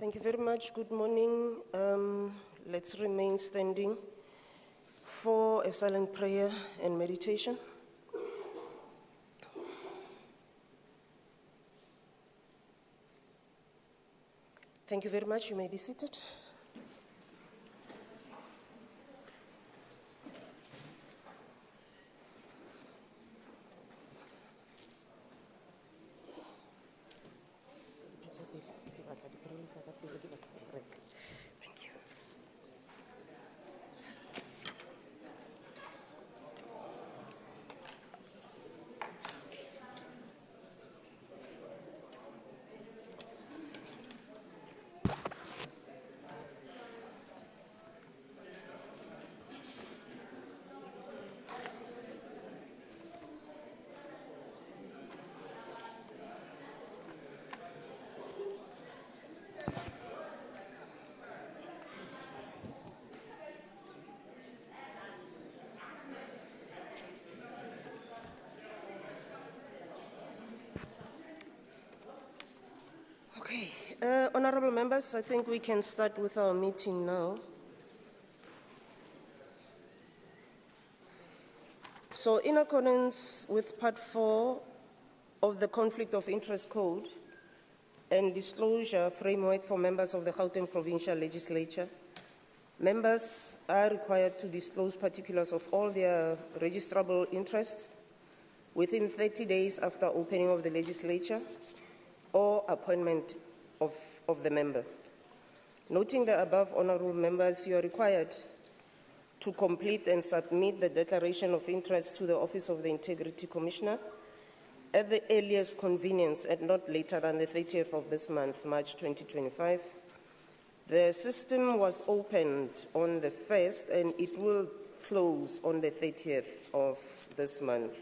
Thank you very much. Good morning. Let's remain standing for a silent prayer and meditation. Thank you very much. You may be seated. Thank you. Okay, honorable members, I think we can start with our meeting now. So, in accordance with Part 4 of the Conflict of Interest Code and Disclosure Framework for members of the Gauteng Provincial Legislature, members are required to disclose particulars of all their registrable interests within 30 days after opening of the legislature or appointment of the member. Noting the above, honorable members, you are required to complete and submit the declaration of interest to the Office of the Integrity Commissioner at the earliest convenience and not later than the 30th of this month, March 2025. The system was opened on the 1st and it will close on the 30th of this month.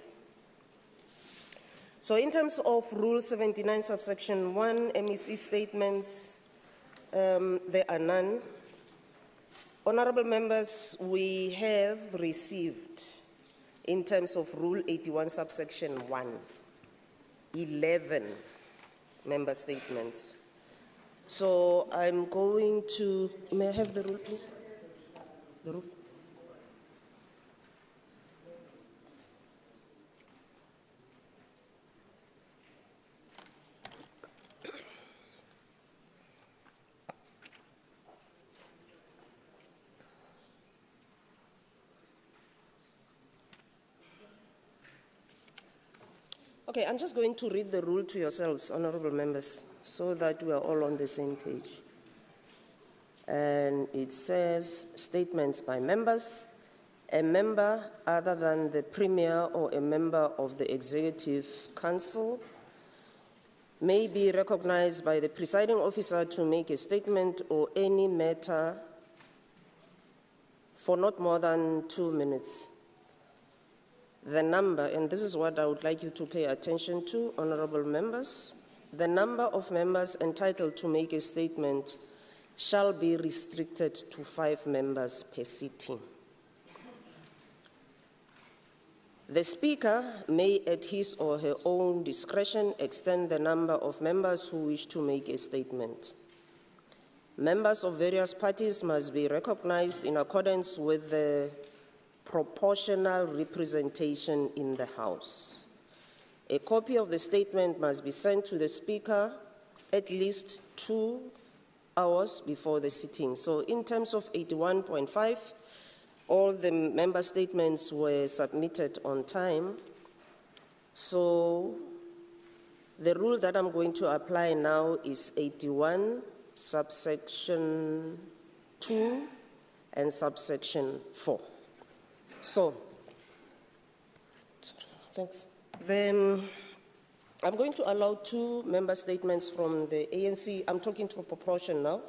So in terms of Rule 79, subsection 1, MEC statements, there are none. Honorable members, we have received, in terms of Rule 81, subsection 1, 11 member statements. So I'm going to, may I have the rule, please? The rule. Okay, I'm just going to read the rule to yourselves, honorable members, so that we are all on the same page. And it says, statements by members. A member other than the Premier or a member of the Executive Council may be recognized by the presiding officer to make a statement or any matter for not more than 2 minutes. The number, and this is what I would like you to pay attention to, honorable members, the number of members entitled to make a statement shall be restricted to 5 members per sitting. The Speaker may, at his or her own discretion, extend the number of members who wish to make a statement. Members of various parties must be recognized in accordance with the proportional representation in the House. A copy of the statement must be sent to the Speaker at least 2 hours before the sitting. So in terms of 81.5, all the member statements were submitted on time. So the rule that I'm going to apply now is 81, subsection 2 and subsection 4. So, thanks. Then I'm going to allow 2 member statements from the ANC. I'm talking to proportion now.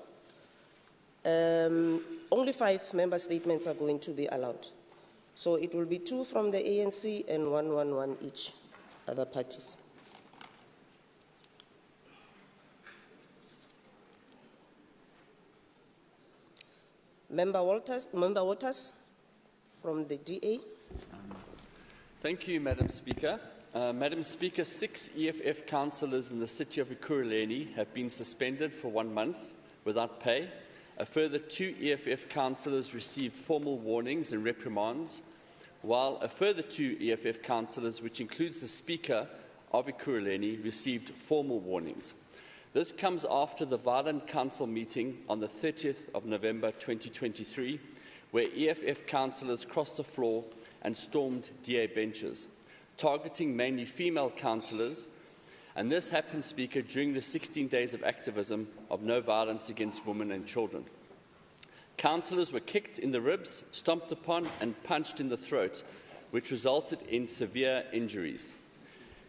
Only 5 member statements are going to be allowed. So it will be 2 from the ANC and 1 each, other parties. Member Waters from the DA. Thank you, Madam Speaker. Madam Speaker, 6 EFF councillors in the city of Ekurhuleni have been suspended for 1 month without pay. A further 2 EFF councillors received formal warnings and reprimands, while a further 2 EFF councillors, which includes the Speaker of Ekurhuleni, received formal warnings. This comes after the violent council meeting on the 30th of November 2023, where EFF councillors crossed the floor and stormed DA benches, targeting mainly female councillors. And this happened, Speaker, during the 16 days of activism of no violence against women and children. Councillors were kicked in the ribs, stomped upon and punched in the throat, which resulted in severe injuries.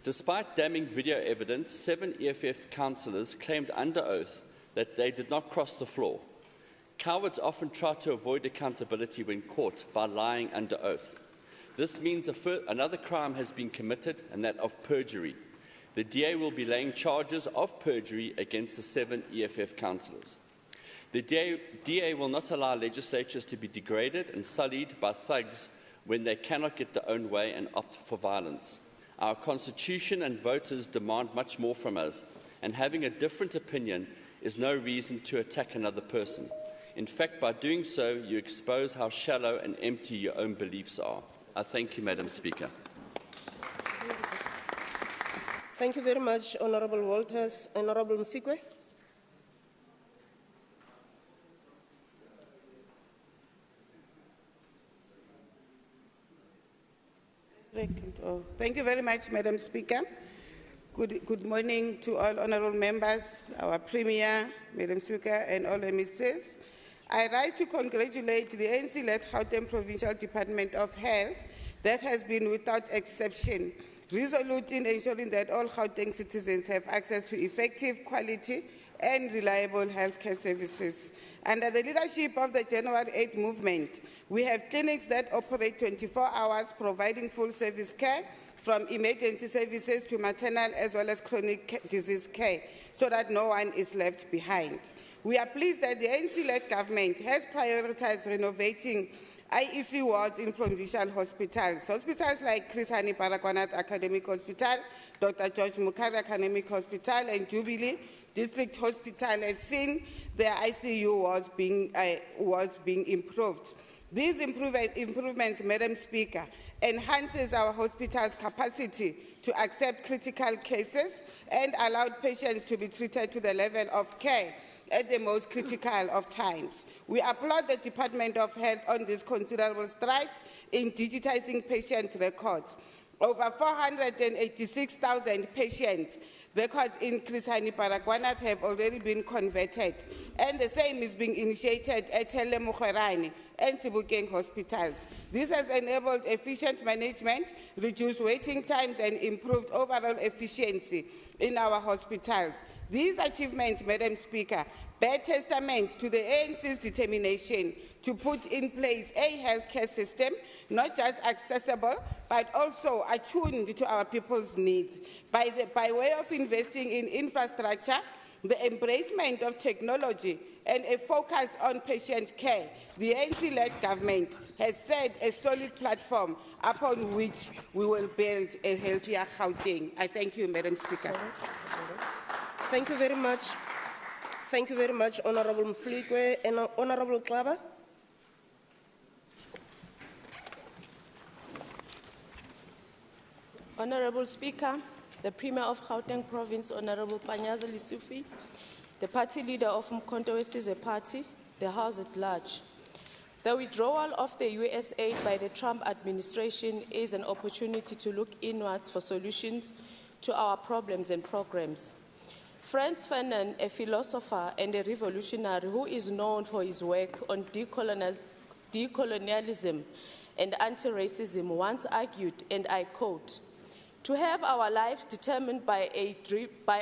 Despite damning video evidence, 7 EFF councillors claimed under oath that they did not cross the floor. Cowards often try to avoid accountability when caught by lying under oath. This means another crime has been committed, and that of perjury. The DA will be laying charges of perjury against the 7 EFF councillors. The DA will not allow legislatures to be degraded and sullied by thugs when they cannot get their own way and opt for violence. Our Constitution and voters demand much more from us, and having a different opinion is no reason to attack another person. In fact, by doing so, you expose how shallow and empty your own beliefs are. I thank you, Madam Speaker. Thank you very much, Honourable Walters. Honourable Mfikwe. Thank you very much, Madam Speaker. Good morning to all honourable members, our Premier, Madam Speaker, and all MSs. I rise to congratulate the ANC-led Gauteng Provincial Department of Health that has been, without exception, resolute in ensuring that all Gauteng citizens have access to effective, quality, and reliable healthcare services. Under the leadership of the January 8 movement, we have clinics that operate 24 hours, providing full service care, from emergency services to maternal as well as chronic disease care, so that no one is left behind. We are pleased that the ANC-led government has prioritized renovating IEC wards in provincial hospitals. Hospitals like Chris Hani Baragwanath Academic Hospital, Dr. George Mukhari Academic Hospital, and Jubilee District Hospital have seen their ICU wards being improved. These improvements, Madam Speaker, enhances our hospital's capacity to accept critical cases and allowed patients to be treated to the level of care at the most critical of times. We applaud the Department of Health on these considerable strides in digitizing patient records. Over 486,000 patients records in Chris Hani Baragwanath have already been converted, and the same is being initiated at Tele Mokgwerane and Sebokeng hospitals. This has enabled efficient management, reduced waiting times, and improved overall efficiency in our hospitals. These achievements, Madam Speaker, bear testament to the ANC's determination to put in place a healthcare system not just accessible, but also attuned to our people's needs. By way of investing in infrastructure, the embracement of technology, and a focus on patient care, the ANC-led government has set a solid platform upon which we will build a healthier Gauteng. I thank you, Madam Speaker. Thank you very much. Thank you very much, Honourable Mfikwe and Honourable Klaba. Honourable Speaker, the Premier of Gauteng Province, Honourable Panyaza Lesufi, the party leader of Umkhonto weSizwe Party, the House at large. The withdrawal of the US aid by the Trump administration is an opportunity to look inwards for solutions to our problems and programs. Frantz Fanon, a philosopher and a revolutionary who is known for his work on decolonialism and anti-racism, once argued, and I quote, "To have our lives determined by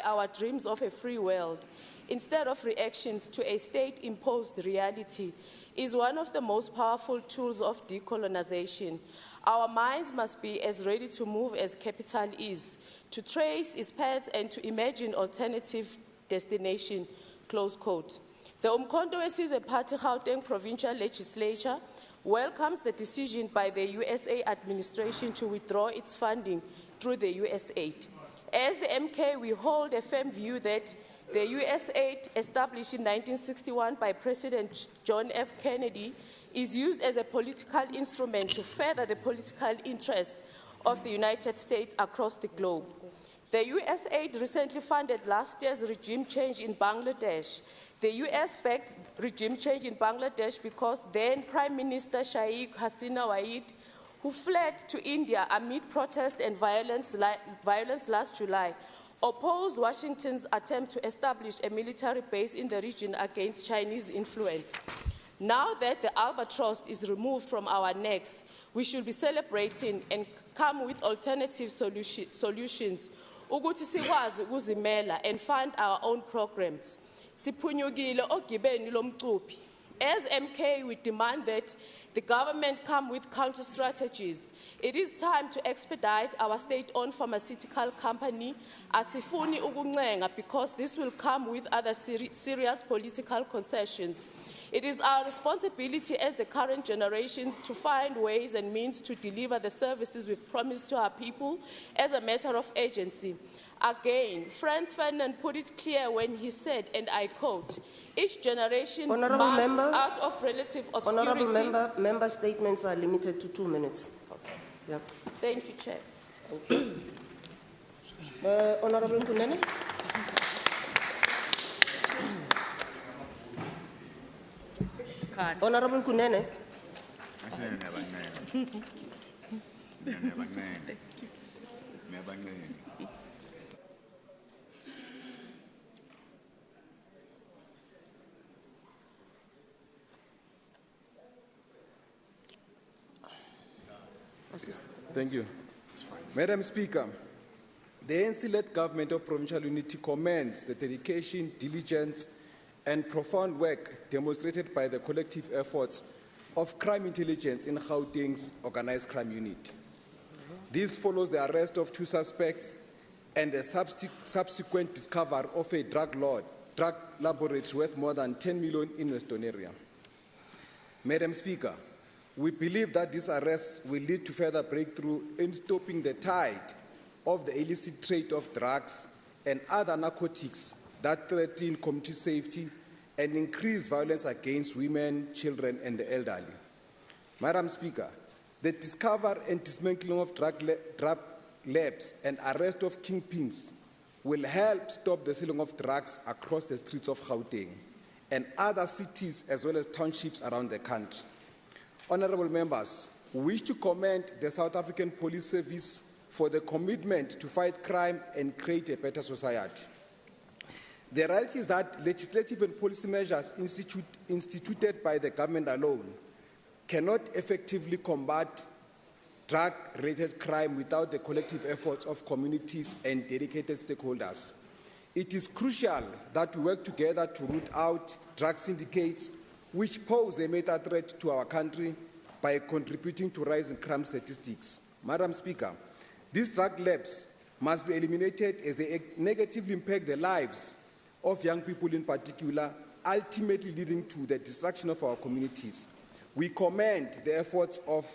our dreams of a free world, instead of reactions to a state-imposed reality, is one of the most powerful tools of decolonization. Our minds must be as ready to move as capital is, to trace its paths and to imagine alternative destination," close quote. The Umkhonto weSizwe Party Gauteng Provincial Legislature welcomes the decision by the USA administration to withdraw its funding through the US aid. As the MK, we hold a firm view that The USAID, established in 1961 by President John F. Kennedy, is used as a political instrument to further the political interest of the United States across the globe. The USAID recently funded last year's regime change in Bangladesh. The US backed regime change in Bangladesh because then Prime Minister Sheikh Hasina Wahid, who fled to India amid protest and violence last July, opposed Washington's attempt to establish a military base in the region against Chinese influence. Now that the albatross is removed from our necks, we should be celebrating and come with alternative solutions ukuthi sikwazi ukuzimela and fund our own programs. Siphunyukile ogibeni lomcuphi. As MK, we demand that the government come with counter strategies. It is time to expedite our state-owned pharmaceutical company, Asifuni Uguncenga, because this will come with other serious political concessions. It is our responsibility as the current generations to find ways and means to deliver the services we've promised to our people as a matter of agency. Again, Franz Ferdinand put it clear when he said, and I quote, each generation Honourable must, Member, out of relative obscurity... Honourable member statements are limited to 2 minutes. Okay. Yeah. Thank you, Chair. Thank you. Honourable Kunene. Honourable Kunene. Thank you. Madam Speaker, the ANC-led government of Provincial Unity commends the dedication, diligence, and profound work demonstrated by the collective efforts of crime intelligence in Gauteng's organized crime unit. This follows the arrest of 2 suspects and the subsequent discovery of a drug laboratory worth more than 10 million in Western area. Madam Speaker, we believe that these arrests will lead to further breakthrough in stopping the tide of the illicit trade of drugs and other narcotics that threaten community safety and increase violence against women, children, and the elderly. Madam Speaker, the discovery and dismantling of drug labs and arrest of kingpins will help stop the selling of drugs across the streets of Gauteng and other cities as well as townships around the country. Honourable members, we wish to commend the South African Police Service for the commitment to fight crime and create a better society. The reality is that legislative and policy measures instituted by the government alone cannot effectively combat drug-related crime without the collective efforts of communities and dedicated stakeholders. It is crucial that we work together to root out drug syndicates which pose a major threat to our country by contributing to rising crime statistics. Madam Speaker, these drug labs must be eliminated as they negatively impact the lives of young people in particular, ultimately leading to the destruction of our communities. We commend the efforts of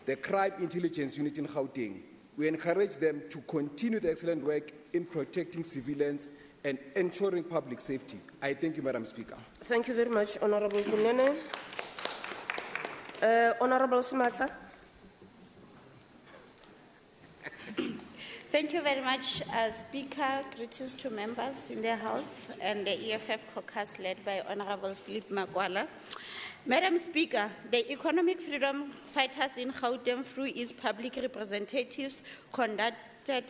the Crime Intelligence Unit in Gauteng. We encourage them to continue the excellent work in protecting civilians and ensuring public safety. I thank you, Madam Speaker. Thank you very much, Honourable Kunene. Honourable Smatha. Thank you very much, Speaker. Greetings to members in the House and the EFF caucus led by Honourable Philip Magwala. Madam Speaker, the economic freedom fighters in Gauteng through its public representatives conducted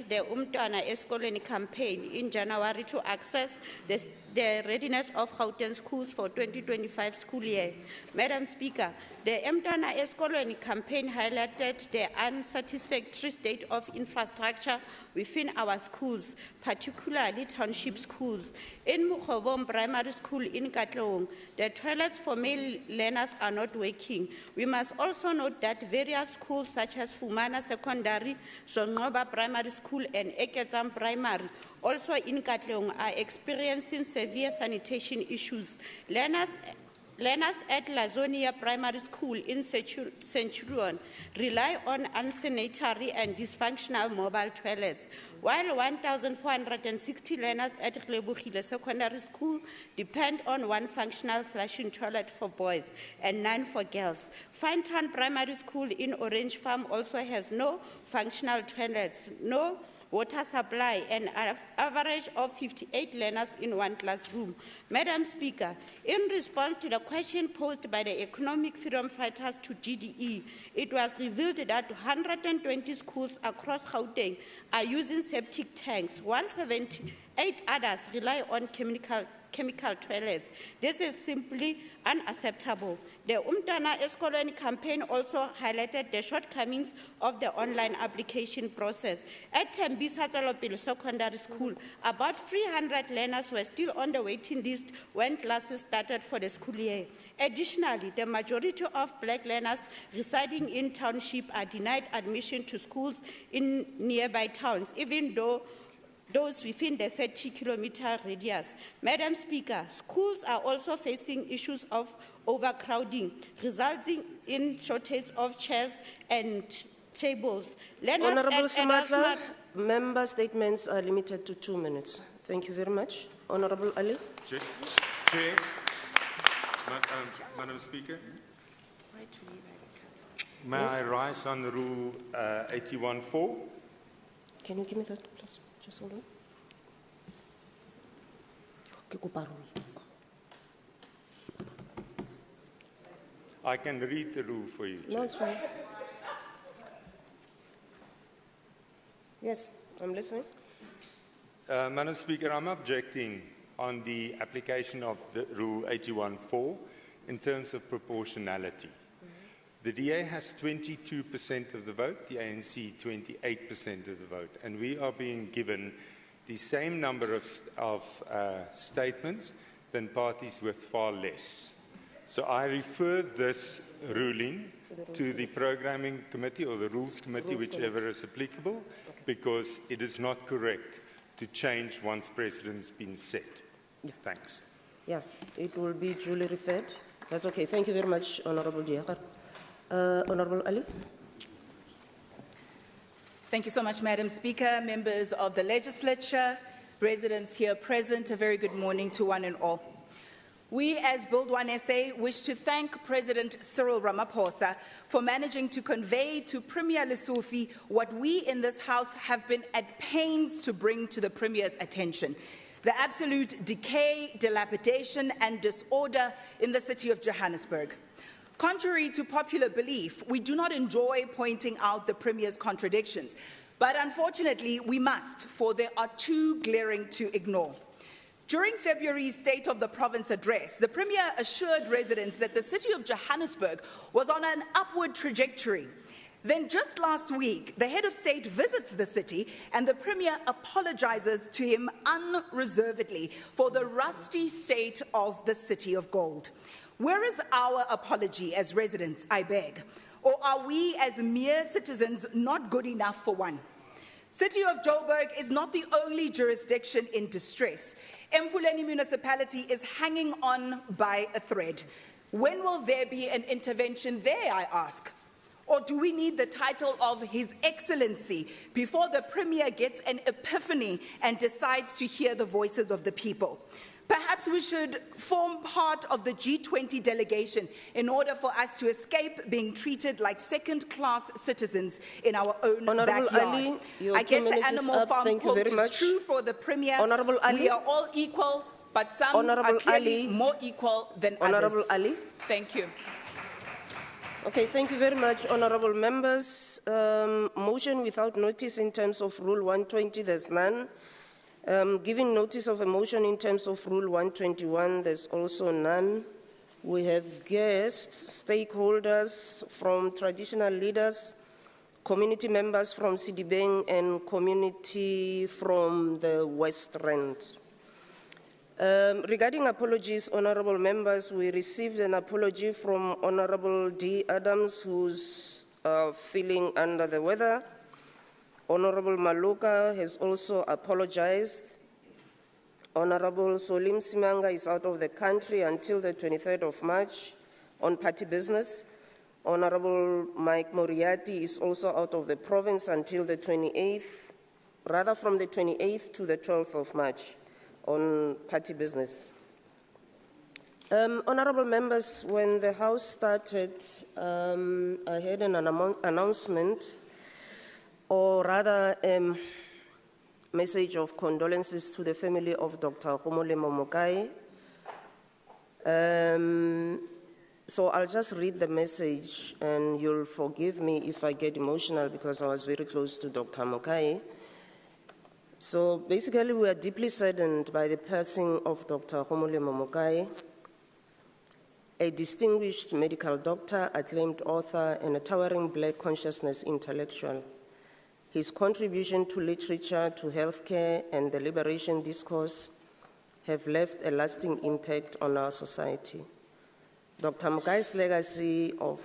the Umntwana Esikolweni campaign in January to access the readiness of Gauteng schools for 2025 school year. Madam Speaker, the Umntwana Esikolweni campaign highlighted the unsatisfactory state of infrastructure within our schools, particularly township schools. In Mukobom Primary School in Katlehong, the toilets for male learners are not working. We must also note that various schools such as Fumana Secondary, Songoba Primary School and Eketsam Primary, also in Katlehong, are experiencing severe sanitation issues. Learners learners at Lazonia Primary School in Centurion rely on unsanitary and dysfunctional mobile toilets, while 1,460 learners at Glebogile Secondary School depend on one functional flushing toilet for boys and none for girls. Finetown Primary School in Orange Farm also has no functional toilets, no water supply, and an average of 58 learners in one classroom. Madam Speaker, in response to the question posed by the Economic Freedom Fighters to GDE, it was revealed that 120 schools across Gauteng are using septic tanks, while 78 others rely on chemical toilets. This is simply unacceptable. The Umtana Eskolweni campaign also highlighted the shortcomings of the online application process. At Tembisa Tsalopilo Secondary School, about 300 learners were still on the waiting list when classes started for the school year. Additionally, the majority of black learners residing in township are denied admission to schools in nearby towns, even though those within the 30-kilometer radius. Madam Speaker, schools are also facing issues of overcrowding, resulting in shortage of chairs and tables. Honourable Simatla, member statements are limited to 2 minutes. Thank you very much. Honourable Ali. Chair. Madam Speaker. May I rise on Rule 81.4? Can you give me that, please? Just hold on. I can read the rule for you, Chair. No, it's fine. Yes, I'm listening. Madam Speaker, I'm objecting on the application of the Rule 81.4 in terms of proportionality. The DA has 22% of the vote, the ANC 28% of the vote, and we are being given the same number of statements than parties with far less. So I refer this ruling to the Programming Committee or the Rules Committee, whichever is applicable, because it is not correct to change once precedent's been set. Thanks. Yeah, it will be duly referred. That's okay. Thank you very much, Honourable Diakhar. Honourable Ali. Thank you so much, Madam Speaker, members of the Legislature, residents here present, a very good morning to one and all. We, as Build One SA, wish to thank President Cyril Ramaphosa for managing to convey to Premier Lesufi what we in this House have been at pains to bring to the Premier's attention: the absolute decay, dilapidation, and disorder in the city of Johannesburg. Contrary to popular belief, we do not enjoy pointing out the Premier's contradictions, but unfortunately we must, for there are too glaring to ignore. During February's State of the Province address, the Premier assured residents that the city of Johannesburg was on an upward trajectory. Then just last week, the head of state visits the city and the Premier apologizes to him unreservedly for the rusty state of the city of gold. Where is our apology as residents, I beg? Or are we as mere citizens not good enough for one? City of Joburg is not the only jurisdiction in distress. Emfuleni municipality is hanging on by a thread. When will there be an intervention there, I ask? Or do we need the title of His Excellency before the Premier gets an epiphany and decides to hear the voices of the people? Perhaps we should form part of the G20 delegation in order for us to escape being treated like second-class citizens in our own Honourable backyard. Ali, I guess the animal farm quote is true for the Premier. Honourable Ali. We are all equal, but some Honourable are clearly Ali. more equal than Honourable others. Ali. Thank you. Okay, thank you very much, honourable members. Motion without notice in terms of Rule 120, there's none. Giving notice of a motion in terms of Rule 121, there's also none. We have guests, stakeholders from traditional leaders, community members from Sidibeng, and community from the West Rand. Regarding apologies, honourable members, we received an apology from Honourable D. Adams, who's feeling under the weather. Honourable Maluka has also apologized. Honorable Solim Simanga is out of the country until the 23rd of March on party business. Honorable Mike Moriarty is also out of the province until the 28th, rather from the 28th to the 12th of March on party business. Honorable members, when the House started, I had an announcement, or rather a message of condolences to the family of Dr. Homolemo Mokai. So I'll just read the message, and you'll forgive me if I get emotional because I was very close to Dr. Mokai. So basically, we are deeply saddened by the passing of Dr. Homolemo Mokai, a distinguished medical doctor, acclaimed author, and a towering Black consciousness intellectual. His contribution to literature, to healthcare, and the liberation discourse have left a lasting impact on our society. Dr. Mokai's legacy of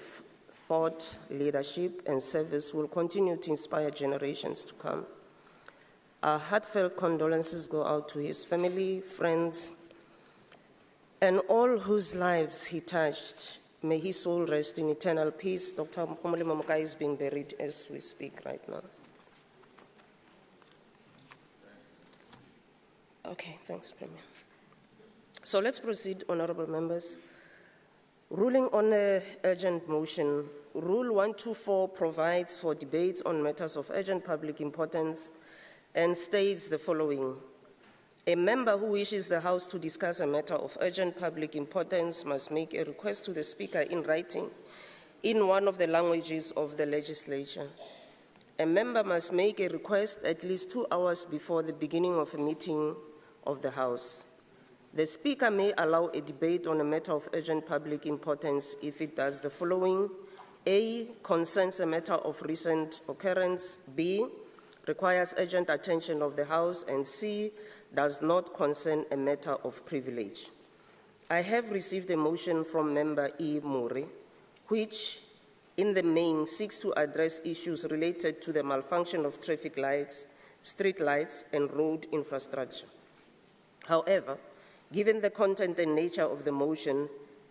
thought, leadership, and service will continue to inspire generations to come. Our heartfelt condolences go out to his family, friends, and all whose lives he touched. May his soul rest in eternal peace. Dr. Homolemo Mokai is being buried as we speak right now. Okay, thanks, Premier. So let's proceed, honorable members. Ruling on an urgent motion. Rule 124 provides for debates on matters of urgent public importance and states the following. A member who wishes the House to discuss a matter of urgent public importance must make a request to the Speaker in writing in one of the languages of the legislature. A member must make a request at least 2 hours before the beginning of a meeting of the House. The Speaker may allow a debate on a matter of urgent public importance if it does the following. A, concerns a matter of recent occurrence. B, requires urgent attention of the House. And C, does not concern a matter of privilege. I have received a motion from Member E. Muri, which in the main seeks to address issues related to the malfunction of traffic lights, street lights, and road infrastructure. However, given the content and nature of the motion,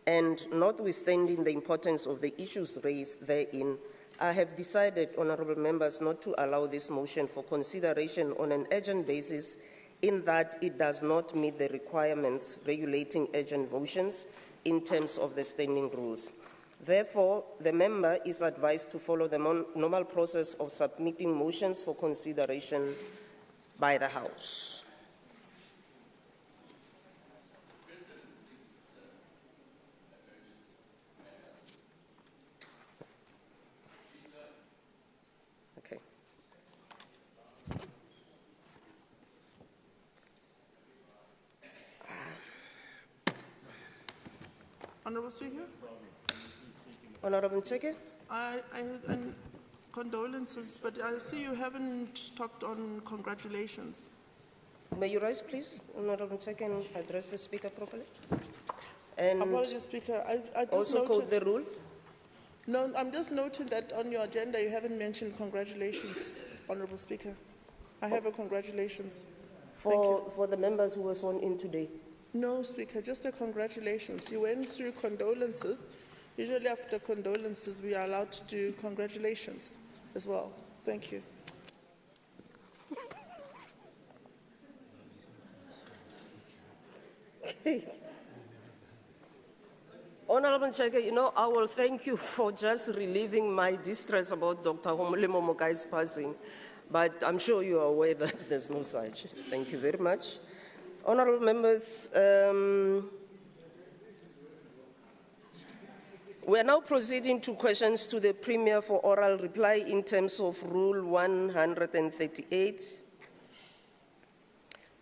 and notwithstanding the importance of the issues raised therein, I have decided, honorable members, not to allow this motion for consideration on an urgent basis, in that it does not meet the requirements regulating urgent motions in terms of the standing rules. Therefore, the member is advised to follow the normal process of submitting motions for consideration by the House. Okay. Honourable Speaker, Honorable Ncheke? I condolences, but I see you haven't talked on congratulations. May you rise, please, Honorable Ncheke, and address the Speaker properly? And Apologies, Speaker. I just also noted, quote the rule. No, I'm just noting that on your agenda you haven't mentioned congratulations, Honourable Speaker. I have a congratulations. For the members who were sworn in today. No, Speaker, just a congratulations. You went through condolences. Usually after condolences, we are allowed to do congratulations as well. Thank you. Honorable Ncheke, you know, I will thank you for just relieving my distress about Dr. Homolemo Mokai's passing, but I'm sure you are aware that there's no such. Thank you very much. Honorable members, we are now proceeding to questions to the Premier for oral reply in terms of Rule 138.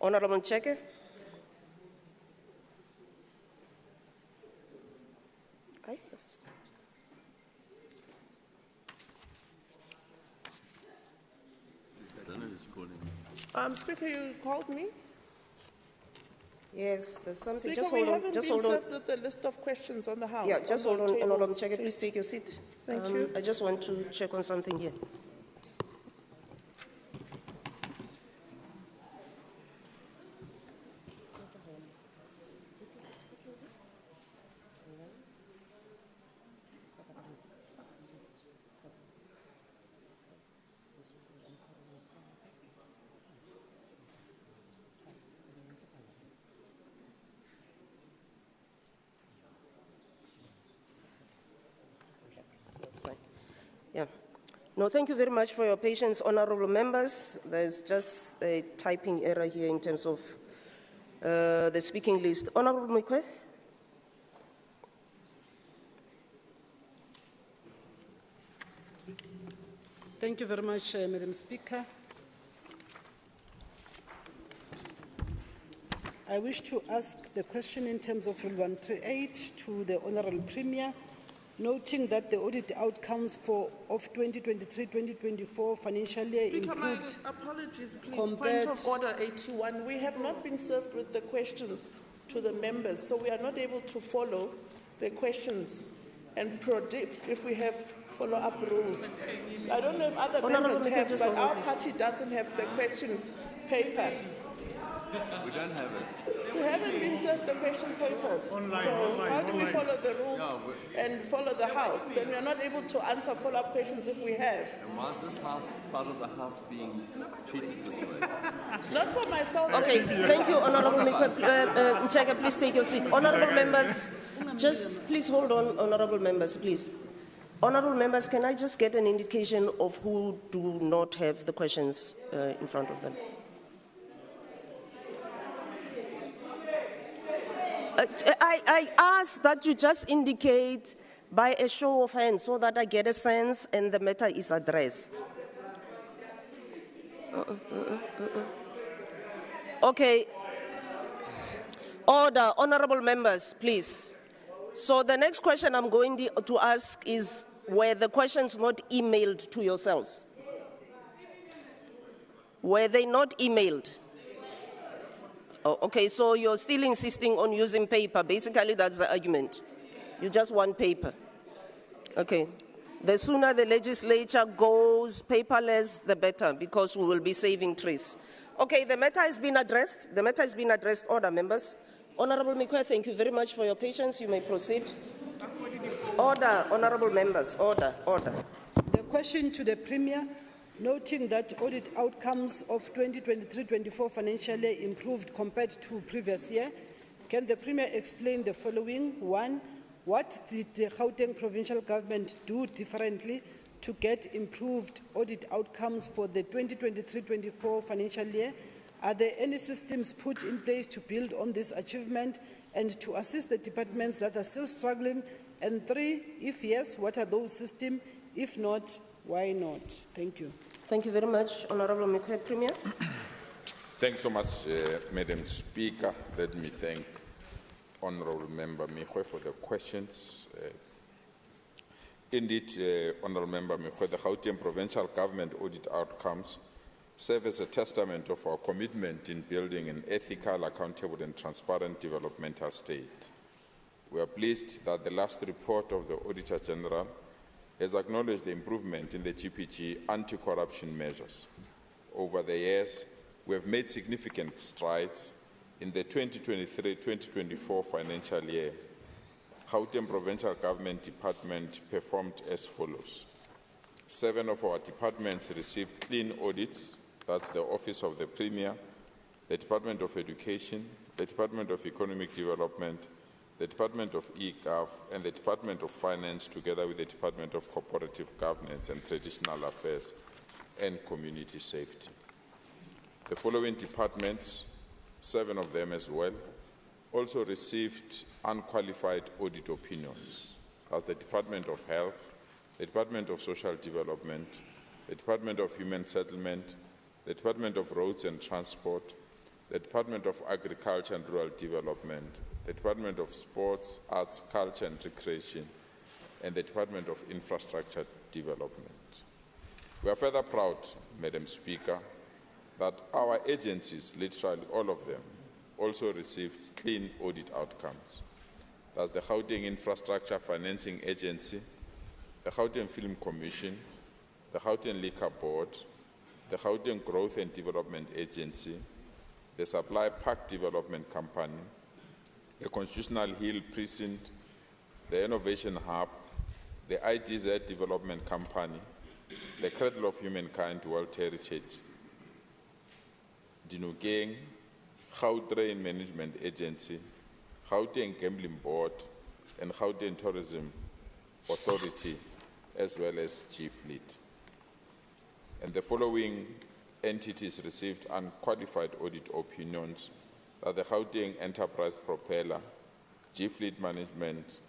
Honorable Ncheke. Speaker, you called me? Yes, there's something. Speaker, just we hold on. haven't Just been hold on. served with a list of questions on the House. Yeah, just hold on, Honorable tables, Ncheke. Please take your seat. Thank you. I just want to check on something here. Yeah. No, thank you very much for your patience, honorable members. There's just a typing error here in terms of the speaking list. Honorable Mukwe. Thank you very much, Madam Speaker. I wish to ask the question in terms of Rule 138 to the Honourable Premier, noting that the audit outcomes of 2023-2024 financial year Speaker, my improved. apologies, please. compared- Point of order 81. We have not been served with the questions to the members, so we are not able to follow the questions and predict if we have follow-up rules. I don't know if other Honourable members have, Mukwe, but our please. party doesn't have the question paper. We don't have it. We haven't been served the question papers. So how do we follow the rules and follow the House? Then we are not able to answer follow-up questions if we have. And why is this side of the house being treated this way? Not for myself. Okay, thank you, Honourable Mcheka, please take your seat. Honourable members, just please hold on, honourable members, please. Honourable members, can I just get an indication of who do not have the questions in front of them? I ask that you just indicate by a show of hands so that I get a sense and the matter is addressed. Okay. Order, honourable members, please. So the next question I'm going to ask is, were the questions not emailed to yourselves? Were they not emailed? Oh, okay, so you're still insisting on using paper. Basically, that's the argument. You just want paper. Okay. The sooner the legislature goes paperless, the better, because we will be saving trees. Okay, the matter has been addressed. The matter has been addressed. Order, members. Honourable Mukwe, thank you very much for your patience. You may proceed. Order, honourable members. Order, order. The question to the Premier, noting that audit outcomes of 2023-24 financial year improved compared to previous year, can the Premier explain the following? One, what did the Gauteng provincial government do differently to get improved audit outcomes for the 2023-24 financial year? Are there any systems put in place to build on this achievement and to assist the departments that are still struggling? And three, if yes, what are those systems? If not, why not? Thank you. Thank you very much, Honourable Mukwe. Premier. Thanks so much, Madam Speaker. Let me thank Honourable Member Mukwe for the questions. Indeed, Honourable Member Mukwe, the Gauteng Provincial Government audit outcomes serve as a testament of our commitment in building an ethical, accountable and transparent developmental state. We are pleased that the last report of the Auditor General has acknowledged the improvement in the GPG anti-corruption measures. Over the years, we have made significant strides. In the 2023-2024 financial year, Gauteng Provincial Government Department performed as follows. 7 of our departments received clean audits. That's the Office of the Premier, the Department of Education, the Department of Economic Development, the Department of eGov, and the Department of Finance, together with the Department of Cooperative Governance and Traditional Affairs and Community Safety. The following departments, 7 of them as well, also received unqualified audit opinions. That's the Department of Health, the Department of Social Development, the Department of Human Settlement, the Department of Roads and Transport, the Department of Agriculture and Rural Development, the Department of Sports, Arts, Culture and Recreation, and the Department of Infrastructure Development. We are further proud, Madam Speaker, that our agencies, literally all of them, also received clean audit outcomes. That's the Gauteng Infrastructure Financing Agency, the Gauteng Film Commission, the Gauteng Liquor Board, the Gauteng Growth and Development Agency, the Supply Park Development Company, the Constitutional Hill Precinct, the Innovation Hub, the IDZ Development Company, the Cradle of Humankind World Heritage, Dinokeng, Gautrain Management Agency, Gauteng Gambling Board, and Gauteng Tourism Authority, as well as G-Fleet. And the following entities received unqualified audit opinions are the Gauteng Enterprise Propeller, G-Fleet Management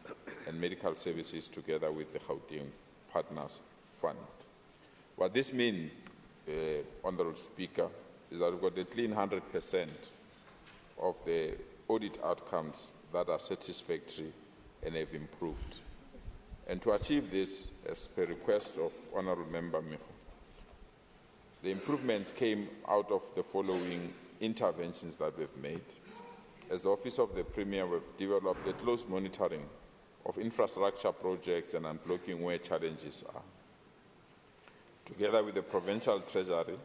and Medical Services together with the Gauteng Partners Fund. What this means, Honourable Speaker, is that we've got a clean 100% of the audit outcomes that are satisfactory and have improved. And to achieve this, as per request of Honourable Member Miho, the improvements came out of the following interventions that we've made. As the Office of the Premier, we've developed a close monitoring of infrastructure projects and unblocking where challenges are. Together with the Provincial Treasury,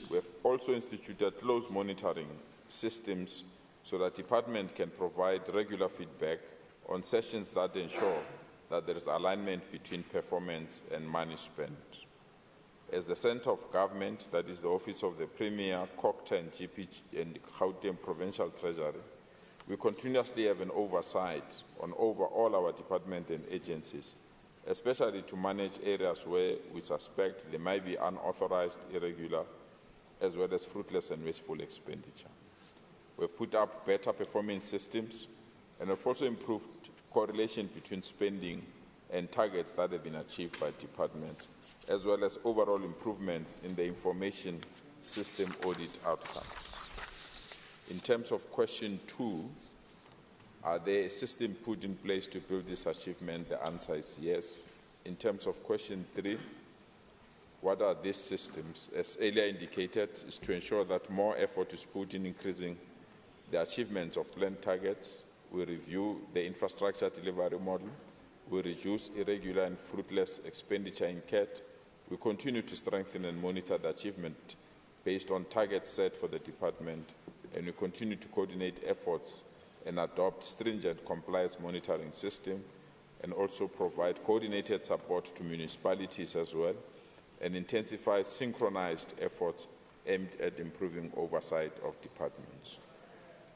we have also instituted close monitoring systems so that the department can provide regular feedback on sessions that ensure that there is alignment between performance and money spent. As the centre of government, that is the Office of the Premier, COCTA and GP and Gauteng Provincial Treasury, we continuously have an oversight over all our departments and agencies, especially to manage areas where we suspect there might be unauthorized, irregular, as well as fruitless and wasteful expenditure. We've put up better performing systems and have also improved correlation between spending and targets that have been achieved by departments, as well as overall improvements in the information system audit outcomes. In terms of question 2, are there a system put in place to build this achievement? The answer is yes. In terms of question 3, what are these systems? As earlier indicated, is to ensure that more effort is put in increasing the achievements of planned targets. We review the infrastructure delivery model. We reduce irregular and fruitless expenditure in CAT. We continue to strengthen and monitor the achievement based on targets set for the department, and we continue to coordinate efforts and adopt stringent compliance monitoring system, and also provide coordinated support to municipalities as well, and intensify synchronized efforts aimed at improving oversight of departments.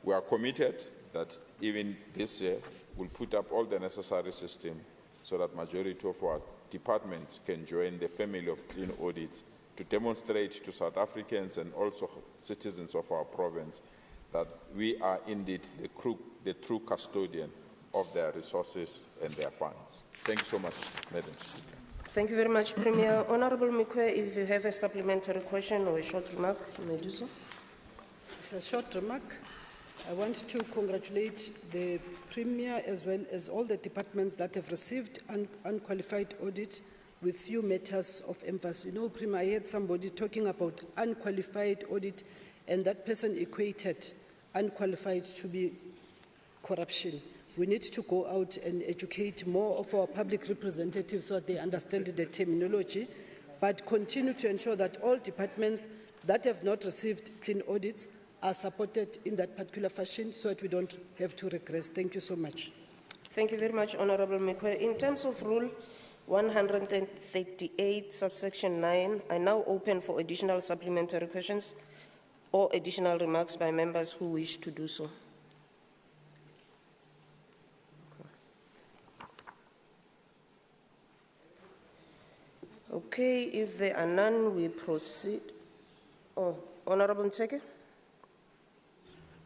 We are committed that even this year we'll put up all the necessary system so that majority of our departments can join the family of clean audits to demonstrate to South Africans and also citizens of our province that we are indeed the true custodian of their resources and their funds. Thank you so much, Madam Speaker. Thank you very much, Premier. Honourable Mikwe, if you have a supplementary question or a short remark, you may do so. It's a short remark. I want to congratulate the Premier as well as all the departments that have received unqualified audit with few matters of emphasis. You know, Premier, I heard somebody talking about unqualified audit, and that person equated unqualified to be corruption. We need to go out and educate more of our public representatives so that they understand the terminology, but continue to ensure that all departments that have not received clean audits are supported in that particular fashion so that we don't have to regress. Thank you so much. Thank you very much, Honourable Mikwe. In terms of Rule 138, subsection 9, I now open for additional supplementary questions or additional remarks by members who wish to do so. Okay, if there are none, we proceed. Oh, Honourable Ntseke.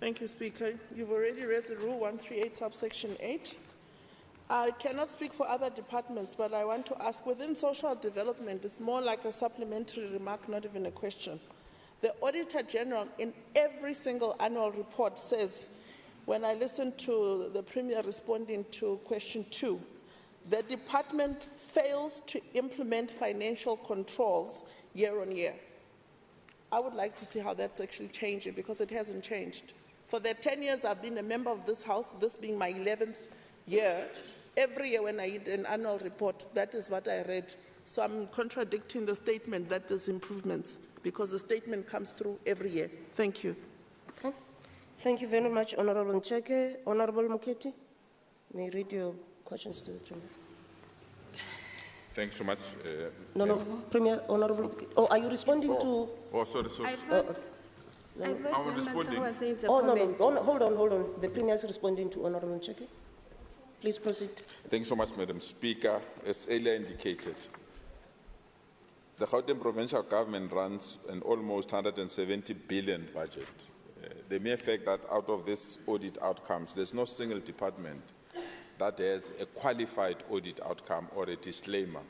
Thank you, Speaker. You've already read the Rule 138, subsection 8. I cannot speak for other departments, but I want to ask, within social development, it's more like a supplementary remark, not even a question. The Auditor General, in every single annual report, says, when I listened to the Premier responding to question 2, the department fails to implement financial controls year on year. I would like to see how that's actually changing, because it hasn't changed. For the 10 years I've been a member of this House, this being my 11th year, every year when I read an annual report, that is what I read. So I'm contradicting the statement that there's improvements, because the statement comes through every year. Thank you. Okay. Thank you very much, Honourable Ntseke. Honourable Muketi, may you read your questions to the Premier. Thank you so much. No, Premier, Honourable. Oh, are you responding to? Oh, sorry. I'm responding. No. Hold on. The Premier is responding to Honourable Ntseke. Please proceed. Thank you so much, Madam Speaker. As earlier indicated, the Gauteng provincial government runs an almost 170 billion budget. The mere fact that out of this audit outcomes, there's no single department that has a qualified audit outcome or a disclaimer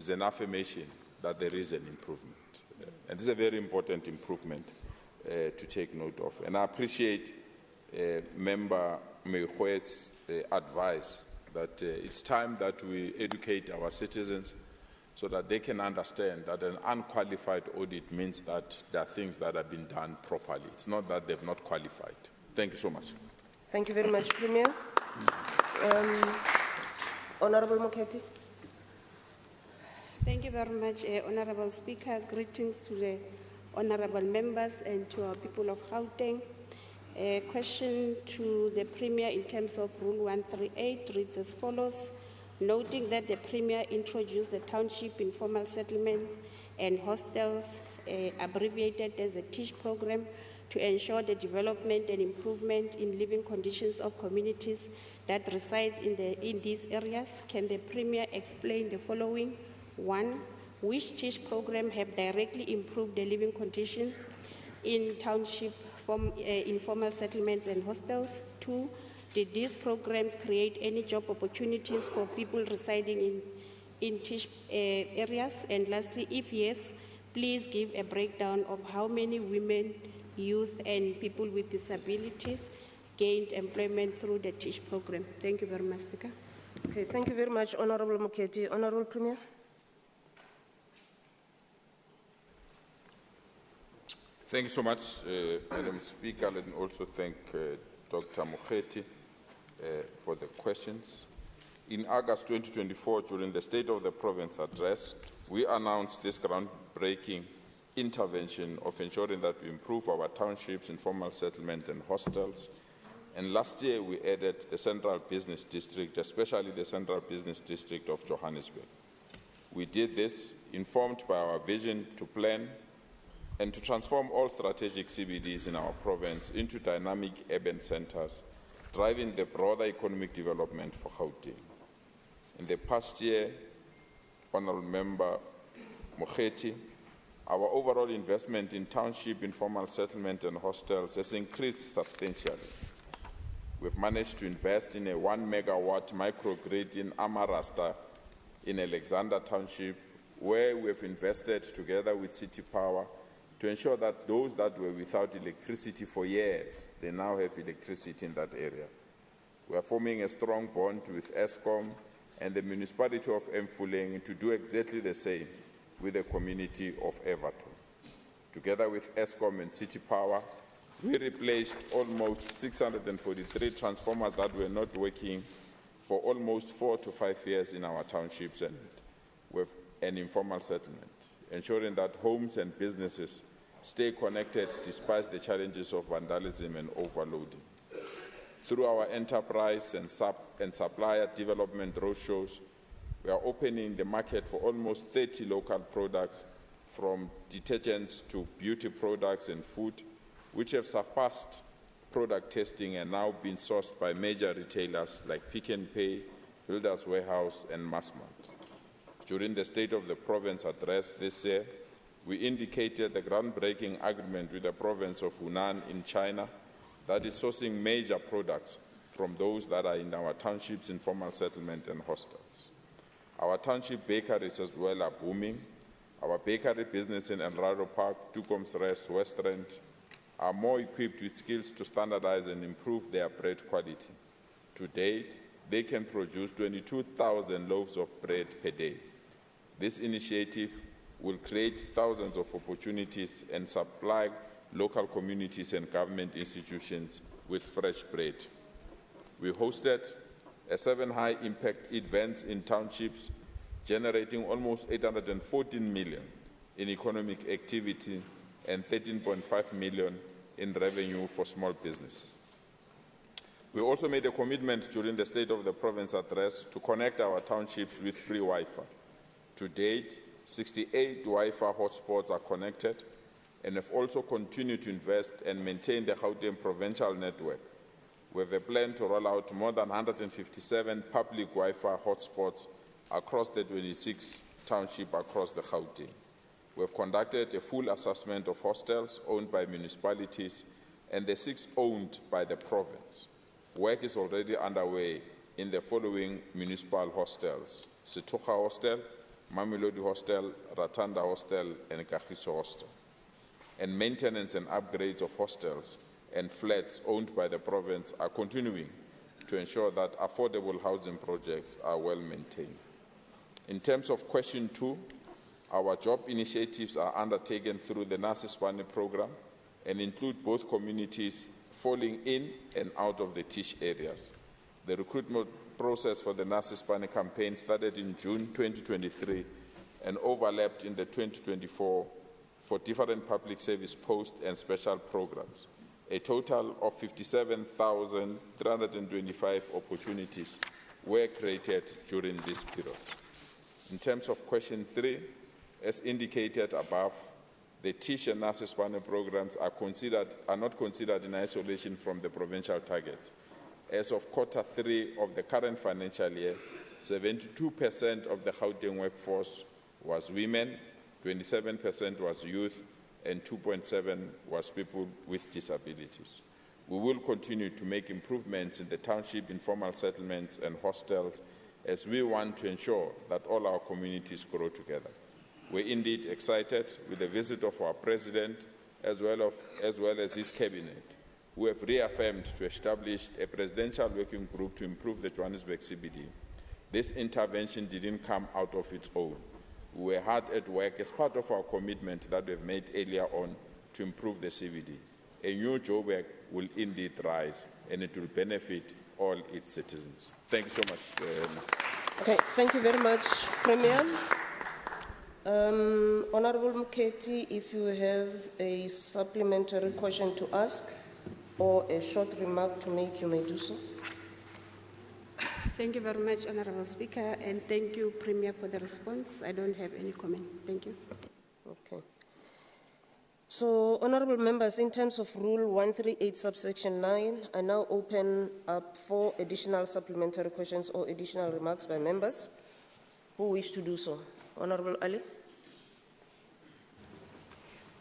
is an affirmation that there is an improvement. And this is a very important improvement to take note of. And I appreciate Member Mekgwe's advice that it's time that we educate our citizens so that they can understand that an unqualified audit means that there are things that have been done properly. It's not that they've not qualified. Thank you so much. Thank you very much, Premier. Honorable Moketi. Thank you very much, Honorable Speaker. Greetings to the honorable members and to our people of Gauteng. A question to the Premier in terms of Rule 138 reads as follows. Noting that the Premier introduced the Township Informal Settlements and Hostels, abbreviated as a TISH program, to ensure the development and improvement in living conditions of communities that reside in these areas, can the Premier explain the following? 1. Which TISH program have directly improved the living conditions in township informal settlements and hostels? 2. Did these programs create any job opportunities for people residing in TISH areas? And lastly, if yes, please give a breakdown of how many women, youth, and people with disabilities gained employment through the TISH program. Thank you very much, Speaker. Okay, thank you very much, Honorable Moketi. Honorable Premier. Thank you so much, Madam Speaker. Let me also thank Dr. Mokgweetsi for the questions. In August 2024, during the State of the Province address, we announced this groundbreaking intervention of ensuring that we improve our townships, informal settlement and hostels. And last year, we added the Central Business District, especially the Central Business District of Johannesburg. We did this informed by our vision to plan and to transform all strategic CBDs in our province into dynamic urban centers, driving the broader economic development for Gauteng. In the past year, Honourable Member Mokgweetsi, our overall investment in township, informal settlement and hostels has increased substantially. We've managed to invest in a 1 megawatt microgrid in Amarasta in Alexander Township, where we've invested together with City Power to ensure that those that were without electricity for years, they now have electricity in that area. We are forming a strong bond with Eskom and the municipality of Mfuleng to do exactly the same with the community of Everton. Together with Eskom and City Power, we replaced almost 643 transformers that were not working for almost 4 to 5 years in our townships and with an informal settlement, ensuring that homes and businesses stay connected despite the challenges of vandalism and overloading. Through our enterprise and supplier development roadshows, we are opening the market for almost 30 local products, from detergents to beauty products and food, which have surpassed product testing and now been sourced by major retailers like Pick n Pay, Builders Warehouse, and Massmart. During the State of the Province address this year, we indicated the groundbreaking agreement with the province of Hunan in China that is sourcing major products from those that are in our townships, informal settlement and hostels. Our township bakeries as well are booming. Our bakery business in Enrado Park, Tukom's Rest, Westland are more equipped with skills to standardize and improve their bread quality. To date, they can produce 22,000 loaves of bread per day. This initiative will create thousands of opportunities and supply local communities and government institutions with fresh bread. We hosted 7 high-impact events in townships, generating almost 814 million in economic activity and 13.5 million in revenue for small businesses. We also made a commitment during the State of the Province address to connect our townships with free Wi-Fi. To date, 68 Wi-Fi hotspots are connected, and have also continued to invest and maintain the Gauteng provincial network We have a plan to roll out more than 157 public Wi-Fi hotspots across the 26 townships across the Gauteng. We have conducted a full assessment of hostels owned by municipalities and the 6 owned by the province. Work is already underway in the following municipal hostels: Setoga Hostel, Mamelodi Hostel, Ratanda Hostel, and Kagiso Hostel. And maintenance and upgrades of hostels and flats owned by the province are continuing to ensure that affordable housing projects are well maintained. In terms of question 2, our job initiatives are undertaken through the Nasisbane program and include both communities falling in and out of the TISH areas. The recruitment process for the Nasisbane campaign started in June 2023 and overlapped in the 2024 for different public service posts and special programs. A total of 57,325 opportunities were created during this period. In terms of question 3, as indicated above, the TISH and Nasisbane programs are not considered in isolation from the provincial targets. As of Q3 of the current financial year, 72% of the Gauteng workforce was women, 27% was youth, and 2.7% was people with disabilities. We will continue to make improvements in the township informal settlements and hostels as we want to ensure that all our communities grow together. We're indeed excited with the visit of our President as well as his cabinet, who have reaffirmed to establish a presidential working group to improve the Johannesburg CBD. This intervention didn't come out of its own. We were hard at work as part of our commitment that we've made earlier on to improve the CBD. A new Joburg will indeed rise, and it will benefit all its citizens. Thank you so much. Okay, thank you very much, Premier. Honorable Mketi, if you have a supplementary question to ask or a short remark to make, you may do so. Thank you very much, Honorable Speaker, and thank you, Premier, for the response. I don't have any comment. Thank you. Okay. So, honorable members, in terms of Rule 138, subsection 9, I now open up for additional supplementary questions or additional remarks by members who wish to do so. Honorable Ali.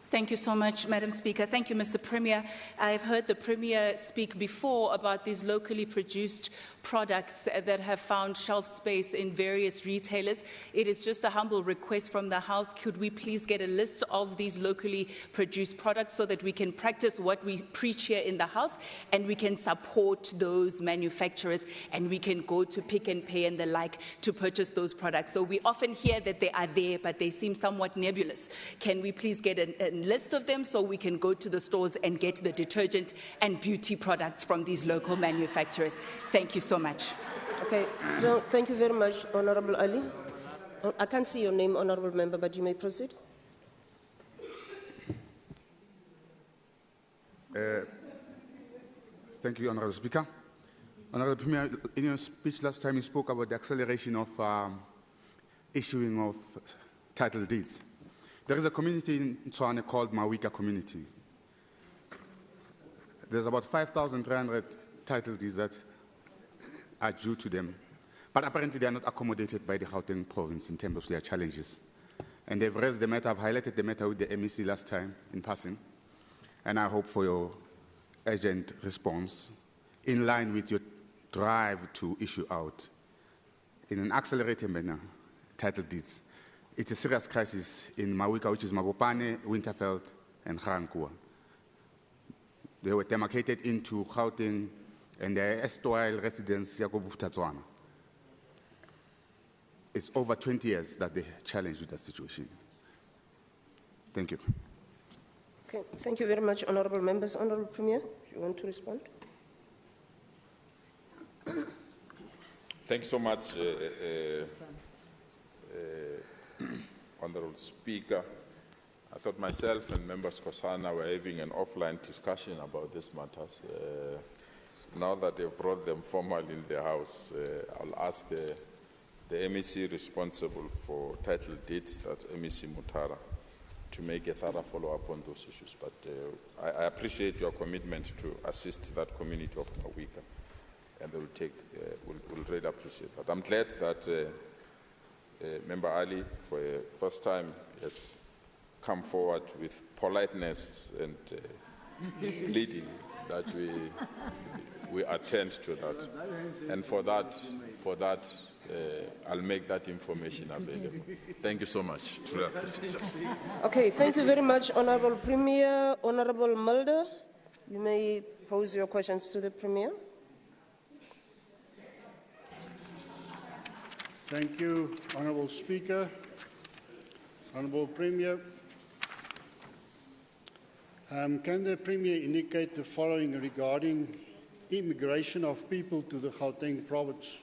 Thank you so much, Madam Speaker. Thank you, Mr. Premier. I've heard the Premier speak before about these locally produced products that have found shelf space in various retailers. It is just a humble request from the House. Could we please get a list of these locally produced products so that we can practice what we preach here in the House and we can support those manufacturers and we can go to Pick n Pay and the like to purchase those products. So we often hear that they are there, but they seem somewhat nebulous. Can we please get a list of them so we can go to the stores and get the detergent and beauty products from these local manufacturers? Thank you so much. Okay, so thank you very much, Honorable Ali. I can't see your name, Honorable Member, but you may proceed. Thank you, Honorable Speaker. Honorable Premier, in your speech last time you spoke about the acceleration of issuing of title deeds. There is a community in Tswane called Mawika community. There's about 5,300 title deeds that are due to them, but apparently they are not accommodated by the Gauteng province in terms of their challenges. And they've raised the matter, I've highlighted the matter with the MEC last time in passing, and I hope for your urgent response in line with your drive to issue out in an accelerated manner title deeds. It's a serious crisis in Mawika, which is Mabopane, Winterveld, and Garankuwa. They were demarcated into Gauteng and the erstwhile residents, Yakobuta Tswana. It's over 20 years that they challenged with that situation. Thank you. Okay, thank you very much, Honorable Members. Honorable Premier, if you want to respond. Thank you so much, Honorable Speaker. I thought myself and members Kosana were having an offline discussion about these matters. Now that they've brought them formally in the House, I'll ask the MEC responsible for title deeds, that's MEC Mutara, to make a thorough follow-up on those issues. But I appreciate your commitment to assist that community of Mawika, and we'll really appreciate that. I'm glad that Member Ali, for the first time, has come forward with politeness and pleading that we attend to that. And for that, I'll make that information available. Thank you so much. Truly appreciate it. Okay, thank you very much, Honorable Premier. Honorable Mulder, you may pose your questions to the Premier. Thank you, Honourable Speaker. Honourable Premier, can the Premier indicate the following regarding immigration of people to the Gauteng province?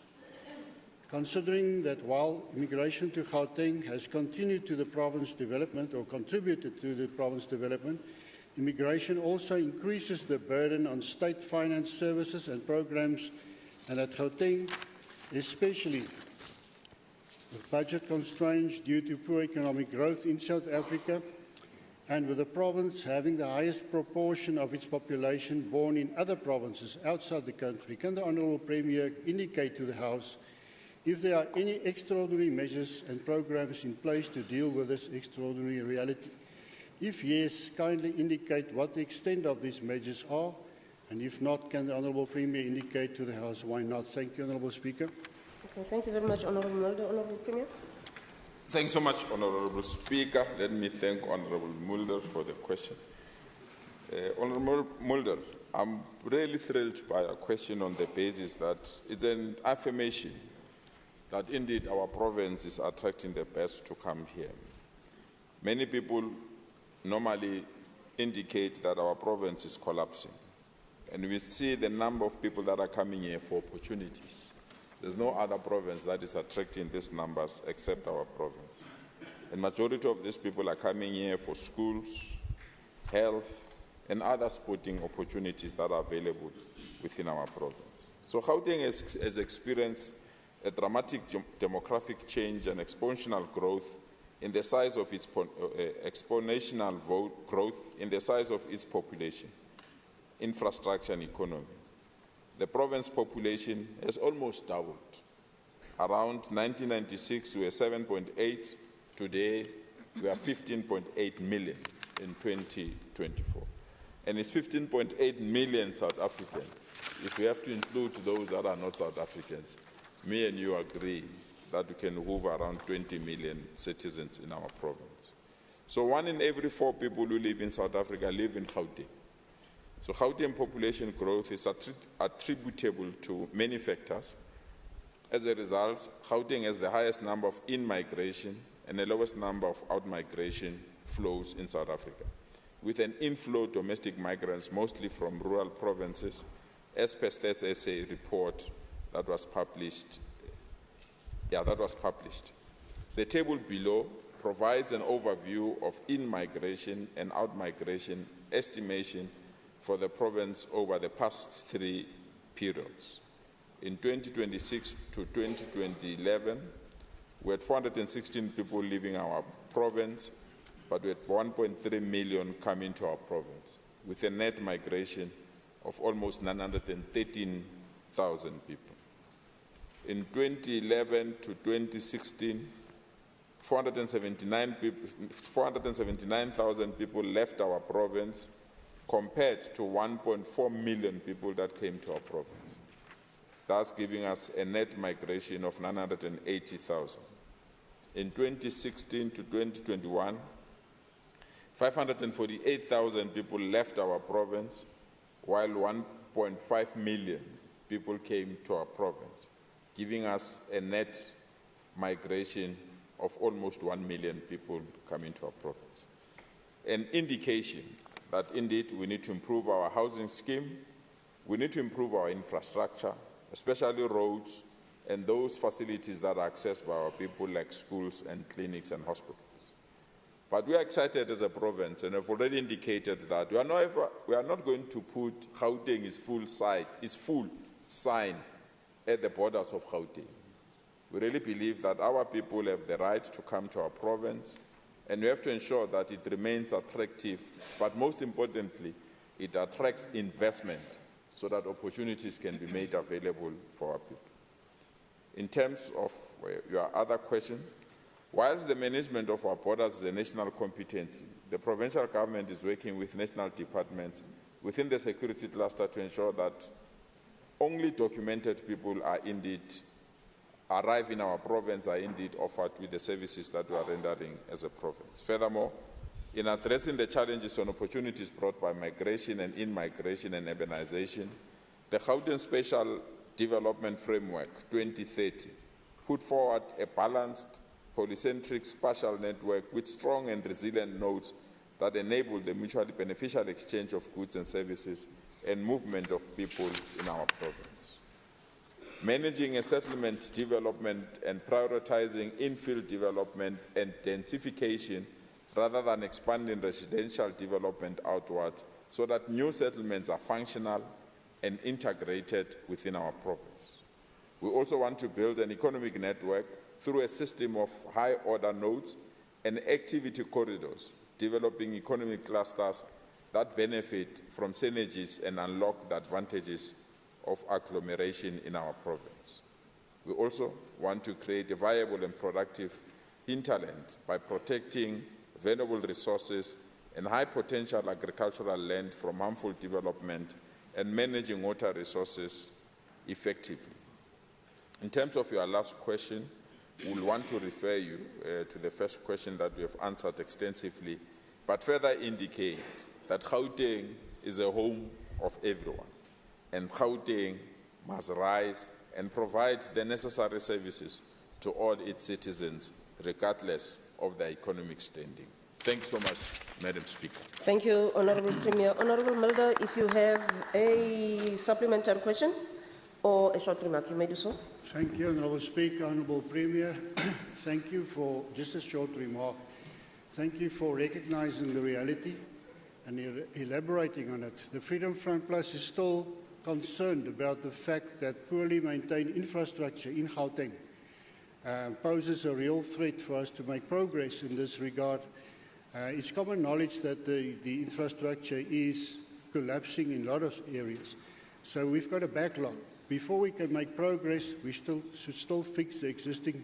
Considering that while immigration to Gauteng has continued to the province development or contributed to the province development, immigration also increases the burden on state finance services and programs, and at Gauteng, especially with budget constraints due to poor economic growth in South Africa, and with the province having the highest proportion of its population born in other provinces outside the country, can the Honourable Premier indicate to the House if there are any extraordinary measures and programs in place to deal with this extraordinary reality? If yes, kindly indicate what the extent of these measures are, and if not, can the Honourable Premier indicate to the House why not? Thank you, Honourable Speaker. Okay, thank you very much, Honourable Mulder. Honourable Premier. Thanks so much, Honourable Speaker. Let me thank Honourable Mulder for the question. Honourable Mulder, I'm really thrilled by a question on the basis that it's an affirmation that indeed our province is attracting the best to come here. Many people normally indicate that our province is collapsing, and we see the number of people that are coming here for opportunities. There's no other province that is attracting these numbers except our province. And majority of these people are coming here for schools, health, and other sporting opportunities that are available within our province. So Gauteng has experienced a dramatic demographic change and exponential growth in the size of its growth in the size of its population, infrastructure, and economy. The province population has almost doubled. Around 1996, we were 7.8. Today, we are 15.8 million in 2024. And it's 15.8 million South Africans. If we have to include those that are not South Africans, me and you agree that we can move around 20 million citizens in our province. So 1 in every 4 people who live in South Africa live in Gauteng. So Gauteng population growth is attributable to many factors. As a result, Gauteng has the highest number of in-migration and the lowest number of out-migration flows in South Africa, with an inflow of domestic migrants mostly from rural provinces, as per Stats SA report that was published. The table below provides an overview of in-migration and out-migration estimation for the province over the past 3 periods. In 2026 to 2011, we had 416 people leaving our province, but we had 1.3 million coming to our province, with a net migration of almost 913,000 people. In 2011 to 2016, 479,000 people left our province, compared to 1.4 million people that came to our province, thus giving us a net migration of 980,000. In 2016 to 2021, 548,000 people left our province, while 1.5 million people came to our province, giving us a net migration of almost 1 million people coming to our province. An indication that indeed we need to improve our housing scheme, we need to improve our infrastructure, especially roads and those facilities that are accessed by our people like schools and clinics and hospitals. But we are excited as a province and have already indicated that we are not going to put Gauteng is full sign at the borders of Gauteng. We really believe that our people have the right to come to our province And we have to ensure that it remains attractive, but most importantly, it attracts investment so that opportunities can be made available for our people. In terms of your other question, whilst the management of our borders is a national competency, the provincial government is working with national departments within the security cluster to ensure that only documented people are indeed arrive in our province, are indeed offered with the services that we are rendering as a province. Furthermore, in addressing the challenges and opportunities brought by migration and in-migration and urbanization, the Gauteng Special Development Framework 2030 put forward a balanced, polycentric spatial network with strong and resilient nodes that enable the mutually beneficial exchange of goods and services and movement of people in our province. Managing a settlement development and prioritizing infill development and densification rather than expanding residential development outward so that new settlements are functional and integrated within our province. We also want to build an economic network through a system of high-order nodes and activity corridors, developing economic clusters that benefit from synergies and unlock the advantages of agglomeration in our province. We also want to create a viable and productive hinterland by protecting valuable resources and high-potential agricultural land from harmful development and managing water resources effectively. In terms of your last question, we'll want to refer you to the first question that we have answered extensively, but further indicate that Gauteng is a home of everyone, and Gauteng must rise and provide the necessary services to all its citizens, regardless of their economic standing. Thank you so much, Madam Speaker. Thank you, Honourable Premier. Honourable Mulder, if you have a supplementary question or a short remark, you may do so. Thank you, Honourable Speaker. Honourable Premier, thank you for just a short remark. Thank you for recognising the reality and elaborating on it. The Freedom Front Plus is still concerned about the fact that poorly maintained infrastructure in Gauteng poses a real threat for us to make progress in this regard. It's common knowledge that the infrastructure is collapsing in a lot of areas. So we've got a backlog. Before we can make progress, we should still fix the existing,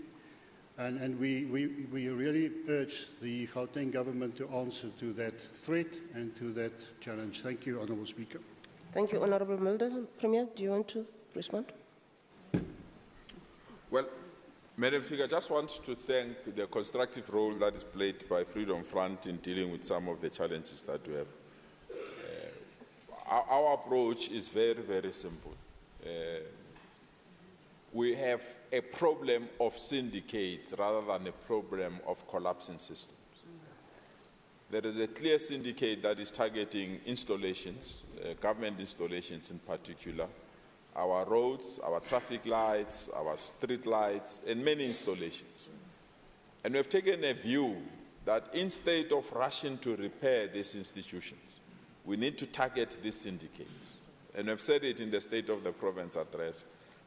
and we really urge the Gauteng government to answer to that threat and to that challenge. Thank you, Honourable Speaker. Thank you, Honourable Mulder. Premier, do you want to respond? Well, Madam Speaker, I just want to thank the constructive role that is played by Freedom Front in dealing with some of the challenges that we have. Our approach is very, very simple. We have a problem of syndicates rather than a problem of collapsing systems. There is a clear syndicate that is targeting installations, government installations in particular, our roads, our traffic lights, our street lights, and many installations. And we have taken a view that instead of rushing to repair these institutions, we need to target these syndicates. And we've said it in the State of the Province address,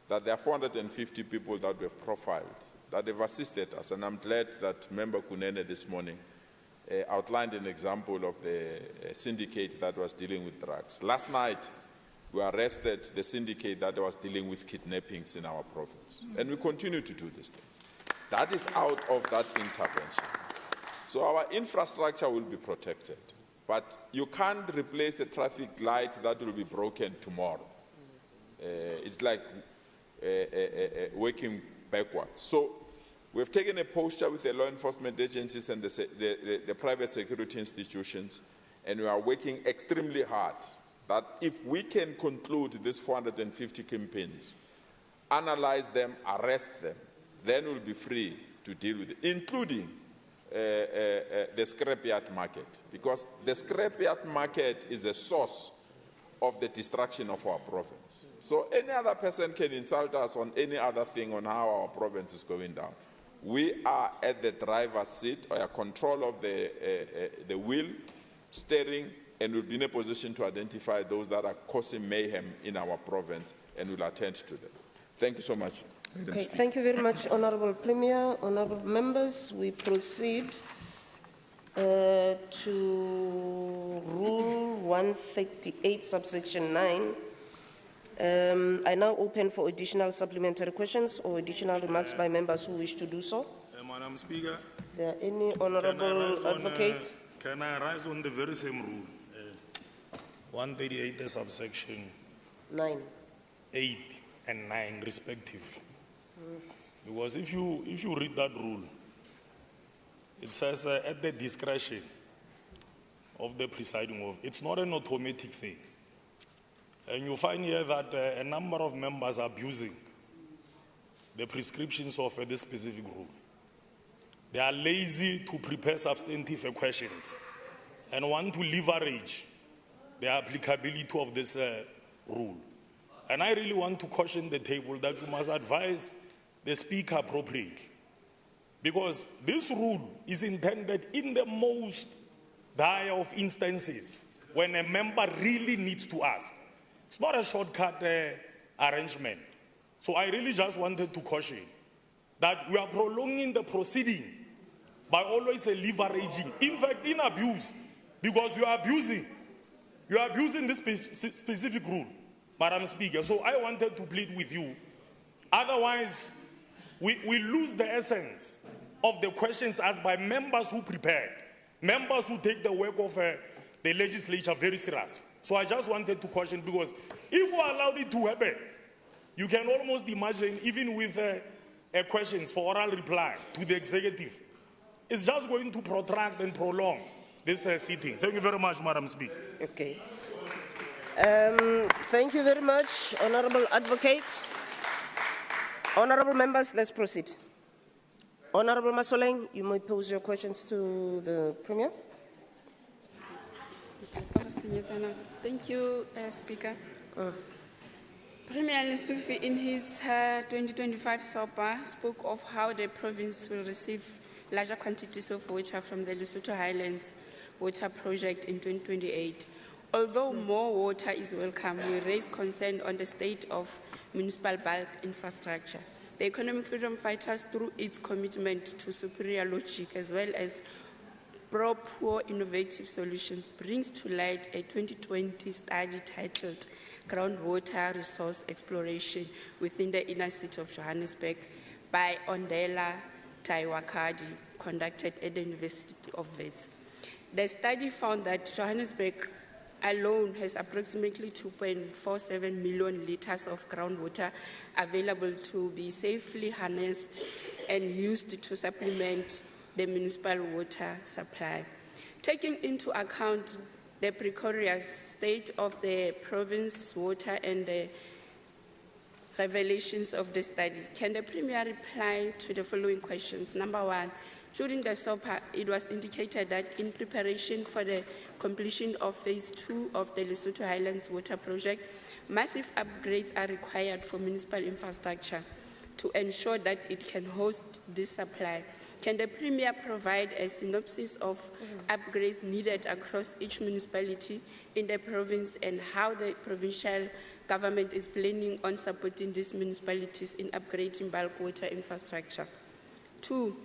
that there are 450 people that we have profiled, that have assisted us. And I'm glad that Member Kunene this morning outlined an example of the syndicate that was dealing with drugs. Last night, we arrested the syndicate that was dealing with kidnappings in our province. And we continue to do these things. That is out of that intervention. So our infrastructure will be protected. But you can't replace a traffic light that will be broken tomorrow. It's like working backwards. So we've taken a posture with the law enforcement agencies and the private security institutions, and we are working extremely hard that if we can conclude these 450 campaigns, analyze them, arrest them, then we'll be free to deal with it, including the scrapyard market, because the scrapyard market is a source of the destruction of our province. So any other person can insult us on any other thing on how our province is going down. We are at the driver's seat, or control of the wheel, steering, and we'll be in a position to identify those that are causing mayhem in our province, and we'll attend to them. Thank you so much. Okay, thank you very much, Honourable Premier. Honourable members, we proceed to Rule 138, subsection 9. I now open for additional supplementary questions or additional remarks by members who wish to do so. Madam Speaker, There any honorable advocate? Can I rise on the very same rule? 138, the subsection 9. 8 and 9 respectively. Because if you read that rule, it says at the discretion of the presiding officer. It's not an automatic thing. And you find here that a number of members are abusing the prescriptions of this specific rule. They are lazy to prepare substantive questions and want to leverage the applicability of this rule. And I really want to caution the table that you must advise the speaker appropriately. Because this rule is intended in the most dire of instances when a member really needs to ask. It's not a shortcut arrangement. So I really just wanted to caution that we are prolonging the proceeding by always leveraging, in fact, in abuse, because you are abusing this specific rule, Madam Speaker. So I wanted to plead with you. Otherwise, we lose the essence of the questions asked by members who prepared, members who take the work of the legislature very serious. So I just wanted to caution, because if we allowed it to happen, you can almost imagine, even with questions for oral reply to the executive, it's just going to protract and prolong this sitting. Thank you very much, Madam Speaker. Okay. Thank you very much, Honorable Advocate. Honorable members, let's proceed. Honorable Masoleng, you may pose your questions to the Premier. Thank you, Speaker. Premier Lesufi, in his 2025 SOPA, spoke of how the province will receive larger quantities of water from the Lesotho Highlands water project in 2028. Although more water is welcome, we raise concern on the state of municipal bulk infrastructure. The Economic Freedom Fighters, through its commitment to superior logic as well as pro-poor innovative solutions, brings to light a 2020 study titled Groundwater Resource Exploration within the inner city of Johannesburg by Ondela Taiwakadi, conducted at the University of Wits. The study found that Johannesburg alone has approximately 2.47 million liters of groundwater available to be safely harnessed and used to supplement the municipal water supply. Taking into account the precarious state of the province's water and the revelations of the study, can the Premier reply to the following questions? Number one, during the SOPA, it was indicated that in preparation for the completion of phase 2 of the Lesotho Highlands water project, massive upgrades are required for municipal infrastructure to ensure that it can host this supply. Can the Premier provide a synopsis of upgrades needed across each municipality in the province and how the provincial government is planning on supporting these municipalities in upgrading bulk water infrastructure? 2,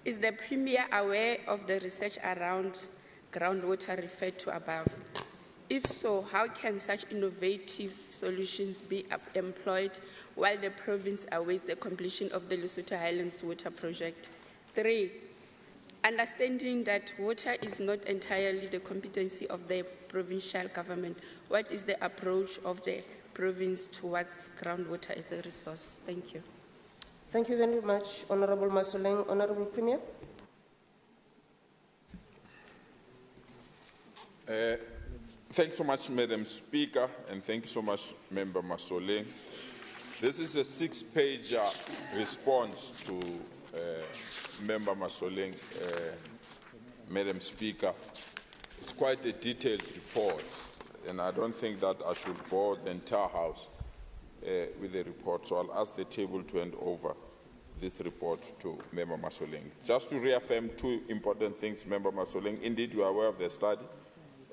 is the Premier aware of the research around groundwater referred to above? If so, how can such innovative solutions be employed while the province awaits the completion of the Lesotho Highlands water project? 3, understanding that water is not entirely the competency of the provincial government, what is the approach of the province towards groundwater as a resource? Thank you. Thank you very much, Honorable Masoleng. Honorable Premier. Thanks so much, Madam Speaker, and thank you so much, Member Masoleng. This is a 6-page response to Member Masoleng, Madam Speaker. It's quite a detailed report, and I don't think that I should bore the entire House with the report, so I'll ask the table to hand over this report to Member Masoleng. Just to reaffirm 2 important things, Member Masoleng, indeed we are aware of the study,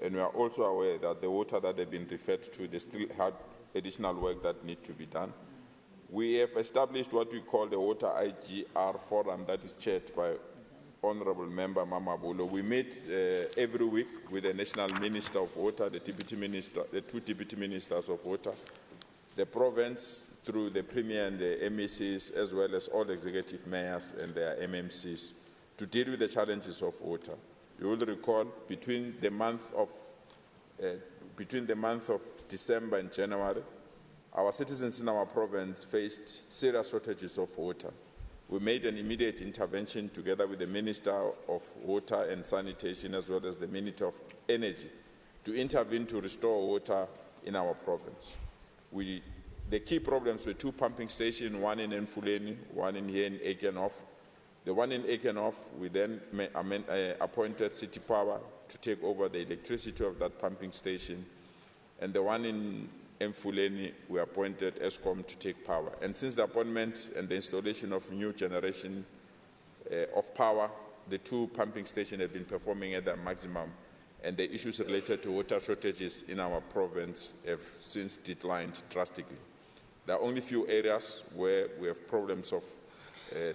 and we are also aware that the water that they've been referred to, they still have additional work that needs to be done. We have established what we call the Water IGR Forum that is chaired by Honourable Member Mamabulo. We meet every week with the National Minister of Water, the Deputy Minister, the two Deputy Ministers of Water, the province through the Premier and the MECs, as well as all executive mayors and their MMCs, to deal with the challenges of water. You will recall between the month of December and January, our citizens in our province faced serious shortages of water. We made an immediate intervention together with the Minister of Water and Sanitation, as well as the Minister of Energy, to intervene to restore water in our province. The key problems were two pumping stations, one in Enfuleni, one in here in Ekenhof. The one in Ekenhof, we then appointed City Power to take over the electricity of that pumping station. And the one in Enfuleni, we appointed ESCOM to take power. And since the appointment and the installation of new generation of power, the two pumping stations have been performing at their maximum, and the issues related to water shortages in our province have since declined drastically. There are only few areas where we have problems of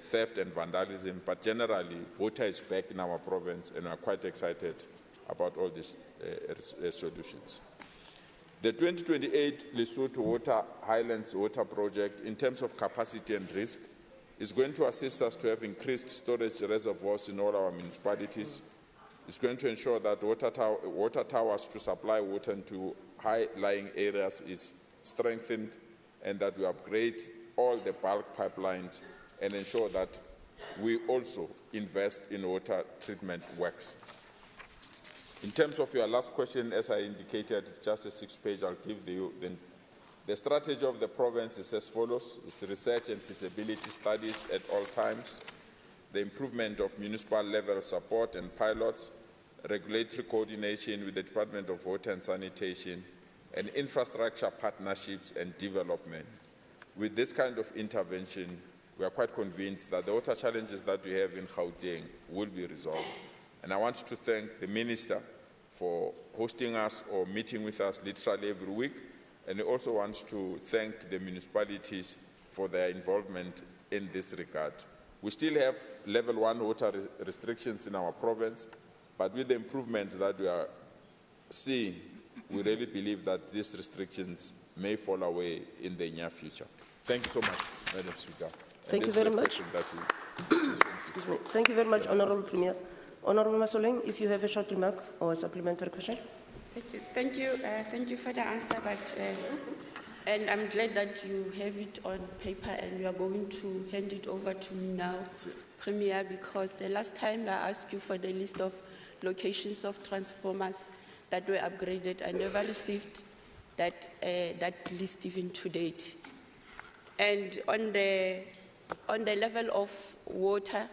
theft and vandalism, but generally, water is back in our province, and we are quite excited about all these solutions. The 2028 Lesotho Water Highlands Water Project, in terms of capacity and risk, is going to assist us to have increased storage reservoirs in all our municipalities. It's going to ensure that water towers to supply water into high-lying areas is strengthened, and that we upgrade all the bulk pipelines and ensure that we also invest in water treatment works. In terms of your last question, as I indicated, just a 6-page I'll give you. The strategy of the province is as follows. It's research and feasibility studies at all times, the improvement of municipal level support and pilots, regulatory coordination with the Department of Water and Sanitation, and infrastructure partnerships and development. With this kind of intervention, we are quite convinced that the water challenges that we have in Gauteng will be resolved. And I want to thank the Minister for hosting us or meeting with us literally every week. And I also want to thank the municipalities for their involvement in this regard. We still have level 1 water restrictions in our province, but with the improvements that we are seeing, we really believe that these restrictions may fall away in the near future. Thank you so much, Madam Speaker. Thank you very much. Excuse me. Thank you very much, Honourable Premier. Honourable Masoleng, if you have a short remark or a supplementary question. Thank you for the answer, but and I'm glad that you have it on paper and you are going to hand it over to me now, Premier, because the last time I asked you for the list of locations of transformers that were upgraded, I never received that list even to date. And on the level of water,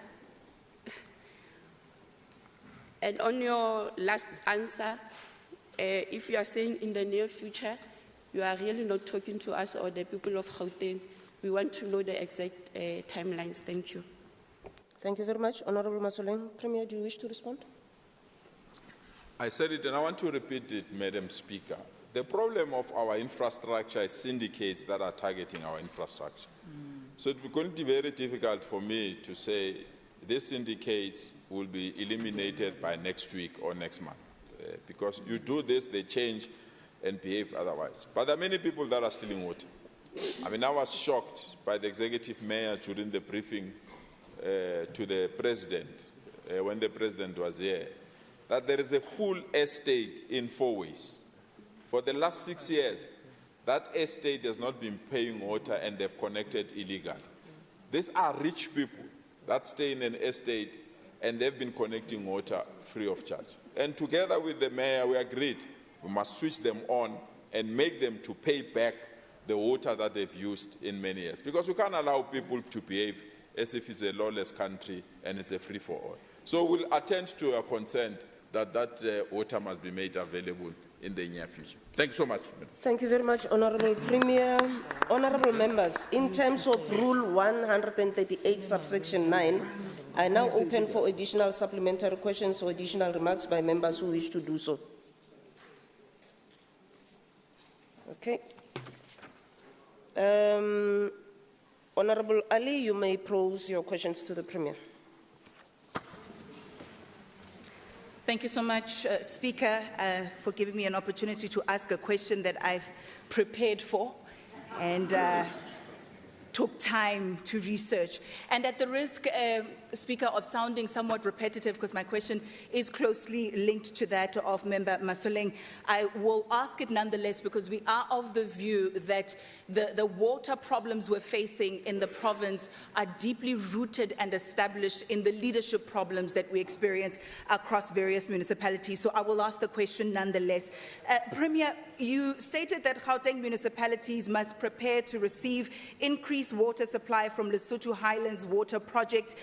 and on your last answer, if you are saying in the near future, you are really not talking to us or the people of Gauteng. We want to know the exact timelines. Thank you. Thank you very much. Honourable Masoleng. Premier, do you wish to respond? I said it and I want to repeat it, Madam Speaker. The problem of our infrastructure is syndicates that are targeting our infrastructure. So it's going to be very difficult for me to say these syndicates will be eliminated by next week or next month. Because you do this, they change and behave otherwise. But there are many people that are stealing water. I mean, I was shocked by the executive mayor during the briefing to the president, when the president was here, that there is a full estate in Fourways. For the last 6 years, that estate has not been paying water and they've connected illegally. These are rich people that stay in an estate and they've been connecting water free of charge. And together with the mayor, we agreed we must switch them on and make them to pay back the water that they've used in many years. Because we can't allow people to behave as if it's a lawless country and it's a free-for-all. So we'll attend to your consent that water must be made available in the near future. Thank you so much. Thank you very much, Honourable Premier. Honourable members, in terms of Rule 138, subsection 9, I now open for additional supplementary questions or additional remarks by members who wish to do so. Okay. Honourable Ali, you may pose your questions to the Premier. Thank you so much, Speaker, for giving me an opportunity to ask a question that I've prepared for and took time to research. And at the risk, Speaker, of sounding somewhat repetitive, because my question is closely linked to that of Member Masoleng, I will ask it nonetheless because we are of the view that the water problems we're facing in the province are deeply rooted and established in the leadership problems that we experience across various municipalities. So I will ask the question nonetheless. Premier, you stated that Gauteng municipalities must prepare to receive increased water supply from Lesotho Highlands Water Project.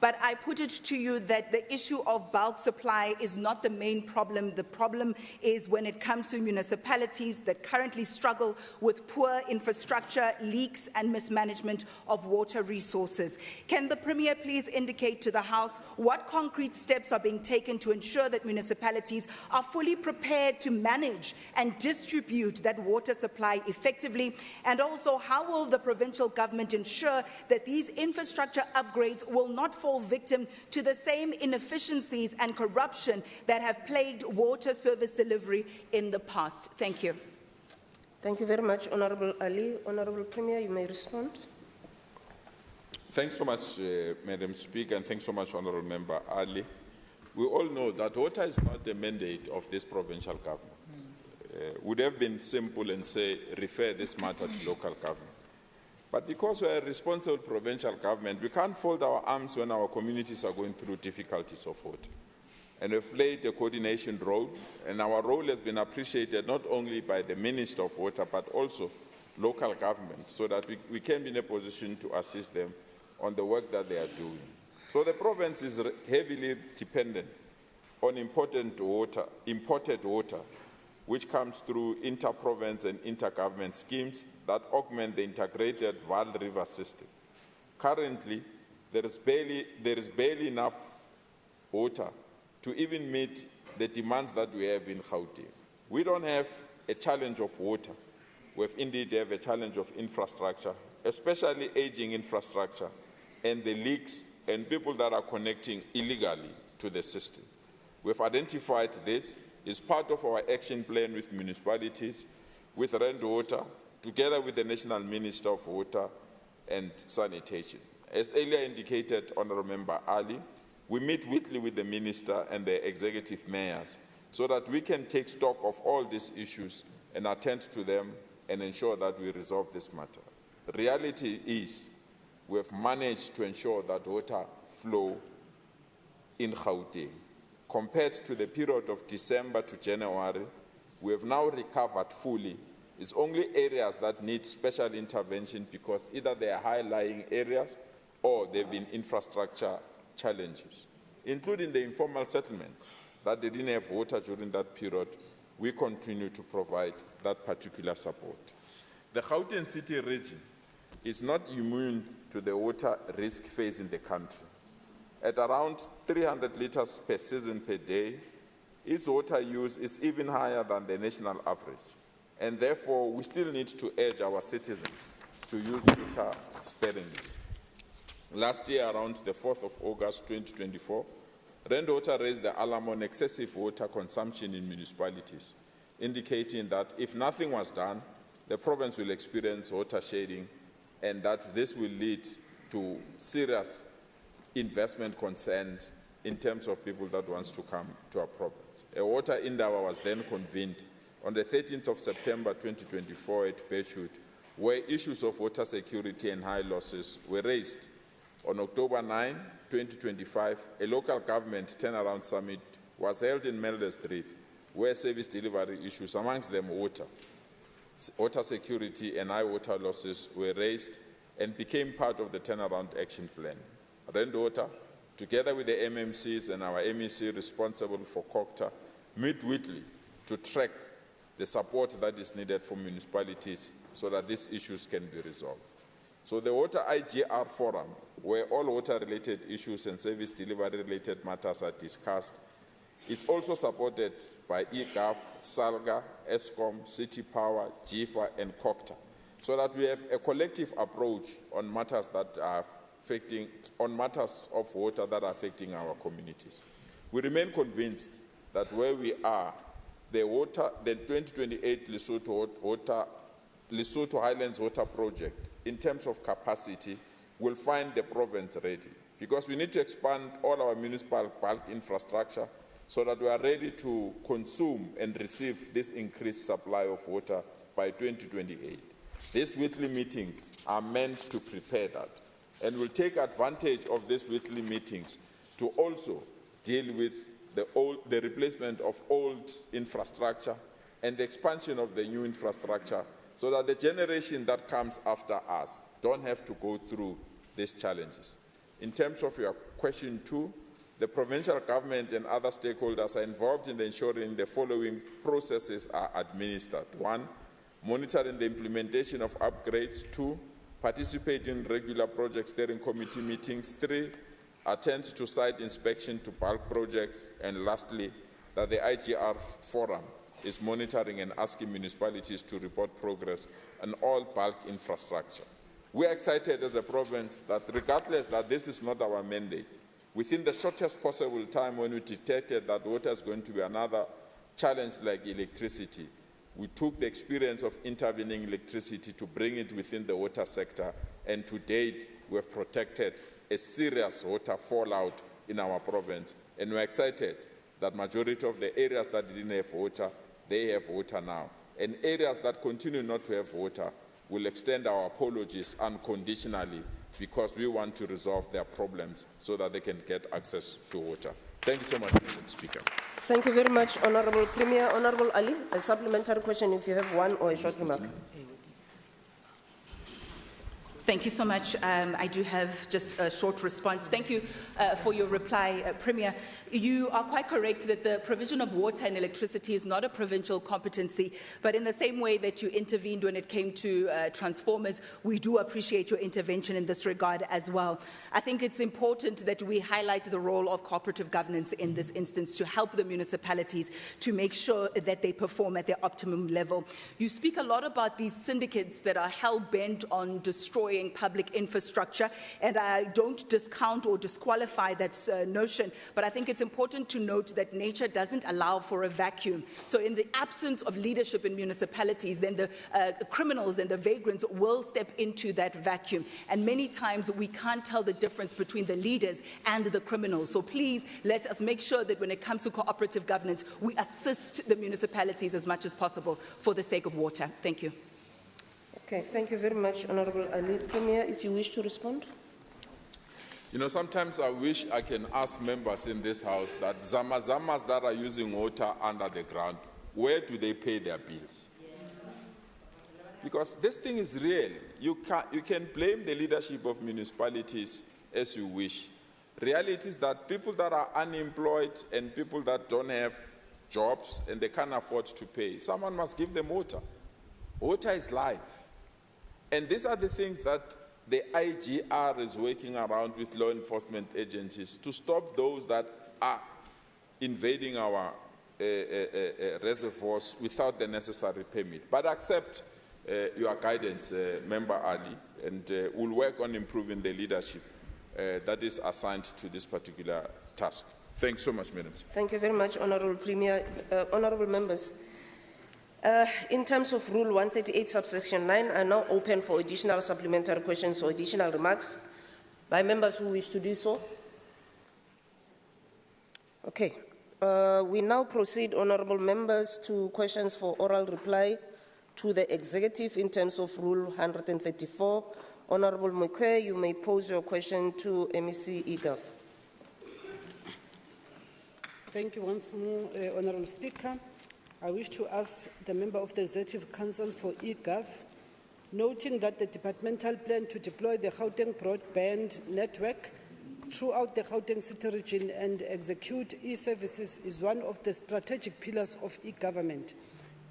But I put it to you that the issue of bulk supply is not the main problem. The problem is when it comes to municipalities that currently struggle with poor infrastructure, leaks and mismanagement of water resources. Can the Premier please indicate to the House what concrete steps are being taken to ensure that municipalities are fully prepared to manage and distribute that water supply effectively? And also, how will the provincial government ensure that these infrastructure upgrades will not fall victim to the same inefficiencies and corruption that have plagued water service delivery in the past? Thank you. Thank you very much, Honourable Ali. Honourable Premier, you may respond. Thanks so much, Madam Speaker, and thanks so much, Honourable Member Ali. We all know that water is not the mandate of this provincial government. Would have been simple and say, refer this matter to local government. But because we're a responsible provincial government, we can't fold our arms when our communities are going through difficulties of water. And we've played a coordination role, and our role has been appreciated not only by the Minister of Water, but also local government, so that we can be in a position to assist them on the work that they are doing. So the province is heavily dependent on imported water, which comes through inter-province and inter-government schemes that augment the integrated Vaal River system. Currently, there is barely enough water to even meet the demands that we have in Gauteng. We don't have a challenge of water. We indeed have a challenge of infrastructure, especially aging infrastructure, and the leaks and people that are connecting illegally to the system. We've identified this. Is part of our action plan with municipalities, with Rand Water, together with the National Minister of Water and Sanitation. As earlier indicated, Honourable Member Ali, we meet weekly with the Minister and the executive mayors so that we can take stock of all these issues and attend to them and ensure that we resolve this matter. The reality is we have managed to ensure that water flow in Gauteng. Compared to the period of December to January, we have now recovered fully. It's only areas that need special intervention because either they are high-lying areas or there have been infrastructure challenges, including the informal settlements that they didn't have water during that period. We continue to provide that particular support. The Gauteng City region is not immune to the water risk facing the country. At around 300 litres per season per day, its water use is even higher than the national average. And therefore, we still need to urge our citizens to use water sparingly. Last year, around the 4th of August 2024, Rand Water raised the alarm on excessive water consumption in municipalities, indicating that if nothing was done, the province will experience water shedding and that this will lead to serious investment concerns in terms of people that wants to come to our province. A water indawa was then convened on the 13th of September 2024 at Birchwood, where issues of water security and high losses were raised. On October 9, 2025, a local government turnaround summit was held in Meldersdrift, where service delivery issues, amongst them water security and high water losses were raised and became part of the turnaround action plan. Rand Water, together with the MMCs and our MEC responsible for COCTA, meet weekly to track the support that is needed for municipalities so that these issues can be resolved. So the Water IGR Forum, where all water-related issues and service delivery-related matters are discussed, it's also supported by EGAF, SALGA, ESCOM, City Power, GIFA, and COCTA, so that we have a collective approach on matters that are matters of water that are affecting our communities. We remain convinced that where we are, the 2028 Lesotho Highlands Water Project, in terms of capacity, will find the province ready. Because we need to expand all our municipal bulk infrastructure so that we are ready to consume and receive this increased supply of water by 2028. These weekly meetings are meant to prepare that, and we'll take advantage of these weekly meetings to also deal with the replacement of old infrastructure and the expansion of the new infrastructure so that the generation that comes after us don't have to go through these challenges. In terms of your question 2, the provincial government and other stakeholders are involved in ensuring the following processes are administered. 1, monitoring the implementation of upgrades. 2, participate in regular project steering committee meetings. 3, attend to site inspection to bulk projects. And lastly, that the IGR Forum is monitoring and asking municipalities to report progress on all bulk infrastructure. We are excited as a province that regardless that this is not our mandate, within the shortest possible time when we detected that water is going to be another challenge like electricity, we took the experience of intervening electricity to bring it within the water sector, and to date we have protected a serious water fallout in our province. And we're excited that majority of the areas that didn't have water, they have water now. And areas that continue not to have water, will extend our apologies unconditionally because we want to resolve their problems so that they can get access to water. Thank you so much, Mr. Speaker. Thank you very much, Honourable Premier. Honourable Ali, a supplementary question if you have one or a short remark. Thank you so much. I do have just a short response. Thank you for your reply, Premier. You are quite correct that the provision of water and electricity is not a provincial competency, but in the same way that you intervened when it came to transformers, we do appreciate your intervention in this regard as well. I think it's important that we highlight the role of cooperative governance in this instance to help the municipalities to make sure that they perform at their optimum level. You speak a lot about these syndicates that are hell-bent on destroying public infrastructure, and I don't discount or disqualify that notion, but I think it's important to note that nature doesn't allow for a vacuum. So in the absence of leadership in municipalities, then the criminals and the vagrants will step into that vacuum, and many times we can't tell the difference between the leaders and the criminals. So please let us make sure that when it comes to cooperative governance, we assist the municipalities as much as possible for the sake of water. Thank you. Okay, thank you very much, Honourable Ali. Premier, if you wish to respond. You know, sometimes I wish I can ask members in this House that Zamazamas that are using water under the ground, where do they pay their bills? Because this thing is real. You can blame the leadership of municipalities as you wish. Reality is that people that are unemployed and people that don't have jobs and they can't afford to pay, someone must give them water. Water is life. And these are the things that the IGR is working around with law enforcement agencies to stop those that are invading our reservoirs without the necessary permit. But accept your guidance, Member Ali, and we'll work on improving the leadership that is assigned to this particular task. Thanks so much, Madam Speaker. Thank you very much, Honourable Premier. Honourable members, in terms of Rule 138, subsection 9, are now open for additional supplementary questions or additional remarks by members who wish to do so. Okay. We now proceed, Honourable members, to questions for oral reply to the Executive in terms of Rule 134. Honourable Mokwe, you may pose your question to MEC EGAV. Thank you once more, Honourable Speaker. I wish to ask the member of the Executive Council for EGAV, noting that the departmental plan to deploy the Gauteng broadband network throughout the Gauteng city region and execute e-services is one of the strategic pillars of e-government.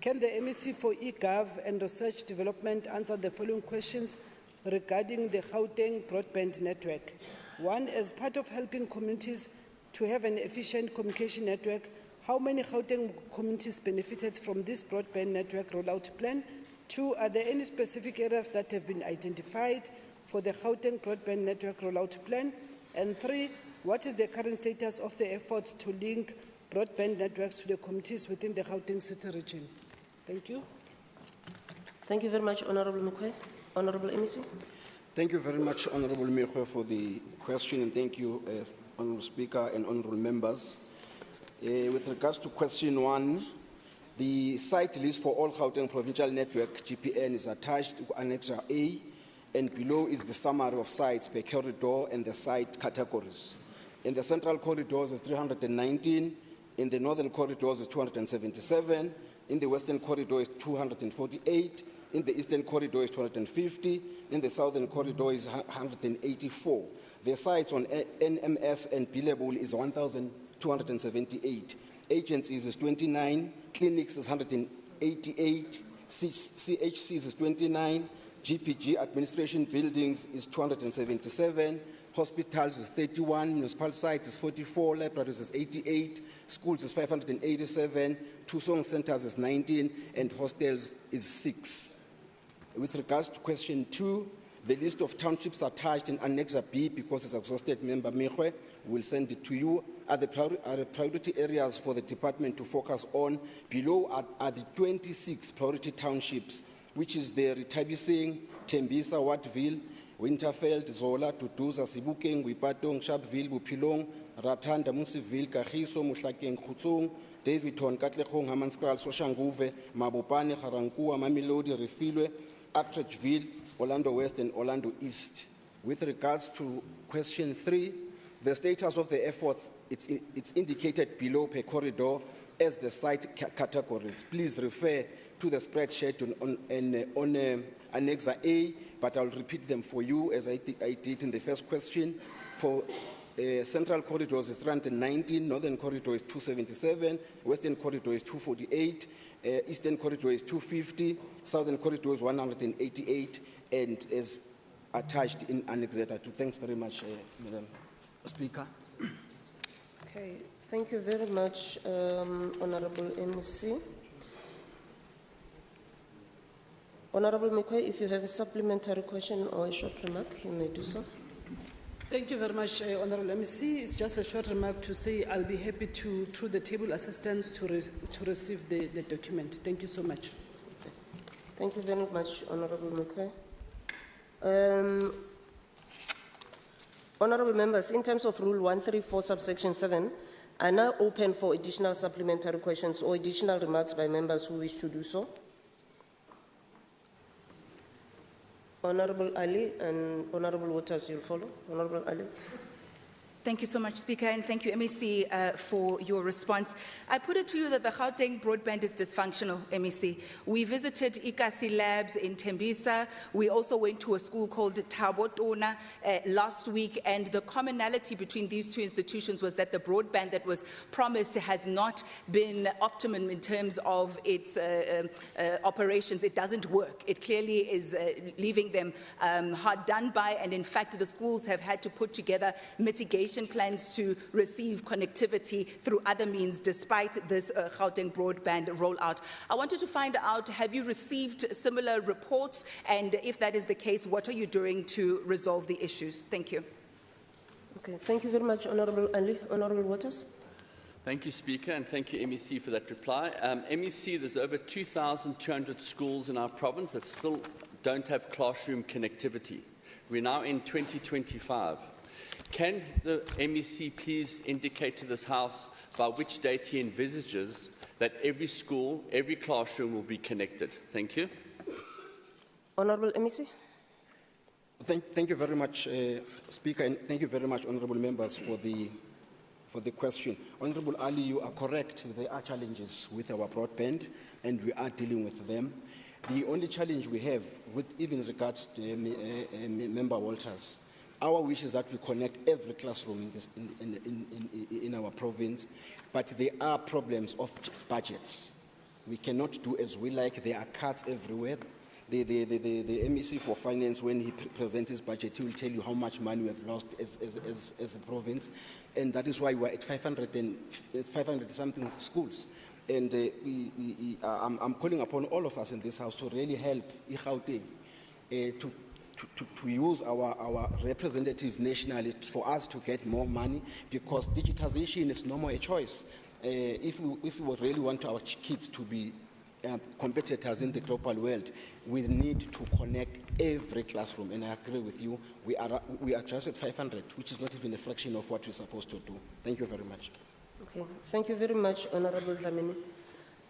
Can the MEC for EGAV and Research Development answer the following questions regarding the Gauteng broadband network? 1, as part of helping communities to have an efficient communication network, how many Gauteng communities benefited from this broadband network rollout plan? 2, are there any specific areas that have been identified for the Gauteng broadband network rollout plan? And 3, what is the current status of the efforts to link broadband networks to the communities within the Gauteng City region. Thank you. Thank you very much, Honorable Mukwe. Honorable MEC. Thank you very much, Honorable Mekwe, for the question, and thank you, Honorable Speaker and Honorable Members. With regards to question 1, the site list for all Gauteng Provincial Network, GPN, is attached to Annex A, and below is the summary of sites per corridor and the site categories. In the central corridors is 319, in the northern corridors is 277, in the western corridor is 248, in the eastern corridor is 250, in the southern corridor is 184. The sites on NMS and B-level is 1,278. Agencies is 29, clinics is 188, CHCs is 29, GPG administration buildings is 277, hospitals is 31, municipal sites is 44, libraries is 88, schools is 587, two song centers is 19, and hostels is 6. With regards to question 2, the list of townships attached in Annex B, because it's exhausted, Member Mekwe will send it to you, are the priority areas for the department to focus on. Below are the 26 priority townships, which is the Retabising, Tembisa, Wattville, Winterfeld, Zola, Tutuza, Sibukeng, Wipatong, Sharpeville, Bupilong, Ratanda, Musiville, Kagiso, Muhlakeng, Khutsong, Davidton, Katlehong, Hammanskraal, Soshanguve, Mabopane, Garankuwa, Mamelodi, Refilwe, Atteridgeville, Orlando West, and Orlando East. With regards to question 3, the status of the efforts, it's indicated below per corridor as the site categories. Please refer to the spreadsheet on Annex A, but I'll repeat them for you as I did in the first question. For central corridors is 319, northern corridor is 277, western corridor is 248, eastern corridor is 250, southern corridor is 188, and is attached in Annex Z. Thanks very much, Madam Speaker. Okay, thank you very much, Honorable MEC. Honorable Mekwe, if you have a supplementary question or a short remark, you may do so. Thank you very much, Honorable MEC. It's just a short remark to say I'll be happy to, through the table assistance, to receive the document. Thank you so much. Thank you very much, Honorable Mekwe. Honorable members, in terms of Rule 134, subsection 7, are now open for additional supplementary questions or additional remarks by members who wish to do so. Honorable Ali and Honorable Waters, you'll follow. Honorable Ali. Thank you so much, Speaker, and thank you, MEC, for your response. I put it to you that the Gauteng broadband is dysfunctional, MEC. We visited Ikasi Labs in Tembisa. We also went to a school called Tabotona last week, and the commonality between these two institutions was that the broadband that was promised has not been optimum in terms of its operations. It doesn't work. It clearly is leaving them hard done by, and in fact, the schools have had to put together mitigation plans to receive connectivity through other means despite this Gauteng broadband rollout. I wanted to find out, have you received similar reports? And if that is the case, what are you doing to resolve the issues? Thank you. Okay, thank you very much, Honorable Ali. Honorable Waters. Thank you, Speaker, and thank you, MEC, for that reply. MEC, there's over 2,200 schools in our province that still don't have classroom connectivity. We're now in 2025. Can the MEC please indicate to this House by which date he envisages that every school, every classroom will be connected? Thank you. Honorable MEC. Thank you very much, Speaker, and thank you very much, honourable members, for the question. Honourable Ali, you are correct. There are challenges with our broadband, and we are dealing with them. The only challenge we have, with even regards to Member Walters, our wish is that we connect every classroom in our province, but there are problems of budgets. We cannot do as we like. There are cuts everywhere. The MEC for Finance, when he presents his budget, he will tell you how much money we have lost as a province, and that is why we are at 500-something schools. And I'm calling upon all of us in this House to really help Gauteng to use our representative nationally for us to get more money, because digitization is no more a choice. if we really want our kids to be competitors in the global world, we need to connect every classroom. And I agree with you. We are just at 500, which is not even a fraction of what we're supposed to do. Thank you very much. Okay, thank you very much, Honorable Dlamini.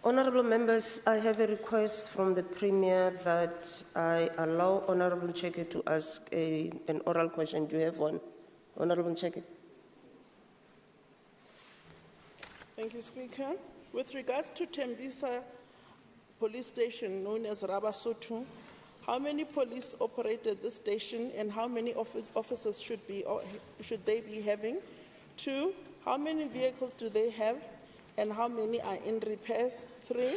Honorable members, I have a request from the Premier that I allow Honorable Ncheke to ask an oral question. Do you have one? Honorable Ncheke. Thank you, Speaker. With regards to Tembisa police station known as Rabasotho, how many police operate at this station and how many officers should they be having? 2, how many vehicles do they have and how many are in repairs? 3,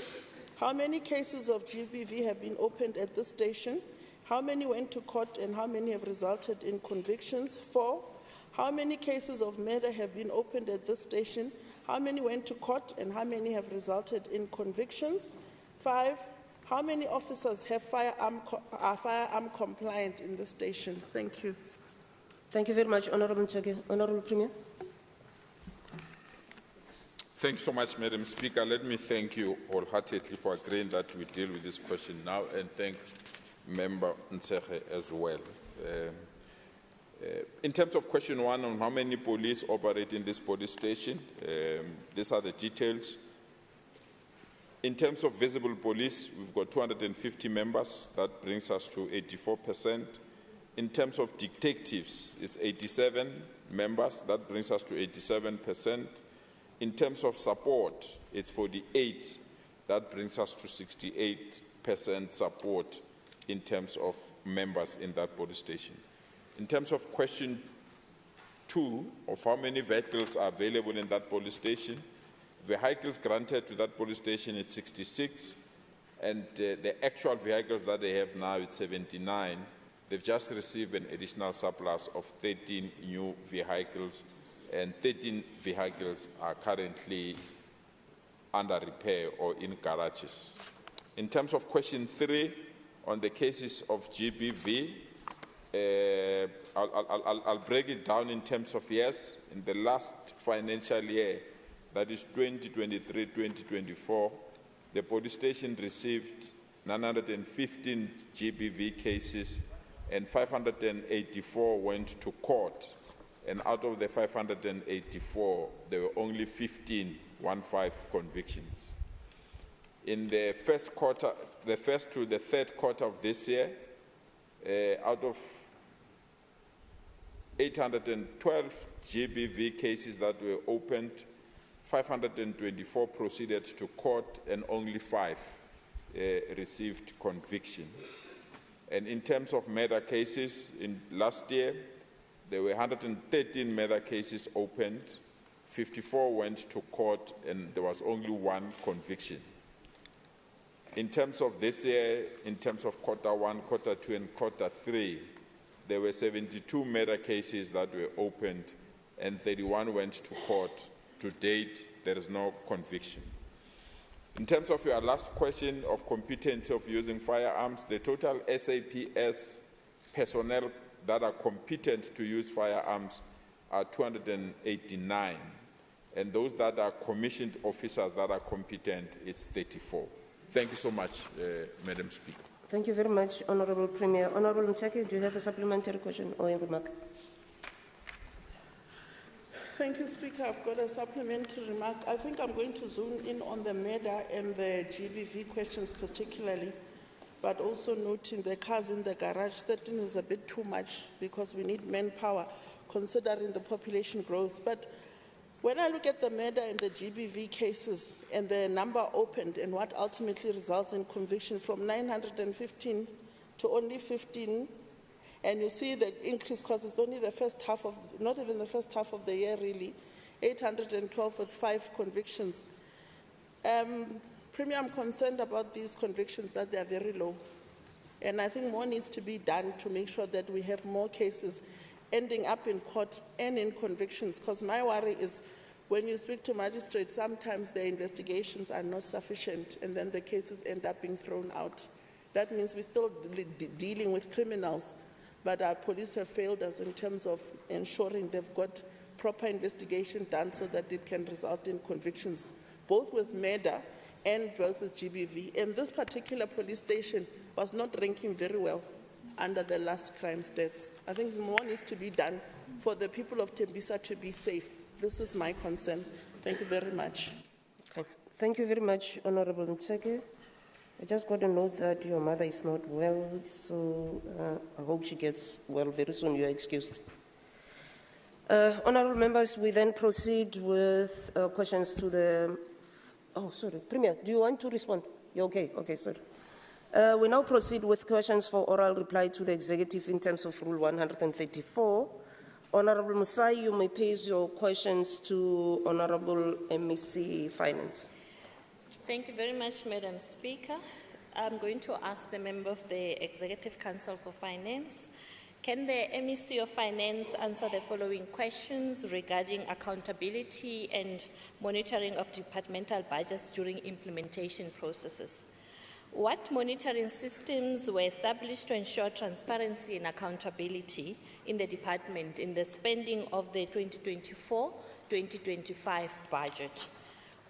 how many cases of GBV have been opened at this station? How many went to court and how many have resulted in convictions? 4, how many cases of murder have been opened at this station? How many went to court and how many have resulted in convictions? 5, how many officers are firearm compliant in the station? Thank you. Thank you very much, Honorable Ncheke. Honorable Premier. Thank you so much, Madam Speaker. Let me thank you wholeheartedly for agreeing that we deal with this question now, and thank Member Ntsege as well. In terms of question 1 on how many police operate in this police station, these are the details. In terms of visible police, we've got 250 members. That brings us to 84%. In terms of detectives, it's 87 members. That brings us to 87%. In terms of support, it's 48. That brings us to 68% support in terms of members in that police station. In terms of question 2 of how many vehicles are available in that police station, vehicles granted to that police station is 66, and the actual vehicles that they have now is 79. They've just received an additional surplus of 13 new vehicles, and 13 vehicles are currently under repair or in garages. In terms of question 3 on the cases of GBV, I'll break it down in terms of years. In the last financial year, that is 2023-2024, the police station received 915 GBV cases and 584 went to court. And out of the 584, there were only 15 convictions. In the first quarter, the first to the third quarter of this year, out of 812 GBV cases that were opened, 524 proceeded to court and only 5 received conviction. And in terms of murder cases, in last year, there were 113 murder cases opened, 54 went to court, and there was only 1 conviction. In terms of this year, in terms of quarter 1, quarter 2, and quarter 3, there were 72 murder cases that were opened and 31 went to court. To date, there is no conviction. In terms of your last question of competency of using firearms, the total SAPS personnel that are competent to use firearms are 289. And those that are commissioned officers that are competent, it's 34. Thank you so much, Madam Speaker. Thank you very much, Honorable Premier. Honorable Ncheke, do you have a supplementary question or a remark? Thank you, Speaker. I've got a supplementary remark. I think I'm going to zoom in on the murder and the GBV questions particularly, but also noting the cars in the garage. 13 is a bit too much because we need manpower considering the population growth. But when I look at the murder and the GBV cases and the number opened and what ultimately results in conviction from 915 to only 15, and you see the increase because it's only the first half of, not even the first half of the year really, 812 with 5 convictions. Premier, I'm concerned about these convictions that they are very low. And I think more needs to be done to make sure that we have more cases ending up in court and in convictions, because my worry is when you speak to magistrates, sometimes their investigations are not sufficient and then the cases end up being thrown out. That means we're still dealing with criminals, but our police have failed us in terms of ensuring they've got proper investigation done so that it can result in convictions, both with MEDA and both with GBV. And this particular police station was not ranking very well under the last crime stats. I think more needs to be done for the people of Tembisa to be safe. This is my concern. Thank you very much. Okay. Thank you very much, Honorable Ntseke. I just got a note that your mother is not well, so I hope she gets well very soon. You are excused. Honorable members, we then proceed with questions to the... Oh, sorry. Premier, do you want to respond? You're okay? Okay, sorry. We now proceed with questions for oral reply to the executive in terms of Rule 134. Honorable Musai, you may pose your questions to Honorable MEC Finance. Thank you very much, Madam Speaker. I'm going to ask the member of the Executive Council for Finance. Can the MEC of Finance answer the following questions regarding accountability and monitoring of departmental budgets during implementation processes? What monitoring systems were established to ensure transparency and accountability in the department in the spending of the 2024-2025 budget?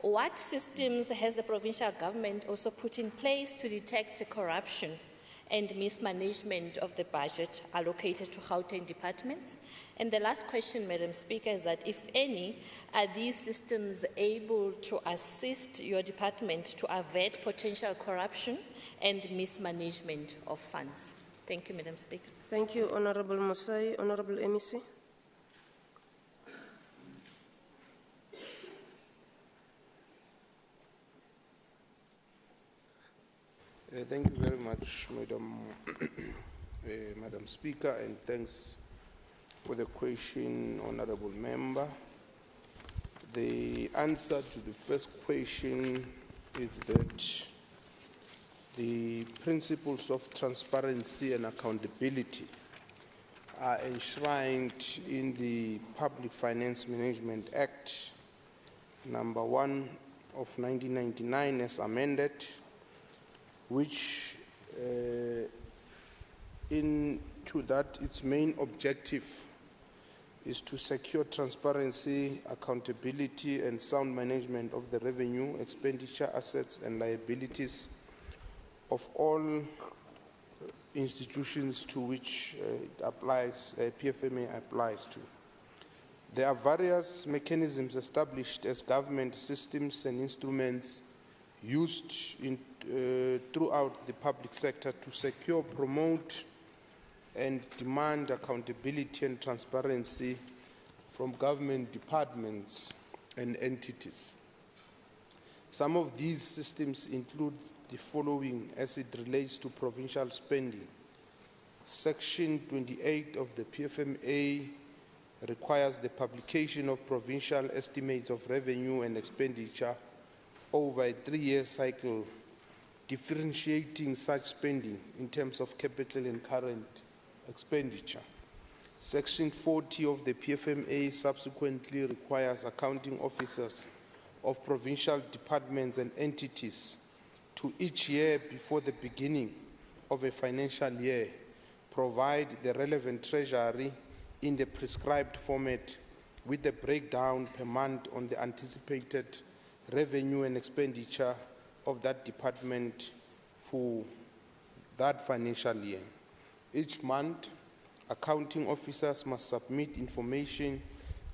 What systems has the provincial government also put in place to detect corruption and mismanagement of the budget allocated to Gauteng departments? And the last question, Madam Speaker, is that if any, are these systems able to assist your department to avert potential corruption and mismanagement of funds? Thank you, Madam Speaker. Thank you, Honorable Musai. Honorable MEC. Thank you very much, Madam Speaker, and thanks for the question, Honorable Member. The answer to the first question is that the principles of transparency and accountability are enshrined in the Public Finance Management Act, number 1 of 1999 as amended, which into that its main objective is to secure transparency, accountability, and sound management of the revenue, expenditure, assets, and liabilities of all institutions to which it applies, PFMA applies to. There are various mechanisms established as government systems and instruments used throughout the public sector to secure, promote, and demand accountability and transparency from government departments and entities. Some of these systems include the following as it relates to provincial spending. Section 28 of the PFMA requires the publication of provincial estimates of revenue and expenditure over a 3-year cycle, differentiating such spending in terms of capital and current expenditure. Section 40 of the PFMA subsequently requires accounting officers of provincial departments and entities to each year before the beginning of a financial year provide the relevant treasury in the prescribed format with the breakdown per month on the anticipated revenue and expenditure of that department for that financial year. Each month, accounting officers must submit information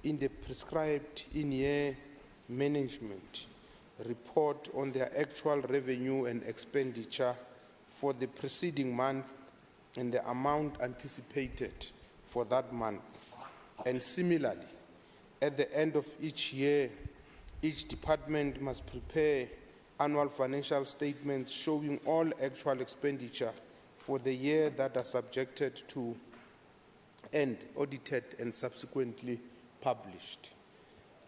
in the prescribed in-year management report on their actual revenue and expenditure for the preceding month and the amount anticipated for that month. And similarly, at the end of each year, each department must prepare annual financial statements showing all actual expenditure for the year that are subjected to and audited and subsequently published.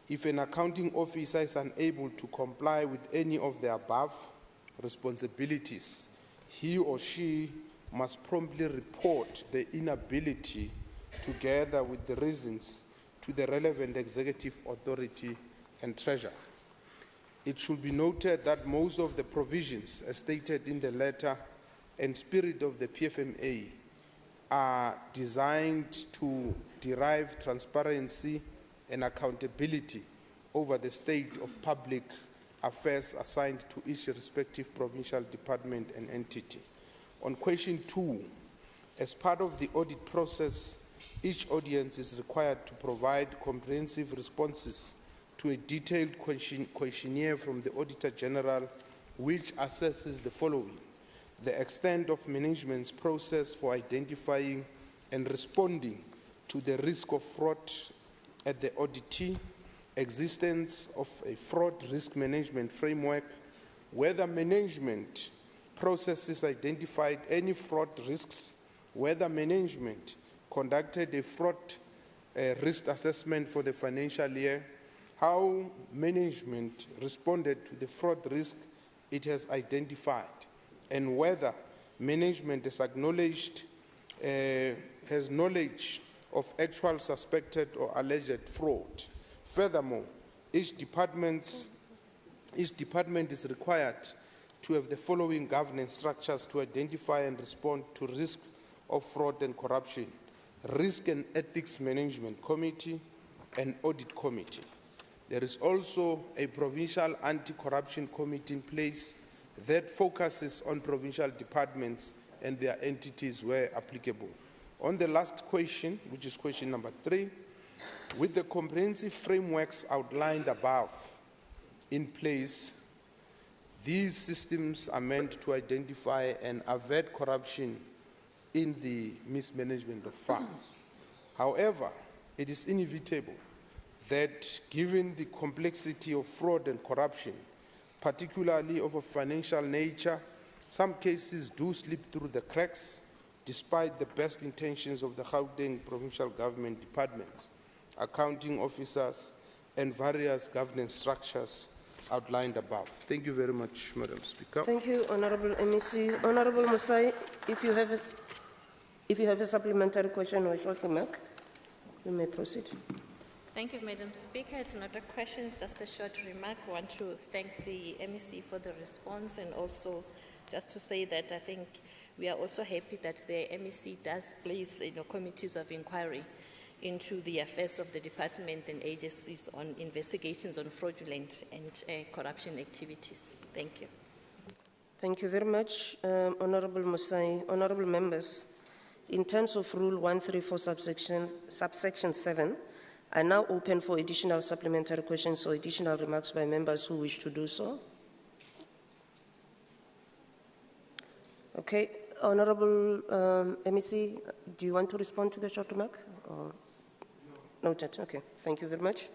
If an accounting officer is unable to comply with any of the above responsibilities, he or she must promptly report the inability together with the reasons to the relevant executive authority and treasurer. It should be noted that most of the provisions as stated in the letter and spirit of the PFMA are designed to derive transparency and accountability over the state of public affairs assigned to each respective provincial department and entity. On question 2, as part of the audit process, each audience is required to provide comprehensive responses to a detailed questionnaire from the Auditor General, which assesses the following: the extent of management's process for identifying and responding to the risk of fraud at the auditee, existence of a fraud risk management framework, whether management processes identified any fraud risks, whether management conducted a fraud risk assessment for the financial year, how management responded to the fraud risk it has identified, and whether management has knowledge of actual suspected or alleged fraud. Furthermore, each department is required to have the following governance structures to identify and respond to risk of fraud and corruption: Risk and Ethics Management Committee and Audit Committee. There is also a Provincial Anti-Corruption Committee in place that focuses on provincial departments and their entities where applicable. On the last question, which is question number 3, with the comprehensive frameworks outlined above in place, these systems are meant to identify and avert corruption in the mismanagement of funds. However, it is inevitable that given the complexity of fraud and corruption, particularly of a financial nature, some cases do slip through the cracks despite the best intentions of the Gauteng provincial government departments, accounting officers, and various governance structures outlined above. Thank you very much, Madam Speaker. Thank you, Honourable MEC. Honourable Musai, if you have a supplementary question or a short remark, you may proceed. Thank you, Madam Speaker. It's not a question, it's just a short remark. I want to thank the MEC for the response, and also just to say that I think we are also happy that the MEC does place committees of inquiry into the affairs of the department and agencies on investigations on fraudulent and corruption activities. Thank you. Thank you very much, Honourable Musai. Honourable members, in terms of Rule 134 subsection 7, I now open for additional supplementary questions or additional remarks by members who wish to do so. Okay, Honourable MEC, do you want to respond to the short remark? Or? Noted. Okay, thank you very much.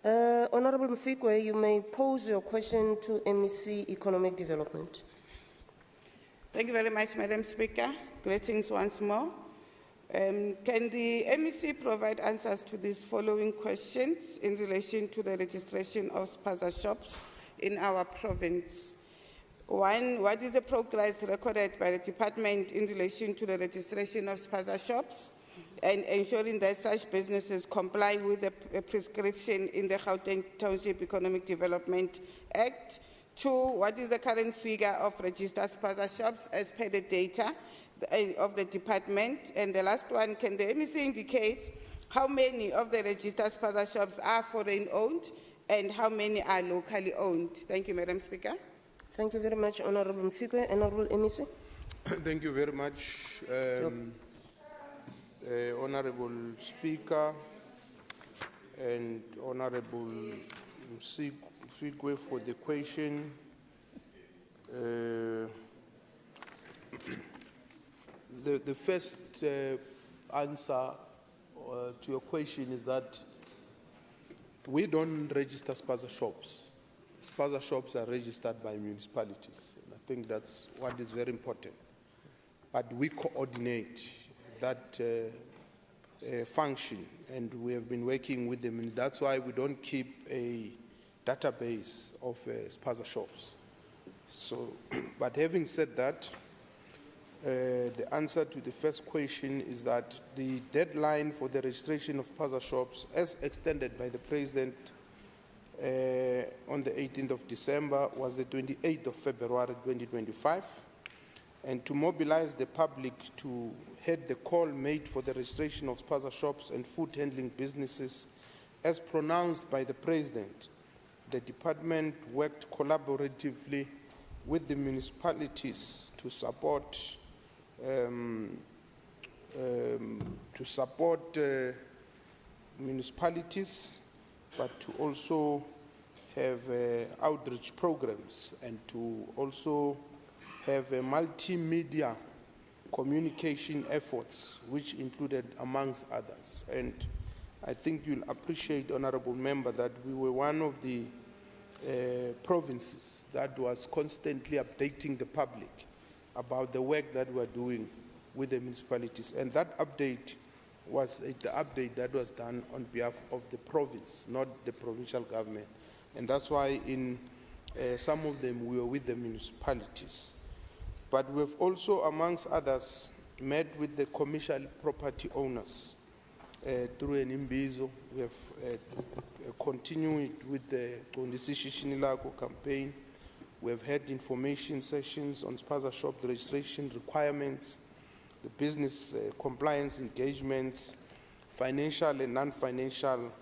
Honourable Mfikwe, you may pose your question to MEC Economic Development. Thank you very much, Madam Speaker. Greetings once more. Can the MEC provide answers to these following questions in relation to the registration of spaza shops in our province? 1, what is the progress recorded by the department in relation to the registration of spaza shops and ensuring that such businesses comply with the prescription in the Gauteng Township Economic Development Act? 2, what is the current figure of registered spaza shops as per the data of the department? And the last one, can the MEC indicate how many of the registered spaza shops are foreign owned and how many are locally owned? Thank you, Madam Speaker. Thank you very much, Honourable Mfikwe. Honourable MEC. Thank you very much, Honourable Speaker and Honourable Mfikwe for the question. The first answer to your question is that we don't register spaza shops. Spaza shops are registered by municipalities. And I think that's what is very important. But we coordinate that function, and we have been working with them. And that's why we don't keep a database of spaza shops. So, but having said that, the answer to the first question is that the deadline for the registration of spaza shops, as extended by the President on the 18th of December, was the 28th of February 2025. And to mobilize the public to heed the call made for the registration of spaza shops and food handling businesses, As pronounced by the President, the department worked collaboratively with the municipalities to support municipalities, but to also have outreach programs and to also have multimedia communication efforts, which included, amongst others. And I think you'll appreciate, Honorable Member, that we were one of the provinces that was constantly updating the public about the work that we're doing with the municipalities. And that update was the update that was done on behalf of the province, not the provincial government. And that's why in some of them we were with the municipalities. But we've also, amongst others, met with the commercial property owners through an imbizo. We have continued with the Kondisi Shishinilago campaign. We have had information sessions on spaza shop registration requirements, the business compliance engagements, financial and non-financial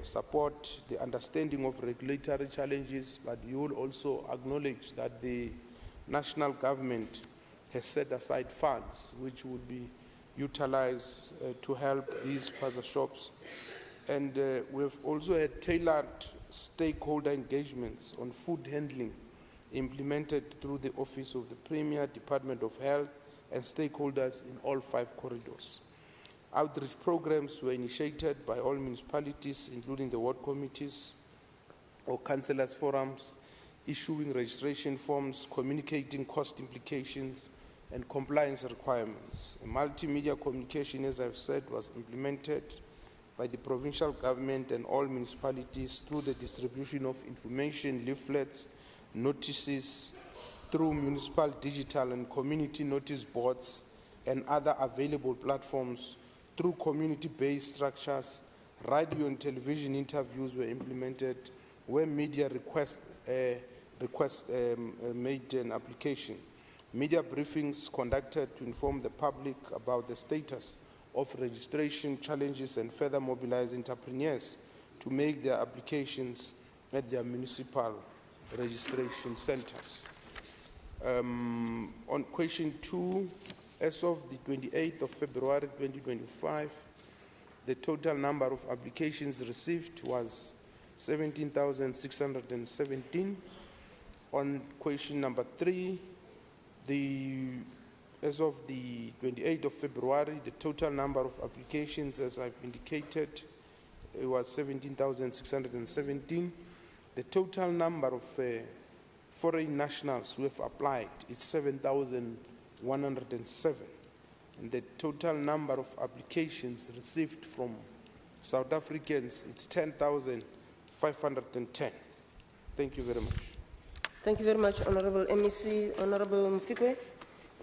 support, the understanding of regulatory challenges, but you will also acknowledge that the national government has set aside funds which would be utilized to help these spaza shops. And we've also had tailored stakeholder engagements on food handling implemented through the Office of the Premier, Department of Health, and stakeholders in all 5 corridors. Outreach programs were initiated by all municipalities, including the ward committees or councillors' forums, issuing registration forms, communicating cost implications and compliance requirements. A multimedia communication, as I've said, was implemented by the provincial government and all municipalities through the distribution of information, leaflets, notices, through municipal digital and community notice boards and other available platforms, through community-based structures. Radio and television interviews were implemented where media made an application. Media briefings conducted to inform the public about the status of registration challenges and further mobilize entrepreneurs to make their applications at their municipal registration centers. On question 2, as of the 28th of February 2025, the total number of applications received was 17,617. On question number 3, as of the 28th of February, the total number of applications, as I've indicated, it was 17,617. The total number of foreign nationals who have applied is 7,107. And the total number of applications received from South Africans, it's 10,510. Thank you very much. Thank you very much, Honorable MEC. Honorable Mfikwe,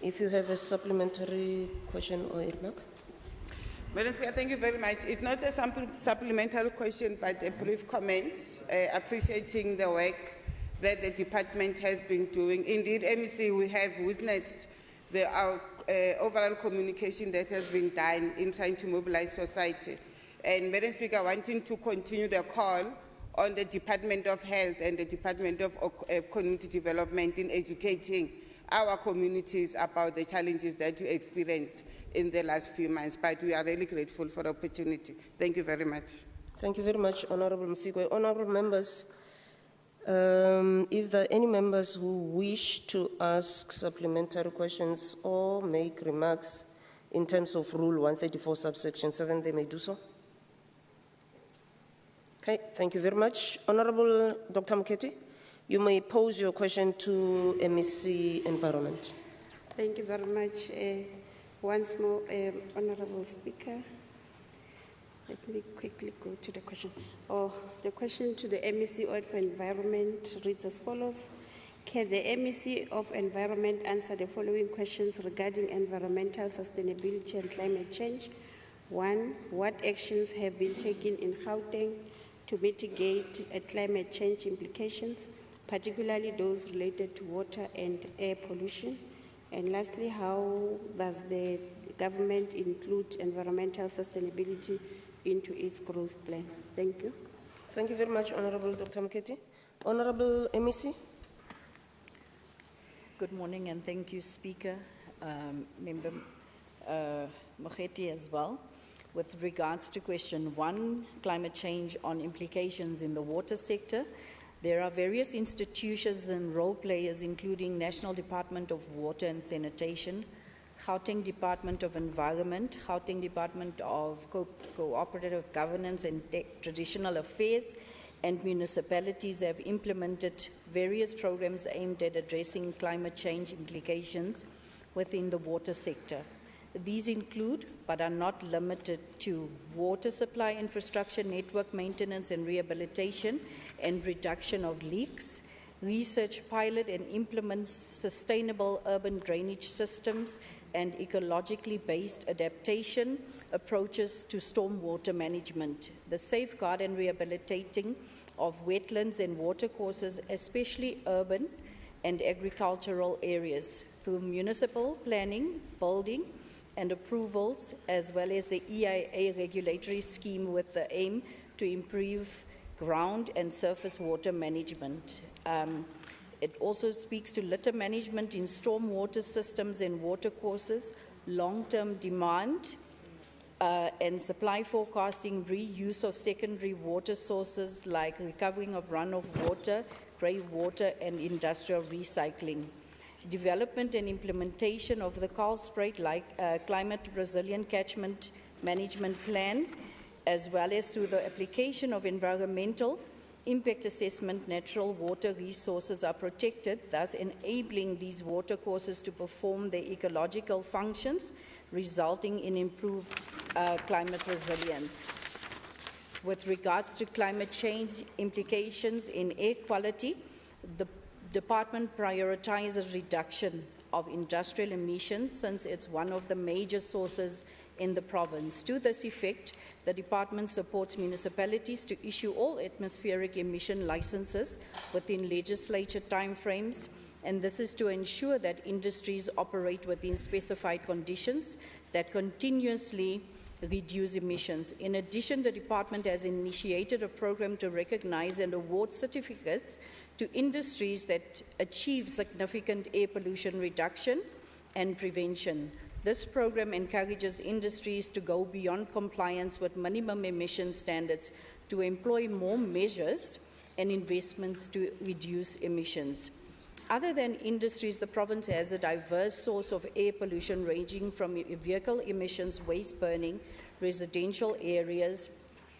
if you have a supplementary question or remark. Madam Speaker, thank you very much. It's not a supplementary question, but a brief comment, appreciating the work that the department has been doing. Indeed, MEC, we have witnessed the overall communication that has been done in trying to mobilize society. And Madam Speaker, wanting to continue the call on the Department of Health and the Department of Community Development in educating our communities about the challenges that we experienced in the last few months. But we are really grateful for the opportunity. Thank you very much. Thank you very much, Honorable Mfikwe. Honorable members, if there are any members who wish to ask supplementary questions or make remarks in terms of Rule 134, subsection 7, they may do so. Okay, thank you very much. Honorable Dr. Muketi, you may pose your question to MEC Environment. Thank you very much. Once more, Honorable Speaker. Let me quickly go to the question. The question to the MEC of Environment reads as follows. Can the MEC of Environment answer the following questions regarding environmental sustainability and climate change? 1, what actions have been taken in Gauteng to mitigate climate change implications, particularly those related to water and air pollution? And lastly, how does the government include environmental sustainability into its growth plan. Thank you. Thank you very much, Honorable Dr. Moketi. Honorable MEC. Good morning and thank you, Speaker, Member Moketi as well. With regards to question 1, climate change on implications in the water sector, there are various institutions and role players, including National Department of Water and Sanitation, Gauteng Department of Environment, Gauteng Department of Cooperative Governance and Traditional Affairs, and municipalities have implemented various programs aimed at addressing climate change implications within the water sector. These include, but are not limited to, water supply infrastructure, network maintenance and rehabilitation, and reduction of leaks, research, pilot and implement sustainable urban drainage systems, and ecologically based adaptation approaches to stormwater management, the safeguard and rehabilitating of wetlands and watercourses, especially urban and agricultural areas, through municipal planning, building, and approvals, as well as the EIA regulatory scheme with the aim to improve ground and surface water management. It also speaks to litter management in stormwater systems and watercourses, long-term demand and supply forecasting, reuse of secondary water sources like recovering of runoff water, grey water, and industrial recycling. Development and implementation of the Karlsruhe Climate Resilient Catchment Management Plan, as well as through the application of environmental impact assessment, natural water resources are protected, thus enabling these watercourses to perform their ecological functions, resulting in improved climate resilience. With regards to climate change implications in air quality, the Department prioritizes reduction of industrial emissions since it's one of the major sources in the province. To this effect, the Department supports municipalities to issue all atmospheric emission licenses within legislature timeframes, and this is to ensure that industries operate within specified conditions that continuously reduce emissions. In addition, the Department has initiated a program to recognize and award certificates to industries that achieve significant air pollution reduction and prevention. This program encourages industries to go beyond compliance with minimum emission standards to employ more measures and investments to reduce emissions. Other than industries, the province has a diverse source of air pollution ranging from vehicle emissions, waste burning, residential areas,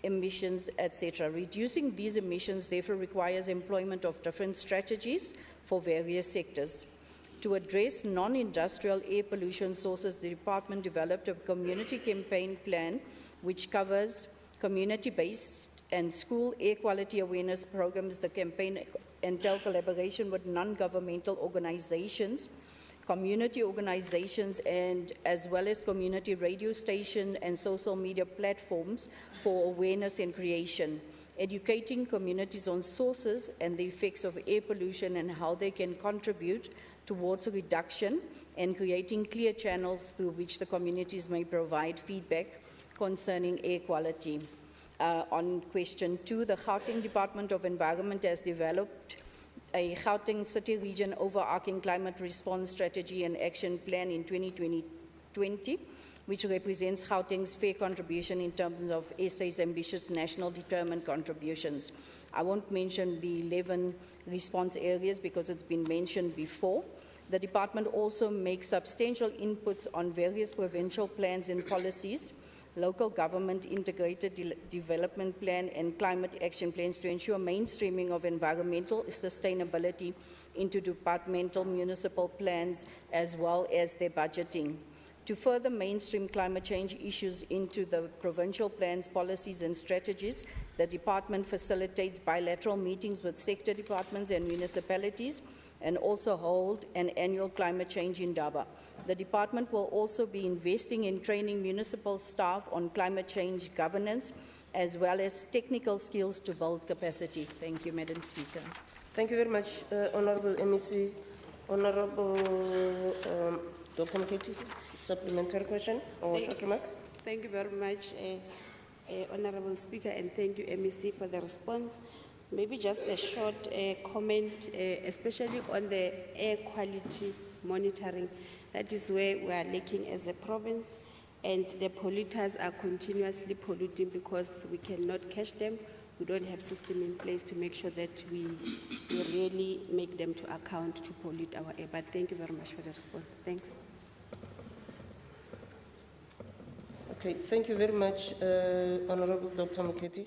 emissions, etc. Reducing these emissions therefore requires employment of different strategies for various sectors. To address non-industrial air pollution sources, the Department developed a community campaign plan which covers community-based and school air quality awareness programs. The campaign entails collaboration with non-governmental organizations, community organizations, and as well as community radio station and social media platforms for awareness and creation, educating communities on sources and the effects of air pollution and how they can contribute towards a reduction, and creating clear channels through which the communities may provide feedback concerning air quality. On question 2, the Gauteng Department of Environment has developed a Gauteng City Region Overarching Climate Response Strategy and Action Plan in 2020, which represents Gauteng's fair contribution in terms of SA's ambitious national determined contributions. I won't mention the 11 response areas because it's been mentioned before. The department also makes substantial inputs on various provincial plans and policies, local government integrated development plan and climate action plans to ensure mainstreaming of environmental sustainability into departmental municipal plans as well as their budgeting. To further mainstream climate change issues into the provincial plans, policies and strategies, the department facilitates bilateral meetings with sector departments and municipalities and also hold an annual climate change indaba. The department will also be investing in training municipal staff on climate change governance as well as technical skills to build capacity. Thank you, Madam Speaker. Thank you very much, Honourable MEC. Honourable Dr. Moketi, supplementary question or short remark? Thank you very much, Honorable Speaker, and thank you, MEC, for the response. Maybe just a short comment, especially on the air quality monitoring. That is where we are lacking as a province, and the polluters are continuously polluting because we cannot catch them. We don't have system in place to make sure that we really make them to account to pollute our air. But thank you very much for the response. Thanks. Okay, thank you very much, Honorable Dr. Muketi.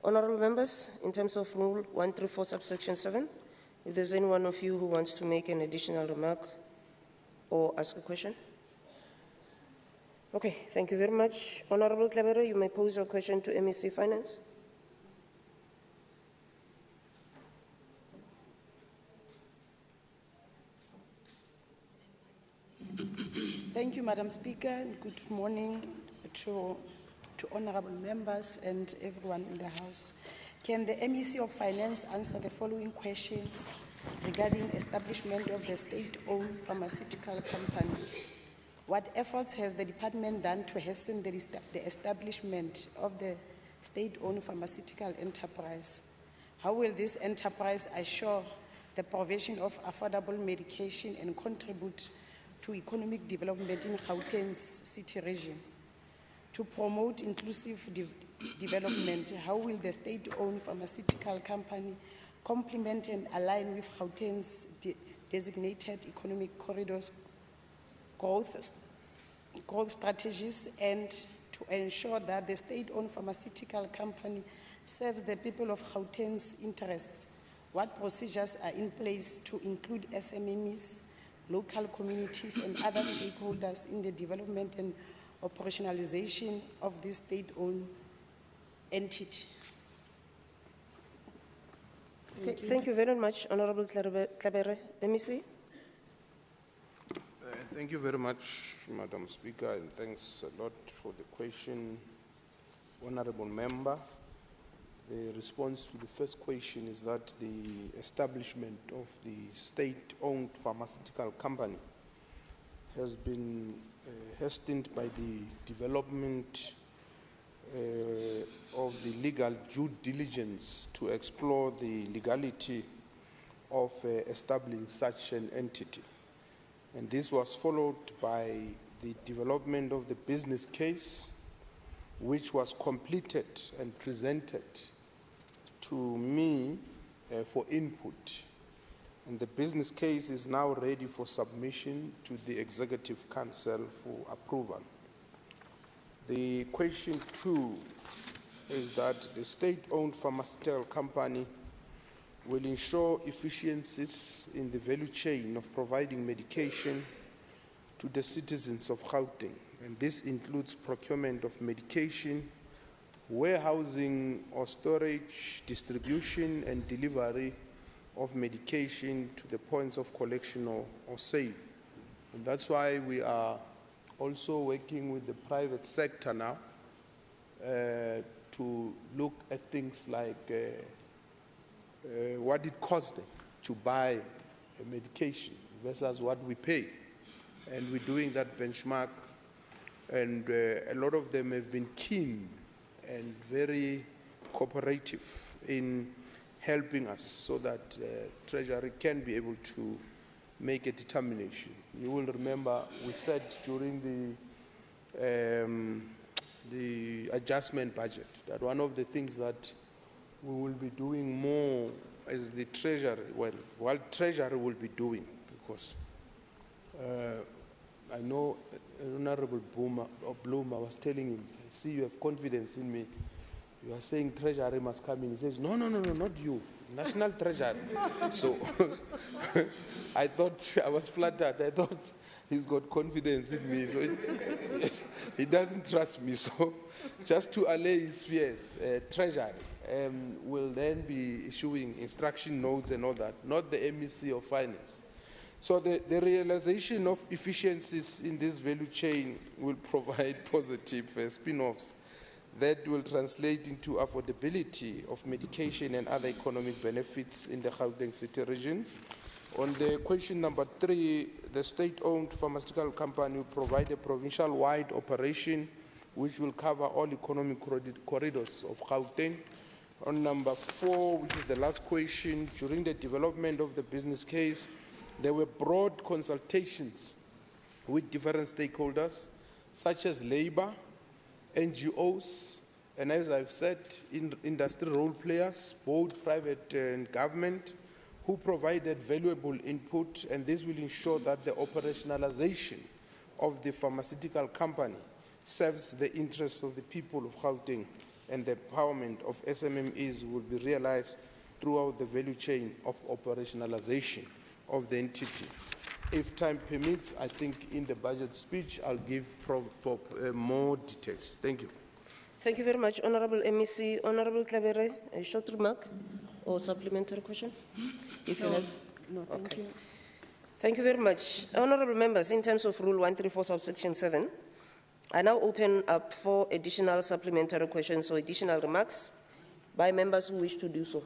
Honorable members, in terms of Rule 134, subsection 7, if there's any one of you who wants to make an additional remark or ask a question. Okay, thank you very much. Honorable Klebere, you may pose your question to MEC Finance. Thank you, Madam Speaker, and good morning to honorable members and everyone in the House. Can the MEC of Finance answer the following questions regarding establishment of the state-owned pharmaceutical company? What efforts has the department done to hasten the establishment of the state-owned pharmaceutical enterprise? How will this enterprise assure the provision of affordable medication and contribute to economic development in Gauteng's city region? To promote inclusive development, how will the state-owned pharmaceutical company complement and align with Gauteng's designated economic corridors growth strategies, and to ensure that the state-owned pharmaceutical company serves the people of Gauteng's interests? What procedures are in place to include SMEs, local communities, and other stakeholders in the development and operationalization of this state-owned entity? Thank you very much, Honorable Klebere. MEC. Thank you very much, Madam Speaker, and thanks a lot for the question, Honorable Member. The response to the first question is that the establishment of the state-owned pharmaceutical company has been hastened by the development of the legal due diligence to explore the legality of establishing such an entity. And this was followed by the development of the business case, which was completed and presented to me for input. And the business case is now ready for submission to the Executive Council for approval. The question 2 is that the state-owned pharmaceutical company will ensure efficiencies in the value chain of providing medication to the citizens of Gauteng. And this includes procurement of medication, warehousing or storage, distribution and delivery of medication to the points of collection or sale. And that's why we are also working with the private sector now to look at things like what it costs them to buy a medication versus what we pay. And we're doing that benchmark, and a lot of them have been keen and very cooperative in helping us so that Treasury can be able to make a determination. You will remember we said during the adjustment budget that one of the things that we will be doing more is the Treasury, what Treasury will be doing, because I know Honorable Bloom, I was telling him, I see you have confidence in me. You are saying Treasury must come in. He says, no, not you, National Treasury. So I thought, I was flattered. I thought he's got confidence in me. So he doesn't trust me. So just to allay his fears, Treasury will then be issuing instruction notes and all that, not the MEC of Finance. So the realization of efficiencies in this value chain will provide positive spin-offs that will translate into affordability of medication and other economic benefits in the Gauteng City region. On the question number 3, the state-owned pharmaceutical company will provide a provincial-wide operation which will cover all economic corridors of Gauteng. On number 4, which is the last question, during the development of the business case, there were broad consultations with different stakeholders, such as labor, NGOs, and as I've said, industry role players, both private and government, who provided valuable input, and this will ensure that the operationalization of the pharmaceutical company serves the interests of the people of Gauteng, and the empowerment of SMMEs will be realized throughout the value chain of operationalization of the entity. If time permits, I think in the budget speech, I'll give more details. Thank you. Thank you very much, Honorable MEC. Honorable Kabere, a short remark or supplementary question? If you have. No, thank you. Thank you very much. Honorable members, in terms of Rule 134, subsection 7, I now open up for additional supplementary questions or additional remarks by members who wish to do so.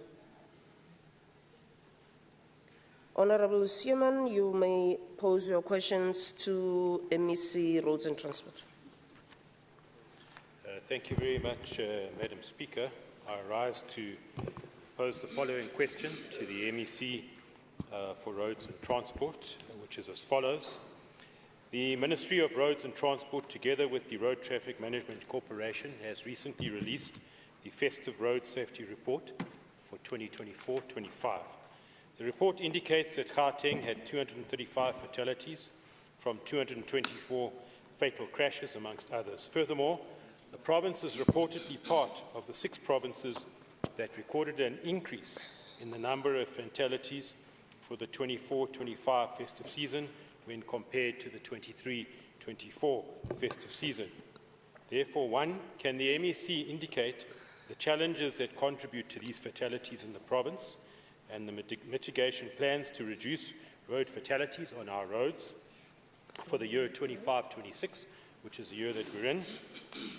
Honorable Seaman, you may pose your questions to MEC Roads and Transport. Thank you very much, Madam Speaker. I rise to pose the following question to the MEC for Roads and Transport, which is as follows. The Ministry of Roads and Transport, together with the Road Traffic Management Corporation, has recently released the Festive Road Safety Report for 2024-25. The report indicates that Gauteng had 235 fatalities from 224 fatal crashes, amongst others. Furthermore, the province is reportedly part of the 6 provinces that recorded an increase in the number of fatalities for the 24-25 festive season when compared to the 23-24 festive season. Therefore, 1, can the MEC indicate the challenges that contribute to these fatalities in the province and the mitigation plans to reduce road fatalities on our roads for the year 25-26, which is the year that we're in?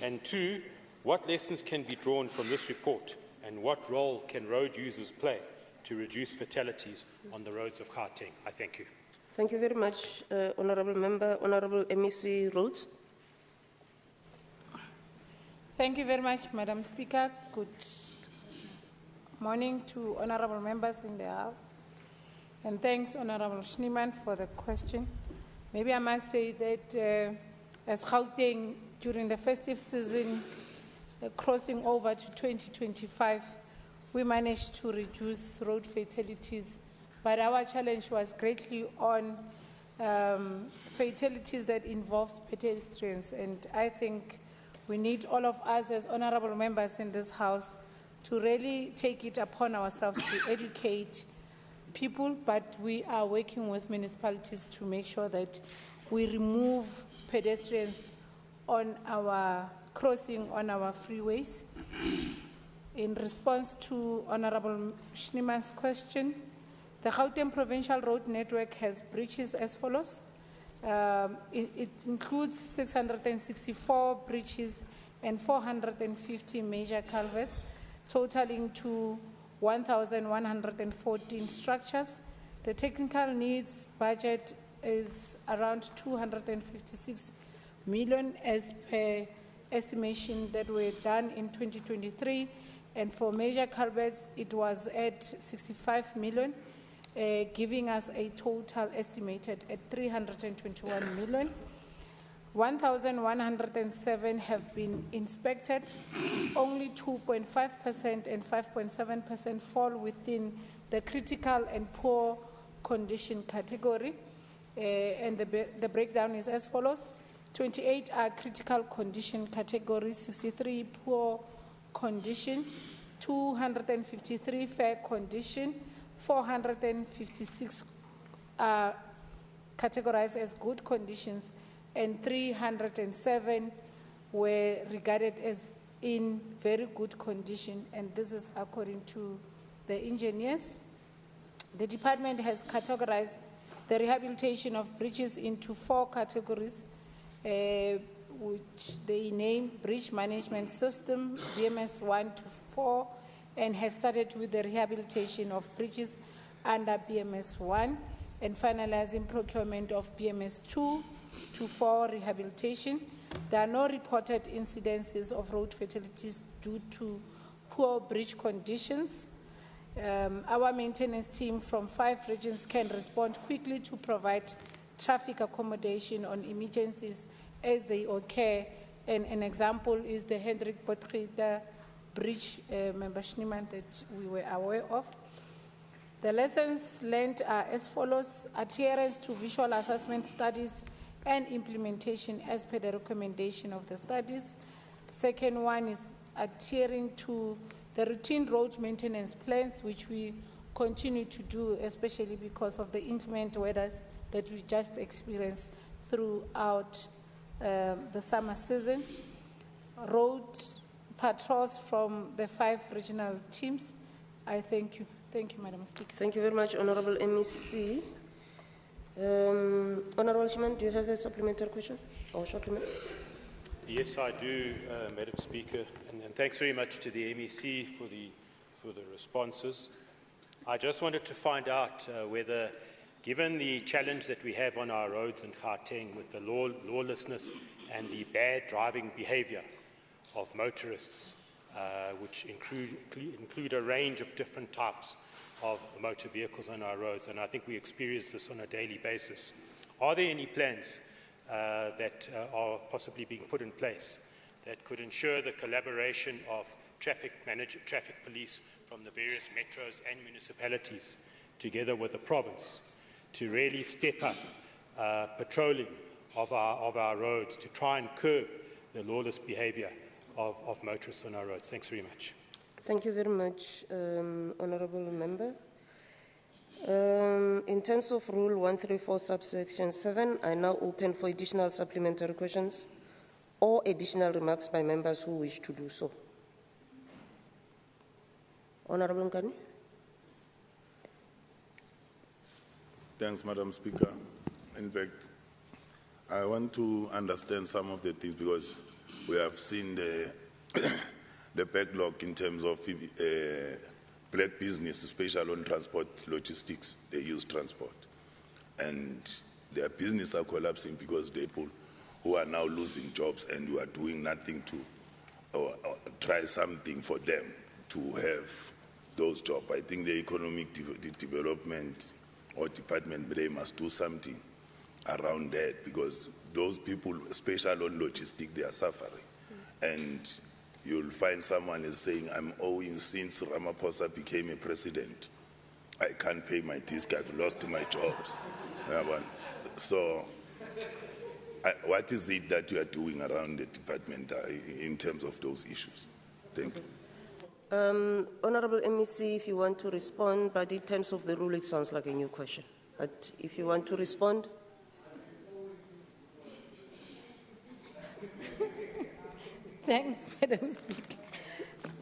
And 2, what lessons can be drawn from this report, and what role can road users play to reduce fatalities on the roads of Gauteng? I thank you. Thank you very much, Honourable Member. Honourable MEC Rhodes. Thank you very much, Madam Speaker. Good morning to honourable members in the House. And thanks, Honourable Schneemann, for the question. Maybe I must say that as Gauteng, during the festive season, crossing over to 2025, we managed to reduce road fatalities, but our challenge was greatly on fatalities that involve pedestrians, and I think we need all of us as honourable members in this House to really take it upon ourselves to educate people, but we are working with municipalities to make sure that we remove pedestrians on our crossing on our freeways. In response to Honourable Schneemann's question, the Gauteng Provincial Road Network has breaches as follows. It includes 664 breaches and 450 major culverts, totaling to 1,114 structures. The technical needs budget is around 256 million as per estimation that were done in 2023, and for major culverts it was at 65 million, giving us a total estimated at 321 million. 1,107 have been inspected. Only 2.5% and 5.7% fall within the critical and poor condition category. And the breakdown is as follows. 28 are critical condition category, 63 poor condition, 253 fair condition, 456 are categorized as good conditions, and 307 were regarded as in very good condition, and this is according to the engineers. The department has categorized the rehabilitation of bridges into 4 categories, which they name Bridge Management System, BMS 1 to 4, and has started with the rehabilitation of bridges under BMS 1 and finalizing procurement of BMS 2 to 4 rehabilitation. There are no reported incidences of road fatalities due to poor bridge conditions. Our maintenance team from 5 regions can respond quickly to provide traffic accommodation on emergencies as they occur. And an example is the Hendrik Potgieter Bridge, Member Schneemann, that we were aware of. The lessons learned are as follows: adherence to visual assessment studies and implementation as per the recommendation of the studies. The second one is adhering to the routine road maintenance plans, which we continue to do, especially because of the inclement weather that we just experienced throughout the summer season. Road patrols from the 5 regional teams. I thank you. Thank you, Madam Speaker. Thank you very much, Honorable MEC. Honorable Shimon, do you have a supplementary question or short comment? Yes, I do, Madam Speaker, and thanks very much to the MEC for the responses. I just wanted to find out whether, given the challenge that we have on our roads in Gauteng with the lawlessness and the bad driving behaviour of motorists, which include a range of different types of motor vehicles on our roads, and I think we experience this on a daily basis. Are there any plans that are possibly being put in place that could ensure the collaboration of traffic police from the various metros and municipalities together with the province to really step up patrolling of our roads to try and curb the lawless behaviour of motorists on our roads? Thanks very much. Thank you very much, Honourable Member. In terms of Rule 134, subsection 7, I now open for additional supplementary questions or additional remarks by members who wish to do so. Honourable Nkani. Thanks, Madam Speaker. In fact, I want to understand some of the things because we have seen the the backlog in terms of black business, especially on transport logistics. They use transport. And their business are collapsing because people who are now losing jobs and who are doing nothing to or try something for them to have those jobs. I think the economic development or department, they must do something around that because those people, especially on logistics, they are suffering. And you'll find someone is saying, I'm owing since Ramaphosa became a president. I can't pay my disc, I've lost my jobs. So, what is it that you are doing around the department in terms of those issues? Thank you. Honourable MEC, if you want to respond, but in terms of the rule, it sounds like a new question. But if you want to respond. Thanks, Madam Speaker.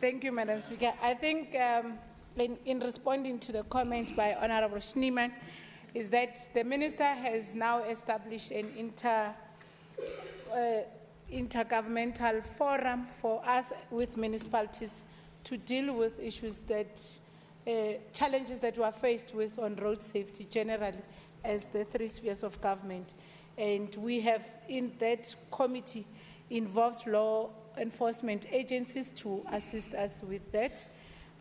Thank you, Madam Speaker. I think in responding to the comment by Honourable Schneemann, is that the Minister has now established an intergovernmental forum for us with municipalities to deal with issues that, challenges that we are faced with on road safety generally as the 3 spheres of government. And we have in that committee involved law enforcement agencies to assist us with that.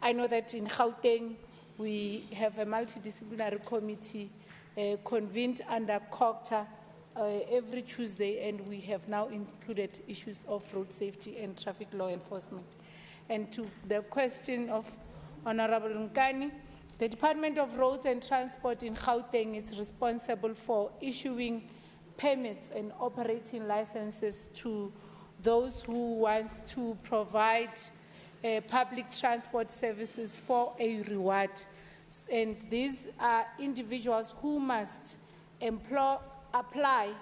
I know that in Gauteng, we have a multidisciplinary committee convened under COGTA every Tuesday, and we have now included issues of road safety and traffic law enforcement. And to the question of Honourable Nkani, the Department of Roads and Transport in Gauteng is responsible for issuing permits and operating licenses to those who want to provide public transport services for a reward. And these are individuals who must apply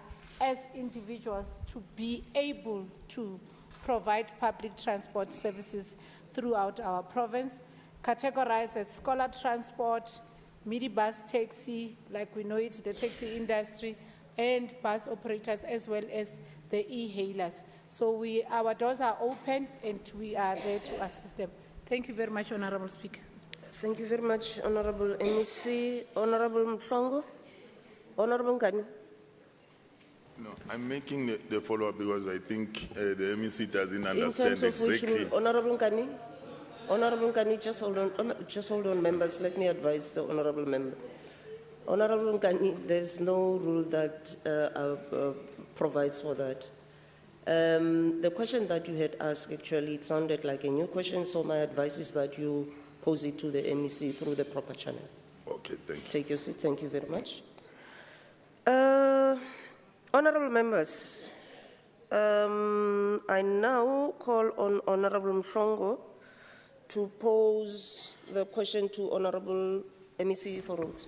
as individuals to be able to provide public transport services throughout our province, categorized as scholar transport, minibus taxi, like we know it, the taxi industry, and bus operators, as well as the e-hailers. So our doors are open and we are there to assist them. Thank you very much, Honourable Speaker. Thank you very much, Honourable MEC. Honourable Mhlongo. Honourable Nkani. No, I'm making the follow-up because I think the MEC doesn't In understand terms of which exactly. rule, Honorable Nkani, just hold on, members. Let me advise the Honorable member. Honorable Nkani, there's no rule that provides for that. The question that you had asked, actually, it sounded like a new question, so my advice is that you pose it to the MEC through the proper channel. Okay, thank you. Take your seat. Thank you very much. Honorable members, I now call on Honorable Mshongo to pose the question to Honorable MEC for Roads.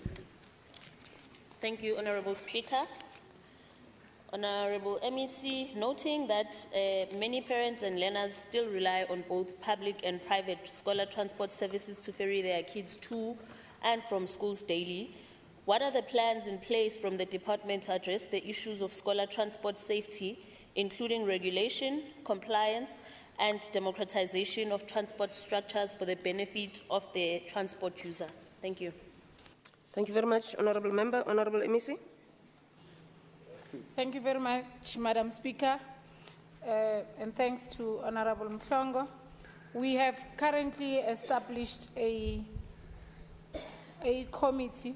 Thank you, Honorable Speaker. Honorable MEC, noting that many parents and learners still rely on both public and private scholar transport services to ferry their kids to and from schools daily, what are the plans in place from the department to address the issues of scholar transport safety, including regulation, compliance, and democratization of transport structures for the benefit of the transport user? Thank you. Thank you very much, Honorable Member. Honorable MEC. Thank you very much, Madam Speaker, and thanks to Honorable Mhlongo. We have currently established a committee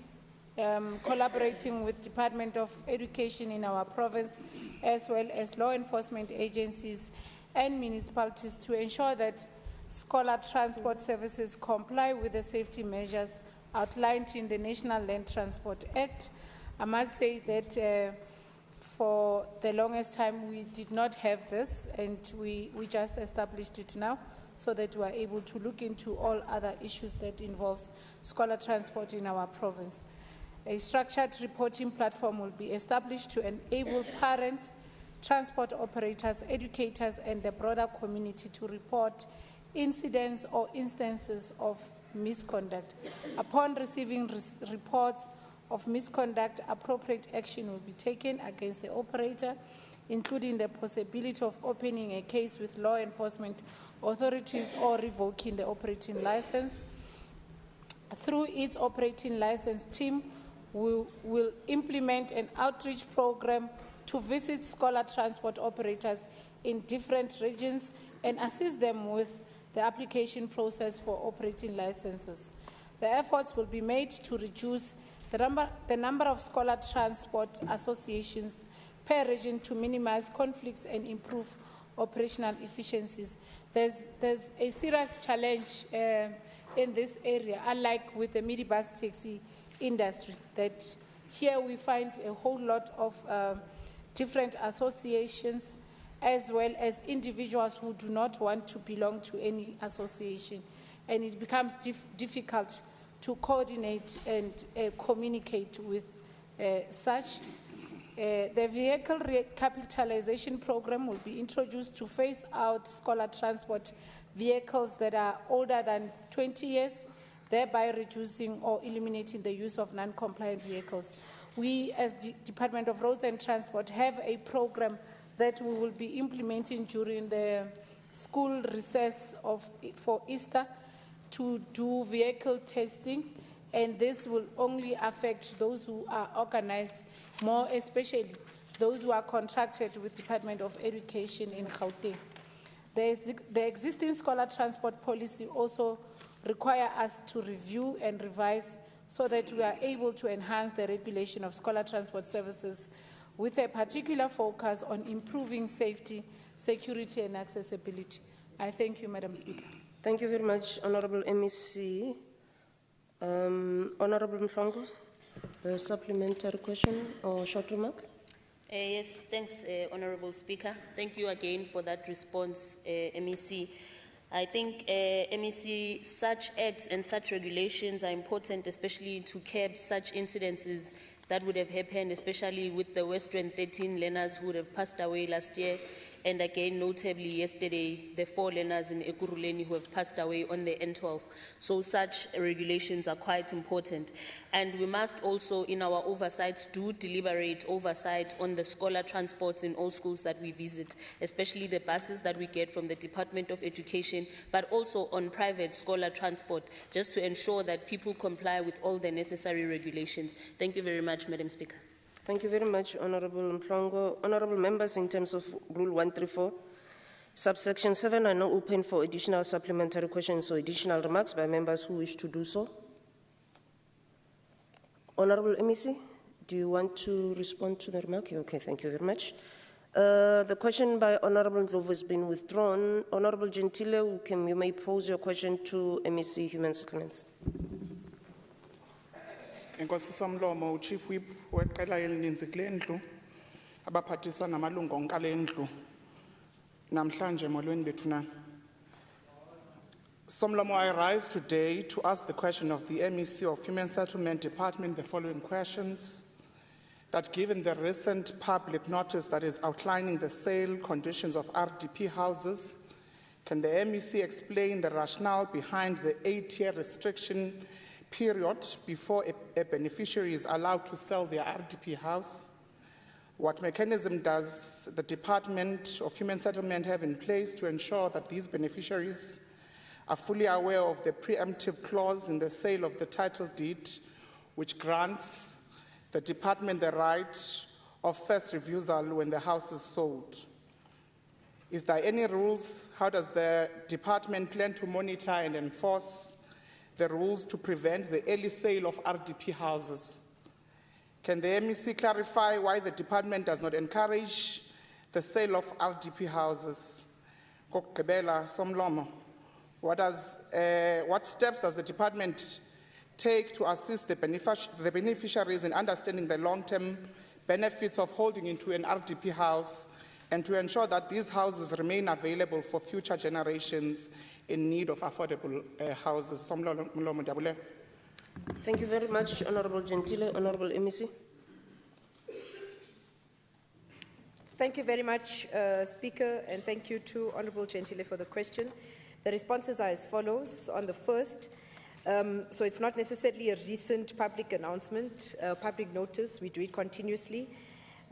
collaborating with Department of Education in our province, as well as law enforcement agencies and municipalities to ensure that scholar transport services comply with the safety measures outlined in the National Land Transport Act. I must say that for the longest time we did not have this, and we just established it now so that we are able to look into all other issues that involves scholar transport in our province. A structured reporting platform will be established to enable parents, transport operators, educators, and the broader community to report incidents or instances of misconduct. Upon receiving reports of misconduct, appropriate action will be taken against the operator, including the possibility of opening a case with law enforcement authorities or revoking the operating license. Through its operating license team, we will implement an outreach program to visit scholar transport operators in different regions and assist them with the application process for operating licenses. The efforts will be made to reduce the number of scholar transport associations per region to minimize conflicts and improve operational efficiencies. There's a serious challenge in this area, unlike with the minibus taxi industry, that here we find a whole lot of different associations as well as individuals who do not want to belong to any association, and it becomes difficult to coordinate and communicate with such. The vehicle recapitalization program will be introduced to phase out scholar transport vehicles that are older than 20 years, thereby reducing or eliminating the use of non-compliant vehicles. We, as the Department of Roads and Transport, have a program that we will be implementing during the school recess for Easter to do vehicle testing, and this will only affect those who are organized, more especially those who are contracted with Department of Education in Gauteng. The existing scholar transport policy also require us to review and revise so that we are able to enhance the regulation of scholar transport services with a particular focus on improving safety, security, and accessibility. I thank you, Madam Speaker. Thank you very much, Honorable MEC. Honorable Mhlongo, a supplementary question or short remark? Yes, thanks, Honorable Speaker. Thank you again for that response, MEC. I think, MEC, such acts and such regulations are important, especially to curb such incidences that would have happened, especially with the Western 13 learners who would have passed away last year, and again, notably yesterday, the 4 learners in Ekurhuleni who have passed away on the N12. So such regulations are quite important. And we must also, in our oversight, do deliberate oversight on the scholar transports in all schools that we visit, especially the buses that we get from the Department of Education, but also on private scholar transport, just to ensure that people comply with all the necessary regulations. Thank you very much, Madam Speaker. Thank you very much, Honorable Mplongo. Honorable members, in terms of Rule 134, subsection 7 are now open for additional supplementary questions or additional remarks by members who wish to do so. Honorable MEC, do you want to respond to the remark? Okay, thank you very much. The question by Honorable Ndlovu has been withdrawn. Honorable Gentile, you may pose your question to MEC Human Settlements. Enkosi Somlomo, Chief Whip weqela elininzi kule ndlu, abaphathiswa namalungu onke ale ndlu. Namhlanje molweni bethu nani. Somlomo, I rise today to ask the question of the MEC of Human Settlement Department the following questions. That given the recent public notice that is outlining the sale conditions of RDP houses, can the MEC explain the rationale behind the 8-year restriction period before a beneficiary is allowed to sell their RDP house? What mechanism does the Department of Human Settlement have in place to ensure that these beneficiaries are fully aware of the preemptive clause in the sale of the title deed, which grants the department the right of first refusal when the house is sold? If there are any rules, how does the department plan to monitor and enforce the rules to prevent the early sale of RDP houses? Can the MEC clarify why the department does not encourage the sale of RDP houses? Kokugqibela, Somlomo, what steps does the department take to assist the beneficiaries in understanding the long-term benefits of holding into an RDP house and to ensure that these houses remain available for future generations in need of affordable houses? Somlomo Dabule. Thank you very much, Honorable Gentile. Honorable MEC. Thank you very much, Speaker, and thank you to Honorable Gentile for the question. The responses are as follows. On the first, so it's not necessarily a recent public announcement, public notice. We do it continuously.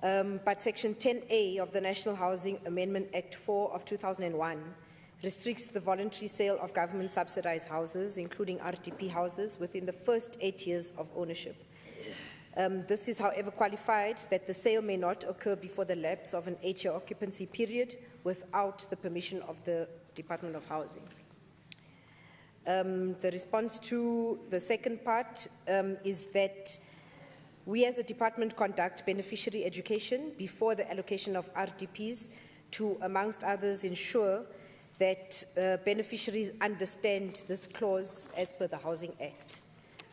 But Section 10A of the National Housing Amendment Act 4 of 2001 restricts the voluntary sale of government subsidized houses, including RDP houses, within the first 8 years of ownership. This is, however, qualified that the sale may not occur before the lapse of an 8-year occupancy period without the permission of the Department of Housing. The response to the second part is that we as a department conduct beneficiary education before the allocation of RDPs to, amongst others, ensure that beneficiaries understand this clause as per the Housing Act.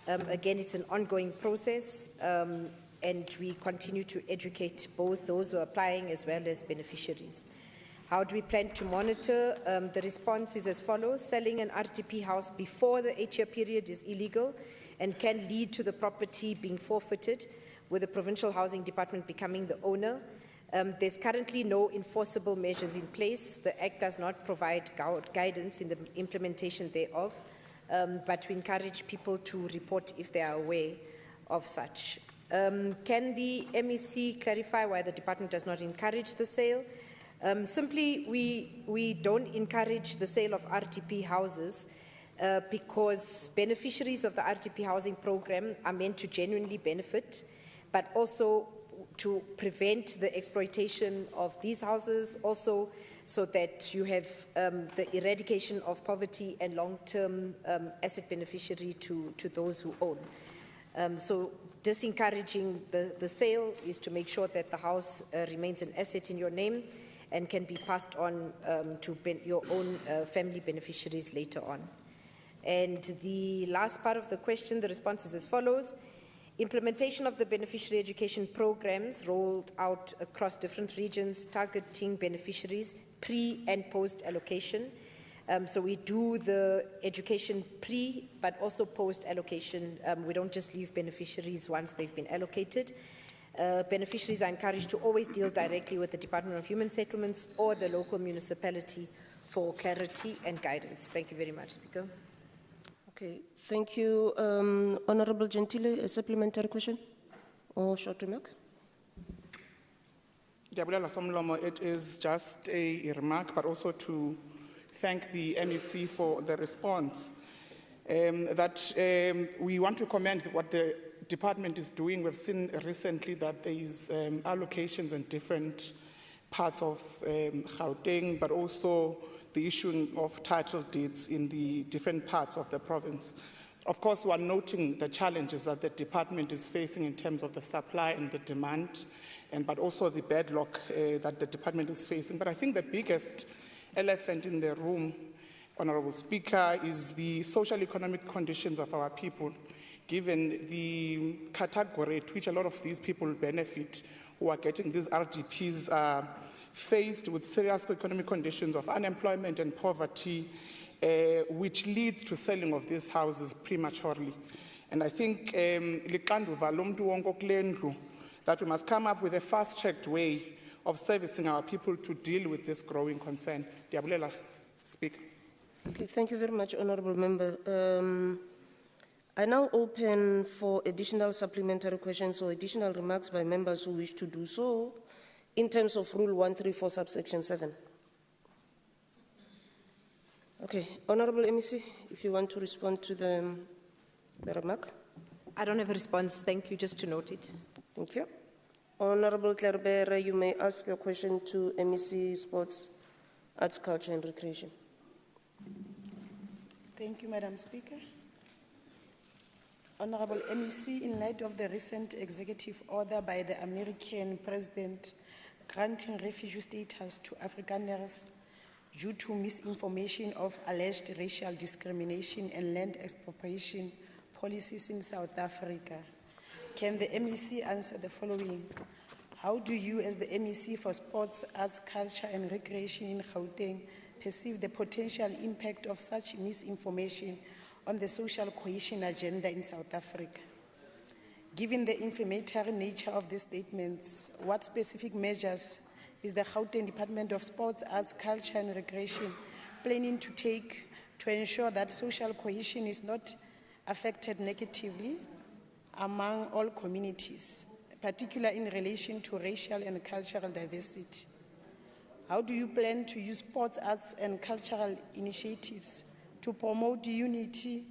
Again, it's an ongoing process, and we continue to educate both those who are applying as well as beneficiaries. How do we plan to monitor? The response is as follows. Selling an RDP house before the 8-year period is illegal and can lead to the property being forfeited, with the Provincial Housing Department becoming the owner. There's currently no enforceable measures in place. The Act does not provide guidance in the implementation thereof, but we encourage people to report if they are aware of such. Can the MEC clarify why the department does not encourage the sale? Simply, we don't encourage the sale of RDP houses because beneficiaries of the RDP housing program are meant to genuinely benefit, but also to prevent the exploitation of these houses, also so that you have the eradication of poverty and long-term asset beneficiary to those who own. So disencouraging the sale is to make sure that the house remains an asset in your name and can be passed on to your own family beneficiaries later on. And the last part of the question, the response is as follows. Implementation of the beneficiary education programs rolled out across different regions, targeting beneficiaries pre and post allocation. So we do the education pre, but also post allocation. We don't just leave beneficiaries once they've been allocated. Beneficiaries are encouraged to always deal directly with the Department of Human Settlements or the local municipality for clarity and guidance. Thank you very much, Speaker. Okay, thank you. Honorable Gentile, a supplementary question or short remark? Diabulela Somlomo, it is just a remark, but also to thank the MEC for the response. We want to commend what the department is doing. We've seen recently that there is allocations in different parts of Gauteng, but also the issuing of title deeds in the different parts of the province. Of course, we are noting the challenges that the department is facing in terms of the supply and the demand, but also the deadlock that the department is facing. But I think the biggest elephant in the room, Honourable Speaker, is the social economic conditions of our people, given the category to which a lot of these people benefit who are getting these RDPs are faced with serious economic conditions of unemployment and poverty, which leads to selling of these houses prematurely. And I think that we must come up with a fast-tracked way of servicing our people to deal with this growing concern. Diabulela, Speaker. Okay, thank you very much, Honourable Member. I now open for additional supplementary questions or additional remarks by members who wish to do so in terms of Rule 134, subsection 7. Okay, Honourable MEC, if you want to respond to the remark. I don't have a response. Thank you. Just to note it. Thank you. Honourable Clarbera, you may ask your question to MEC Sports, Arts, Culture and Recreation. Thank you, Madam Speaker. Honourable MEC, in light of the recent executive order by the American President granting refugee status to Afrikaners due to misinformation of alleged racial discrimination and land expropriation policies in South Africa, can the MEC answer the following? How do you, as the MEC for Sports, Arts, Culture and Recreation in Gauteng, perceive the potential impact of such misinformation on the social cohesion agenda in South Africa? Given the inflammatory nature of these statements, what specific measures is the Gauteng Department of Sports, Arts, Culture and Recreation planning to take to ensure that social cohesion is not affected negatively among all communities, particularly in relation to racial and cultural diversity? How do you plan to use sports, arts and cultural initiatives to promote unity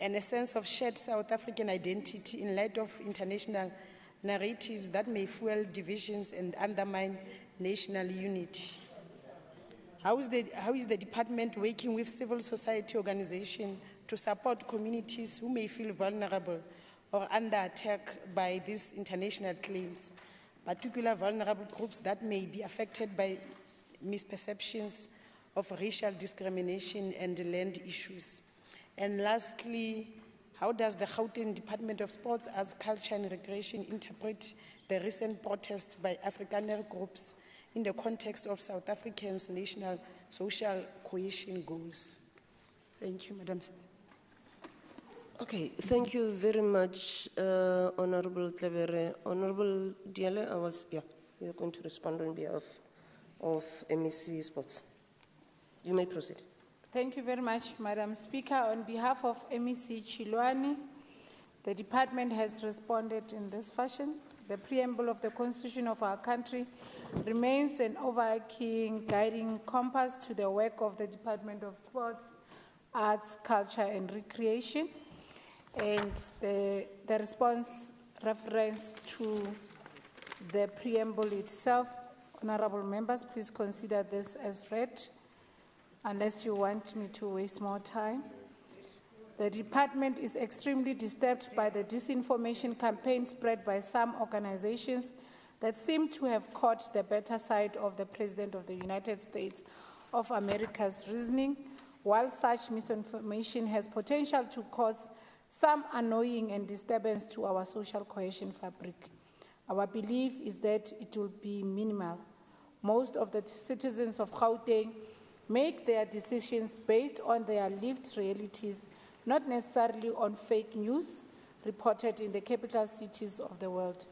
and a sense of shared South African identity in light of international narratives that may fuel divisions and undermine national unity? How is the department working with civil society organizations to support communities who may feel vulnerable or under attack by these international claims, particularly vulnerable groups that may be affected by misperceptions of racial discrimination and land issues? And lastly, how does the Gauteng Department of Sports, Arts, Culture and Recreation interpret the recent protest by Afrikaner groups in the context of South Africans' national social cohesion goals? Thank you, Madam Speaker. Okay, thank you very much, Honourable Clarbera. Honourable Diale, you're going to respond on behalf of MEC Sports. You may proceed. Thank you very much, Madam Speaker. On behalf of MEC Chilwani, the department has responded in this fashion. The preamble of the Constitution of our country remains an overarching guiding compass to the work of the Department of Sports, Arts, Culture and Recreation. And the response reference to the preamble itself, honourable members, please consider this as read, unless you want me to waste more time. The department is extremely disturbed by the disinformation campaign spread by some organizations that seem to have caught the better side of the President of the United States of America's reasoning, while such misinformation has potential to cause some annoying and disturbance to our social cohesion fabric. Our belief is that it will be minimal. Most of the citizens of Gauteng make their decisions based on their lived realities, not necessarily on fake news reported in the capital cities of the world.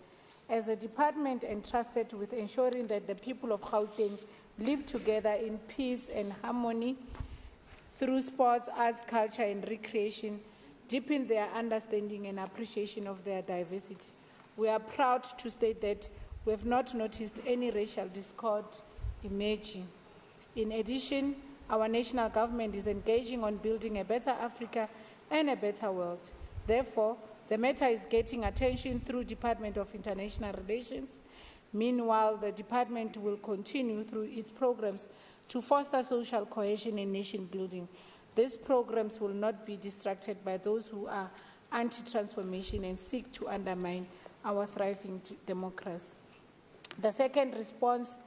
As a department entrusted with ensuring that the people of Gauteng live together in peace and harmony through sports, arts, culture and recreation, deepen their understanding and appreciation of their diversity, we are proud to state that we have not noticed any racial discord emerging. In addition, our national government is engaging on building a better Africa and a better world. Therefore, The matter is getting attention through Department of International Relations. Meanwhile, the department will continue through its programs to foster social cohesion and nation building. These programs will not be distracted by those who are anti-transformation and seek to undermine our thriving democracy. The second response,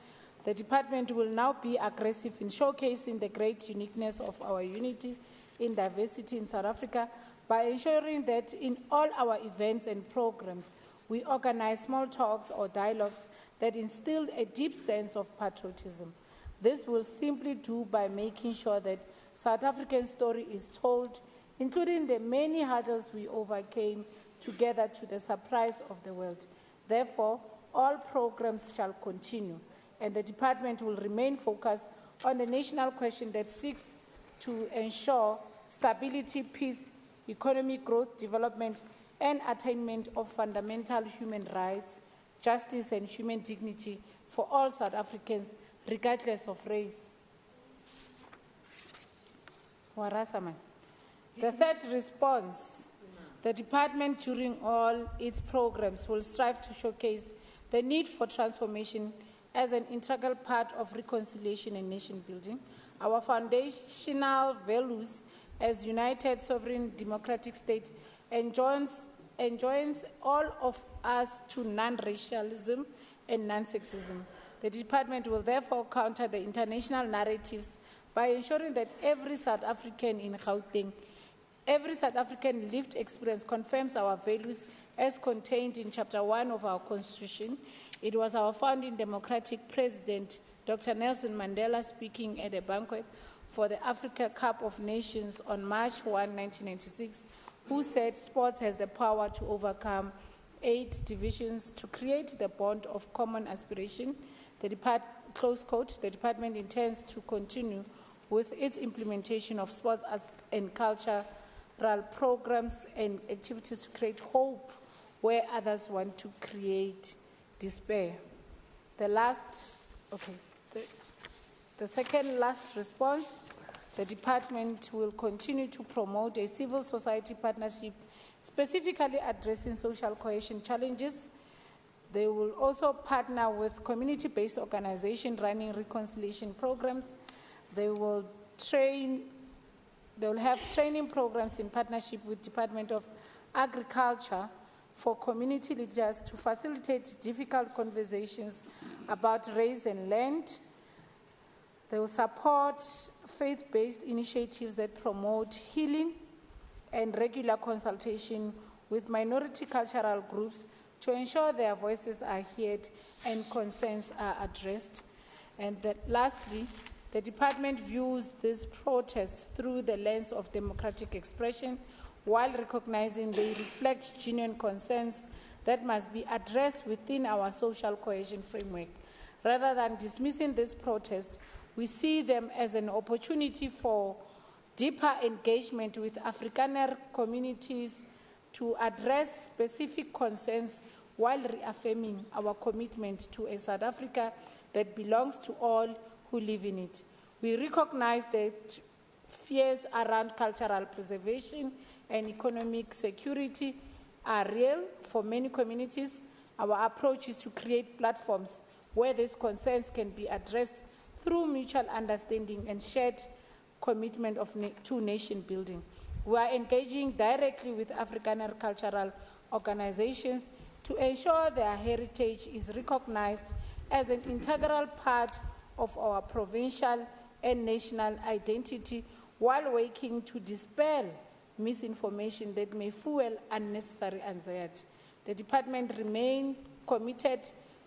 the department will now be aggressive in showcasing the great uniqueness of our unity in diversity in South Africa by ensuring that in all our events and programs, we organize small talks or dialogues that instill a deep sense of patriotism. This will simply do by making sure that South African story is told, including the many hurdles we overcame together to the surprise of the world. Therefore, all programs shall continue, and the department will remain focused on the national question that seeks to ensure stability, peace, economic growth, development, and attainment of fundamental human rights, justice, and human dignity for all South Africans, regardless of race. Warasaman. The third response, the department during all its programs will strive to showcase the need for transformation as an integral part of reconciliation and nation building. Our foundational values as united sovereign democratic state enjoins all of us to non-racialism and non-sexism. The department will therefore counter the international narratives by ensuring that every South African in Gauteng, every South African lived experience confirms our values as contained in Chapter 1 of our Constitution. It was our founding democratic president, Dr. Nelson Mandela, speaking at a banquet for the Africa Cup of Nations on March 1, 1996, who said sports has the power to overcome 8 divisions to create the bond of common aspiration. Close quote, the department intends to continue with its implementation of sports and cultural programs and activities to create hope where others want to create despair. The second last response, the department will continue to promote a civil society partnership specifically addressing social cohesion challenges. They will also partner with community-based organizations running reconciliation programs. They will have training programs in partnership with Department of Agriculture for community leaders to facilitate difficult conversations about race and land. They will support faith-based initiatives that promote healing and regular consultation with minority cultural groups to ensure their voices are heard and concerns are addressed. And lastly, the department views this protest through the lens of democratic expression while recognizing they reflect genuine concerns that must be addressed within our social cohesion framework. Rather than dismissing this protest, we see them as an opportunity for deeper engagement with Afrikaner communities to address specific concerns while reaffirming our commitment to a South Africa that belongs to all who live in it. We recognize that fears around cultural preservation and economic security are real for many communities. Our approach is to create platforms where these concerns can be addressed through mutual understanding and shared commitment to nation building. We are engaging directly with Afrikaner cultural organizations to ensure their heritage is recognized as an integral part of our provincial and national identity while working to dispel misinformation that may fuel unnecessary anxiety. The department remains committed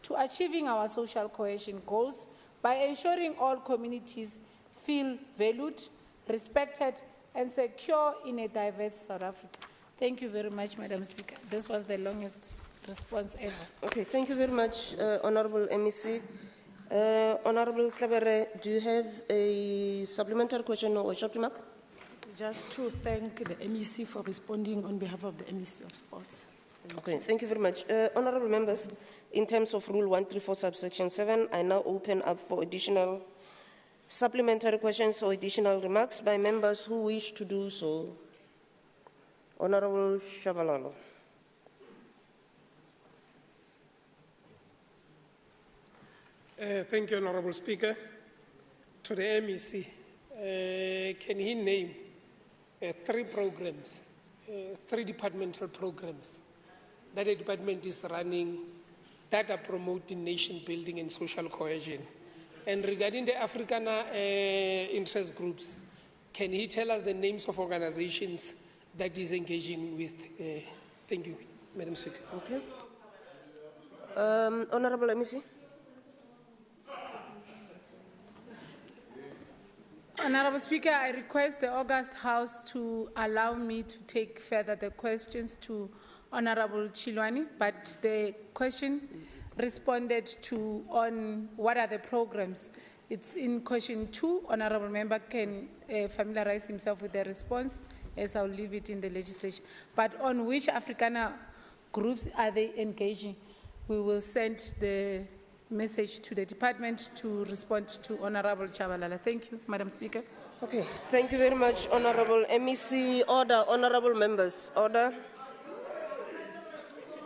to achieving our social cohesion goals by ensuring all communities feel valued, respected, and secure in a diverse South Africa. Thank you very much, Madam Speaker. This was the longest response ever. Okay, thank you very much, Honorable MEC. Honorable Klebere, do you have a supplementary question or a short remark? Just to thank the MEC for responding on behalf of the MEC of Sports. Okay, thank you very much. Honorable members, in terms of Rule 134, subsection 7, I now open up for additional supplementary questions or additional remarks by members who wish to do so. Honorable Shabalala. Thank you, Honorable Speaker. To the MEC, can he name 3 programs, 3 departmental programs that the department is running that are promoting nation building and social cohesion? And regarding the Afrikaner interest groups, can he tell us the names of organizations that is engaging with? Thank you, Madam Speaker. Okay. Honorable MEC. Honorable Speaker, I request the August House to allow me to take further the questions to Honorable Chilwani, but the question responded to on what are the programs. It's in question 2. Honorable Member can familiarize himself with the response, as I'll leave it in the legislation. But on which Afrikaner groups are they engaging? We will send the message to the department to respond to Honorable Chabalala. Thank you, Madam Speaker. Okay, thank you very much, Honorable MEC. Order, honorable members, order.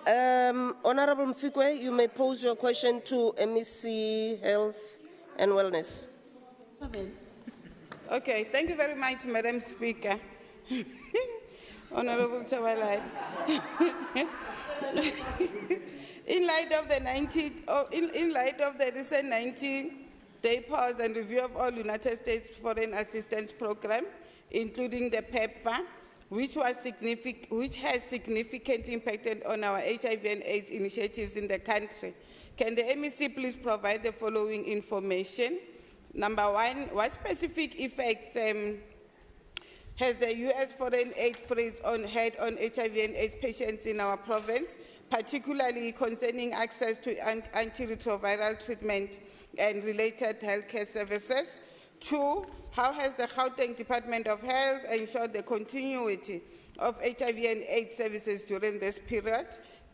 Honorable Mfikwe, you may pose your question to MEC Health and Wellness. Okay, thank you very much, Madam Speaker. Honorable Chabalala. In light of the recent 90-day pause and review of all United States foreign assistance program, including the PEPFAR, which has significantly impacted on our HIV and AIDS initiatives in the country, can the MEC please provide the following information? Number 1, what specific effects has the U.S. foreign aid freeze had on HIV and AIDS patients in our province, particularly concerning access to antiretroviral treatment and related healthcare services? 2, how has the Gauteng Department of Health ensured the continuity of HIV and AIDS services during this period?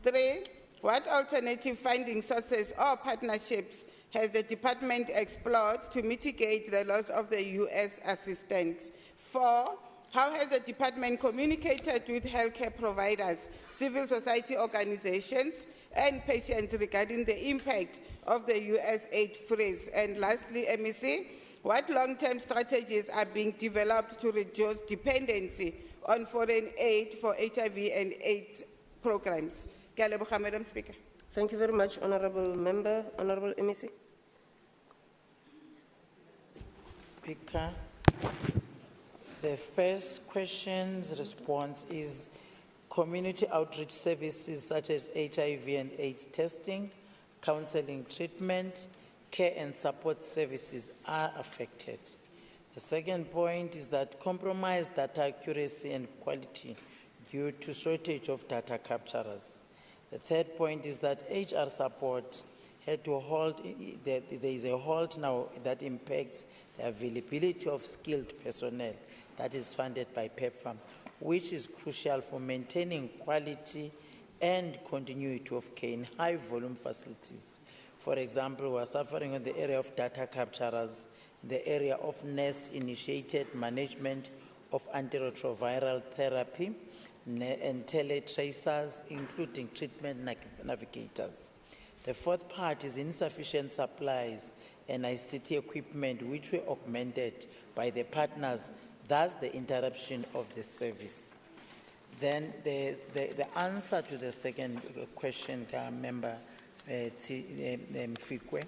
3, what alternative funding sources or partnerships has the department explored to mitigate the loss of the U.S. assistance? 4, how has the department communicated with healthcare providers, civil society organizations, and patients regarding the impact of the U.S. aid freeze? And lastly, MEC, what long-term strategies are being developed to reduce dependency on foreign aid for HIV and AIDS programs? Madam Speaker. Thank you very much, Honorable Member. Honorable MEC. Speaker. The first question's response is community outreach services such as HIV and AIDS testing, counseling, treatment, care and support services are affected. The second point is that compromised data accuracy and quality due to shortage of data capturers. The third point is that HR support had to halt, there is a halt now that impacts the availability of skilled personnel that is funded by PEPFAR, which is crucial for maintaining quality and continuity of care in high-volume facilities. For example, we are suffering in the area of data capturers, the area of nurse-initiated management of antiretroviral therapy, and teletracers, including treatment navigators. The fourth part is insufficient supplies and ICT equipment, which were augmented by the partners, thus the interruption of the service. Then the answer to the second question, Member Mfikwe,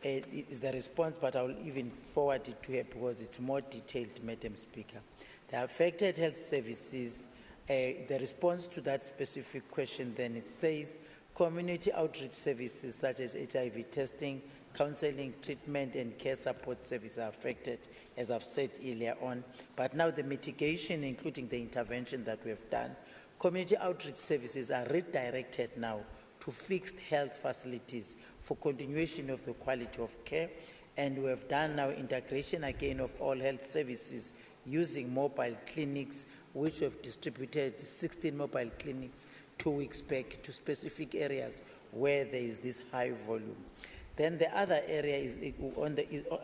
is the response, but I will even forward it to her because it's more detailed, Madam Speaker. The affected health services, the response to that specific question then it says community outreach services such as HIV testing, counseling, treatment and care support services are affected, as I've said earlier on. But now the mitigation, including the intervention that we have done, community outreach services are redirected now to fixed health facilities for continuation of the quality of care. And we have done now integration again of all health services using mobile clinics, which have distributed 16 mobile clinics 2 weeks back to specific areas where there is this high volume. Then the other area is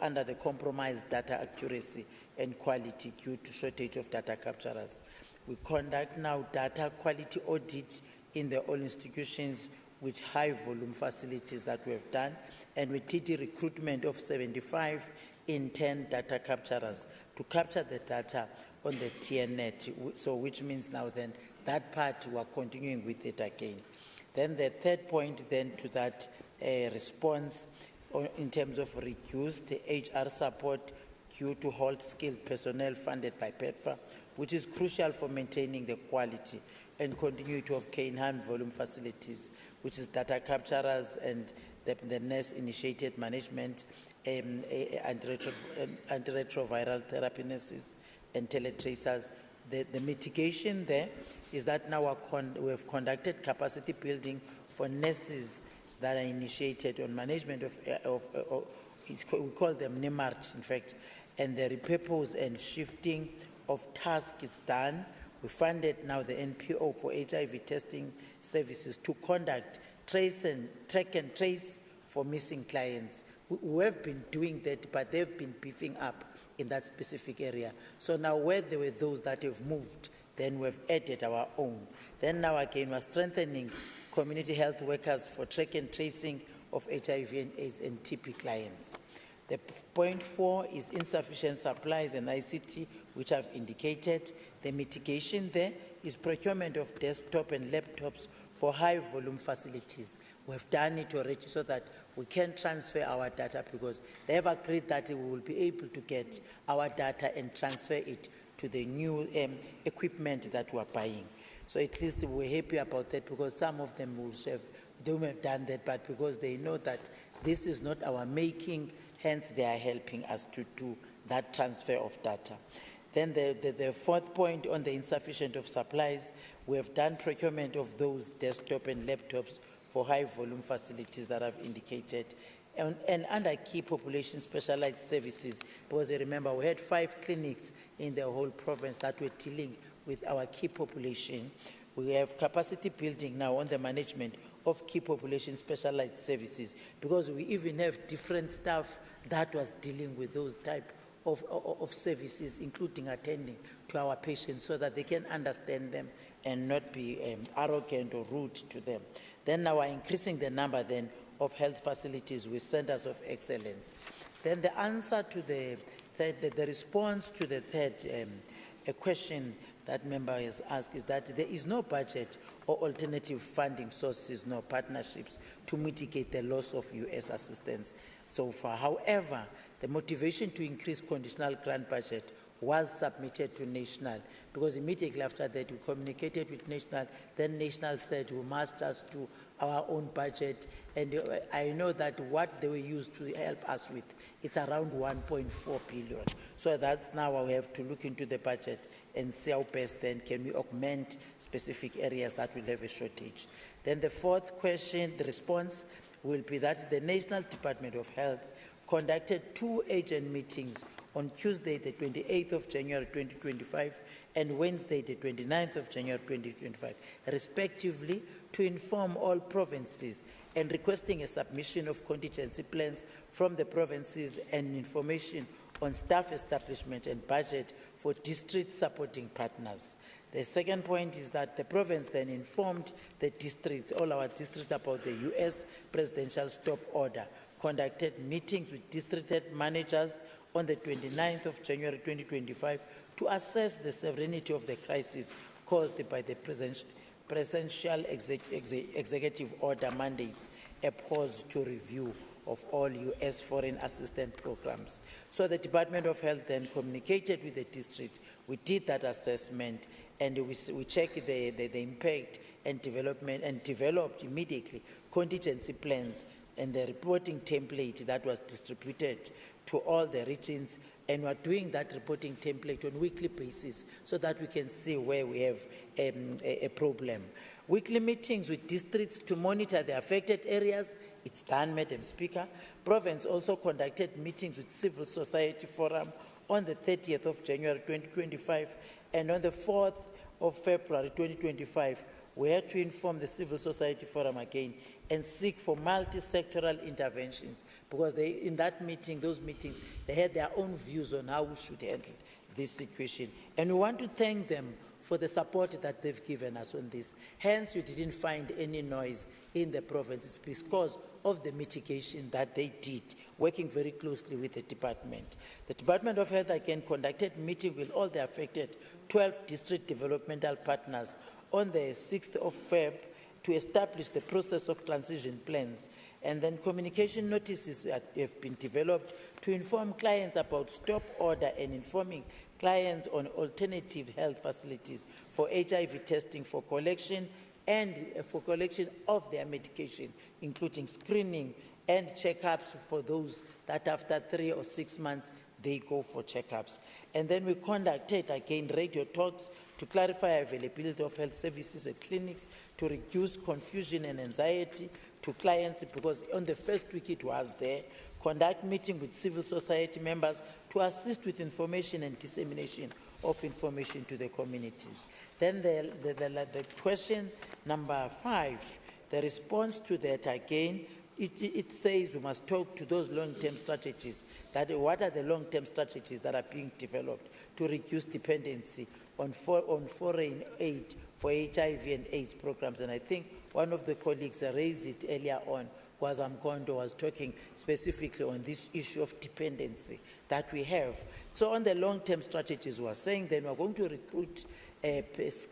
under the compromised data accuracy and quality due to shortage of data capturers. We conduct now data quality audit in the all institutions with high volume facilities that we have done, and we did the recruitment of 75 intern data capturers to capture the data on the TNet, so which means now then that part we are continuing with it again. Then the third point then to that response in terms of reduced HR support due to hold skilled personnel funded by PEPFAR, which is crucial for maintaining the quality and continuity of K-enhanced volume facilities, which is data capturers and the nurse-initiated management, antiretroviral therapy nurses, and teletracers. The mitigation there is that now we have conducted capacity building for nurses that are initiated on management we call them NEMART, in fact, and the repurpose and shifting of tasks is done. We funded now the NPO for HIV testing services to conduct track and trace for missing clients. We have been doing that, but they've been beefing up in that specific area. So now where there were those that have moved, then we've added our own. Then now again, we're strengthening community health workers for track and tracing of HIV and AIDS and TB clients. The point 4 is insufficient supplies and ICT, which I've indicated. The mitigation there is procurement of desktop and laptops for high volume facilities. We've done it already so that we can transfer our data, because they have agreed that we will be able to get our data and transfer it to the new equipment that we're buying. So at least we're happy about that, because some of them will have done that, but because they know that this is not our making, hence they are helping us to do that transfer of data. Then the fourth point on the insufficient of supplies, we have done procurement of those desktop and laptops for high volume facilities that I've indicated. And under key population specialized services, because you remember we had 5 clinics in the whole province that were dealing with our key population. We have capacity building now on the management of key population specialized services, because we even have different staff that was dealing with those type of services, including attending to our patients, so that they can understand them and not be arrogant or rude to them. Then now we're increasing the number then of health facilities with centers of excellence. Then the answer to the response to the third question that member has asked is that there is no budget or alternative funding sources nor partnerships to mitigate the loss of US assistance so far. However, the motivation to increase conditional grant budget was submitted to National, because immediately after that we communicated with National, then National said we must just do our own budget, and I know that what they were used to help us with, it's around 1.4 billion. So that's now we have to look into the budget and see how best then can we augment specific areas that will have a shortage. Then the fourth question, the response will be that the National Department of Health conducted 2 agent meetings on Tuesday, the 28th of January 2025, and Wednesday, the 29th of January 2025, respectively, to inform all provinces and requesting a submission of contingency plans from the provinces and information on staff establishment and budget for district supporting partners. The second point is that the province then informed the districts, all our districts, about the US presidential stop order, conducted meetings with district head managers on the 29th of January 2025 to assess the severity of the crisis caused by the presidential executive order mandates a pause to review of all US foreign assistance programs. So the Department of Health then communicated with the district. We did that assessment, and we checked the impact and development, and developed immediately contingency plans and the reporting template that was distributed to all the regions, and we're doing that reporting template on a weekly basis so that we can see where we have a problem. Weekly meetings with districts to monitor the affected areas, it's done, Madam Speaker. Province also conducted meetings with Civil Society Forum on the 30th of January 2025, and on the 4th of February 2025, we had to inform the Civil Society Forum again and seek for multi-sectoral interventions, because in those meetings, they had their own views on how we should handle this situation. And we want to thank them for the support that they've given us on this. Hence, you didn't find any noise in the province. It's because of the mitigation that they did, working very closely with the department. The Department of Health again conducted meeting with all the affected 12 district developmental partners on the 6th of February to establish the process of transition plans. And then communication notices have been developed to inform clients about stop order and informing clients on alternative health facilities for HIV testing for collection and for collection of their medication, including screening and checkups for those that after 3 or 6 months they go for checkups. And then we conducted again radio talks to clarify availability of health services at clinics, to reduce confusion and anxiety to clients, because on the first week it was there. Conduct meeting with civil society members to assist with information and dissemination of information to the communities. Then the question number 5, the response to that again, it says we must talk to those long-term strategies. What are the long-term strategies that are being developed to reduce dependency on foreign aid for HIV and AIDS programs? And I think one of the colleagues raised it earlier on, Mkondo was talking specifically on this issue of dependency that we have. So on the long-term strategies, we are saying then we're going to recruit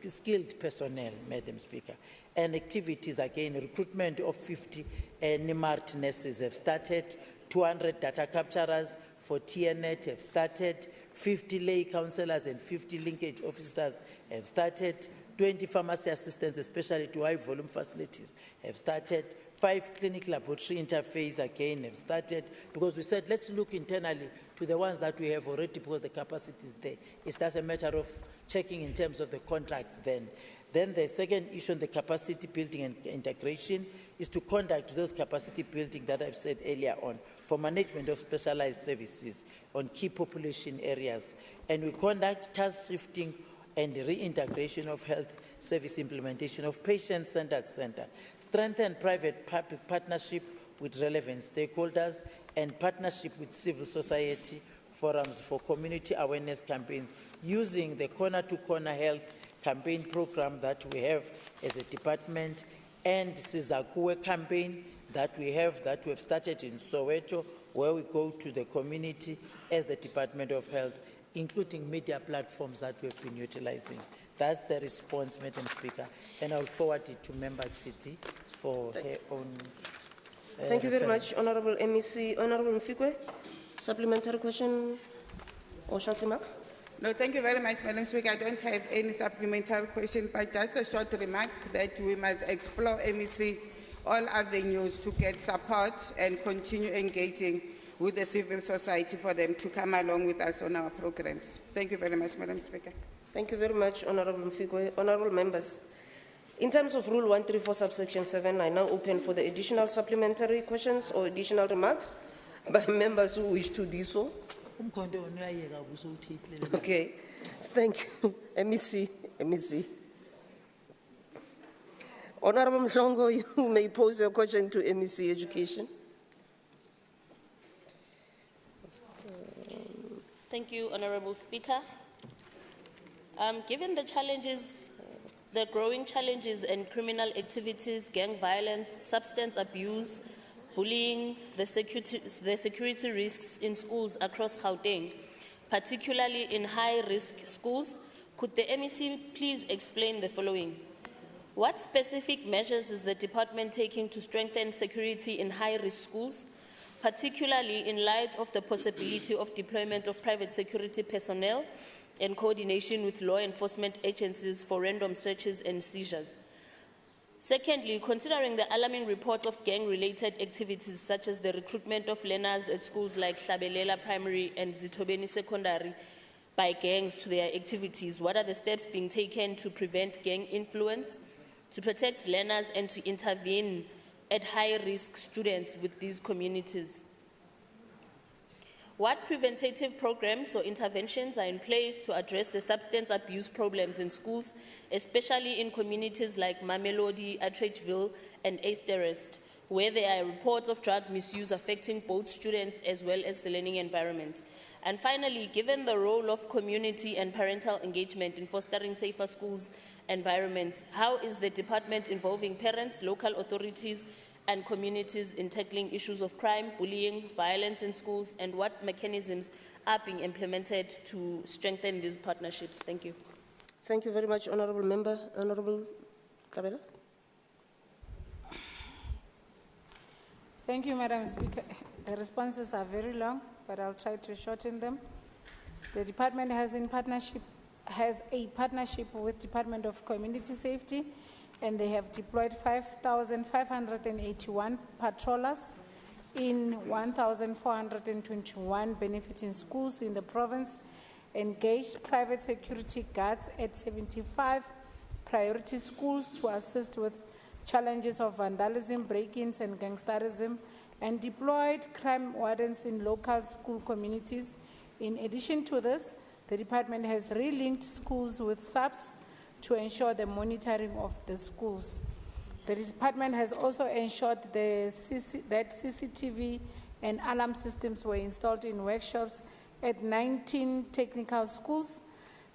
skilled personnel, Madam Speaker, and activities again, recruitment of 50 NIMART nurses have started, 200 data capturers for TNET have started, 50 lay counsellors and 50 linkage officers have started, 20 pharmacy assistants, especially to high volume facilities, have started, 5 clinic laboratory interface again have started, because we said let's look internally to the ones that we have already, because the capacity is there. It's just a matter of checking in terms of the contracts then. Then the second issue on the capacity building and integration is to conduct those capacity building that I've said earlier on for management of specialized services on key population areas. And we conduct task shifting and reintegration of health service implementation of patient-centered center, strengthen private-public partnership with relevant stakeholders, and partnership with civil society forums for community awareness campaigns using the corner-to-corner health campaign program that we have as a department, and Sizakue campaign that we have started in Soweto, where we go to the community as the Department of Health, including media platforms that we've been utilizing. That's the response, Madam Speaker, and I'll forward it to Member City for her own Thank you very reference. much, Honourable MEC. Honourable Mfikwe, supplementary question or short remark? No, thank you very much, Madam Speaker. I don't have any supplementary question, but just a short remark that we must explore MEC all avenues to get support and continue engaging with the civil society for them to come along with us on our programs. Thank you very much, Madam Speaker. Thank you very much, Honourable Mfikwe. Honourable members, in terms of Rule 134, subsection 7, I now open for the additional supplementary questions or additional remarks by members who wish to do so. Okay, thank you. MEC. Honourable Mhlongo, you may pose your question to MEC Education. Thank you, Honourable Speaker. Given the challenges, the growing challenges and criminal activities, gang violence, substance abuse, bullying, the security risks in schools across Gauteng, particularly in high-risk schools, could the MEC please explain the following? What specific measures is the department taking to strengthen security in high-risk schools, particularly in light of the possibility of deployment of private security personnel and coordination with law enforcement agencies for random searches and seizures? Secondly, considering the alarming reports of gang-related activities such as the recruitment of learners at schools like Hlabelela Primary and Zitobeni Secondary by gangs to their activities, what are the steps being taken to prevent gang influence, to protect learners and to intervene at high-risk students with these communities? What preventative programs or interventions are in place to address the substance abuse problems in schools, especially in communities like Mamelodi, Atteridgeville, and Easterest, where there are reports of drug misuse affecting both students as well as the learning environment? And finally, given the role of community and parental engagement in fostering safer schools environments, how is the department involving parents, local authorities, and communities in tackling issues of crime, bullying, violence in schools, and what mechanisms are being implemented to strengthen these partnerships? Thank you. Thank you very much, Honourable Member. Honourable Kabela. Thank you, Madam Speaker. The responses are very long, but I'll try to shorten them. The department has a partnership with Department of Community Safety, and they have deployed 5,581 patrollers in 1,421 benefiting schools in the province, engaged private security guards at 75 priority schools to assist with challenges of vandalism, break-ins, and gangsterism, and deployed crime wardens in local school communities. In addition to this, the department has relinked schools with SAPs to ensure the monitoring of the schools. The department has also ensured that CCTV and alarm systems were installed in workshops at 19 technical schools.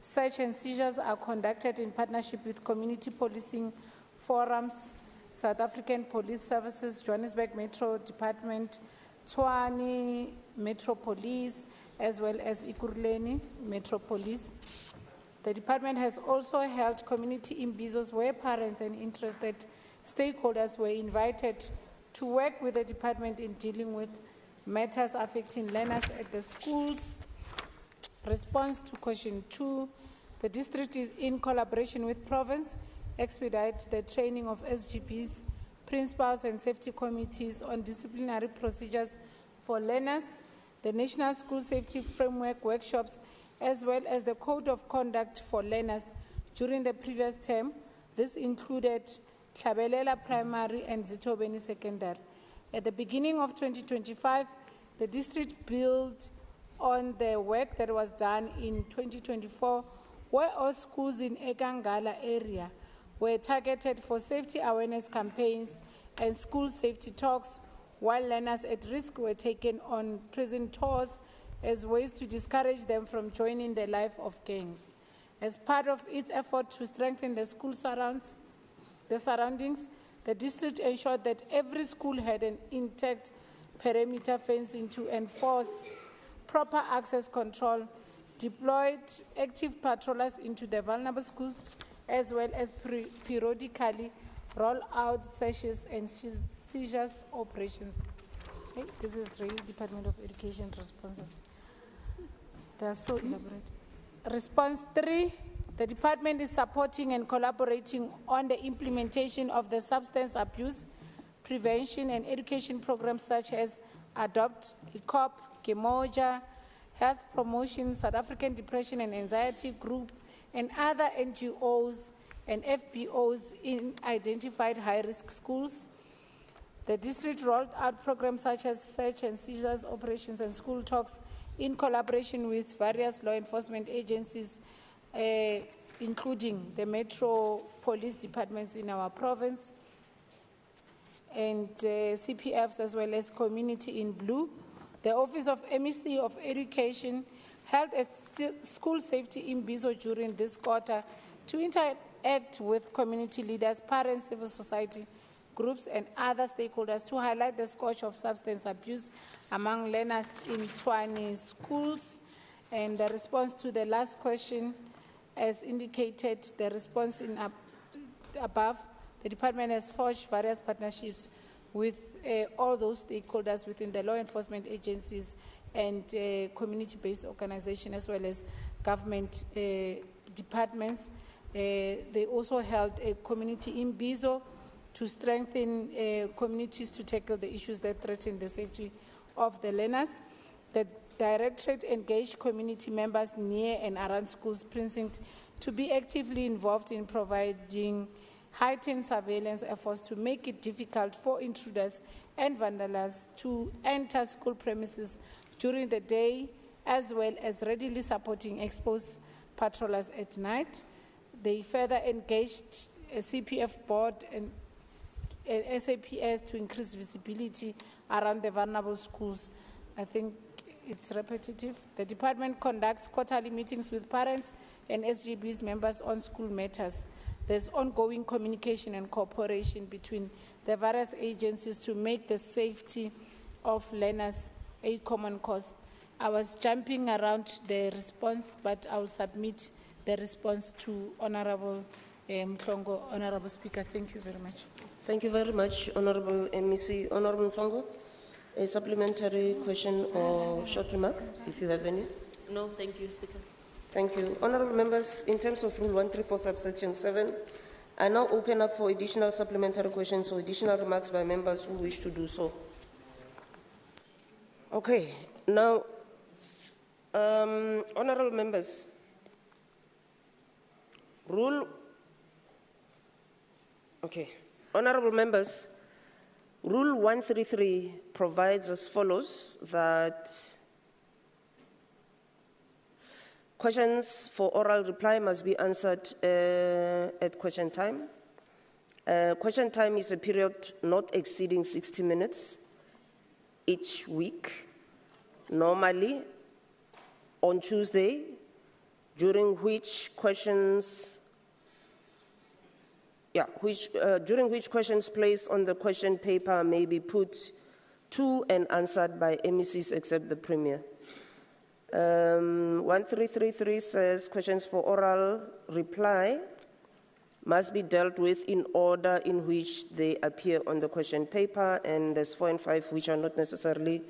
Search and seizures are conducted in partnership with community policing forums, South African Police Services, Johannesburg Metro Department, Tshwane Metro Police, as well as Ekurhuleni Metro Police. The department has also held community imbizos where parents and interested stakeholders were invited to work with the department in dealing with matters affecting learners at the schools. Response to question 2, the district is in collaboration with province expedite the training of SGPs, principals and safety committees on disciplinary procedures for learners, the National School Safety Framework workshops, as well as the Code of Conduct for learners during the previous term. This included Hlabelela Primary and Zitobeni Secondary. At the beginning of 2025, the district built on the work that was done in 2024, where all schools in Ekangala area were targeted for safety awareness campaigns and school safety talks, while learners at risk were taken on prison tours as ways to discourage them from joining the life of gangs. As part of its effort to strengthen the school surroundings, the district ensured that every school had an intact perimeter fencing to enforce proper access control, deployed active patrollers into the vulnerable schools, as well as periodically roll out searches and seizures operations. Okay, this is really Department of Education responses. They are so elaborate. Response 3, the department is supporting and collaborating on the implementation of the substance abuse prevention and education programs such as ADOPT, ECOP, Gemoja, Health Promotion, South African Depression and Anxiety Group, and other NGOs and FBOs in identified high-risk schools. The district rolled out programs such as search and seizures operations and school talks in collaboration with various law enforcement agencies, including the Metro Police departments in our province, and CPFs, as well as Community in Blue. The Office of MEC of Education held a school safety imbizo during this quarter to interact with community leaders, parents, civil society groups, and other stakeholders to highlight the scourge of substance abuse among learners in Tshwane schools. And the response to the last question, as indicated, the response in above, the department has forged various partnerships with all those stakeholders within the law enforcement agencies and community-based organizations, as well as government departments. They also held a community imbizo to strengthen communities to tackle the issues that threaten the safety of the learners. The directorate engaged community members near and around schools precincts to be actively involved in providing heightened surveillance efforts to make it difficult for intruders and vandals to enter school premises during the day, as well as readily supporting exposed patrollers at night. They further engaged a CPF board and SAPS to increase visibility around the vulnerable schools. I think it's repetitive. The department conducts quarterly meetings with parents and SGB's members on school matters. There's ongoing communication and cooperation between the various agencies to make the safety of learners a common cause. I was jumping around the response, but I will submit the response to Honorable Mhlongo. Honorable Speaker, thank you very much. Thank you very much, Honorable MEC. Honorable Mhlongo, a supplementary question or short remark, if you have any? No, thank you, Speaker. Thank you. Honorable members, in terms of Rule 134, subsection 7, I now open up for additional supplementary questions or additional remarks by members who wish to do so. Okay, now, honorable members, honorable members, Rule 133 provides as follows that questions for oral reply must be answered at question time. Question time is a period not exceeding 60 minutes each week, normally on Tuesday, during which questions placed on the question paper may be put to and answered by MECs except the Premier. 1333 says questions for oral reply must be dealt with in order in which they appear on the question paper, and there's 4 and 5 which are not necessarily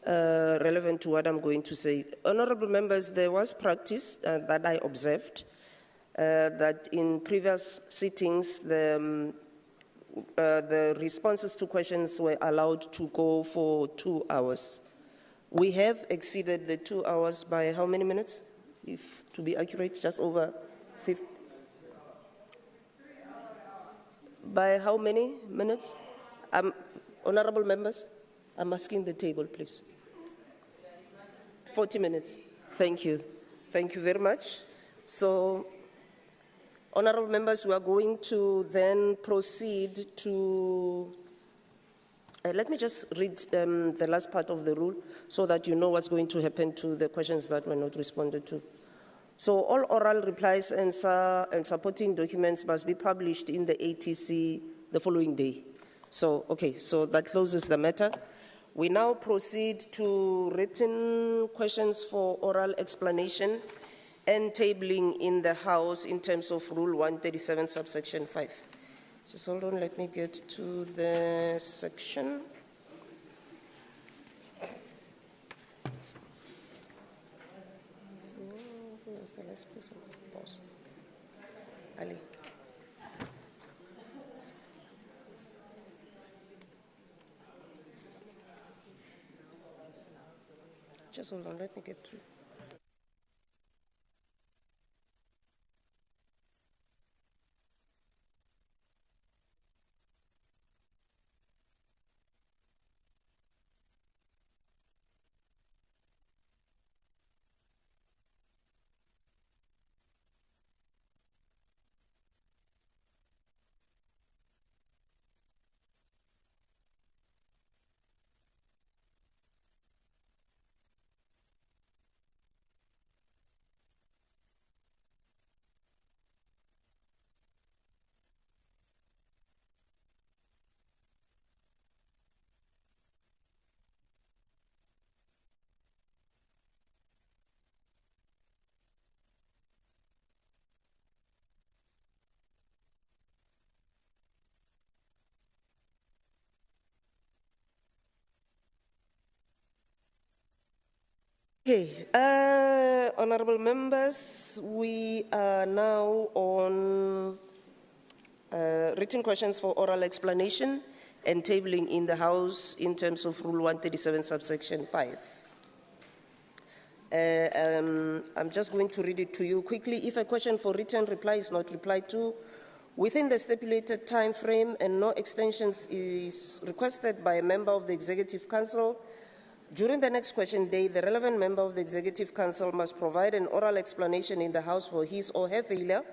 relevant to what I'm going to say. Honorable members, there was practice that I observed that in previous sittings, the responses to questions were allowed to go for 2 hours. We have exceeded the 2 hours by how many minutes? If to be accurate, just over 50. By how many minutes? Honorable members, I'm asking the table, please. 40 minutes. Thank you. Thank you very much. So, honorable members, we are going to then proceed to let me just read the last part of the rule so that you know what's going to happen to the questions that were not responded to. So all oral replies and supporting documents must be published in the ATC the following day. So, okay, so that closes the matter. We now proceed to written questions for oral explanation and tabling in the House in terms of Rule 137, subsection 5. Just hold on, let me get to the section. Where's the last person? Ali. Just hold on, let me get through. Okay, honorable members, we are now on written questions for oral explanation and tabling in the House in terms of Rule 137, subsection 5. I'm just going to read it to you quickly. If a question for written reply is not replied to within the stipulated time frame and no extensions is requested by a member of the Executive Council, during the next question day, the relevant member of the Executive Council must provide an oral explanation in the House for his or her failure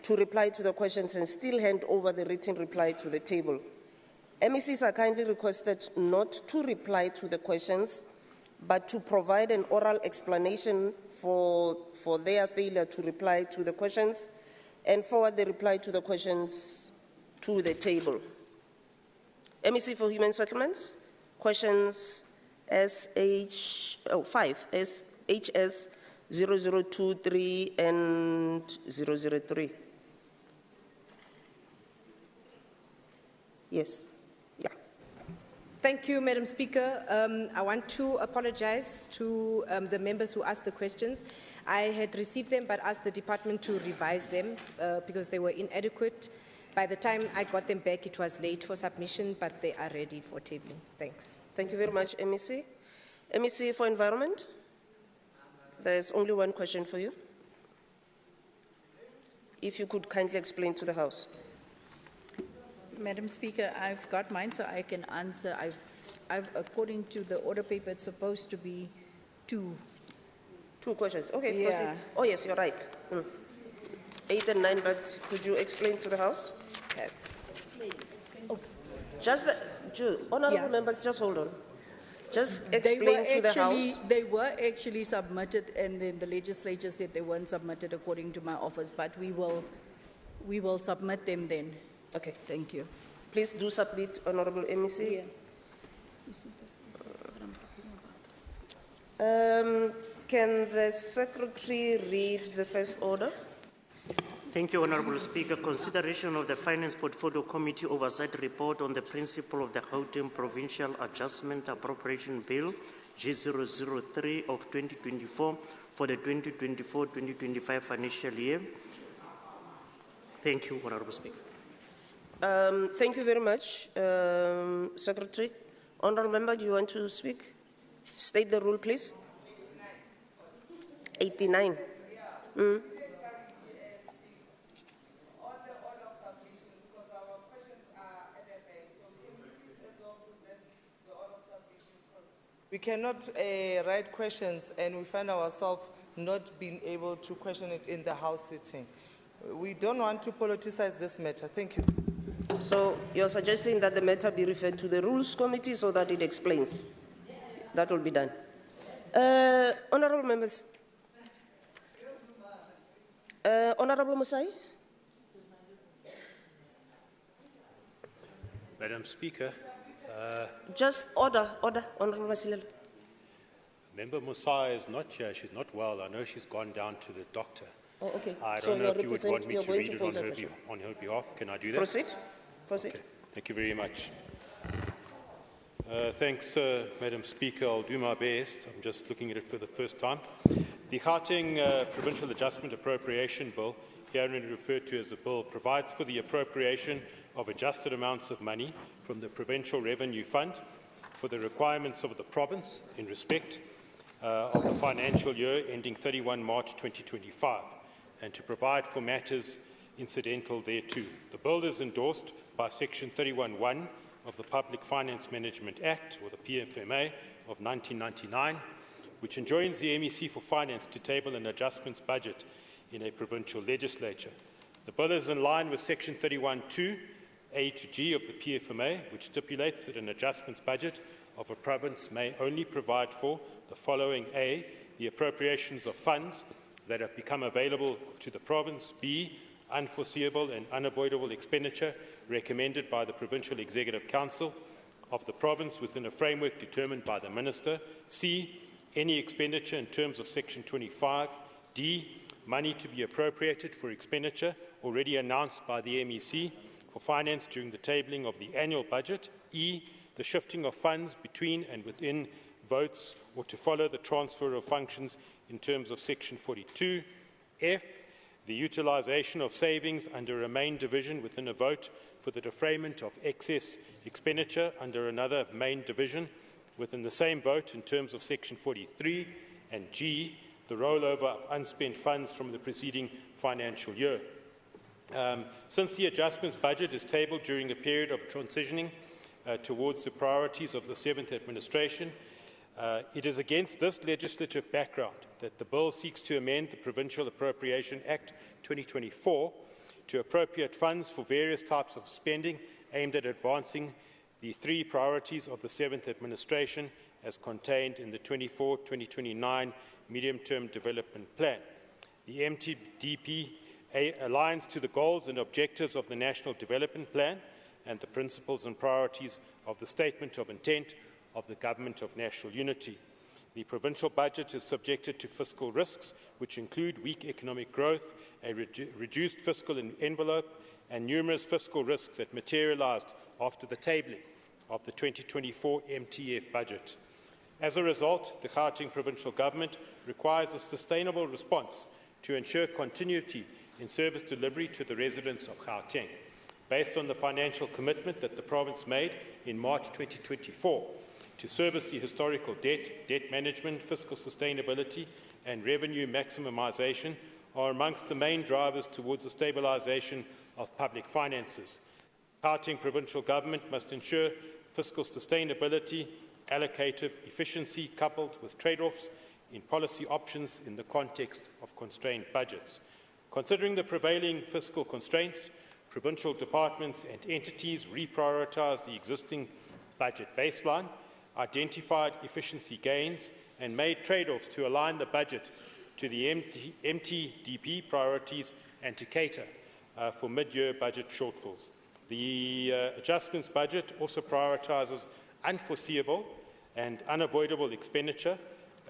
to reply to the questions and still hand over the written reply to the table. MECs are kindly requested not to reply to the questions but to provide an oral explanation for their failure to reply to the questions and forward the reply to the questions to the table. MEC for Human Settlements, questions HS 0023 and 003. Yes. Yeah. Thank you, Madam Speaker. I want to apologize to the members who asked the questions. I had received them but asked the department to revise them because they were inadequate. By the time I got them back, it was late for submission, but they are ready for tabling. Thanks. Thank you very much, MEC. MEC for Environment, there's only one question for you. If you could kindly explain to the House. Madam Speaker, I've got mine so I can answer. According to the order paper, it's supposed to be two. Two questions. Okay, Yeah. proceed. Oh, yes, you're right. 8 and 9, but could you explain to the House? Okay. Just, honorable members, just hold on. Just explain to the House. They were actually submitted, and then the legislature said they weren't submitted according to my office, but we will submit them then. Okay. Thank you. Please do submit, Honorable MEC. Can the Secretary read the first order? Thank you, Honourable Speaker. Consideration of the Finance Portfolio Committee Oversight Report on the principle of the Gauteng Provincial Adjustment Appropriation Bill G003 of 2024 for the 2024-2025 financial year. Thank you, Honourable Speaker. Thank you very much, Secretary. Honourable Member, do you want to speak? State the rule, please. 89. We cannot write questions and we find ourselves not being able to question it in the House sitting. We don't want to politicize this matter. Thank you. So you're suggesting that the matter be referred to the Rules Committee so that it explains. That will be done. Honourable members. Honourable Musai. Madam Speaker. Just order, Honourable Masilela. Member Musai is not here. She's not well. I know she's gone down to the doctor. Oh, okay. I So don't know you're if you would want me to read it pose a on question. her behalf. Can I do that? Proceed. Proceed. Okay. Thank you very much. Thanks, Madam Speaker. I'll do my best. I'm just looking at it for the first time. The Gauteng Provincial Adjustment Appropriation Bill, herein referred to as the bill, provides for the appropriation of adjusted amounts of money from the Provincial Revenue Fund for the requirements of the province in respect of the financial year ending 31 March 2025 and to provide for matters incidental thereto. The bill is endorsed by Section 31(1) of the Public Finance Management Act, or the PFMA, of 1999, which enjoins the MEC for Finance to table an adjustments budget in a provincial legislature. The bill is in line with Section 31(2) A to G of the PFMA, which stipulates that an adjustments budget of a province may only provide for the following: A, the appropriations of funds that have become available to the province; B, unforeseeable and unavoidable expenditure recommended by the Provincial Executive Council of the province within a framework determined by the Minister; C, any expenditure in terms of Section 25; D, money to be appropriated for expenditure already announced by the MEC for Finance during the tabling of the annual budget; E, the shifting of funds between and within votes or to follow the transfer of functions in terms of Section 42; F, the utilisation of savings under a main division within a vote for the defrayment of excess expenditure under another main division within the same vote in terms of Section 43; and G, the rollover of unspent funds from the preceding financial year. Since the adjustments budget is tabled during a period of transitioning towards the priorities of the 7th administration, it is against this legislative background that the bill seeks to amend the Provincial Appropriation Act 2024 to appropriate funds for various types of spending aimed at advancing the 3 priorities of the 7th administration as contained in the 24-2029 Medium-Term Development Plan. The MTDP aligns to the goals and objectives of the National Development Plan and the principles and priorities of the Statement of Intent of the Government of National Unity. The provincial budget is subjected to fiscal risks, which include weak economic growth, a reduced fiscal envelope, and numerous fiscal risks that materialised after the tabling of the 2024 MTF budget. As a result, the Gauteng Provincial Government requires a sustainable response to ensure continuity in service delivery to the residents of Gauteng. Based on the financial commitment that the province made in March 2024 to service the historical debt management, fiscal sustainability and revenue maximisation are amongst the main drivers towards the stabilisation of public finances. Gauteng Provincial Government must ensure fiscal sustainability, allocative efficiency coupled with trade-offs in policy options in the context of constrained budgets. Considering the prevailing fiscal constraints, provincial departments and entities reprioritised the existing budget baseline, identified efficiency gains and made trade-offs to align the budget to the MTDP priorities and to cater for mid-year budget shortfalls. The adjustments budget also prioritises unforeseeable and unavoidable expenditure,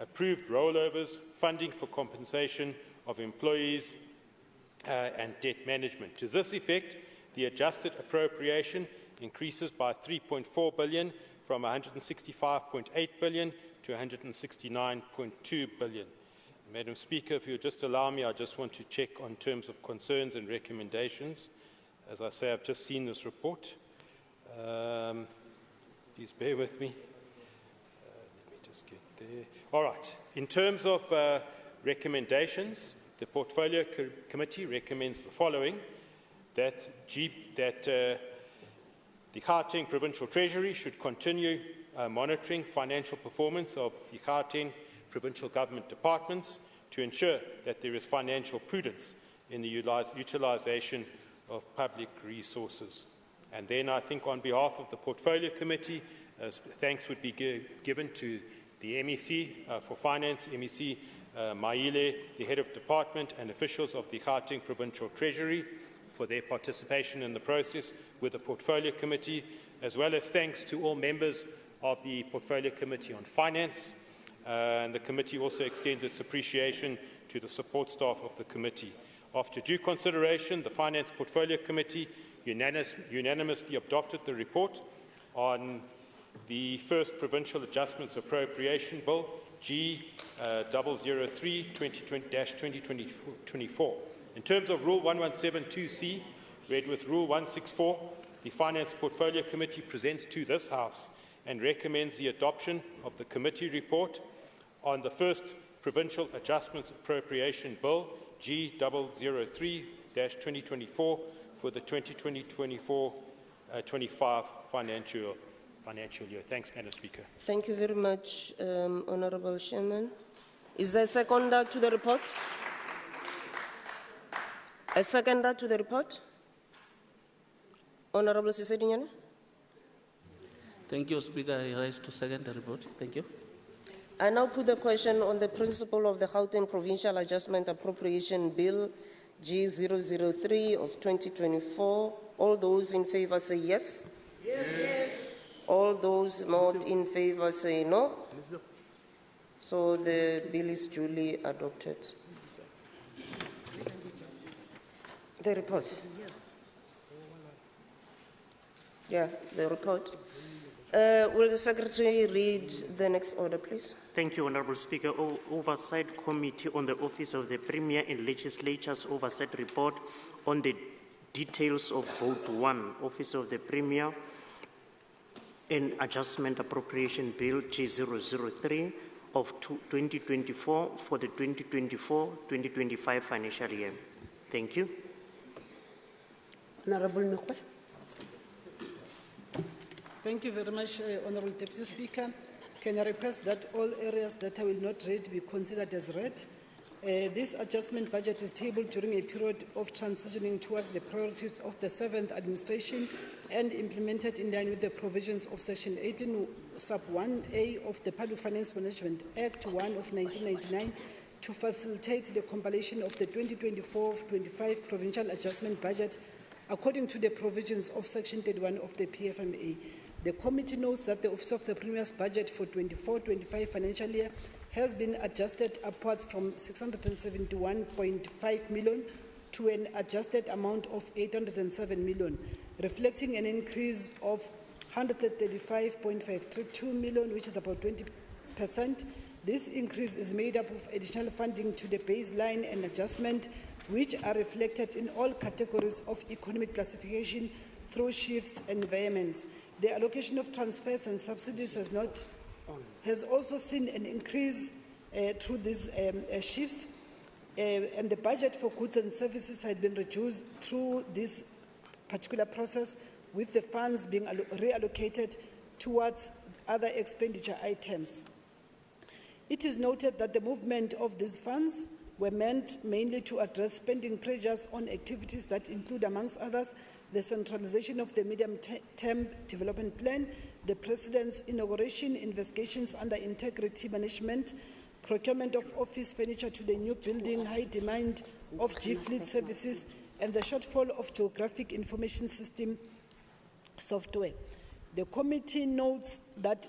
approved rollovers, funding for compensation of employees and debt management. To this effect, the adjusted appropriation increases by 3.4 billion from 165.8 billion to 169.2 billion. Madam Speaker, if you'll just allow me, I just want to check on terms of concerns and recommendations. As I say, I've just seen this report. Please bear with me. Let me just get there. All right. In terms of recommendations, the Portfolio Committee recommends the following: that the Gauteng Provincial Treasury should continue monitoring financial performance of the Gauteng Provincial Government departments to ensure that there is financial prudence in the utilisation of public resources. And then I think on behalf of the Portfolio Committee, thanks would be given to the MEC for Finance, MEC Maile, the Head of Department and officials of the Gauteng Provincial Treasury for their participation in the process with the Portfolio Committee, as well as thanks to all members of the Portfolio Committee on Finance. And the committee also extends its appreciation to the support staff of the committee. After due consideration, the Finance Portfolio Committee unanimously adopted the report on the first Provincial Adjustments Appropriation Bill, G003-2024. In terms of Rule 1172C, read with Rule 164, the Finance Portfolio Committee presents to this House and recommends the adoption of the committee report on the first Provincial Adjustments Appropriation Bill, G003-2024, for the 2020-25 financial year. Thanks, Madam Speaker. Thank you very much, Honourable Chairman. Is there a seconder to the report? A seconder to the report? Honourable Sisedinyane. Thank you, Speaker. I rise to second the report. Thank you. I now put the question on the principle of the Gauteng Provincial Adjustment Appropriation Bill G003 of 2024. All those in favour say yes. Yes. All those not in favour say no. So the bill is duly adopted. The report. Yeah, the report. Will the Secretary read the next order, please? Thank you, Honourable Speaker. Oversight Committee on the Office of the Premier and Legislature's Oversight Report on the details of Vote 1, Office of the Premier and Adjustment Appropriation Bill G003 of 2024 for the 2024-2025 financial year. Thank you. Honourable Mokwe. Thank you very much, Honourable Deputy Speaker. Can I request that all areas that I will not read be considered as read? This adjustment budget is tabled during a period of transitioning towards the priorities of the 7th administration and implemented in line with the provisions of Section 18 sub 1A of the Public Finance Management Act 1 of 1999 to facilitate the compilation of the 2024-25 Provincial Adjustment Budget according to the provisions of Section 31 of the PFMA. The committee notes that the Office of the Premier's budget for 24-25 financial year has been adjusted upwards from 671.5 million to an adjusted amount of 807 million, reflecting an increase of 135.532 million, which is about 20%. This increase is made up of additional funding to the baseline and adjustment, which are reflected in all categories of economic classification through shifts and variaments. The allocation of transfers and subsidies has also seen an increase through these shifts, and the budget for goods and services had been reduced through this particular process, with the funds being reallocated towards other expenditure items. It is noted that the movement of these funds were meant mainly to address spending pressures on activities that include, amongst others, the centralization of the medium-term development plan, the President's inauguration, investigations under integrity management, procurement of office furniture to the new building, high demand of G-Fleet services, and the shortfall of geographic information system software. The committee notes that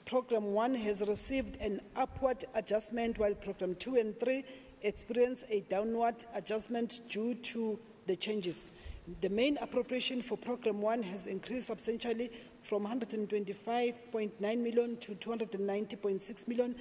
Program 1 has received an upward adjustment, while Program 2 and 3 experience a downward adjustment due to the changes. The main appropriation for Program 1 has increased substantially from 125.9 million to 290.6 million,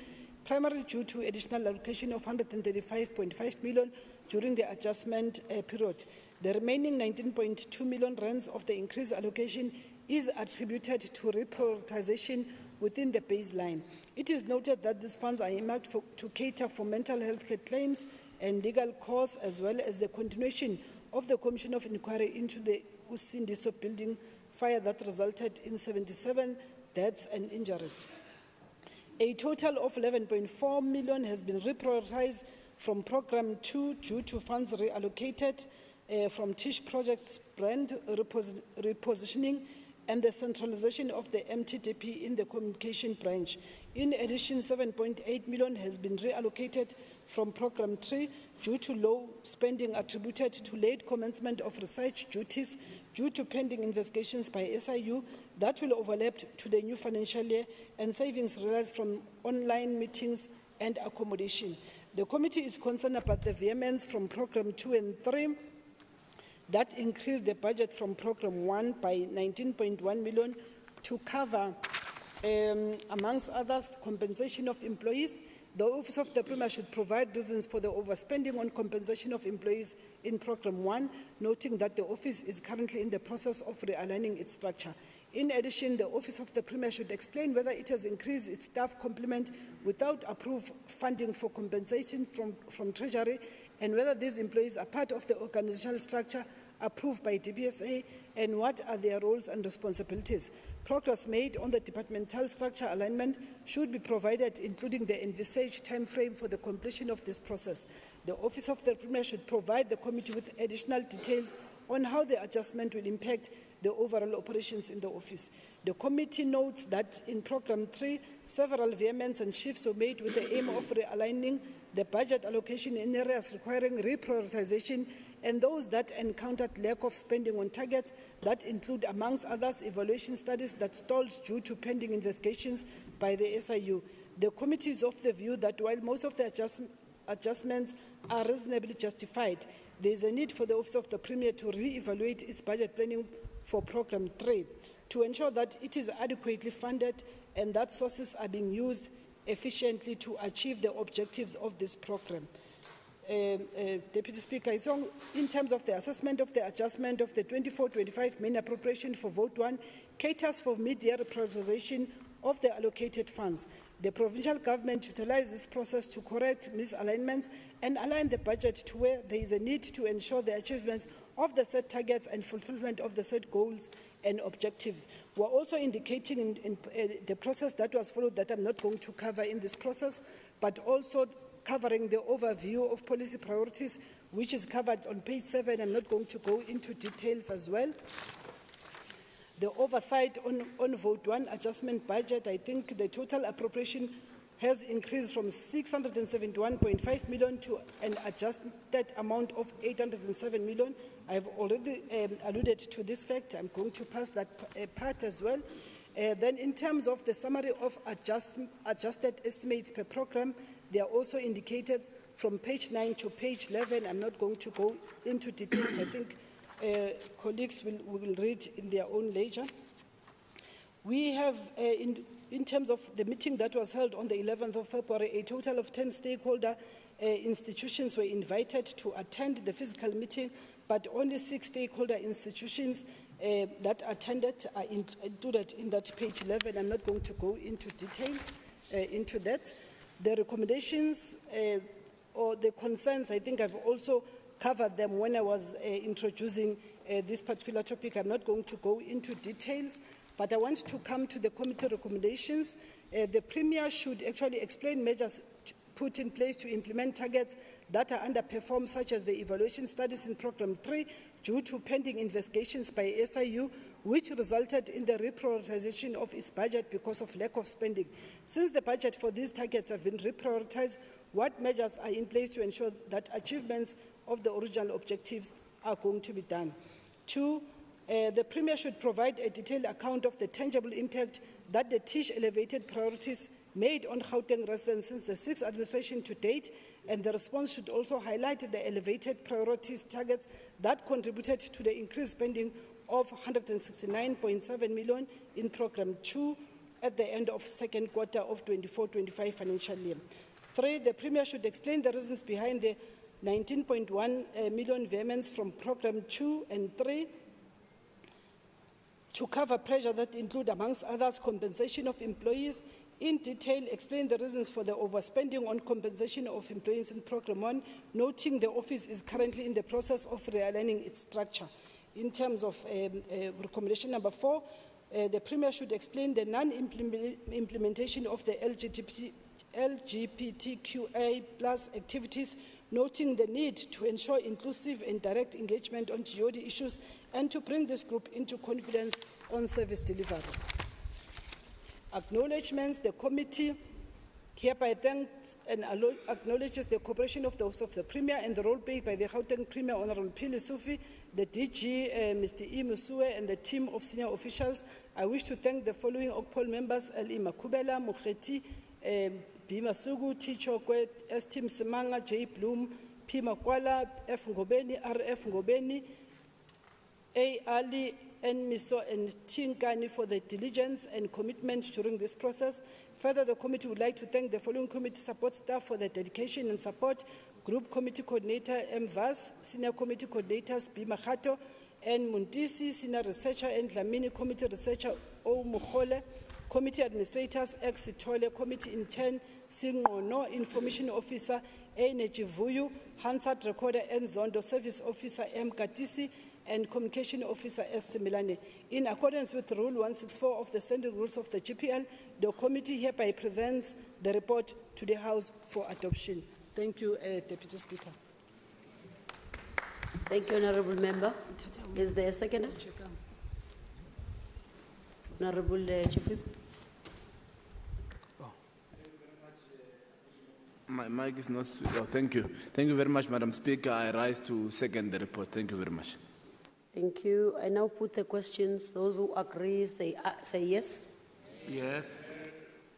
primarily due to additional allocation of 135.5 million during the adjustment period. The remaining 19.2 million rands of the increased allocation is attributed to reprioritization within the baseline. It is noted that these funds are earmarked to cater for mental health care claims and legal costs, as well as the continuation of the Commission of Inquiry into the Usindiso building fire that resulted in 77 deaths and injuries. A total of 11.4 million has been reprioritized from Program 2 due to funds reallocated from TISH projects, brand repositioning, and the centralization of the MTTP in the communication branch. In addition, 7.8 million has been reallocated from Program 3 due to low spending attributed to late commencement of research duties due to pending investigations by SIU that will overlap to the new financial year, and savings realized from online meetings and accommodation. The committee is concerned about the vehemence from Program 2 and 3 that increased the budget from Program 1 by 19.1 million to cover, amongst others, compensation of employees. The Office of the Premier should provide reasons for the overspending on compensation of employees in Program 1, noting that the office is currently in the process of realigning its structure. In addition, the Office of the Premier should explain whether it has increased its staff complement without approved funding for compensation from Treasury, and whether these employees are part of the organizational structure approved by DPSA, and what are their roles and responsibilities. Progress made on the departmental structure alignment should be provided, including the envisaged time frame for the completion of this process. The Office of the Premier should provide the committee with additional details on how the adjustment will impact the overall operations in the office. The committee notes that in Program 3, several vehements and shifts were made with the aim of realigning the budget allocation in areas requiring reprioritization and those that encountered lack of spending on targets that include, amongst others, evaluation studies that stalled due to pending investigations by the SIU. The committee is of the view that while most of the adjustments are reasonably justified, there is a need for the Office of the Premier to re-evaluate its budget planning for Program 3 to ensure that it is adequately funded and that sources are being used efficiently to achieve the objectives of this program. Deputy Speaker, so in terms of the assessment of the adjustment of the 24-25 main appropriation for Vote 1, caters for mid-year prioritization of the allocated funds. The provincial government utilizes this process to correct misalignments and align the budget to where there is a need to ensure the achievements of the set targets and fulfillment of the set goals and objectives. We're also indicating in the process that was followed that I'm not going to cover in this process, but also covering the overview of policy priorities, which is covered on page 7. I'm not going to go into details as well. the oversight on Vote 1 adjustment budget, I think the total appropriation has increased from 671.5 million to an adjusted amount of 807 million. I've already alluded to this fact. I'm going to pass that part as well. Then in terms of the summary of adjusted estimates per program, they are also indicated from page 9 to page 11. I'm not going to go into details. I think colleagues will read in their own leisure. We have, in terms of the meeting that was held on the 11th of February, a total of 10 stakeholder institutions were invited to attend the physical meeting, but only 6 stakeholder institutions that attended are included in that page 11. I'm not going to go into details into that. The recommendations or the concerns, I think I've also covered them when I was introducing this particular topic. I'm not going to go into details, but I want to come to the committee recommendations. The Premier should actually explain measures put in place to implement targets that are underperformed, such as the evaluation studies in Programme 3, due to pending investigations by SIU, which resulted in the reprioritization of its budget because of lack of spending. Since the budget for these targets have been reprioritized, what measures are in place to ensure that achievements of the original objectives are going to be done? 2, the Premier should provide a detailed account of the tangible impact that the TISH elevated priorities made on Gauteng residents since the 6th administration to date, and the response should also highlight the elevated priorities targets that contributed to the increased spending of 169.7 million in Programme 2 at the end of second quarter of 24-25 financial year. 3, the Premier should explain the reasons behind the 19.1 million payments from Programme 2 and 3 to cover pressure that include, amongst others, compensation of employees. In detail, explain the reasons for the overspending on compensation of employees in Programme 1, noting the office is currently in the process of realigning its structure. In terms of recommendation number 4, the Premier should explain the non-implementation of the LGBTQI+ activities, noting the need to ensure inclusive and direct engagement on GOD issues and to bring this group into confidence on service delivery. Acknowledgements: the committee hereby thanks and acknowledges the cooperation of the Office of the Premier and the role played by the Gauteng Premier, Honourable Phili Sufi, the DG, Mr. E. Musue, and the team of senior officials. I wish to thank the following OCPOL members: Ali Makubela, Mukheti, Bima Sugu, T. Chokwe, S. Tim Simanga, J. Bloom, P. Makwala, F. Ngobeni, R. F. Ngobeni, A. Ali, N. Miso, and Tinkani for their diligence and commitment during this process. Further, the committee would like to thank the following committee support staff for their dedication and support: Group Committee Coordinator M. Vas, Senior Committee Coordinators B. Mahato, N. Muntisi, Senior Researcher, and Lamini Committee Researcher O. Mukhole, Committee Administrators X. Sitole, Committee Intern Singono, Information Officer A. Nejivuyu, Hansard Recorder N. Zondo, Service Officer M. Katisi, and Communication Officer S. Milane. In accordance with Rule 164 of the Standing Rules of the GPL, the committee hereby presents the report to the House for adoption. Thank you, Deputy Speaker. Thank you, Honourable Member. Is there a second? Honourable Chief Whip. My mic is not. Oh, thank you. Thank you very much, Madam Speaker. I rise to second the report. Thank you very much. Thank you. I now put the questions. Those who agree say yes. Yes.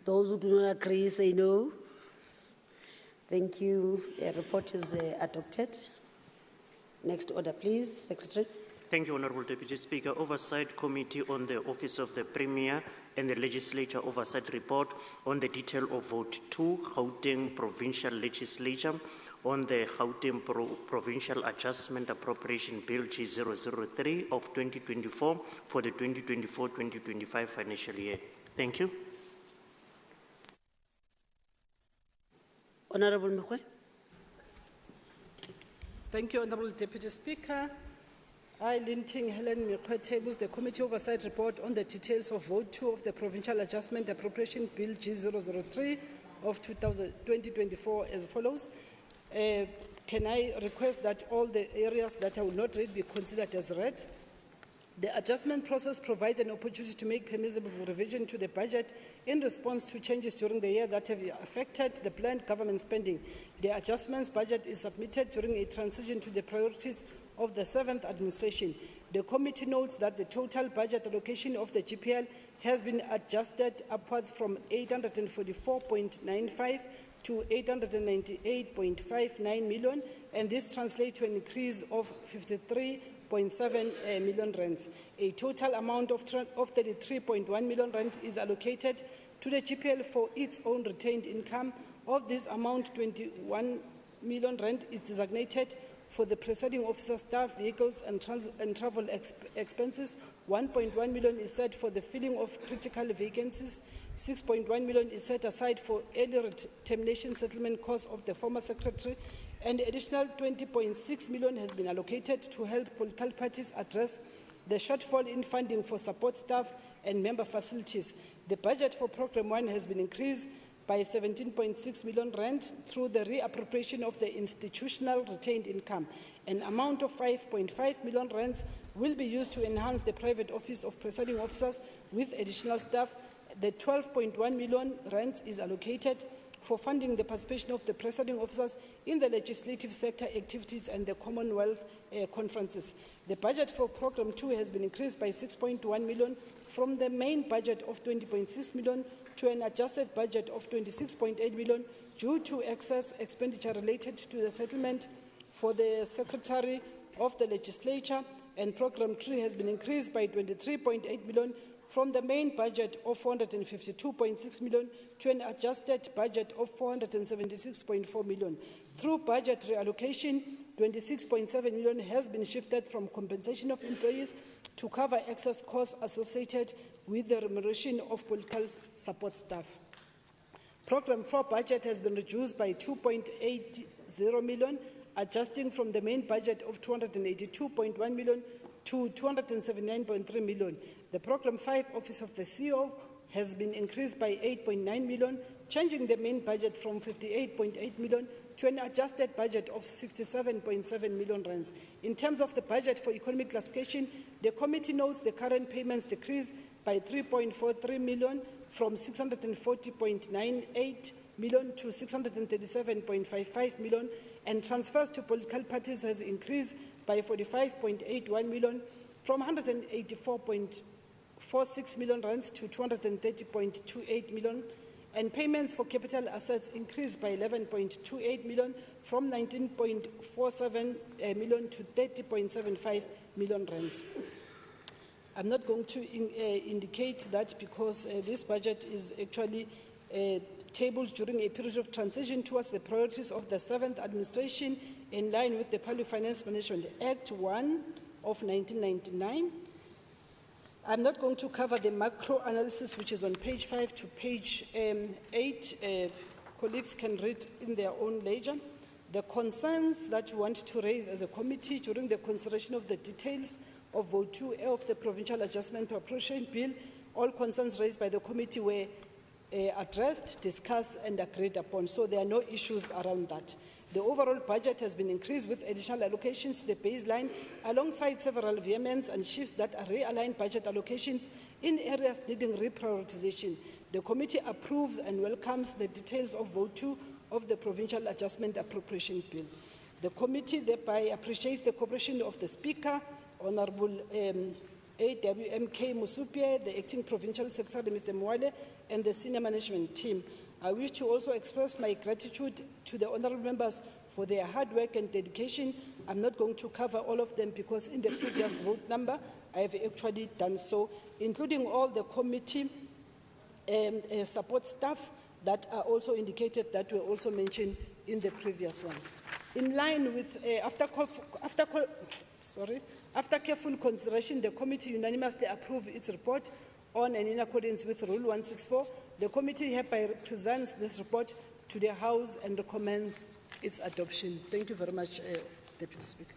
Those who do not agree say no. Thank you. The report is adopted. Next order, please, Secretary. Thank you, Honourable Deputy Speaker. Oversight Committee on the Office of the Premier and the Legislature Oversight Report on the detail of Vote 2, Gauteng Provincial Legislature, on the Gauteng Provincial Adjustment Appropriation Bill G003 of 2024 for the 2024-2025 financial year. Thank you. Honourable Mekwe. Thank you, Honourable Deputy Speaker. I, Linting Helen Mekwe, tables the Committee Oversight Report on the details of Vote 2 of the Provincial Adjustment Appropriation Bill G003 of 2024 as follows. Can I request that all the areas that I will not read be considered as read? The adjustment process provides an opportunity to make permissible revision to the budget in response to changes during the year that have affected the planned government spending. The adjustments budget is submitted during a transition to the priorities of the 7th administration. The committee notes that the total budget allocation of the GPL has been adjusted upwards from 844.95 to 898.59 million, and this translates to an increase of 53.7 million rands. A total amount of 33.1 million rands is allocated to the GPL for its own retained income. Of this amount, 21 million rand is designated for the presiding officer staff, vehicles and travel expenses. 1.1 million is set for the filling of critical vacancies. 6.1 million is set aside for early termination settlement costs of the former secretary, and the additional 20.6 million has been allocated to help political parties address the shortfall in funding for support staff and member facilities. The budget for Programme 1 has been increased by 17.6 million rand through the reappropriation of the institutional retained income. An amount of 5.5 million rands will be used to enhance the private office of presiding officers with additional staff. The 12.1 million rands is allocated for funding the participation of the presiding officers in the legislative sector activities and the Commonwealth conferences. The budget for Programme 2 has been increased by 6.1 million from the main budget of 20.6 million to an adjusted budget of 26.8 million due to excess expenditure related to the settlement for the Secretary of the Legislature, and Programme 3 has been increased by 23.8 million from the main budget of 452.6 million to an adjusted budget of 476.4 million. Through budget reallocation, 26.7 million has been shifted from compensation of employees to cover excess costs associated with the remuneration of political support staff. Programme 4 budget has been reduced by 2.80 million, adjusting from the main budget of 282.1 million to 279.3 million. The Programme 5 Office of the CEO has been increased by 8.9 million, changing the main budget from 58.8 million to an adjusted budget of 67.7 million rands. In terms of the budget for economic classification, the committee notes the current payments decreased by 3.43 million from 640.98 million to 637.55 million, and transfers to political parties has increased by 45.81 million from 184.46 million rands to 230.28 million, and payments for capital assets increased by 11.28 million from 19.47 million to 30.75 million rands. I'm not going to indicate that because this budget is actually tabled during a period of transition towards the priorities of the 7th administration in line with the Public Finance Management Act 1 of 1999. I'm not going to cover the macro analysis, which is on page 5 to page 8. Colleagues can read in their own leisure. The concerns that we want to raise as a committee during the consideration of the details of Vote 2A of the Provincial Adjustment Appropriation Bill, all concerns raised by the committee were addressed, discussed and agreed upon, so there are no issues around that. The overall budget has been increased with additional allocations to the baseline alongside several amendments and shifts that realign budget allocations in areas needing reprioritization. The committee approves and welcomes the details of Vote 2 of the Provincial Adjustment Appropriation Bill. The committee thereby appreciates the cooperation of the Speaker, Honourable AWMK Musupie, the Acting Provincial Secretary, Mr. Mwale, and the senior management team. I wish to also express my gratitude to the honourable members for their hard work and dedication. I'm not going to cover all of them because in the previous vote number, I have actually done so, including all the committee support staff that are also indicated that were also mentioned in the previous one. In line with, after careful consideration, the committee unanimously approved its report on and in accordance with Rule 164. The committee hereby presents this report to the House and recommends its adoption. Thank you very much, Deputy Speaker.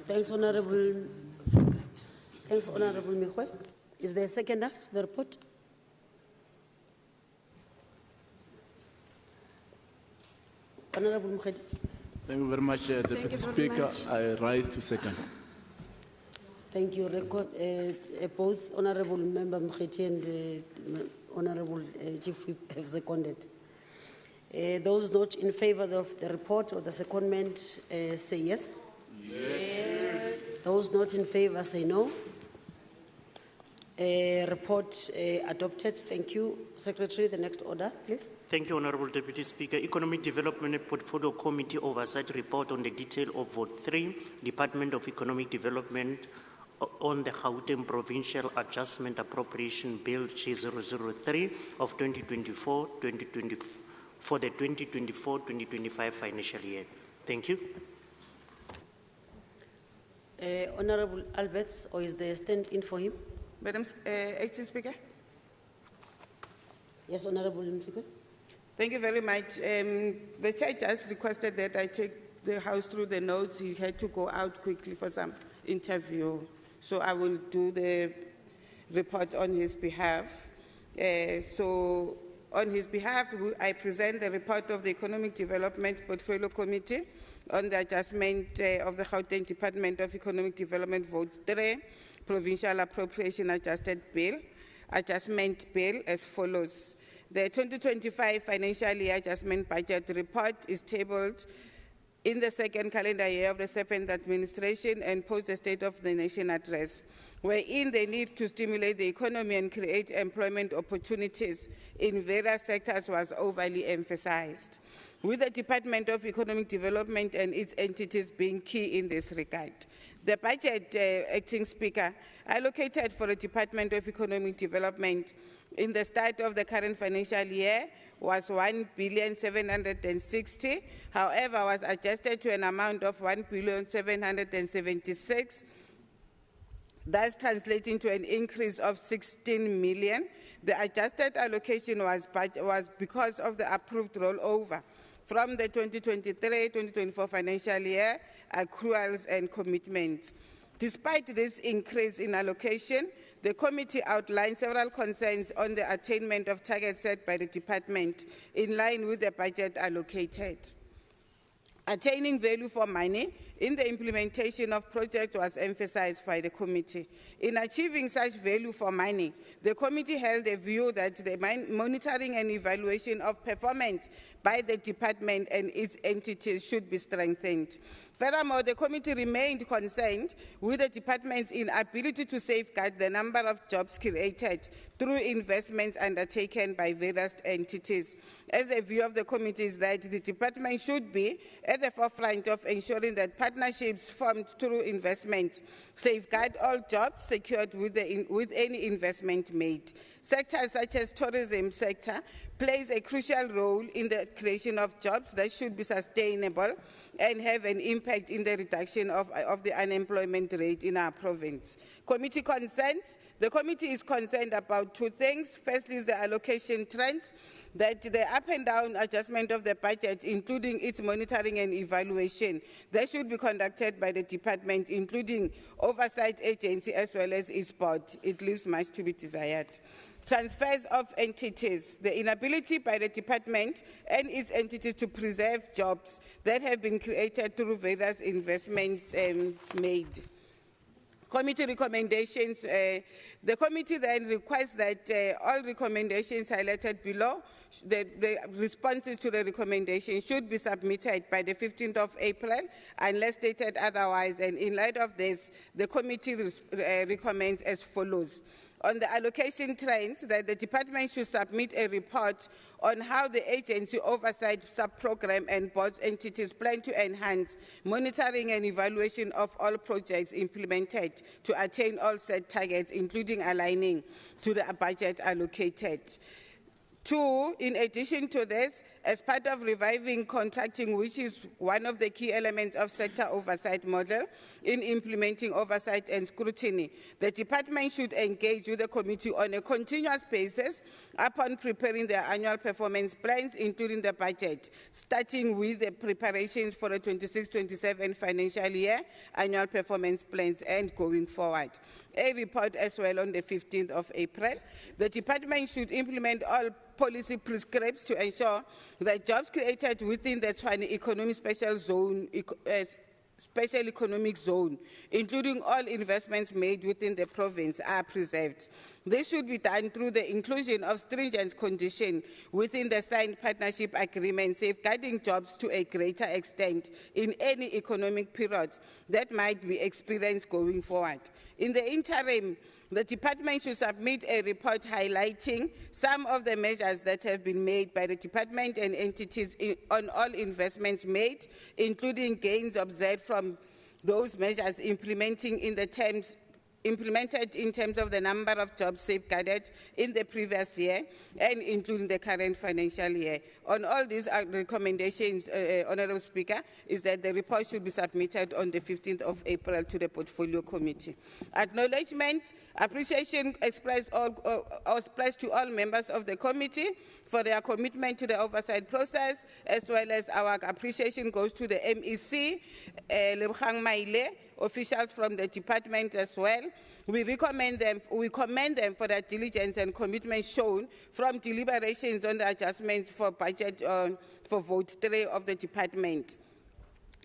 Thanks, Honourable Mekwe. Is there a seconder to the report? Honourable Mokgedi. Thank you very much, Deputy Speaker. I rise to second. Thank you. Both Honourable Member Mkheti and Honourable Chief Whip have seconded. Those not in favour of the report or the secondment say yes. Yes. Those not in favour say no. Report adopted. Thank you. Secretary, the next order, please. Thank you, Honourable Deputy Speaker. Economic Development and Portfolio Committee Oversight Report on the detail of Vote 3, Department of Economic Development on the Gauteng Provincial Adjustment Appropriation Bill G003 of 2024 for the 2024-2025 financial year. Thank you. Honourable Alberts, or is there a stand-in for him? Madam Acting Speaker. Yes, Honourable Mfikwe. Thank you very much. The chair just requested that I take the House through the notes. He had to go out quickly for some interview. So I will do the report on his behalf. So on his behalf, I present the report of the Economic Development Portfolio Committee on the adjustment of the Gauteng Department of Economic Development Vote 3, Provincial Appropriation Adjustment Bill as follows. The 2025 financial year adjustment budget report is tabled in the second calendar year of the 7th administration and post the State of the Nation address, wherein the need to stimulate the economy and create employment opportunities in various sectors was overly emphasized, with the Department of Economic Development and its entities being key in this regard. The budget, Acting Speaker, allocated for the Department of Economic Development in the start of the current financial year was 1,760,000,000, however, was adjusted to an amount of 1,776,000,000, thus translating to an increase of 16 million. The adjusted allocation was because of the approved rollover from the 2023-2024 financial year accruals and commitments. Despite this increase in allocation, the committee outlined several concerns on the attainment of targets set by the department in line with the budget allocated. Attaining value for money in the implementation of projects was emphasized by the committee. In achieving such value for money, the committee held a view that the monitoring and evaluation of performance by the department and its entities should be strengthened. Furthermore, the committee remained concerned with the department's inability to safeguard the number of jobs created through investments undertaken by various entities. As a view of the committee is that the department should be at the forefront of ensuring that partnerships formed through investments safeguard all jobs secured with any investment made. Sectors such as tourism sector plays a crucial role in the creation of jobs that should be sustainable and have an impact in the reduction of the unemployment rate in our province. Committee concerns. The committee is concerned about two things. Firstly is the allocation trends, that the up and down adjustment of the budget, including its monitoring and evaluation, that should be conducted by the department, including oversight agency as well as its board. It leaves much to be desired. Transfers of entities, the inability by the department and its entities to preserve jobs that have been created through various investments made. Committee recommendations. The committee then requests that all recommendations highlighted below, the responses to the recommendation should be submitted by the 15th of April unless stated otherwise. And in light of this, the committee recommends as follows. On the allocation trends, that the department should submit a report on how the agency oversight sub-program and board entities plan to enhance monitoring and evaluation of all projects implemented to attain all set targets, including aligning to the budget allocated. Two, in addition to this, as part of reviving contracting, which is one of the key elements of sector oversight model in implementing oversight and scrutiny, the department should engage with the committee on a continuous basis upon preparing their annual performance plans, including the budget, starting with the preparations for the 26-27 financial year annual performance plans and going forward. A report as well on the 15th of April. The department should implement all policy prescripts to ensure the jobs created within the Tshwane Economic Special Zone, Special Economic Zone, including all investments made within the province, are preserved. This should be done through the inclusion of stringent conditions within the signed partnership agreement, safeguarding jobs to a greater extent in any economic period that might be experienced going forward. In the interim, the department should submit a report highlighting some of the measures that have been made by the department and entities on all investments made, including gains observed from those measures implemented in terms of the number of jobs safeguarded in the previous year and including the current financial year. On all these recommendations, Honourable Speaker, is that the report should be submitted on the 15th of April to the Portfolio Committee. Acknowledgement, appreciation expressed to all members of the committee for their commitment to the oversight process, as well as our appreciation goes to the MEC, Lebogang Maile, officials from the department as well. We commend them for their diligence and commitment shown from deliberations on the adjustments for budget for vote 3 of the department.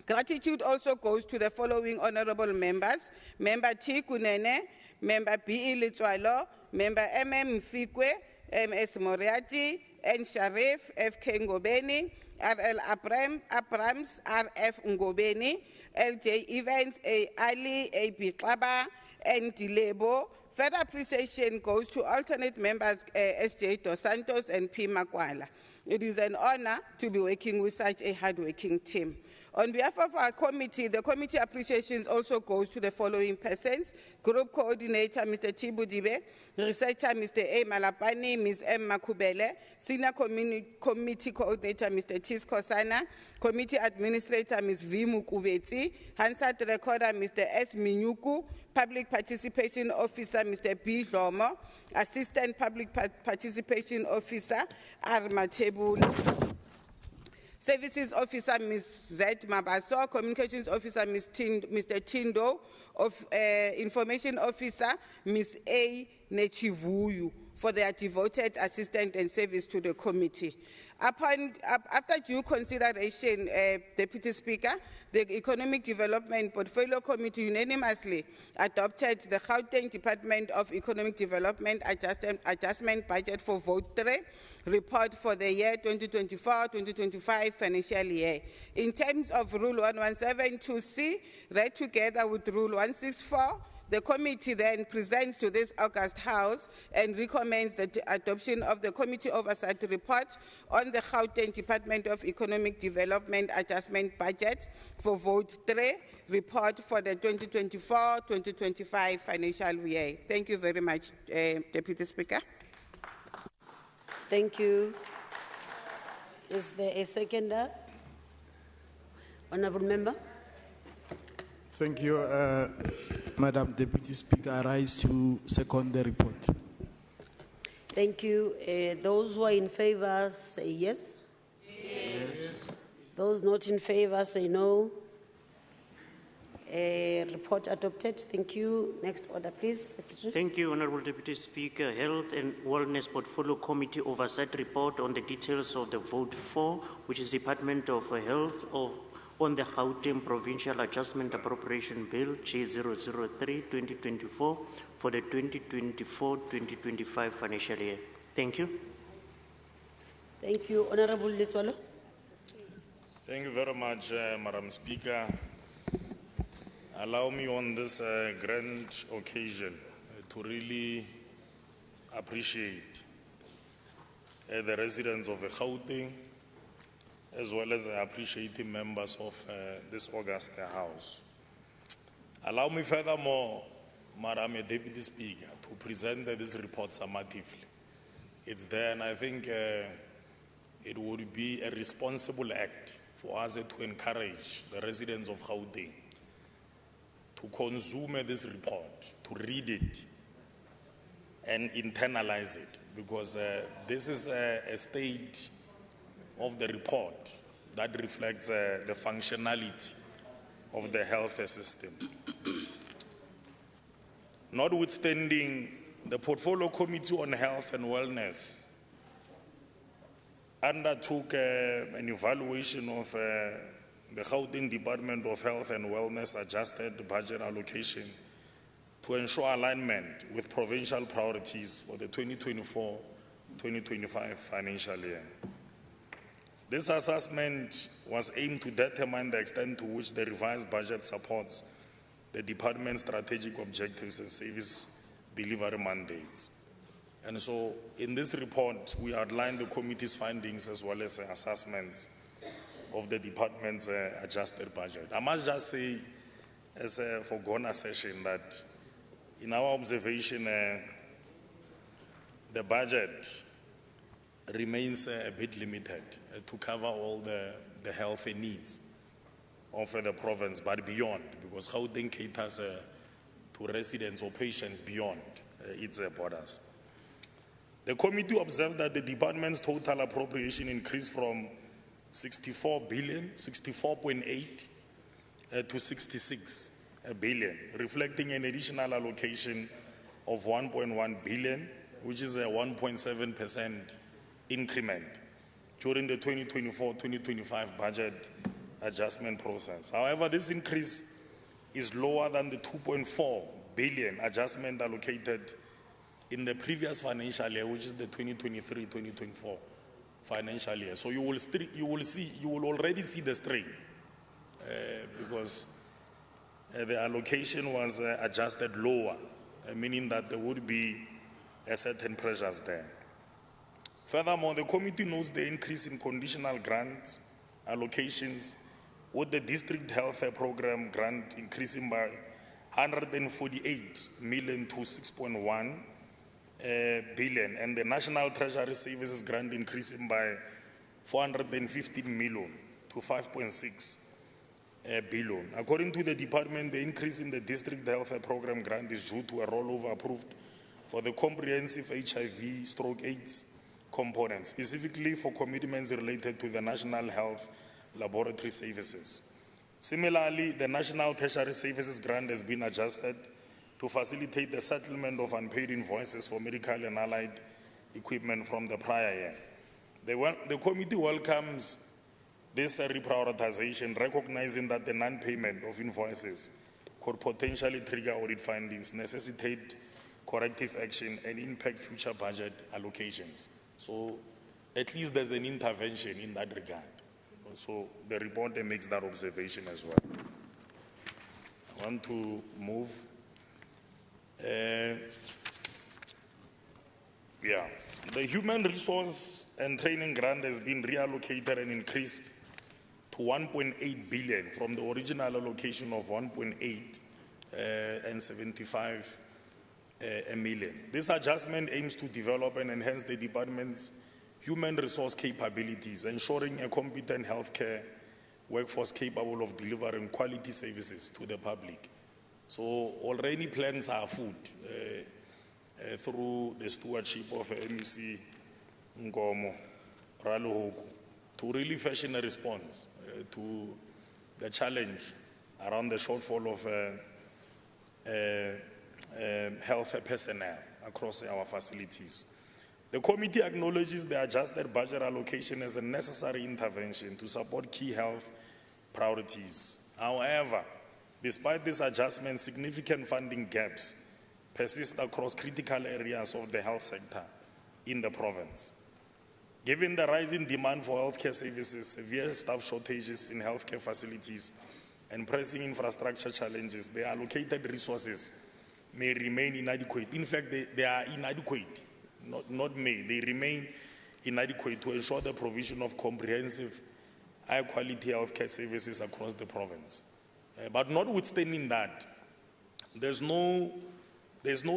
Gratitude also goes to the following honourable members: Member T. Kunene, Member B. Litswalo, Member M. Mfikwe, M.S. Moriarty, N. Sharif, F.K. Ngobeni, R.L. Abrams, R.F. Ngobeni, L.J. Evans, A. Ali, A.B. Klaba, N. Dilebo. Further appreciation goes to alternate members S.J. Dos Santos and P. Makwala. It is an honor to be working with such a hard-working team. On behalf of our committee, the committee appreciation also goes to the following persons: Group Coordinator, Mr. Tibu Dibe; Researcher, Mr. A. Malapani, Ms. M. Makubele; Senior Committee Coordinator, Mr. Tis Kosana; Committee Administrator, Ms. V. Mukubeti; Hansard Recorder, Mr. S. Minyuku; Public Participation Officer, Mr. B. Lomo; Assistant Public Participation Officer, R. Matebula; Services Officer, Ms. Z. Mabaso; Communications Officer, Mr. Tindo; Information Officer, Ms. A. Nechivuyu, for their devoted assistance and service to the committee. After due consideration, Deputy Speaker, the Economic Development Portfolio Committee unanimously adopted the Gauteng Department of Economic Development Adjustment Budget for Vote 3 report for the year 2024-2025 financial year. In terms of Rule 1172C, read together with Rule 164, the committee then presents to this August House and recommends the adoption of the Committee Oversight Report on the Gauteng Department of Economic Development Adjustment Budget for Vote 3 report for the 2024-2025 financial year. Thank you very much, Deputy Speaker. Thank you. Is there a seconder? Honourable Member. Thank you, Madam Deputy Speaker. I rise to second the report. Thank you. Those who are in favour say yes. Yes. Those not in favour say no. Report adopted. Thank you. Next order, please, Secretary. Thank you, Honourable Deputy Speaker. Health and Wellness Portfolio Committee Oversight Report on the details of the Vote 4, which is Department of Health on the Gauteng Provincial Adjustment Appropriation Bill G003-2024 for the 2024-2025 financial year. Thank you. Thank you. Honourable Letswalo. Thank you very much, Madam Speaker. Allow me on this grand occasion to really appreciate the residents of Gauteng, as well as appreciating members of this August House. Allow me furthermore, Madam Deputy Speaker, to present this report summatively. It's there, and I think it would be a responsible act for us to encourage the residents of Gauteng to consume this report, to read it, and internalize it, because this is a state of the report that reflects the functionality of the health system. Notwithstanding, the Portfolio Committee on Health and Wellness undertook an evaluation of the Gauteng Department of Health and Wellness adjusted budget allocation to ensure alignment with provincial priorities for the 2024-2025 financial year. This assessment was aimed to determine the extent to which the revised budget supports the department's strategic objectives and service delivery mandates. And so in this report, we outline the committee's findings as well as assessments of the department's adjusted budget. I must just say, as a foregone assertion, that in our observation, the budget remains a bit limited to cover all the healthy needs of the province, but beyond, because Gauteng caters to residents or patients beyond its borders. The committee observes that the department's total appropriation increased from 64.8 to 66 billion, reflecting an additional allocation of 1.1 billion, which is a 1.7% increment during the 2024-2025 budget adjustment process. However, this increase is lower than the 2.4 billion adjustment allocated in the previous financial year, which is the 2023-2024 financial year. So you will already see the strain because the allocation was adjusted lower, meaning that there would be certain pressures there. Furthermore, the committee notes the increase in conditional grants allocations, with the district health program grant increasing by 148 million to 6.1 billion, and the National Treasury Services grant increasing by 415 million to 5.6 billion. According to the department, the increase in the district health program grant is due to a rollover approved for the comprehensive HIV/AIDS component, specifically for commitments related to the National Health Laboratory Services. Similarly, the National Tertiary Services grant has been adjusted to facilitate the settlement of unpaid invoices for medical and allied equipment from the prior year. The committee welcomes this reprioritization, recognizing that the non-payment of invoices could potentially trigger audit findings, necessitate corrective action, and impact future budget allocations. So at least there's an intervention in that regard. So the report makes that observation as well. I want to move. The human resource and training grant has been reallocated and increased to 1.8 billion from the original allocation of 1.8 and 75 million. This adjustment aims to develop and enhance the department's human resource capabilities, ensuring a competent healthcare workforce capable of delivering quality services to the public. So already plans are afoot through the stewardship of MEC Nkomo Ralohoku to really fashion a response to the challenge around the shortfall of health personnel across our facilities. The committee acknowledges the adjusted budget allocation as a necessary intervention to support key health priorities. However, despite this adjustment, significant funding gaps persist across critical areas of the health sector in the province. Given the rising demand for healthcare services, severe staff shortages in healthcare facilities, and pressing infrastructure challenges, the allocated resources may remain inadequate. In fact, they are inadequate, they remain inadequate to ensure the provision of comprehensive, high-quality healthcare services across the province. But notwithstanding that, there's no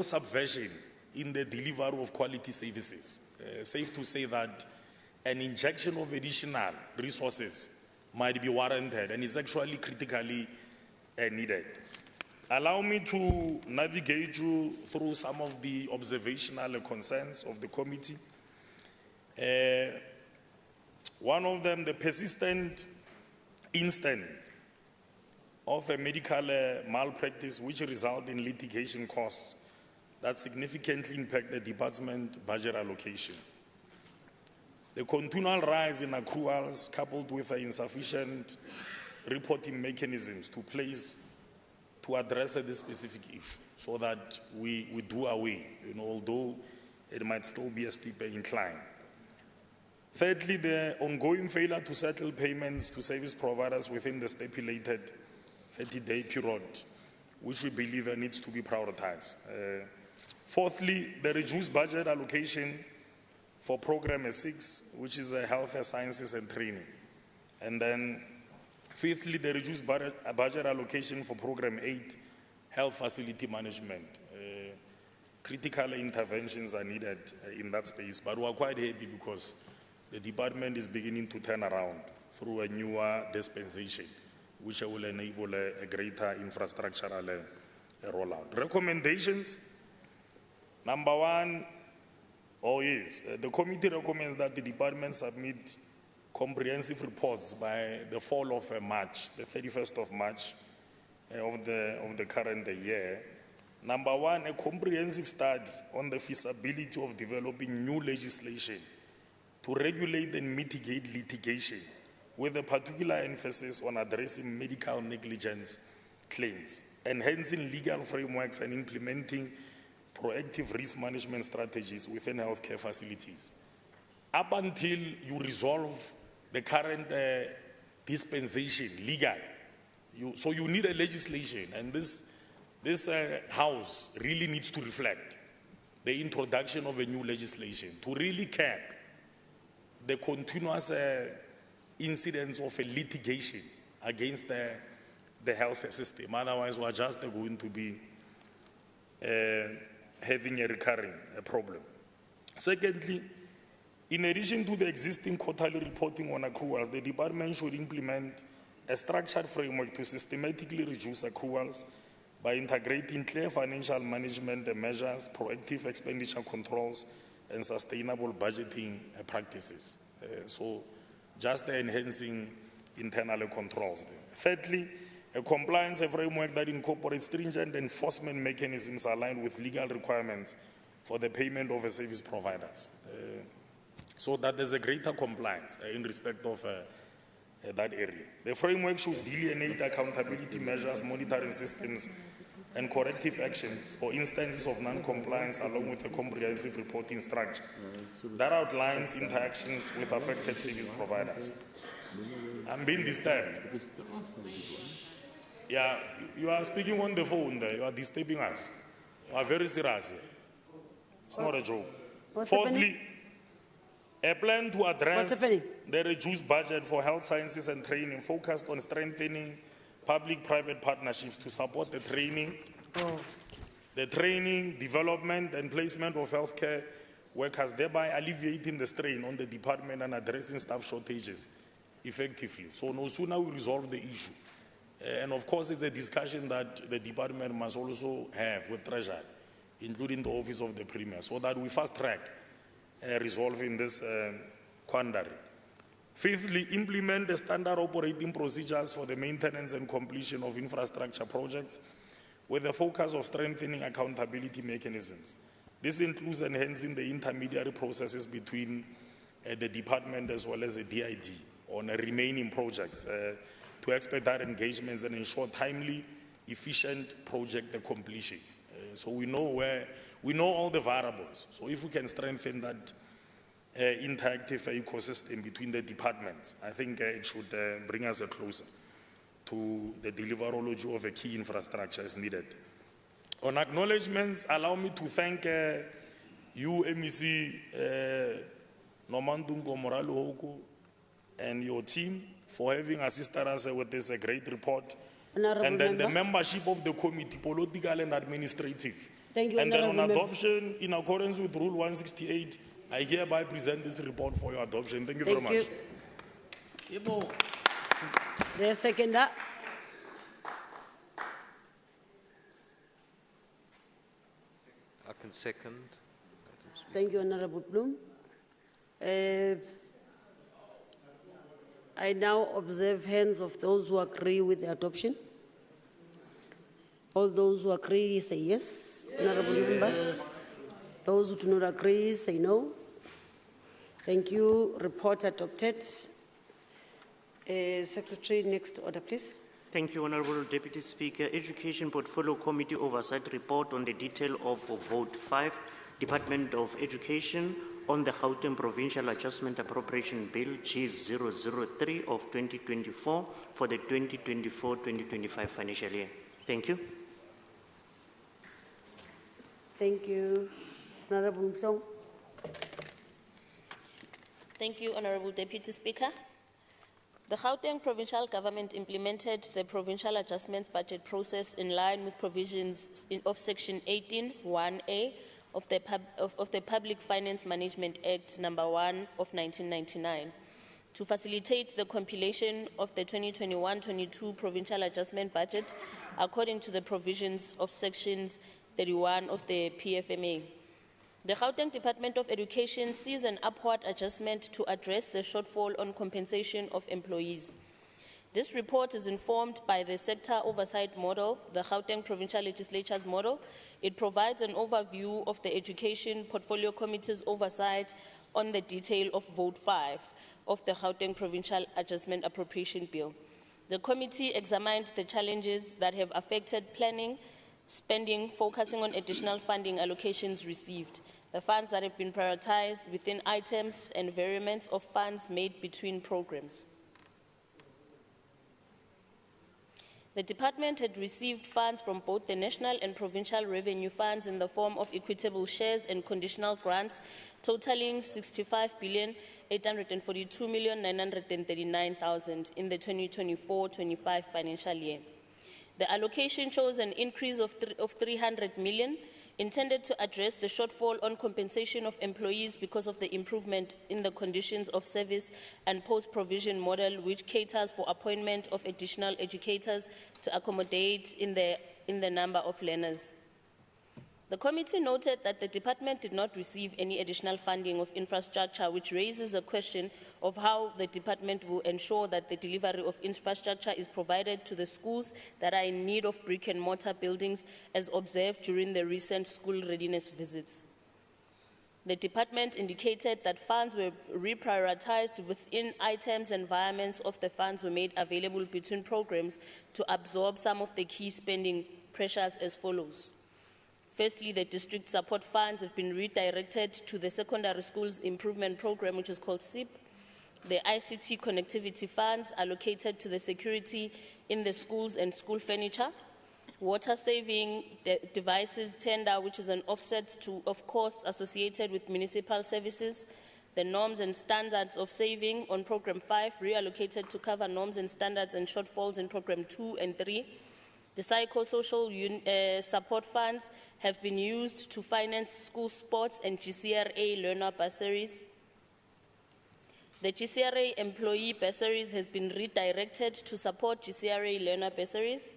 subversion in the delivery of quality services. Safe to say that an injection of additional resources might be warranted and is actually critically needed. Allow me to navigate you through some of the observational concerns of the committee. One of them, the persistent instance of a medical malpractice which result in litigation costs that significantly impact the department budget allocation. The continual rise in accruals coupled with insufficient reporting mechanisms to address this specific issue so that we do away, although it might still be a steep incline. Thirdly, the ongoing failure to settle payments to service providers within the stipulated 30-day period, which we believe needs to be prioritized. Fourthly, the reduced budget allocation for Program 6, which is Health Sciences and Training. And then fifthly, the reduced budget allocation for Program 8, Health Facility Management. Critical interventions are needed in that space, but we are quite happy because the department is beginning to turn around through a newer dispensation, which will enable a greater infrastructural rollout. Recommendations. Number one, the committee recommends that the department submit comprehensive reports by the fall of March, the 31st of March of the current year. Number one, a comprehensive study on the feasibility of developing new legislation to regulate and mitigate litigation, with a particular emphasis on addressing medical negligence claims, enhancing legal frameworks and implementing proactive risk management strategies within healthcare facilities. Up until you resolve the current dispensation legal, so you need a legislation, and this House really needs to reflect the introduction of a new legislation to really cap the continuous incidents of a litigation against the health system. Otherwise, we're just going to be having a recurring problem. Secondly, in addition to the existing quarterly reporting on accruals, the department should implement a structured framework to systematically reduce accruals by integrating clear financial management measures, proactive expenditure controls, and sustainable budgeting practices. So just enhancing internal controls there. Thirdly, a compliance framework that incorporates stringent enforcement mechanisms aligned with legal requirements for the payment of service providers, so that there's a greater compliance in respect of that area. The framework should delineate accountability measures, monitoring systems, and corrective actions for instances of non-compliance, along with a comprehensive reporting structure that outlines interactions with affected service providers. I'm being disturbed. Yeah, you are speaking on the phone there. You are disturbing us. You are very serious here. It's not a joke. Fourthly, a plan to address the reduced budget for health sciences and training focused on strengthening public-private partnerships to support the training, development, and placement of healthcare workers, thereby alleviating the strain on the department and addressing staff shortages effectively. So no sooner we resolve the issue, and of course it's a discussion that the department must also have with Treasury, including the Office of the Premier, so that we fast-track resolving this quandary. Fifthly, implement the standard operating procedures for the maintenance and completion of infrastructure projects with the focus of strengthening accountability mechanisms. This includes enhancing the intermediary processes between the department as well as the DID on remaining projects to expedite engagements and ensure timely, efficient project completion. So we know all the variables. So if we can strengthen that interactive ecosystem between the departments, I think it should bring us closer to the deliverology of a key infrastructure as needed. On acknowledgements, allow me to thank you, MEC Nomandungo Moralo and your team for having assisted us with this great report. And then the membership of the committee, political and administrative. Thank you, and then on adoption, in accordance with Rule 168, I hereby present this report for your adoption. Thank you very much. The seconder. I can second. Thank you, Honorable Bloom. I now observe hands of those who agree with the adoption. All those who agree say yes. Honorable members. Those who do not agree say no. Thank you. Report adopted. Secretary, next order, please. Thank you, Honorable Deputy Speaker. Education Portfolio Committee Oversight Report on the detail of Vote 5, Department of Education, on the Gauteng Provincial Adjustment Appropriation Bill G003 of 2024 for the 2024-2025 financial year. Thank you. Thank you. Honorable Mhlongo. Thank you, Honorable Deputy Speaker. The Gauteng Provincial Government implemented the Provincial Adjustments Budget process in line with provisions of Section 18(1)(a) of the Public Finance Management Act No. 1 of 1999 to facilitate the compilation of the 2021-22 Provincial Adjustment Budget according to the provisions of Sections 31 of the PFMA. The Gauteng Department of Education sees an upward adjustment to address the shortfall on compensation of employees. This report is informed by the sector oversight model, the Gauteng Provincial Legislature's model. It provides an overview of the Education Portfolio Committee's oversight on the detail of Vote 5 of the Gauteng Provincial Adjustment Appropriation Bill. The committee examined the challenges that have affected planning, spending, focusing on additional funding allocations received, the funds that have been prioritized within items and variants of funds made between programs. The department had received funds from both the national and provincial revenue funds in the form of equitable shares and conditional grants totaling 65,842,939,000 in the 2024-25 financial year. The allocation shows an increase of 300 million intended to address the shortfall on compensation of employees because of the improvement in the conditions of service and post-provision model, which caters for appointment of additional educators to accommodate in the number of learners. The committee noted that the department did not receive any additional funding of infrastructure, which raises a question of how the department will ensure that the delivery of infrastructure is provided to the schools that are in need of brick and mortar buildings, as observed during the recent school readiness visits. The department indicated that funds were reprioritized within items and environments of the funds were made available between programs to absorb some of the key spending pressures as follows. Firstly, the district support funds have been redirected to the secondary schools improvement program, which is called SIP. The ICT connectivity funds allocated to the security in the schools and school furniture. Water saving devices tender, which is an offset of costs associated with municipal services. The norms and standards of saving on program 5 reallocated to cover norms and standards and shortfalls in program 2 and 3. The psychosocial support funds have been used to finance school sports and GCRA learner bursaries. The GCRA employee bursaries has been redirected to support GCRA learner bursaries.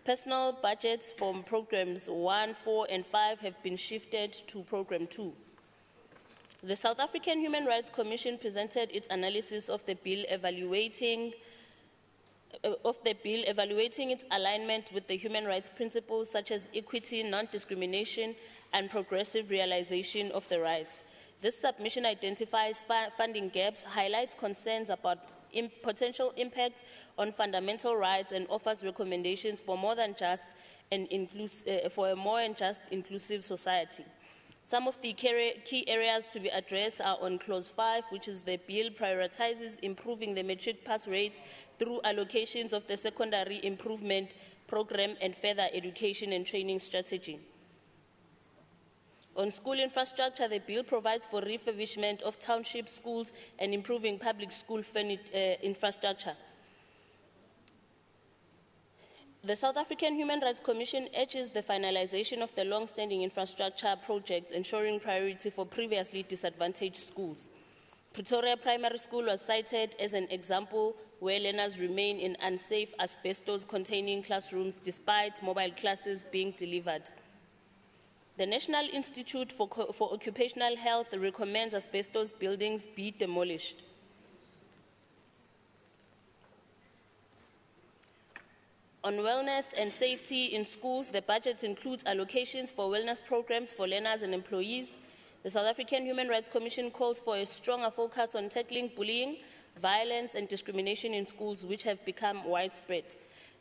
Personal budgets from programs 1, 4, and 5 have been shifted to program 2. The South African Human Rights Commission presented its analysis of the bill evaluating its alignment with the human rights principles such as equity, non-discrimination, and progressive realization of the rights. This submission identifies funding gaps, highlights concerns about potential impacts on fundamental rights, and offers recommendations for more than just for a more and just inclusive society. Some of the key areas to be addressed are on Clause 5, which is the bill prioritizes improving the matric pass rates through allocations of the secondary improvement program and further education and training strategy. On school infrastructure, the bill provides for refurbishment of township schools and improving public school infrastructure. The South African Human Rights Commission urges the finalization of the long-standing infrastructure projects, ensuring priority for previously disadvantaged schools. Pretoria Primary School was cited as an example where learners remain in unsafe asbestos-containing classrooms despite mobile classes being delivered. The National Institute for Occupational Health recommends asbestos buildings be demolished. On wellness and safety in schools, the budget includes allocations for wellness programs for learners and employees. The South African Human Rights Commission calls for a stronger focus on tackling bullying, violence, and discrimination in schools, which have become widespread.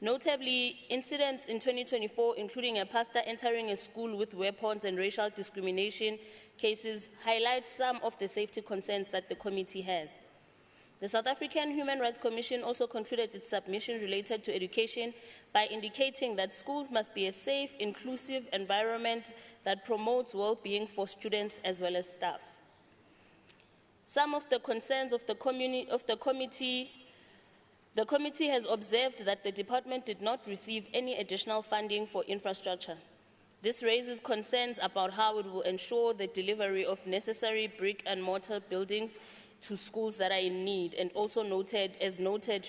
Notably, incidents in 2024, including a pastor entering a school with weapons and racial discrimination cases, highlight some of the safety concerns that the committee has. The South African Human Rights Commission also concluded its submission related to education by indicating that schools must be a safe, inclusive environment that promotes well-being for students as well as staff. Some of the concerns of the committee has observed that the department did not receive any additional funding for infrastructure. This raises concerns about how it will ensure the delivery of necessary brick and mortar buildings to schools that are in need, and also noted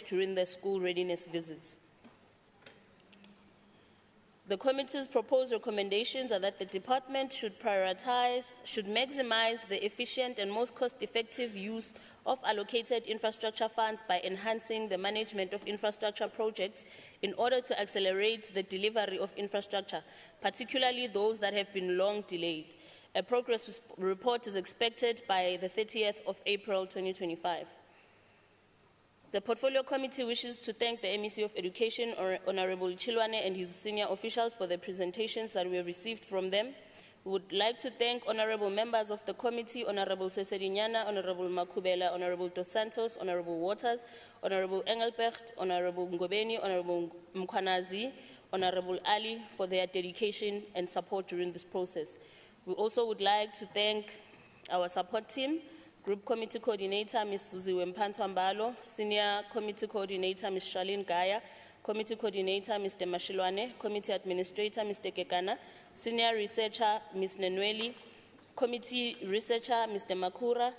during the school readiness visits. The committee's proposed recommendations are that the department should maximize the efficient and most cost-effective use of allocated infrastructure funds by enhancing the management of infrastructure projects in order to accelerate the delivery of infrastructure, particularly those that have been long delayed. A progress report is expected by the 30th of April 2025. The Portfolio Committee wishes to thank the MEC of Education, Honorable Chilwane, and his senior officials for the presentations that we have received from them. We would like to thank honorable members of the committee, Honorable Seserinyana, Honorable Makubela, Honorable Dos Santos, Honorable Waters, Honorable Engelbrecht, Honorable Ngobeni, Honorable Mkwanazi, Honorable Ali, for their dedication and support during this process. We also would like to thank our support team, Group Committee Coordinator, Ms. Suzy Wempantwambalo, Senior Committee Coordinator, Ms. Charlene Gaya, Committee Coordinator, Mr. Mashilwane, Committee Administrator, Mr. Kekana, Senior Researcher, Ms. Nenweli, Committee Researcher, Mr. Makura,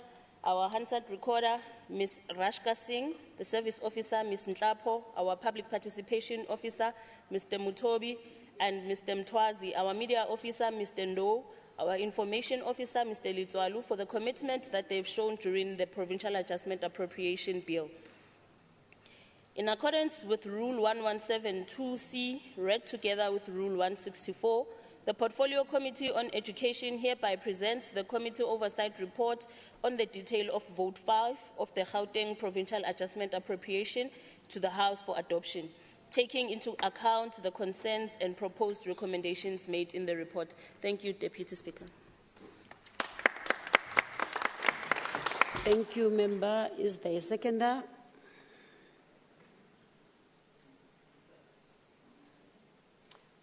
our Hansard Recorder, Ms. Rashka Singh, the Service Officer, Ms. Nhlapo, our Public Participation Officer, Mr. Mutobi, and Mr. Mtwazi, our Media Officer, Mr. Ndo, our Information Officer, Mr. Litswalu, for the commitment that they've shown during the Provincial Adjustment Appropriation Bill. In accordance with Rule 1172C, read together with Rule 164, the Portfolio Committee on Education hereby presents the Committee Oversight Report on the detail of Vote 5 of the Gauteng Provincial Adjustment Appropriation to the House for adoption, taking into account the concerns and proposed recommendations made in the report. Thank you, Deputy Speaker. Thank you, Member. Is there a seconder?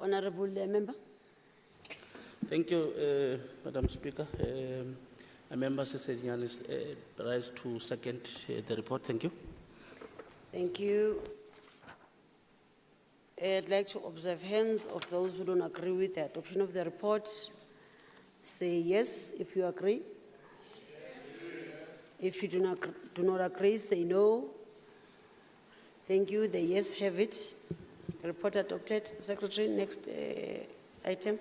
Honorable Member. Thank you, Madam Speaker. Member Seserinyana is rise to second the report. Thank you. Thank you. I'd like to observe hands of those who don't agree with the adoption of the report. Say yes if you agree. If you do not agree, say no. Thank you. The yes have it. Report adopted. Secretary, next item.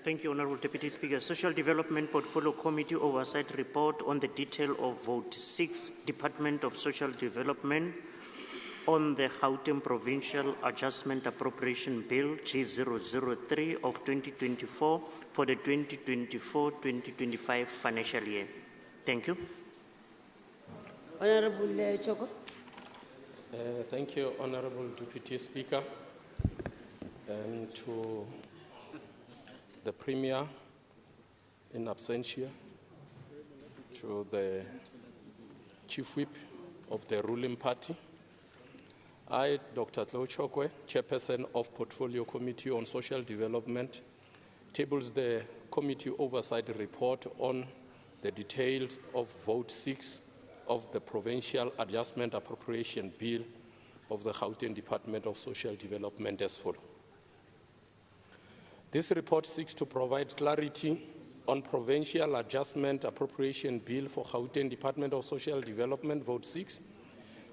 Thank you, Honorable Deputy Speaker. Social Development Portfolio Committee Oversight Report on the detail of Vote 6, Department of Social Development, on the Gauteng Provincial Adjustment Appropriation Bill G003 of 2024 for the 2024-2025 financial year. Thank you. Honorable Choko. Thank you, Honorable Deputy Speaker, and to the Premier in absentia, to the Chief Whip of the ruling party. I, Dr. Tlo Chokwe, Chairperson of Portfolio Committee on Social Development, tables the Committee Oversight Report on the details of Vote 6 of the Provincial Adjustment Appropriation Bill of the Gauteng Department of Social Development as follows. This report seeks to provide clarity on Provincial Adjustment Appropriation Bill for Gauteng Department of Social Development, Vote 6,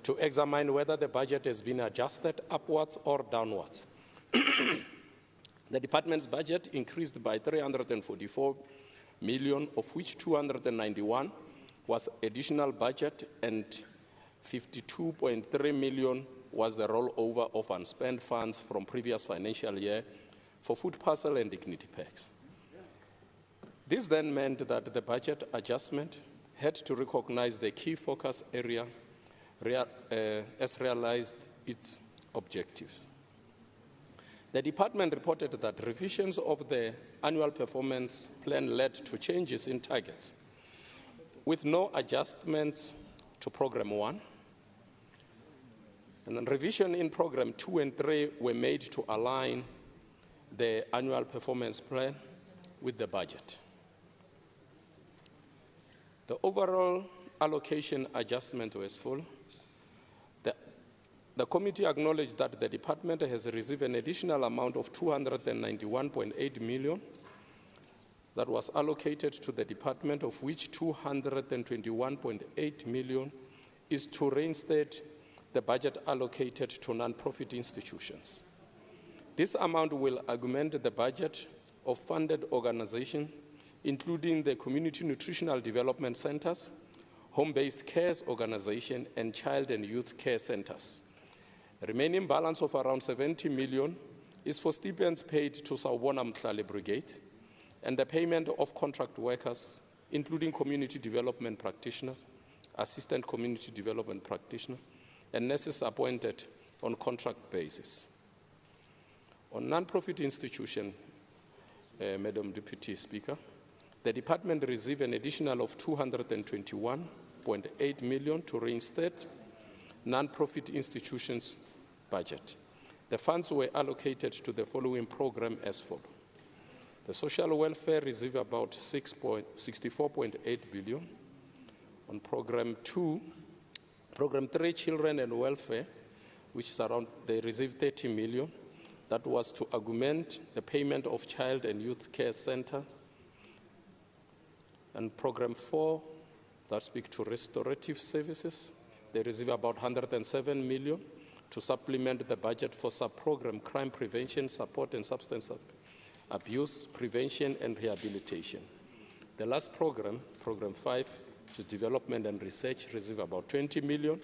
to examine whether the budget has been adjusted upwards or downwards. The department's budget increased by 344 million, of which 291 was additional budget and 52.3 million was the rollover of unspent funds from previous financial year for food parcel and dignity packs. This This then meant that the budget adjustment had to recognize the key focus area as realized its objectives. The department reported that revisions of the annual performance plan led to changes in targets, with no adjustments to Program 1. And then revision in Program 2 and 3 were made to align the annual performance plan with the budget. The overall allocation adjustment was full. The committee acknowledged that the department has received an additional amount of 291.8 million that was allocated to the department, of which 221.8 million is to reinstate the budget allocated to non-profit institutions. This amount will augment the budget of funded organizations, including the Community Nutritional Development Centers, Home-Based Care Organization, and Child and Youth Care Centers. The remaining balance of around 70 million is for stipends paid to Sawubona Mhlali Brigade and the payment of contract workers, including community development practitioners, assistant community development practitioners, and nurses appointed on contract basis. On non-profit institutions, Madam Deputy Speaker, the department received an additional of 221.8 million to reinstate non-profit institutions' budget. The funds were allocated to the following program as follows. The social welfare received about 64.8 billion. On Program 2, Program 3, children and welfare, which is around, they received 30 million. That was to augment the payment of child and youth care center. And Program 4, that speaks to restorative services, they receive about 107 million to supplement the budget for sub-program crime prevention, support and substance abuse, prevention and rehabilitation. The last program, Program 5, to development and research, receive about 20 million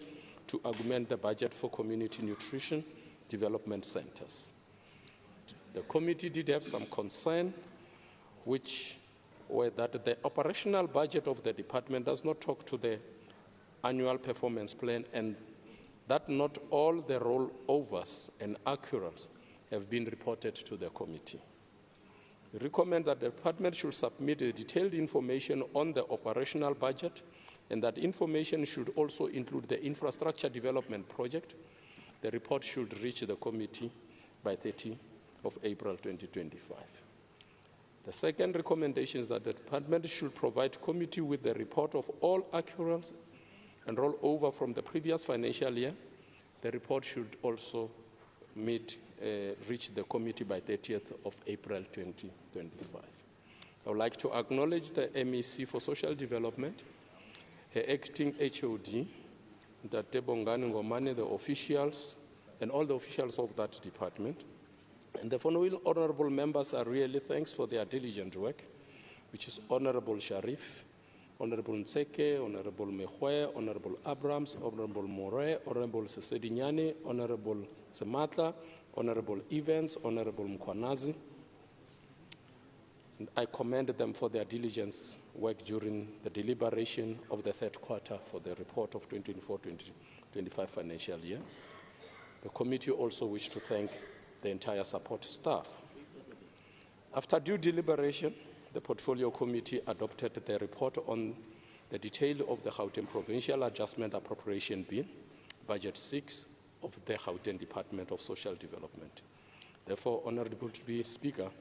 to augment the budget for community nutrition development centers. The committee did have some concern, which were that the operational budget of the department does not talk to the annual performance plan, and that not all the rollovers and accruals have been reported to the committee. We recommend that the department should submit detailed information on the operational budget, and that information should also include the infrastructure development project. The report should reach the committee by 30 of April 2025. The second recommendation is that the department should provide committee with the report of all accruals and roll over from the previous financial year. The report should also reach the committee by 30th of April 2025. I would like to acknowledge the MEC for Social Development, her acting HOD, Dr. Bongani Ngomane, the officials, and all the officials of that department. And the following honorable members are really thanks for their diligent work, which is Honorable Sharif, Honorable Nseke, Honorable Mehwe, Honorable Abrams, Honorable More, Honorable Sesedinyane, Honorable Sematla, Honorable Evans, Honorable Mkwanazi. And I commend them for their diligence work during the deliberation of the third quarter for the report of 2024-2025 financial year. The committee also wish to thank the entire support staff. After due deliberation, the Portfolio Committee adopted the report on the detail of the Gauteng Provincial Adjustment Appropriation Bill, Budget 6 of the Gauteng Department of Social Development. Therefore, Honorable Speaker,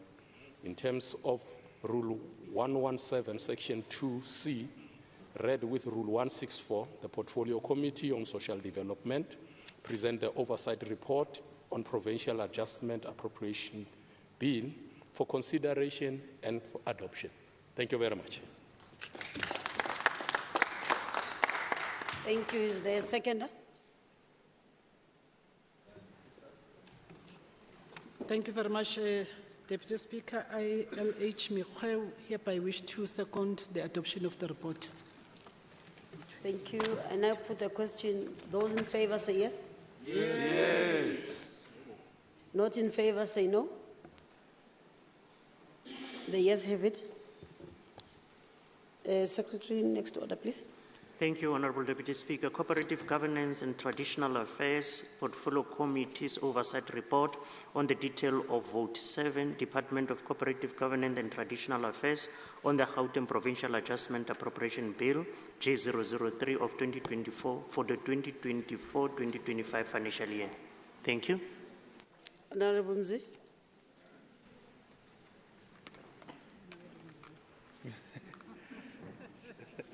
in terms of Rule 117, Section 2C, read with Rule 164, the Portfolio Committee on Social Development present the oversight report on Provincial Adjustment Appropriation Bill for consideration and for adoption. Thank you very much. Thank you. Is there a seconder? Thank you very much, Deputy Speaker. I, LH Mekwe, hereby wish to second the adoption of the report. Thank you. I now put the question. Those in favor say yes. Yes. Not in favor say no. The yes have it. Secretary, next order, please. Thank you, Honorable Deputy Speaker. Cooperative Governance and Traditional Affairs Portfolio Committee's Oversight Report on the detail of Vote 7, Department of Cooperative Governance and Traditional Affairs on the Gauteng Provincial Adjustment Appropriation Bill J003 of 2024 for the 2024-2025 financial year. Thank you. Honorable Mzi.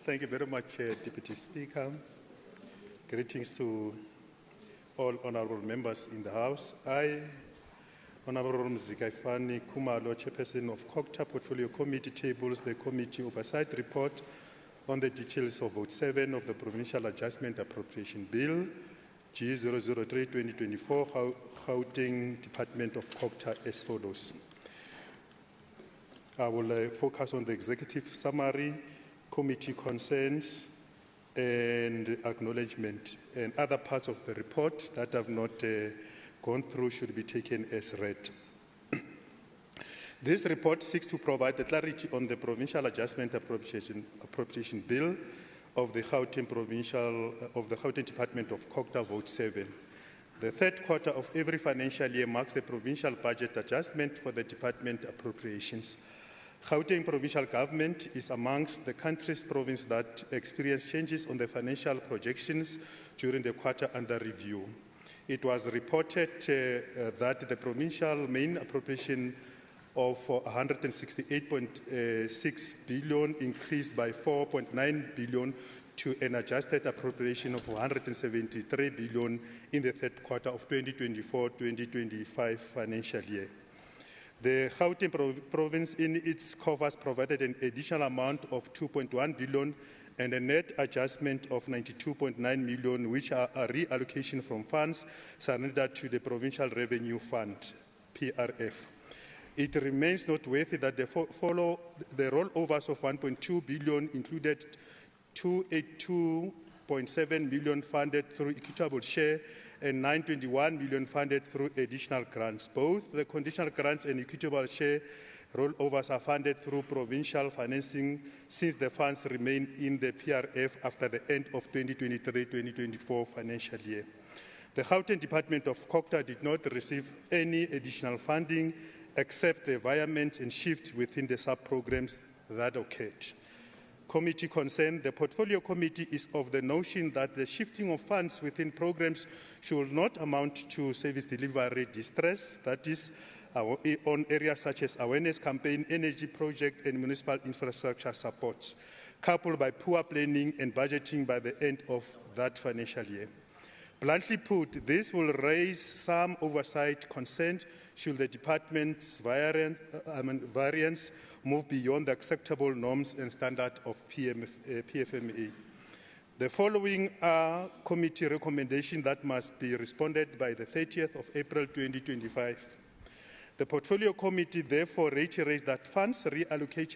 Thank you very much, Deputy Speaker. Greetings to all honorable members in the House. I, Honorable Mzikaifani Kumalo, Chairperson of COCTA Portfolio Committee, tables the Committee Oversight Report on the details of Vote 7 of the Provincial Adjustment Appropriation Bill, G003-2024, Gauteng Department of COCTA as follows. I will focus on the executive summary, committee concerns, and acknowledgement, and other parts of the report that have not gone through should be taken as read. This report seeks to provide the clarity on the Provincial Adjustment Appropriation Bill of the Gauteng Department of COCTA Vote 7. The third quarter of every financial year marks the provincial budget adjustment for the department appropriations. Gauteng provincial government is amongst the country's provinces that experienced changes on the financial projections during the quarter under review. It was reported that the provincial main appropriation of 168.6 billion increased by 4.9 billion to an adjusted appropriation of 173 billion in the third quarter of 2024-2025 financial year. The Gauteng province in its covers provided an additional amount of 2.1 billion and a net adjustment of 92.9 million, which are a reallocation from funds surrendered to the Provincial Revenue Fund, PRF. It remains noteworthy that the rollovers of 1.2 billion included 282.7 million funded through equitable share and 921 million funded through additional grants. Both the conditional grants and equitable share rollovers are funded through provincial financing since the funds remain in the PRF after the end of 2023-2024 financial year. The Gauteng Department of COCTA did not receive any additional funding except the environment and shifts within the sub-programs that occurred. Committee concerned, the Portfolio Committee is of the notion that the shifting of funds within programs should not amount to service delivery distress, that is, on areas such as awareness campaign, energy project, and municipal infrastructure supports, coupled by poor planning and budgeting by the end of that financial year. Bluntly put, this will raise some oversight concerns should the department's variance move beyond the acceptable norms and standards of PFMA. The following are committee recommendations that must be responded by the 30th of April 2025. The Portfolio Committee therefore reiterates that funds reallocation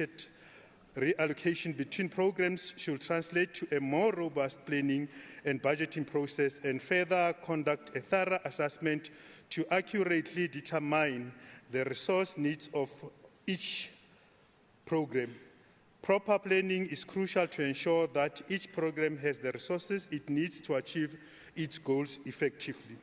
between programs should translate to a more robust planning and budgeting process and further conduct a thorough assessment to accurately determine the resource needs of each program. Proper planning is crucial to ensure that each program has the resources it needs to achieve its goals effectively.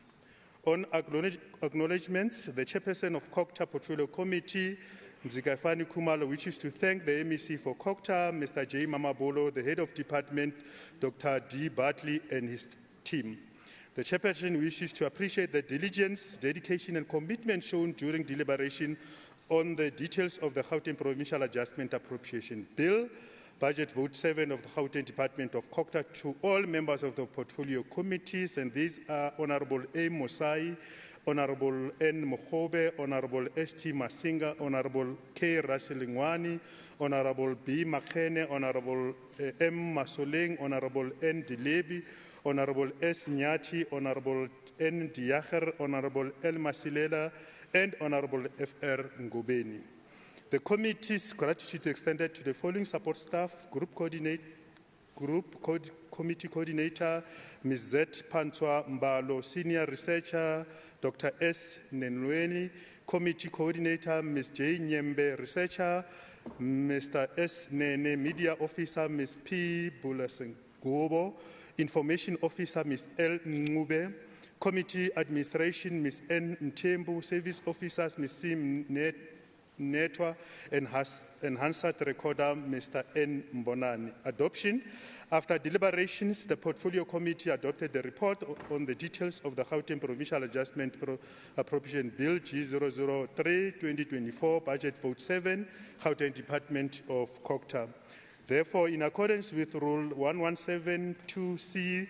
On acknowledgements, the chairperson of COCTA Portfolio Committee, Mzikaifani Kumalo, wishes to thank the MEC for COCTA, Mr. J. Mamabolo, the head of department, Dr. D. Bartley, and his team. The chairperson wishes to appreciate the diligence, dedication, and commitment shown during deliberation on the details of the Gauteng Provincial Adjustment Appropriation Bill, Budget Vote 7 of the Gauteng Department of COCTA, to all members of the portfolio committees, and these are Honorable A. Mosai, Honorable N. Mokobe, Honorable S.T. Masinga, Honorable K. Rasilingwani, Honorable B. Makene, Honorable M. Masoleng, Honorable N. Dilebi, Honorable S. Nyati, Honorable N. Diacher, Honorable L. Masilela, and Honorable F.R. Ngobeni. The committee's gratitude is extended to the following support staff: Committee Coordinator, Ms. Z. Pantswa Mbalo, Senior Researcher, Dr. S. Nenweni, Committee Coordinator, Ms. J. Nyembe, Researcher, Mr. S. Nene, Media Officer Ms. P. Bulasengobo, Information Officer Ms. L. Ngube, Committee Administration Ms. N. Mtembu, Service Officers Ms. C. Netwa, and Hansard Recorder Mr. N. Mbonani. Adoption. After deliberations, the Portfolio Committee adopted the report on the details of the Gauteng Provincial Adjustment Appropriation Bill G003-2024, Budget Vote 7, Gauteng Department of COGTA. Therefore, in accordance with Rule 1172C,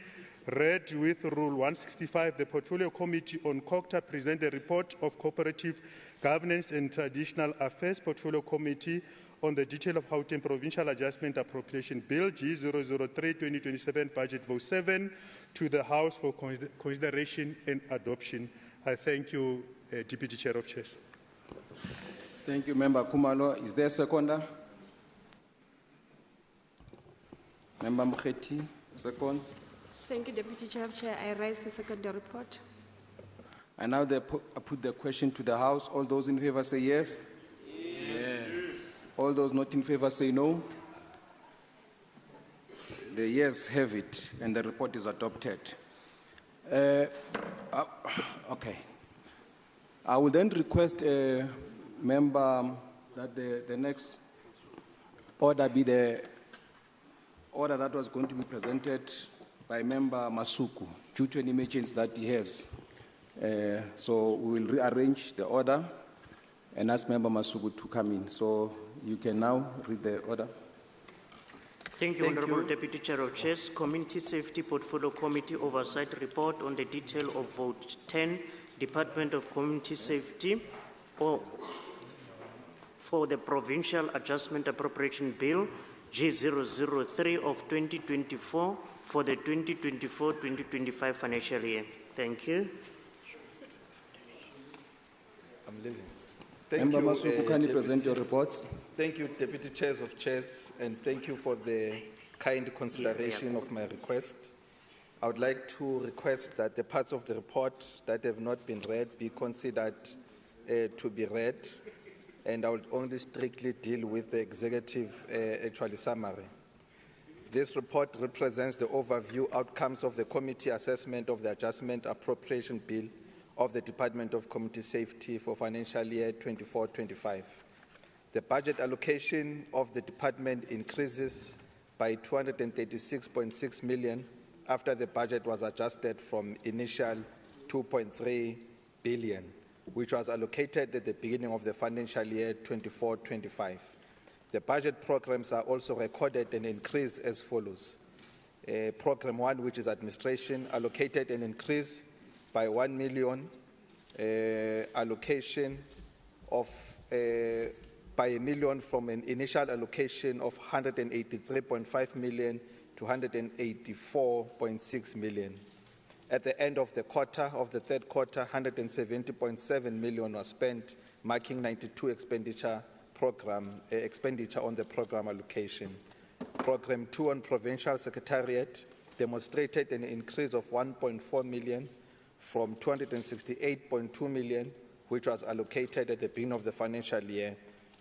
read with Rule 165, the Portfolio Committee on COGTA present a report of Cooperative Governance and Traditional Affairs Portfolio Committee on the detail of Gauteng Provincial Adjustment Appropriation Bill G003-2027 Budget Vote 7 to the House for consideration and adoption. I thank you, Deputy Chair of Chairs. Thank you, Member Kumalo. Is there a seconder? Member Mkheti, seconds. Thank you, Deputy Chair of Chair. I rise to second the report. I now put the question to the House. All those in favor say yes. Yes. All those not in favor say no. The yes have it, and the report is adopted. Okay. I will then request a member that the next order be the order that was going to be presented by Member Masuku due to an emergency that he has. So we will rearrange the order and ask Member Masuku to come in. So you can now read the order. Thank you, Honourable Deputy Chair of Chairs. Community Safety Portfolio Committee Oversight Report on the detail of Vote 10, Department of Community Safety, for the Provincial Adjustment Appropriation Bill G003 of 2024 for the 2024-2025 financial year. Thank you. I'm leaving. Member Masuku, can you present your reports? Thank you, Deputy Chairs of Chairs, and thank you for the kind consideration of my request. I would like to request that the parts of the report that have not been read be considered to be read, and I will only strictly deal with the executive summary. This report represents the overview outcomes of the committee assessment of the Adjustment Appropriation Bill of the Department of Community Safety for financial year 24-25. The budget allocation of the department increases by 236.6 million after the budget was adjusted from initial 2.3 billion, which was allocated at the beginning of the financial year 24-25. The budget programs are also recorded an increase as follows. Program 1, which is administration, allocated an increase by 1 million, allocation of by a million from an initial allocation of 183.5 million to 184.6 million. At the end of the quarter, of the third quarter, 170.7 million was spent, marking 92 expenditure on the program allocation. Program 2 on Provincial Secretariat demonstrated an increase of 1.4 million from 268.2 million, which was allocated at the beginning of the financial year,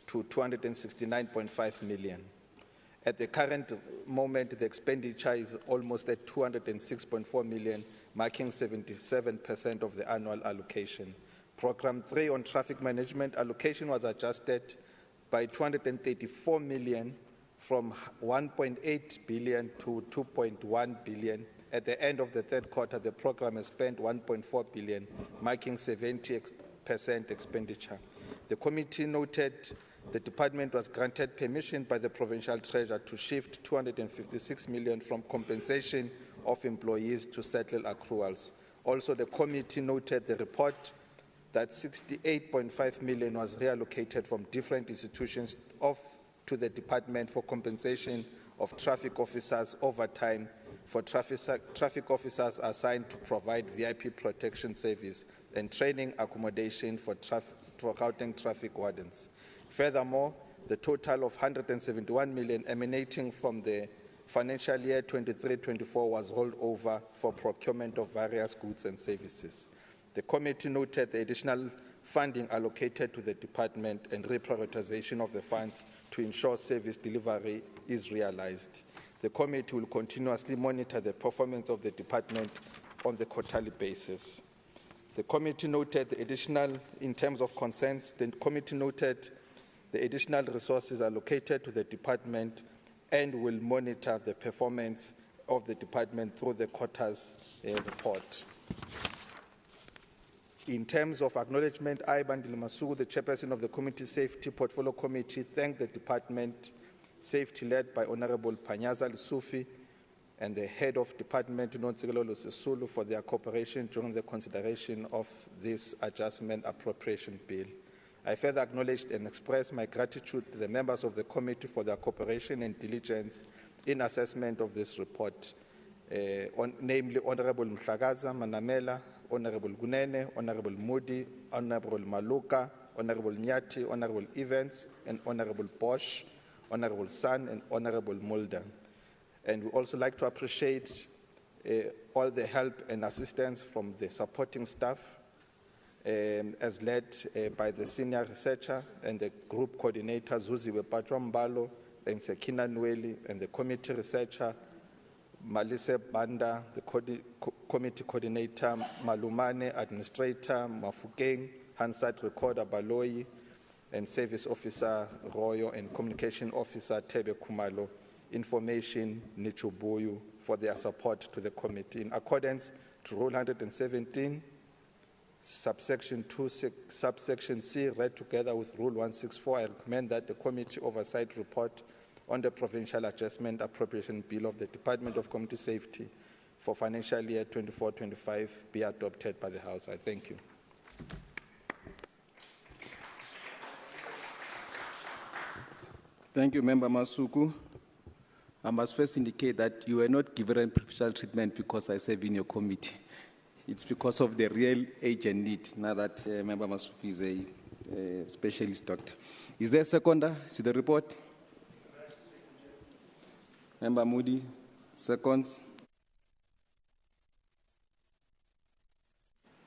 to 269.5 million. At the current moment, the expenditure is almost at 206.4 million, marking 77% of the annual allocation. Program 3 on traffic management allocation was adjusted by 234 million from 1.8 billion to 2.1 billion. At the end of the third quarter, the program has spent 1.4 billion, marking 70% expenditure. The committee noted the department was granted permission by the provincial treasurer to shift 256 million from compensation of employees to settle accruals. Also, the committee noted the report that 68.5 million was reallocated from different institutions to the department for compensation of traffic officers overtime for traffic officers assigned to provide VIP protection service and training accommodation for Gauteng traffic wardens. Furthermore, the total of 171 million emanating from the financial year 23-24 was rolled over for procurement of various goods and services. The committee noted the additional funding allocated to the department and reprioritization of the funds to ensure service delivery is realized. The committee will continuously monitor the performance of the department on the quarterly basis. The committee noted the additional, in terms of concerns, the committee noted the additional resources allocated to the department and will monitor the performance of the department through the quarter's report. In terms of acknowledgement, I, Bandile Masuku, the chairperson of the Community Safety Portfolio Committee, thank the department safety led by Honorable Panyaza Lusufi and the head of department, Nonsigelo Sisulu, for their cooperation during the consideration of this adjustment appropriation bill. I further acknowledge and express my gratitude to the members of the committee for their cooperation and diligence in assessment of this report, namely Honorable Mhlagaza Manamela, Honorable Gunene, Honorable Moody, Honorable Maluka, Honorable Nyati, Honorable Evans, and Honorable Bosch, Honorable San, and Honorable Mulder. And we also like to appreciate all the help and assistance from the supporting staff, as led by the senior researcher and the group coordinator, Zuziwe Patwambalo, and Sekina Nweli, and the committee researcher, Malise Banda, the committee coordinator, Malumane, administrator, Mafukeng, Hansat Recorder Baloyi, and service officer Royo, and communication officer Tebe Kumalo, information Nichubuyu, for their support to the committee. In accordance to Rule 117, subsection 2, subsection C, read together with Rule 164, I recommend that the committee oversight report on the Provincial Adjustment Appropriation Bill of the Department of Community Safety for financial year 24-25 be adopted by the House. I thank you. Thank you, Member Masuku. I must first indicate that you were not given preferential treatment because I serve in your committee. It's because of the real age and need, now that Member Masuku is a specialist doctor. Is there a seconder to the report? Member Moody, seconds.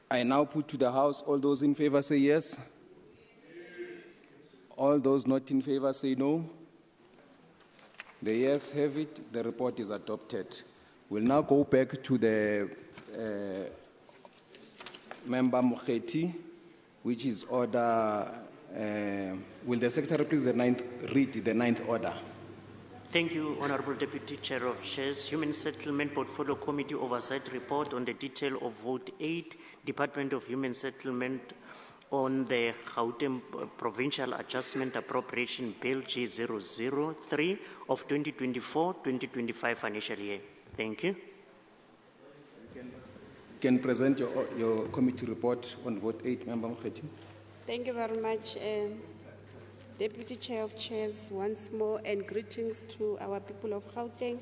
I now put to the House, all those in favor say yes. All those not in favor say no. The yes have it, the report is adopted. We'll now go back to the Member Mokheti, which is order, will the Secretary please read the ninth order? Thank you, Honorable Deputy Chair of Chairs. Human Settlement Portfolio Committee Oversight Report on the detail of Vote 8, Department of Human Settlement on the Gauteng Provincial Adjustment Appropriation Bill G003 of 2024-2025 financial year. Thank you. You can present your committee report on Vote 8, Member Mokheti. Thank you very much, Deputy Chair of Chairs, once more, and greetings to our people of Gauteng.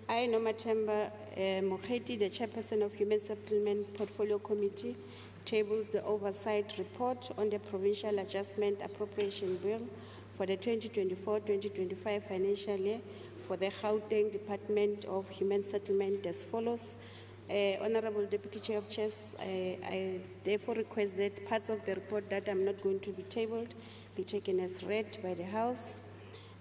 I, Nomathemba Mokheti, the Chairperson of Human Settlement Portfolio Committee, tables the oversight report on the Provincial Adjustment Appropriation Bill for the 2024-2025 financial year for the Gauteng Department of Human Settlement as follows. Honorable Deputy Chair of Chairs, I therefore request that parts of the report that I'm not going to be tabled be taken as read by the House.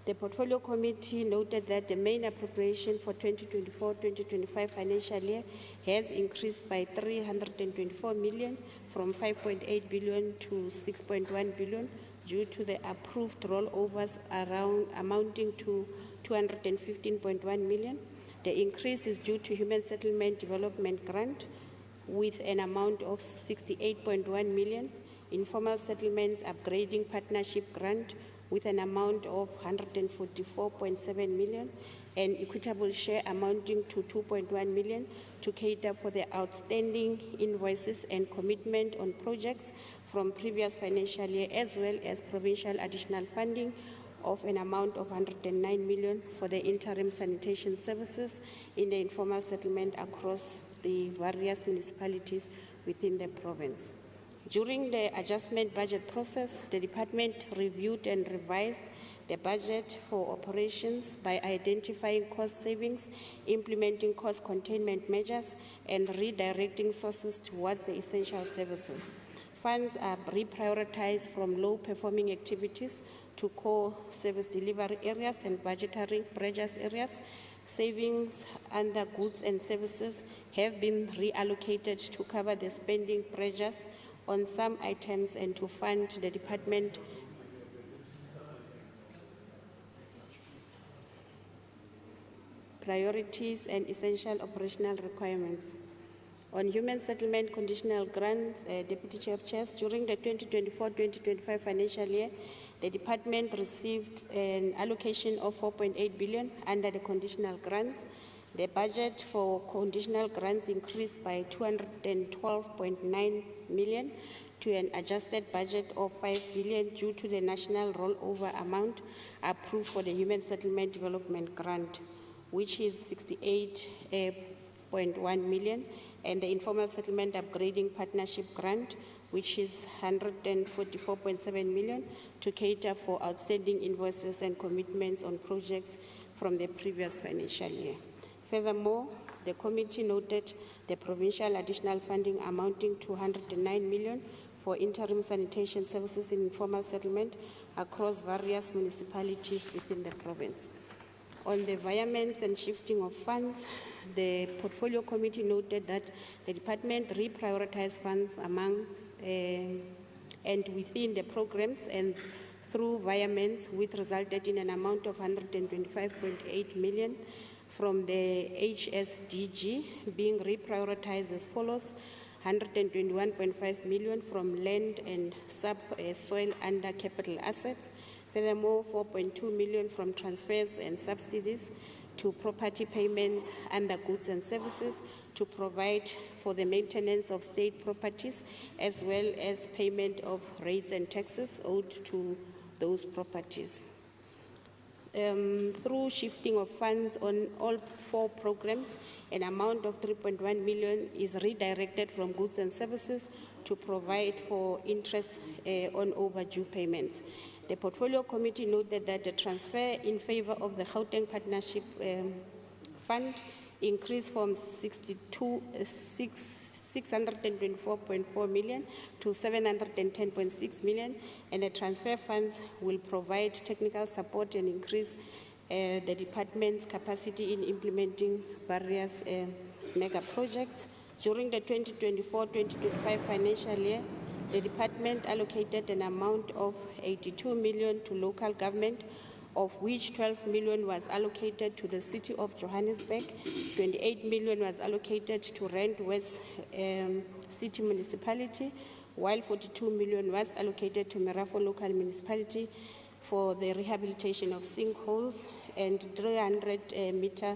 The Portfolio Committee noted that the main appropriation for 2024-2025 financial year has increased by 324 million from 5.8 billion to 6.1 billion due to the approved rollovers amounting to 215.1 million. The increase is due to Human Settlement Development Grant with an amount of 68.1 million, Informal Settlements Upgrading Partnership Grant with an amount of 144.7 million, and equitable share amounting to 2.1 million to cater for the outstanding invoices and commitment on projects from previous financial year, as well as provincial additional funding of an amount of 109 million for the interim sanitation services in the informal settlement across the various municipalities within the province. During the adjustment budget process, the department reviewed and revised the budget for operations by identifying cost savings, implementing cost containment measures, and redirecting sources towards the essential services. Funds are reprioritized from low-performing activities to core service delivery areas and budgetary pressures areas. Savings under goods and services have been reallocated to cover the spending pressures on some items and to fund the department priorities and essential operational requirements. On human settlement conditional grants, Deputy Chair of Chairs, during the 2024-2025 financial year, the department received an allocation of 4.8 billion under the conditional grants. The budget for conditional grants increased by 212.9 million to an adjusted budget of 5 billion due to the national rollover amount approved for the Human Settlement Development Grant, which is 68.1 million, and the Informal Settlement Upgrading Partnership Grant, which is 144.7 million, to cater for outstanding invoices and commitments on projects from the previous financial year. Furthermore, the committee noted the provincial additional funding amounting to 109 million for interim sanitation services in informal settlement across various municipalities within the province. On the environments and shifting of funds, the portfolio committee noted that the department reprioritized funds amongst and within the programs and through environments, which resulted in an amount of 125.8 million from the HSDG being reprioritized as follows: 121.5 million from land and subsoil under capital assets. Furthermore, 4.2 million from transfers and subsidies to property payments under goods and services to provide for the maintenance of state properties, as well as payment of rates and taxes owed to those properties. Through shifting of funds on all 4 programs, an amount of 3.1 million is redirected from goods and services to provide for interest on overdue payments. The portfolio committee noted that the transfer in favor of the Gauteng Partnership Fund increased from 624.4 million to 710.6 million, and the transfer funds will provide technical support and increase the department's capacity in implementing various mega projects. During the 2024-2025 financial year, the department allocated an amount of 82 million to local government, of which 12 million was allocated to the City of Johannesburg, 28 million was allocated to Rand West City Municipality, while 42 million was allocated to Merafo Local Municipality for the rehabilitation of sinkholes and 300-meter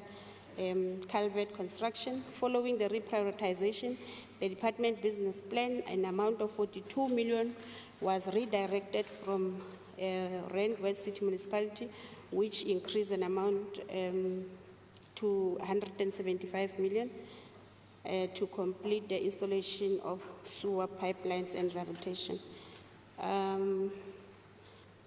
culvert construction. Following the reprioritization, the department business plan, an amount of 42 million was redirected from Rand West City Municipality, which increased an amount to 175 million to complete the installation of sewer pipelines and rehabilitation.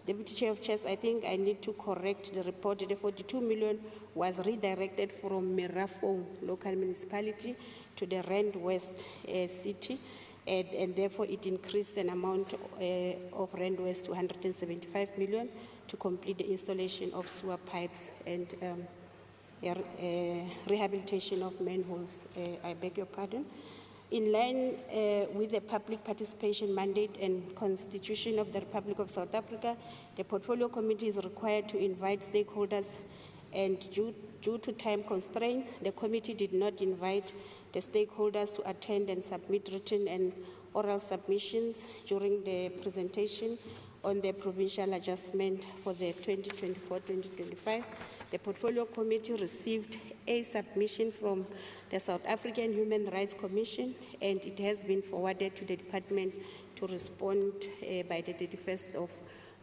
Deputy Chair of Chairs, I think I need to correct the report. The 42 million was redirected from Merafo Local Municipality to the Rand West City, and therefore it increased an amount of Rand West to 175 million to complete the installation of sewer pipes and rehabilitation of manholes. I beg your pardon. In line with the public participation mandate and Constitution of the Republic of South Africa, the Portfolio Committee is required to invite stakeholders, and due to time constraints, the committee did not invite the stakeholders to attend and submit written and oral submissions during the presentation on the provincial adjustment for the 2024-2025. The Portfolio Committee received a submission from the South African Human Rights Commission, and it has been forwarded to the department to respond by the 31st of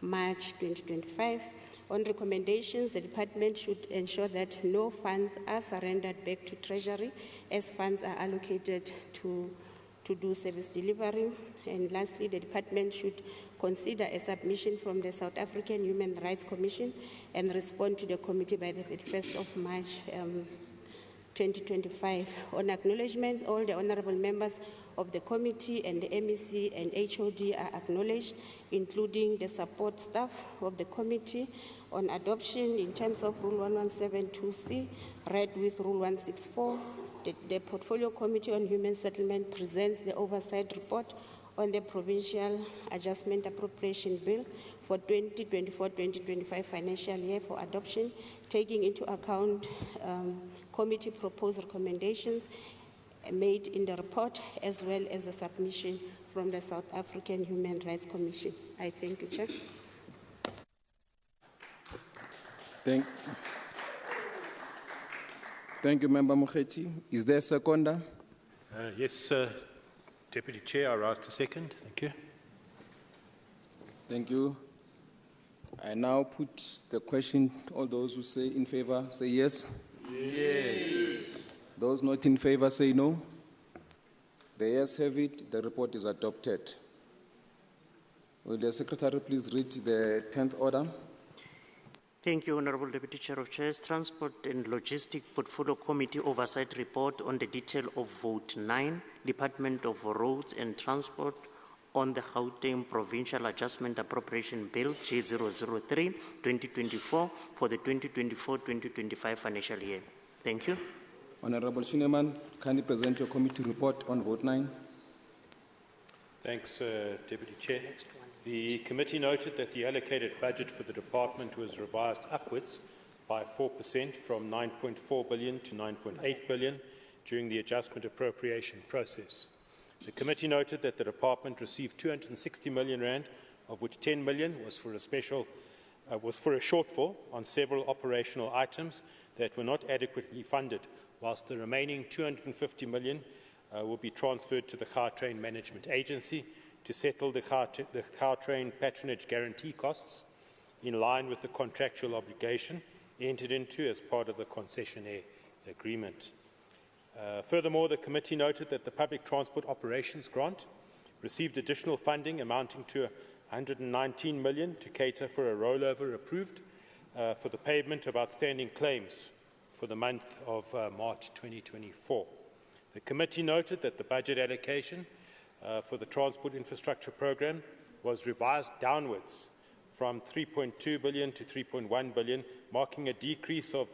March 2025. On recommendations, the department should ensure that no funds are surrendered back to Treasury, as funds are allocated to do service delivery. And lastly, the department should consider a submission from the South African Human Rights Commission and respond to the committee by the 31st of March 2025. On acknowledgements, all the honorable members of the committee and the MEC and HOD are acknowledged, including the support staff of the committee. On adoption, in terms of Rule 1172C, read with Rule 164, the Portfolio Committee on Human Settlement presents the oversight report on the Provincial Adjustment Appropriation Bill for 2024-2025 financial year for adoption, taking into account committee proposed recommendations made in the report, as well as a submission from the South African Human Rights Commission. I thank you, Chair. Thank you, Member Mokgweetsi. Is there a seconder? Yes, Deputy Chair, I rise to second. Thank you. Thank you. I now put the question. All those who say in favor, say yes. Yes. Those not in favor, say no. The yes have it. The report is adopted. Will the Secretary please read the 10th order? Thank you, Honorable Deputy Chair of Chairs. Transport and Logistic Portfolio Committee Oversight Report on the detail of Vote 9, Department of Roads and Transport on the Gauteng Provincial Adjustment Appropriation Bill G003-2024 for the 2024-2025 financial year. Thank you. Honorable Shineman, kindly present your committee report on Vote 9. Thanks, Deputy Chair. The committee noted that the allocated budget for the department was revised upwards by 4% from 9.4 billion to 9.8 billion during the adjustment appropriation process. The committee noted that the department received 260 million rand, of which 10 million was for a shortfall on several operational items that were not adequately funded, whilst the remaining 250 million will be transferred to the Gautrain Management Agency to settle the Gautrain patronage guarantee costs in line with the contractual obligation entered into as part of the concessionaire agreement. Furthermore, the committee noted that the Public Transport Operations Grant received additional funding amounting to 119 million to cater for a rollover approved for the payment of outstanding claims for the month of March 2024. The committee noted that the budget allocation for the Transport Infrastructure Programme was revised downwards from 3.2 billion to 3.1 billion, marking a decrease of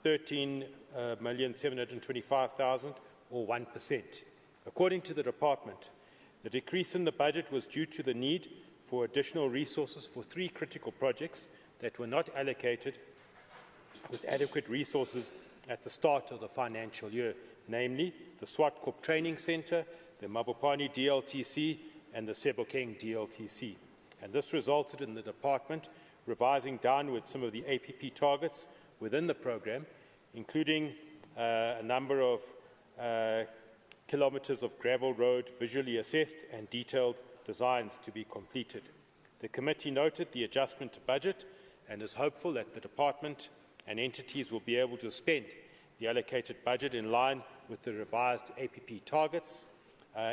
13,725,000 or 1%. According to the department, the decrease in the budget was due to the need for additional resources for 3 critical projects that were not allocated with adequate resources at the start of the financial year, namely the Swartkrop Training Centre, the Mabopane DLTC and the Sebokeng DLTC. And this resulted in the department revising downwards some of the APP targets within the programme, including a number of kilometres of gravel road visually assessed and detailed designs to be completed. The committee noted the adjustment to budget and is hopeful that the department and entities will be able to spend the allocated budget in line with the revised APP targets,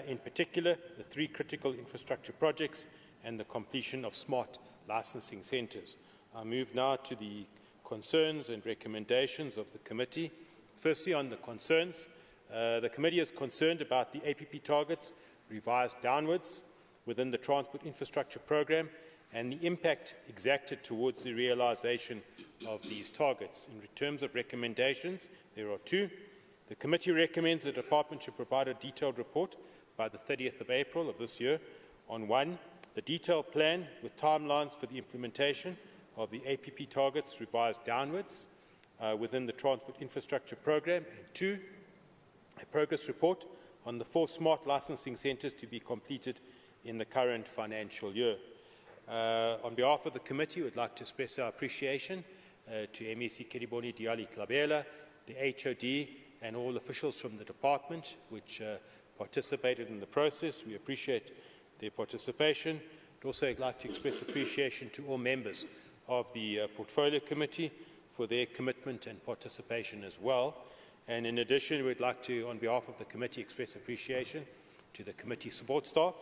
in particular the 3 critical infrastructure projects and the completion of smart licensing centres. I move now to the concerns and recommendations of the committee. Firstly, on the concerns, the committee is concerned about the APP targets revised downwards within the Transport Infrastructure Programme and the impact exacted towards the realisation of these targets. In terms of recommendations, there are 2. The committee recommends the department should provide a detailed report by the 30th of April of this year on 1, the detailed plan with timelines for the implementation of the APP targets revised downwards within the Transport Infrastructure Programme, and 2, a progress report on the 4 smart licensing centres to be completed in the current financial year. On behalf of the committee, we would like to express our appreciation to MEC Kedibone Diali Klabela, the HOD, and all officials from the department which participated in the process. We appreciate their participation. I'd also like to express appreciation to all members of the Portfolio Committee for their commitment and participation as well. And in addition, we'd like to, on behalf of the committee, express appreciation to the committee support staff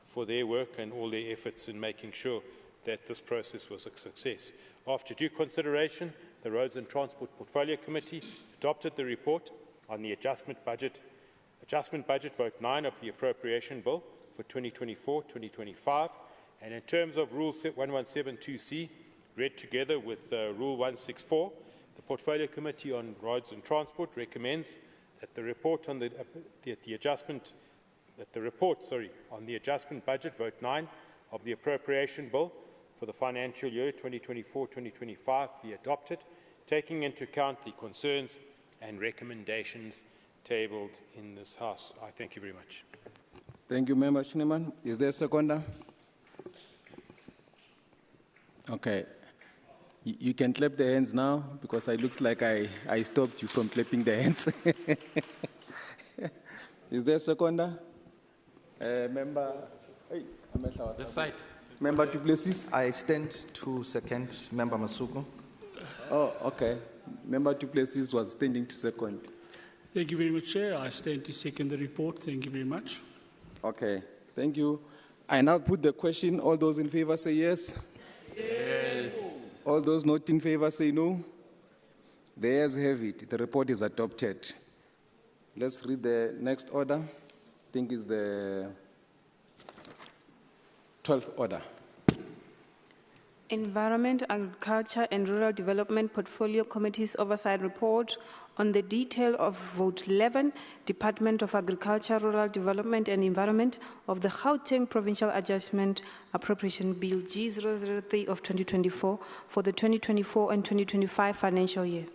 for their work and all their efforts in making sure that this process was a success. After due consideration, the Roads and Transport Portfolio Committee adopted the report on the adjustment budget vote 9 of the appropriation bill for 2024-2025, and in terms of Rule 1172C, read together with Rule 164, the Portfolio Committee on Roads and Transport recommends that the report on the adjustment budget vote 9 of the appropriation bill for the financial year 2024-2025 be adopted, taking into account the concerns and recommendations tabled in this House. I thank you very much. Thank you, Member Schneemann. Is there a seconder? Okay. You can clap the hands now because it looks like I stopped you from clapping the hands. Is there a seconder? Member. This side. Member du Plessis. I stand to second Member Masuku. Oh, okay. Member du Plessis was standing to second. Thank you very much, Chair. I stand to second the report. Thank you very much. Okay, thank you. I now put the question. All those in favor say yes. Yes. All those not in favor say no. The ayes have it. The report is adopted. Let's read the next order. I think it's the 12th order. Environment, Agriculture and Rural Development Portfolio Committee's Oversight Report on the detail of Vote 11, Department of Agriculture, Rural Development and Environment of the Gauteng Provincial Adjustment Appropriation Bill G003 of 2024 for the 2024 and 2025 financial year.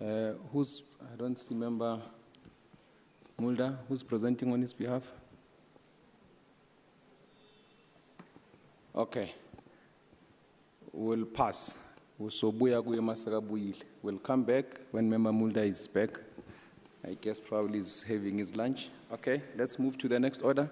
I don't see Member Mulder, who's presenting on his behalf? Okay. We'll pass. We'll come back when Member Mulder is back. I guess probably he's having his lunch. Okay, let's move to the next order.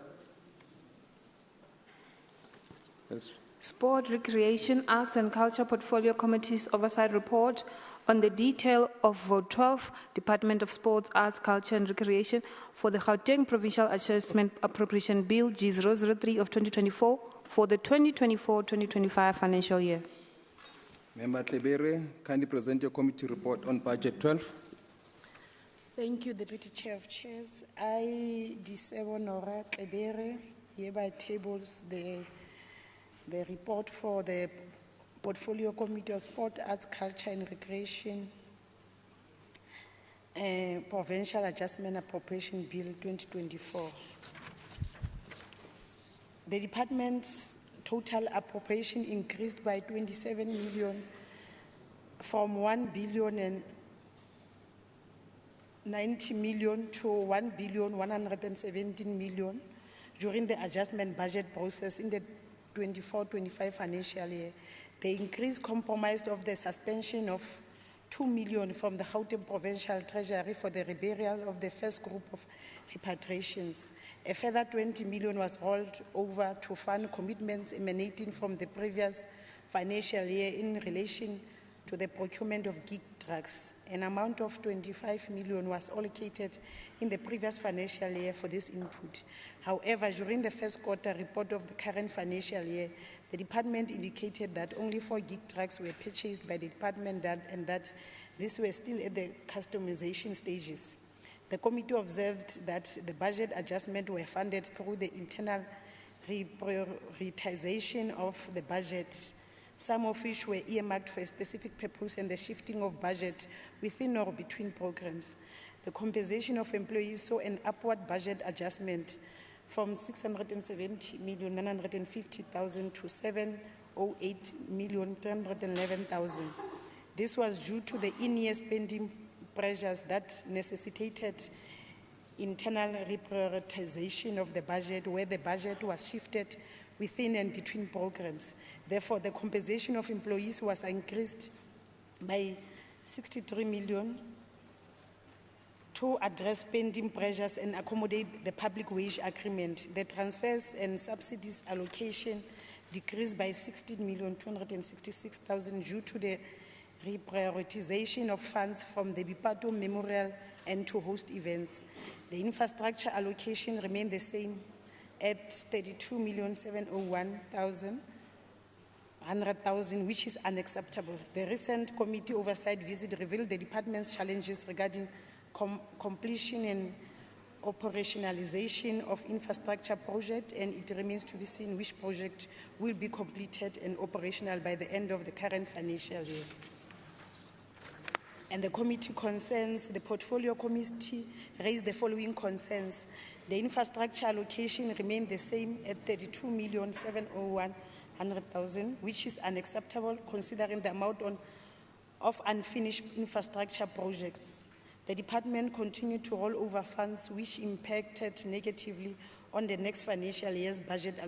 Sport, Recreation, Arts and Culture Portfolio Committee's Oversight Report on the detail of Vote 12, Department of Sports, Arts, Culture and Recreation for the Gauteng Provincial Adjustment Appropriation Bill G003 of 2024 for the 2024-2025 financial year. Member Tlebere, kindly present your committee report on Budget 12. Thank you, Deputy Chair of Chairs. I, Disebo Nora Tlebere, hereby tables the report for the Portfolio Committee of Sport, Arts, Culture and Recreation, Provincial Adjustment Appropriation Bill 2024. The department's total appropriation increased by 27 million from 1,090 million to 1,117 million during the adjustment budget process in the 24-25 financial year. The increase comprised of the suspension of 2 million from the Gauteng Provincial Treasury for the reburial of the first group of repatriations. A further 20 million was rolled over to fund commitments emanating from the previous financial year in relation to the procurement of gig drugs. An amount of 25 million was allocated in the previous financial year for this input. However, during the first quarter report of the current financial year, the department indicated that only 4 gig drugs were purchased by the department and that these were still at the customization stages. The committee observed that the budget adjustments were funded through the internal reprioritization of the budget, some of which were earmarked for a specific purpose and the shifting of budget within or between programs. The compensation of employees saw an upward budget adjustment from 670,950,000 to 708,311,000. This was due to the in-year spending pressures that necessitated internal reprioritization of the budget, where the budget was shifted within and between programs. Therefore, the compensation of employees was increased by 63 million to address spending pressures and accommodate the public wage agreement. The transfers and subsidies allocation decreased by 16,266,000 due to the reprioritization of funds from the Bipato Memorial and to host events. The infrastructure allocation remained the same at 32,701,000. 100,000, which is unacceptable. The recent committee oversight visit revealed the department's challenges regarding completion and operationalization of infrastructure project, and it remains to be seen which project will be completed and operational by the end of the current financial year. And the committee concerns, the portfolio committee raised the following concerns. The infrastructure allocation remained the same at 32,701,000, which is unacceptable considering the amount of unfinished infrastructure projects. The department continued to roll over funds which impacted negatively on the next financial year's budget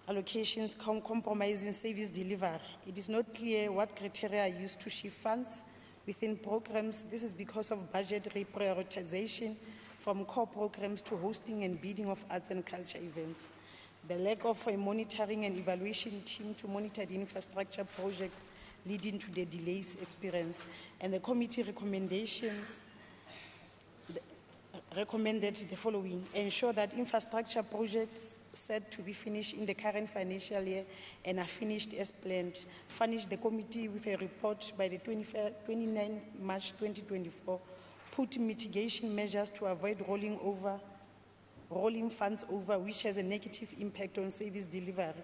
allocations compromising service delivery. It is not clear what criteria are used to shift funds within programs. This is because of budget reprioritization from core programs to hosting and bidding of arts and culture events. The lack of a monitoring and evaluation team to monitor the infrastructure project leading to the delays experienced. And the committee recommended the following: ensure that infrastructure projects set to be finished in the current financial year and are finished as planned. Furnish the committee with a report by the 29 March 2024. Put mitigation measures to avoid rolling funds over, which has a negative impact on service delivery.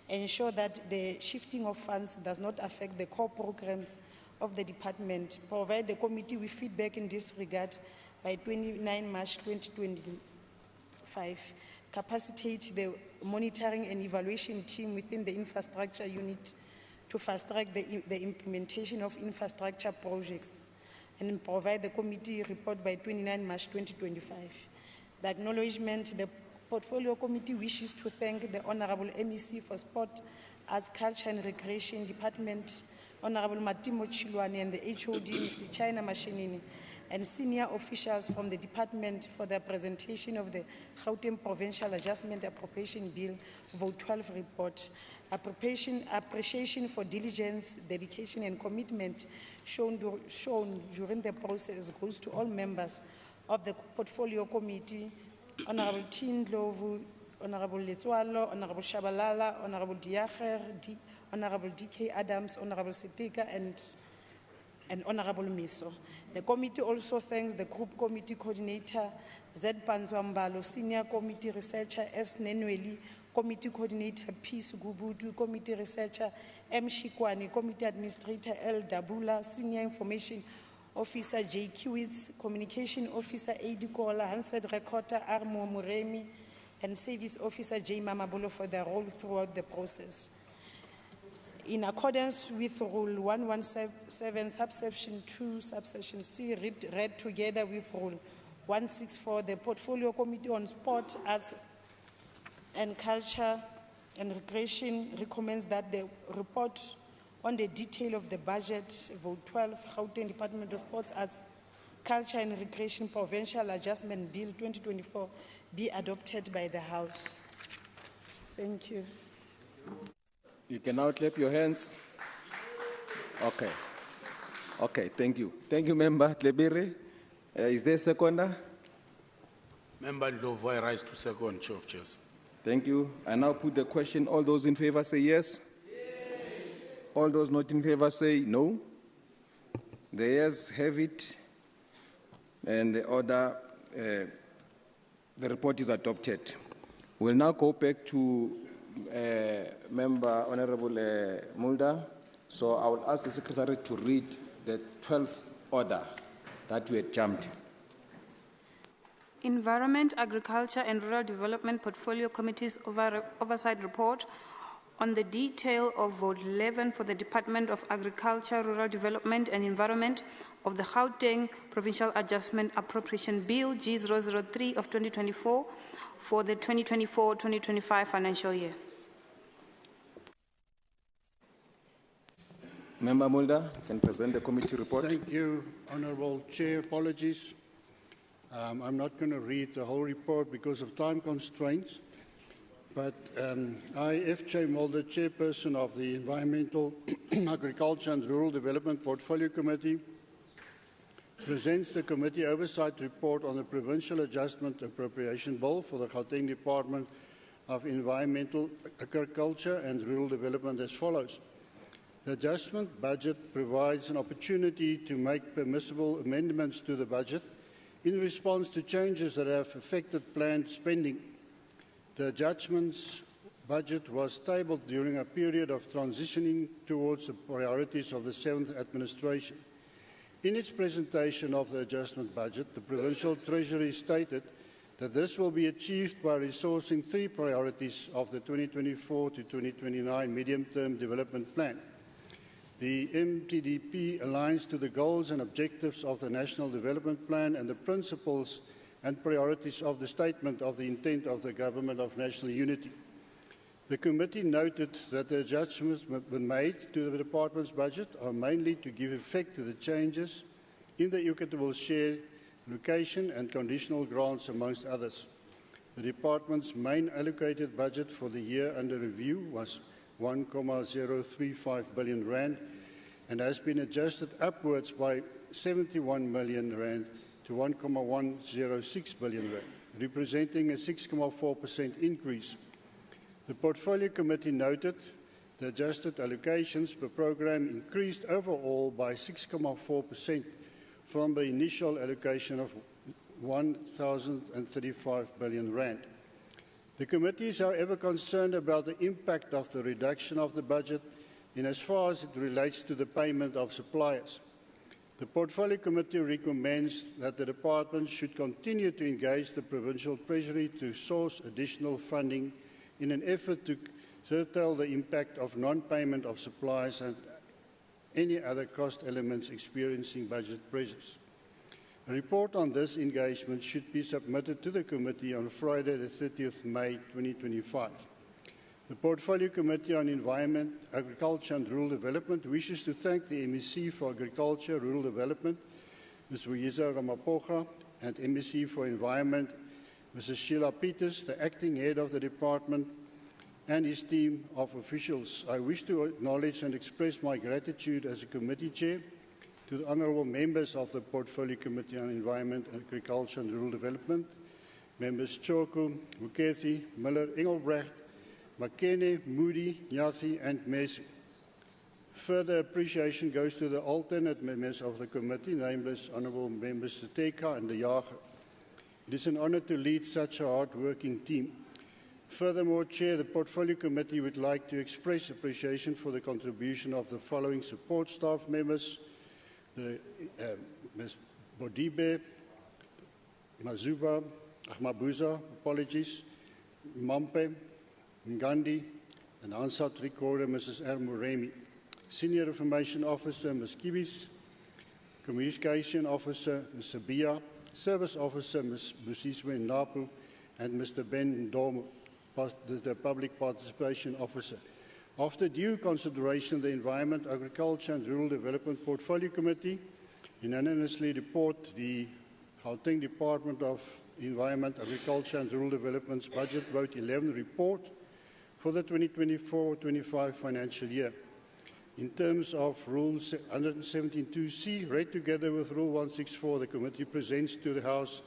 Ensure that the shifting of funds does not affect the core programs of the department. Provide the committee with feedback in this regard by 29 March 2025. Capacitate the monitoring and evaluation team within the infrastructure unit to fast-track the implementation of infrastructure projects, and provide the committee report by 29 March 2025. The acknowledgement: the Portfolio Committee wishes to thank the Honorable MEC for Sport, Arts, Culture and Recreation Department, Honorable Matimo Chilwane, and the HOD, Mr. China Mashinini, and senior officials from the department for their presentation of the Gauteng Provincial Adjustment Appropriation Bill, Vote 12 report. Appreciation for diligence, dedication and commitment shown during the process goes to all members of the Portfolio Committee, Honorable Tindlovu, Honorable Letsualo, Honorable Shabalala, Honorable Diacher, Honorable DK Adams, Honorable Sitika, and Honorable Miso. The committee also thanks the Group Committee Coordinator, Z. Panzwambalo, Senior Committee Researcher, S. Nenweli, Committee Coordinator, P. Sugubutu, Committee Researcher, M. Shikwani, Committee Administrator, L. Dabula, Senior Information Officer, J. Kiwitz, Communication Officer, A. Kola, Hansed Recorder, Armo Muremi, and Service Officer, J. Mamabolo for their role throughout the process. In accordance with Rule 117, Subsection 2, Subsection C, read together with Rule 164, the Portfolio Committee on Sport, Arts and Culture and Recreation recommends that the report on the detail of the budget, Vote 12, Gauteng Department of Sports, Arts, Culture and Recreation Provincial Adjustment Bill 2024 be adopted by the House. Thank you. You can now clap your hands. Okay. Okay, thank you. Thank you, Member Tlebere. Is there a seconder? Member Ndlovu, I rise to second, Chair of Chairs. Thank you. I now put the question. All those in favor say yes. All those not in favor say no. The ayes have it, and the order, the report is adopted. We'll now go back to Member Honorable Mulder. So I will ask the Secretary to read the 12th order that we had jumped. Environment, Agriculture and Rural Development Portfolio Committee's oversight report on the detail of Vote 11 for the Department of Agriculture, Rural Development and Environment of the Gauteng Provincial Adjustment Appropriation Bill G003 of 2024 for the 2024-2025 financial year. Member Mulder can present the committee report. Thank you, Honourable Chair. Apologies. I'm not going to read the whole report because of time constraints, but I, F.J. Mulder, Chairperson of the Environmental, Agriculture and Rural Development Portfolio Committee, presents the Committee Oversight Report on the Provincial Adjustment Appropriation Bill for the Gauteng Department of Environmental, Agriculture and Rural Development as follows. The adjustment budget provides an opportunity to make permissible amendments to the budget in response to changes that have affected planned spending. The adjustments budget was tabled during a period of transitioning towards the priorities of the 7th administration. In its presentation of the adjustment budget, the Provincial Treasury stated that this will be achieved by resourcing 3 priorities of the 2024 to 2029 Medium-Term Development Plan. The MTDP aligns to the goals and objectives of the National Development Plan and the principles and priorities of the Statement of the Intent of the Government of National Unity. The committee noted that the adjustments made to the department's budget are mainly to give effect to the changes in the equitable share location and conditional grants, amongst others. The department's main allocated budget for the year under review was 1.035 billion rand and has been adjusted upwards by 71 million rand to 1.106 billion rand, representing a 6.4% increase. The Portfolio Committee noted the adjusted allocations per program increased overall by 6.4% from the initial allocation of 1,035 billion rand. The committee is, however, concerned about the impact of the reduction of the budget in as far as it relates to the payment of suppliers. The Portfolio Committee recommends that the department should continue to engage the Provincial Treasury to source additional funding in an effort to curtail the impact of non-payment of suppliers and any other cost elements experiencing budget pressures. A report on this engagement should be submitted to the committee on Friday, the 30th May 2025. The Portfolio Committee on Environment, Agriculture and Rural Development wishes to thank the MEC for Agriculture and Rural Development, Ms. Wieza Ramaphosa, and MEC for Environment, Mrs. Sheila Peters, the acting head of the department, and his team of officials. I wish to acknowledge and express my gratitude as a committee chair to the honourable members of the Portfolio Committee on Environment, Agriculture and Rural Development, members Choku, Mukethi, Miller, Engelbrecht, Makene, Moody, Nyathi and Mesu. Further appreciation goes to the alternate members of the committee, namely honourable members Teka and De Jager. It is an honour to lead such a hard-working team. Furthermore, Chair, the Portfolio Committee would like to express appreciation for the contribution of the following support staff members: Ms. Bodibe, Mabuza, Mampe, Ngandi, and Ansat Recorder, Mrs. Ermuremi. Senior Information Officer, Ms. Kibis, Communication Officer, Ms. Sabia, Service Officer, Ms. Busiswe Napu, and Mr. Ben Ndom, the Public Participation Officer. After due consideration, the Environment, Agriculture and Rural Development Portfolio Committee unanimously report the Gauteng Department of Environment, Agriculture and Rural Development's Budget Vote 11 report for the 2024-25 financial year. In terms of Rule 117.2c, read together with Rule 164, the committee presents to the House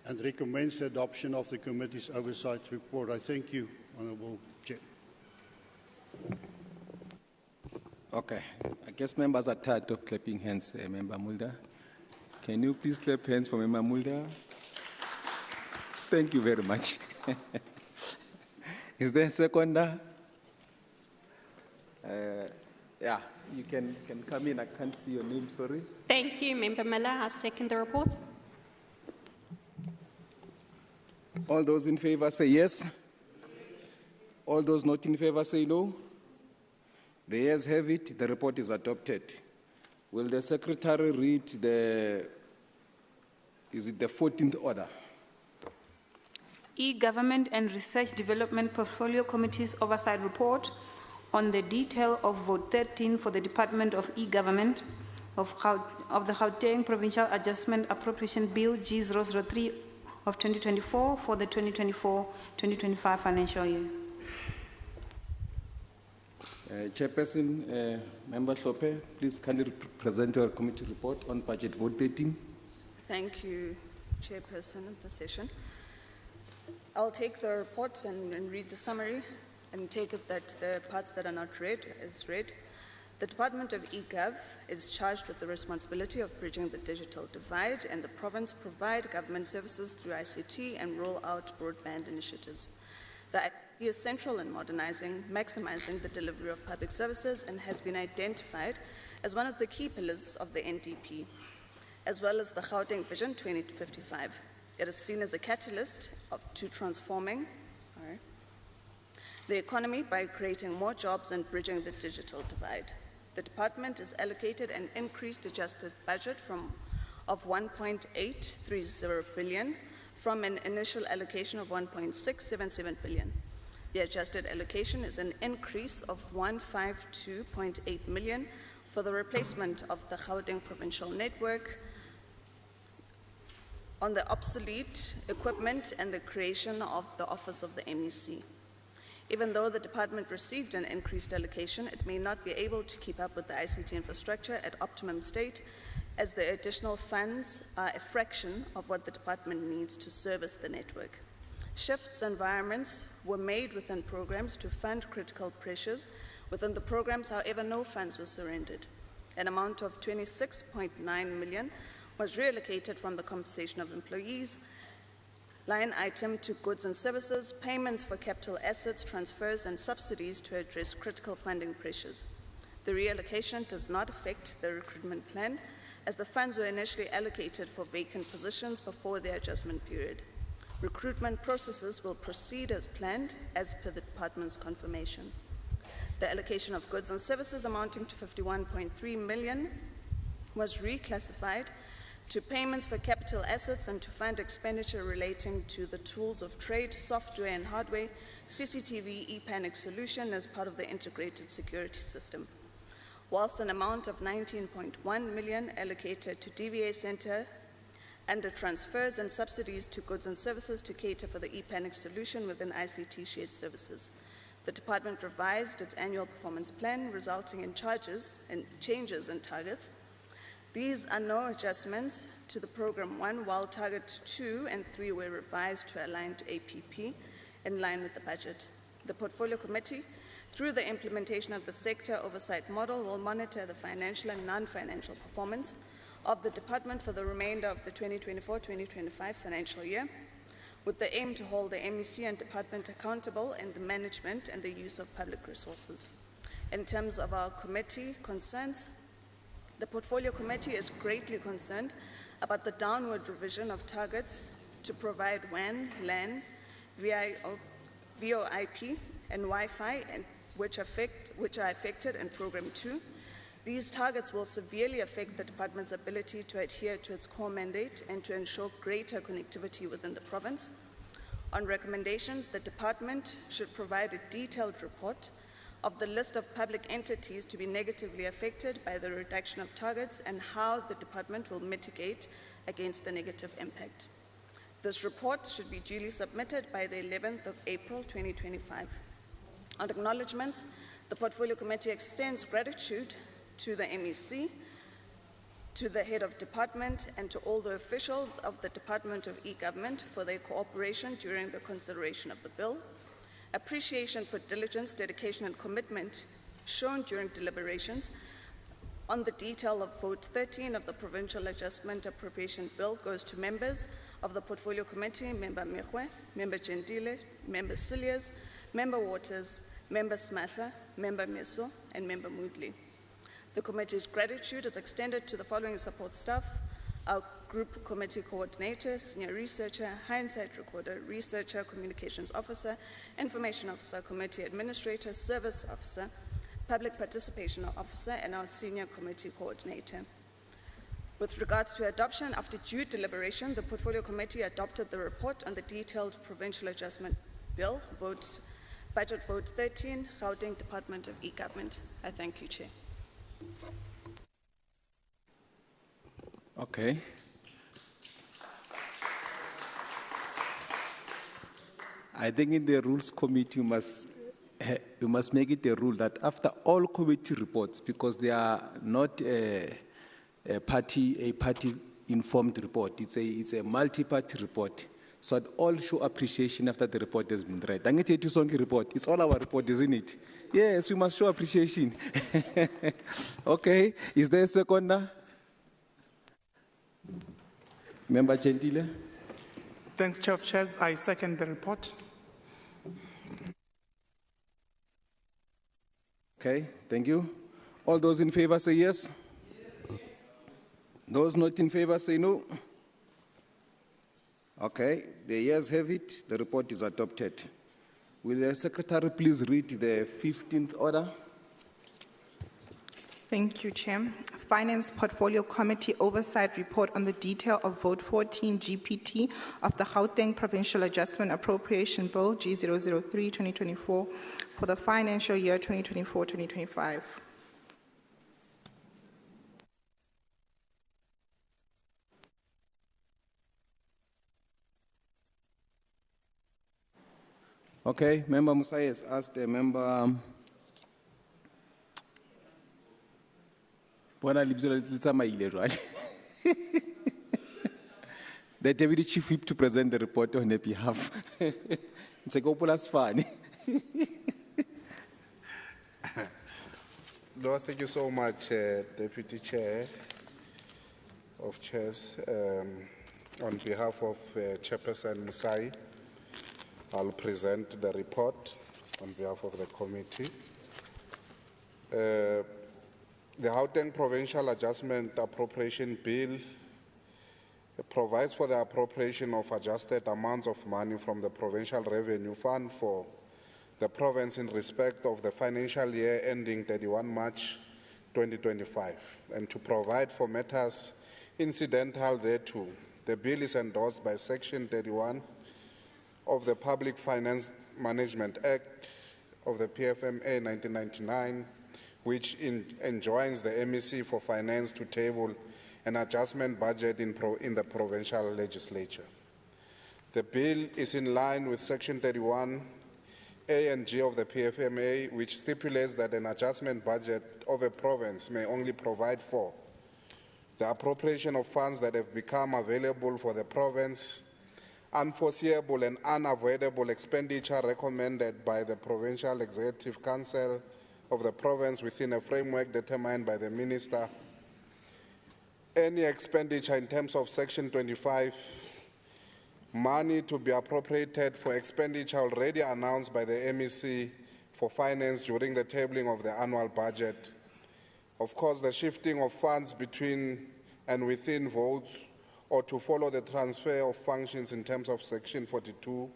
and recommends the adoption of the committee's oversight report. I thank you, Honourable Chair. Okay. I guess members are tired of clapping hands, Member Mulder. Can you please clap hands for Member Mulder? Thank you very much. Is there a seconder? Yeah, you can come in. I can't see your name, sorry. Thank you, Member Miller. I second the report. All those in favour say yes. All those not in favour say no. The ayes have it. The report is adopted. Will the Secretary read the 14th order? E-Government and Research Development Portfolio Committee's Oversight Report on the detail of Vote 13 for the Department of E-Government of the Gauteng Provincial Adjustment Appropriation Bill G003 of 2024 for the 2024-2025 financial year. Chairperson, Member Hlope, please kindly present your committee report on Budget Vote 13. Thank you, Chairperson of the session. I'll take the report and read the summary and take it that the parts that are not read is read. The Department of eGov is charged with the responsibility of bridging the digital divide, and the province provide government services through ICT and roll out broadband initiatives. The ICT is central in modernizing, maximizing the delivery of public services, and has been identified as one of the key pillars of the NDP, as well as the Gauteng Vision 2055. It is seen as a catalyst to transforming the economy by creating more jobs and bridging the digital divide. The department is allocated an increased adjusted budget of 1.830 billion from an initial allocation of 1.677 billion. The adjusted allocation is an increase of 152.8 million for the replacement of the Gauteng provincial network, on the obsolete equipment, and the creation of the Office of the MEC. Even though the department received an increased allocation, it may not be able to keep up with the ICT infrastructure at optimum state, as the additional funds are a fraction of what the department needs to service the network. Shifts environments were made within programs to fund critical pressures. Within the programs, however, no funds were surrendered. An amount of 26.9 million was reallocated from the compensation of employees line item to goods and services, payments for capital assets, transfers, and subsidies to address critical funding pressures. The reallocation does not affect the recruitment plan, as the funds were initially allocated for vacant positions before the adjustment period. Recruitment processes will proceed as planned, as per the department's confirmation. The allocation of goods and services amounting to 51.3 million was reclassified to payments for capital assets and to fund expenditure relating to the tools of trade, software and hardware, CCTV, ePanic solution as part of the integrated security system. Whilst an amount of 19.1 million allocated to DVA Center under transfers and subsidies to goods and services to cater for the ePanic solution within ICT shared services. The department revised its annual performance plan, resulting in changes in targets. These are no adjustments to the Program 1, while Target 2 and 3 were revised to align to APP in line with the budget. The Portfolio Committee, through the implementation of the Sector Oversight Model, will monitor the financial and non-financial performance of the department for the remainder of the 2024-2025 financial year, with the aim to hold the MEC and department accountable in the management and the use of public resources. In terms of our committee concerns, the Portfolio Committee is greatly concerned about the downward revision of targets to provide WAN, LAN, VoIP, and Wi-Fi, which are affected in Program 2. These targets will severely affect the department's ability to adhere to its core mandate and to ensure greater connectivity within the province. On recommendations, the department should provide a detailed report of the list of public entities to be negatively affected by the reduction of targets and how the department will mitigate against the negative impact. This report should be duly submitted by the 11th of April 2025. On acknowledgements, the Portfolio Committee extends gratitude to the MEC, to the head of department, and to all the officials of the Department of e-Government for their cooperation during the consideration of the bill. Appreciation for diligence, dedication, and commitment shown during deliberations on the detail of Vote 13 of the Provincial Adjustment Appropriation Bill goes to members of the Portfolio Committee, Member Mehwe, Member Gentile, Member Cilliers, Member Waters, Member Smatha, Member Meso, and Member Moodley. The committee's gratitude is extended to the following support staff: our Group Committee Coordinator, Senior Researcher, Hindsight Recorder, Researcher, Communications Officer, Information Officer, Committee Administrator, Service Officer, Public Participation Officer, and our Senior Committee Coordinator. With regards to adoption, after due deliberation, the Portfolio Committee adopted the report on the detailed Provincial Adjustment Bill, Budget Vote 13, Gauteng Department of e-Government. I thank you, Chair. Okay. I think in the Rules Committee, you must make it a rule that after all committee reports, because they are not a party-informed report, it's a multi-party report. so that all show appreciation after the report has been read. Angithi yethu sonke report, it's all our report, isn't it? Yes, we must show appreciation. Okay, is there a seconder? Member Gentile? Thanks, Chair of Chairs. I second the report. Okay, thank you. All those in favor say yes. Those not in favor say no. Okay, the yeas have it. The report is adopted. Will the Secretary please read the 15th order? Thank you, Chair. Finance Portfolio Committee Oversight Report on the detail of Vote 14 GPT of the Gauteng Provincial Adjustment Appropriation Bill G003-2024 for the financial year 2024-2025. Okay, Member Musai has asked the member. The Deputy Chief Whip to present the report on their behalf. It's a couple fun. No, thank you so much, Deputy Chair of Chairs. On behalf of Chairperson Musai, I'll present the report on behalf of the committee. The Gauteng Provincial Adjustment Appropriation Bill provides for the appropriation of adjusted amounts of money from the Provincial Revenue Fund for the province in respect of the financial year ending 31 March 2025, and to provide for matters incidental thereto. The bill is endorsed by Section 31 of the Public Finance Management Act of the PFMA 1999, which enjoins the MEC for Finance to table an adjustment budget in the provincial legislature. The bill is in line with Section 31A and G of the PFMA, which stipulates that an adjustment budget of a province may only provide for the appropriation of funds that have become available for the province, unforeseeable and unavoidable expenditure recommended by the Provincial Executive Council of the province within a framework determined by the minister. Any expenditure in terms of Section 25, money to be appropriated for expenditure already announced by the MEC for finance during the tabling of the annual budget. Of course, the shifting of funds between and within votes, or to follow the transfer of functions in terms of Section 42,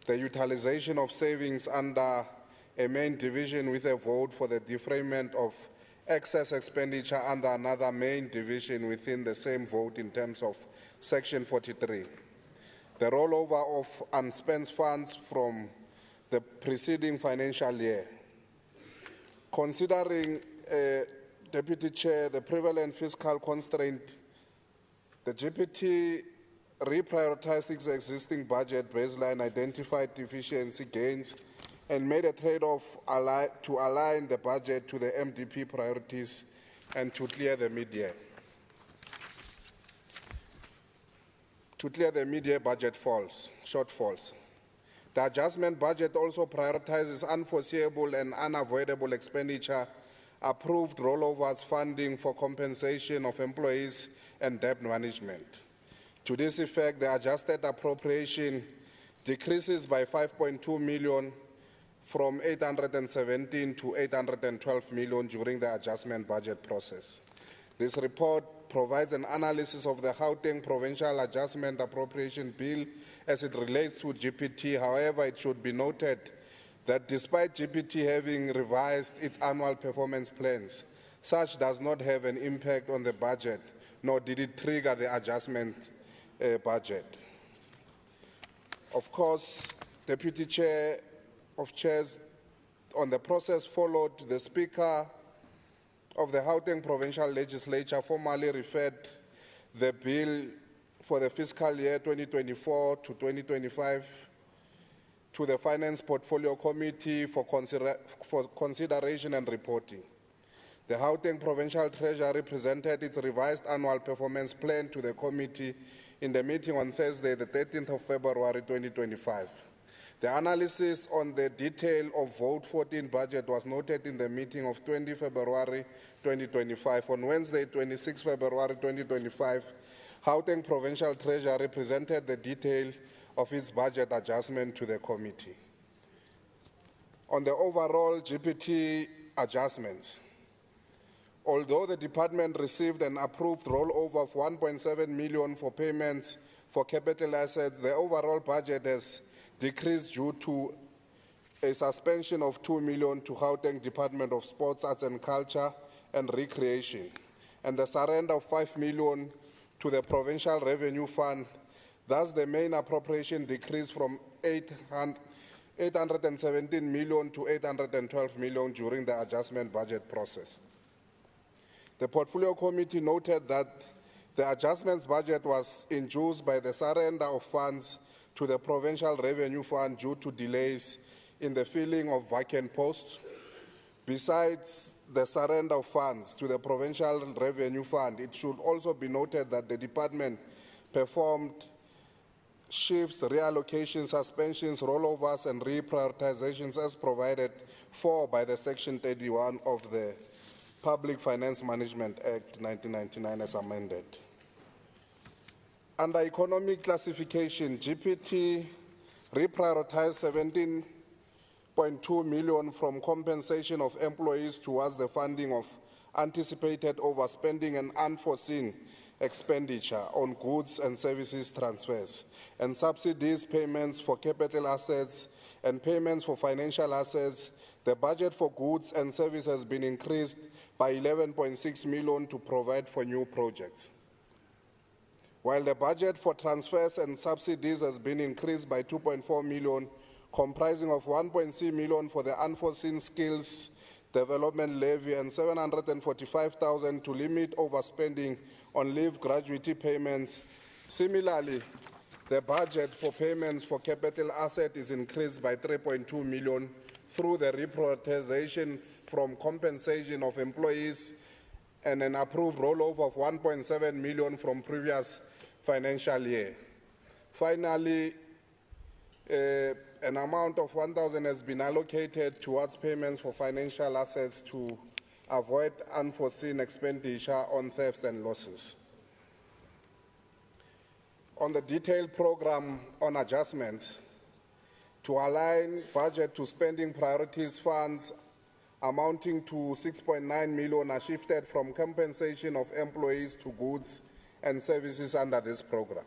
the utilization of savings under a main division with a vote for the defrayment of excess expenditure under another main division within the same vote in terms of Section 43. The rollover of unspent funds from the preceding financial year. Considering, Deputy Chair, the prevalent fiscal constraint, the GPT reprioritized its existing budget baseline, identified deficiency gains, and made a trade-off to align the budget to the MDP priorities and to clear the mid-year. Budget shortfalls. The adjustment budget also prioritizes unforeseeable and unavoidable expenditure, approved rollovers, funding for compensation of employees, and debt management. To this effect, the adjusted appropriation decreases by 5.2 million from 817 to 812 million during the adjustment budget process. This report provides an analysis of the Gauteng Provincial Adjustment Appropriation Bill as it relates to GPT. However, it should be noted that despite GPT having revised its annual performance plans, such does not have an impact on the budget, nor did it trigger the adjustment budget. Of course, Deputy Chair of Chairs, on the process followed, the Speaker of the Gauteng Provincial Legislature formally referred the bill for the fiscal year 2024 to 2025 to the Finance Portfolio Committee for consideration and reporting. The Gauteng Provincial Treasury presented its revised annual performance plan to the committee in the meeting on Thursday, the 13th of February 2025. The analysis on the detail of Vote 14 budget was noted in the meeting of 20 February 2025. On Wednesday, 26 February 2025, Gauteng Provincial Treasury presented the detail of its budget adjustment to the committee. On the overall GPT adjustments, although the department received an approved rollover of 1.7 million for payments for capital assets, the overall budget has decreased due to a suspension of 2 million to Gauteng Department of Sports, Arts and Culture and Recreation, and the surrender of 5 million to the Provincial Revenue Fund. Thus, the main appropriation decreased from 817 million to 812 million during the adjustment budget process. The Portfolio Committee noted that the adjustments budget was induced by the surrender of funds to the Provincial Revenue Fund due to delays in the filling of vacant posts. Besides the surrender of funds to the Provincial Revenue Fund, it should also be noted that the department performed shifts, reallocations, suspensions, rollovers, and reprioritizations as provided for by the Section 31 of the Public Finance Management Act 1999 as amended. Under economic classification, GPT reprioritized 17.2 million from compensation of employees towards the funding of anticipated overspending and unforeseen expenditure on goods and services transfers, and subsidies, payments for capital assets, and payments for financial assets. The budget for goods and services has been increased by 11.6 million to provide for new projects, while the budget for transfers and subsidies has been increased by 2.4 million, comprising of 1.6 million for the unforeseen skills development levy and 745,000 to limit overspending on leave gratuity payments. Similarly, the budget for payments for capital asset is increased by 3.2 million through the reprioritization from compensation of employees and an approved rollover of 1.7 million from previous financial year. Finally, an amount of 1,000 has been allocated towards payments for financial assets to avoid unforeseen expenditure on thefts and losses. On the detailed program on adjustments, to align budget to spending priorities, funds amounting to 6.9 million are shifted from compensation of employees to goods and services under this program.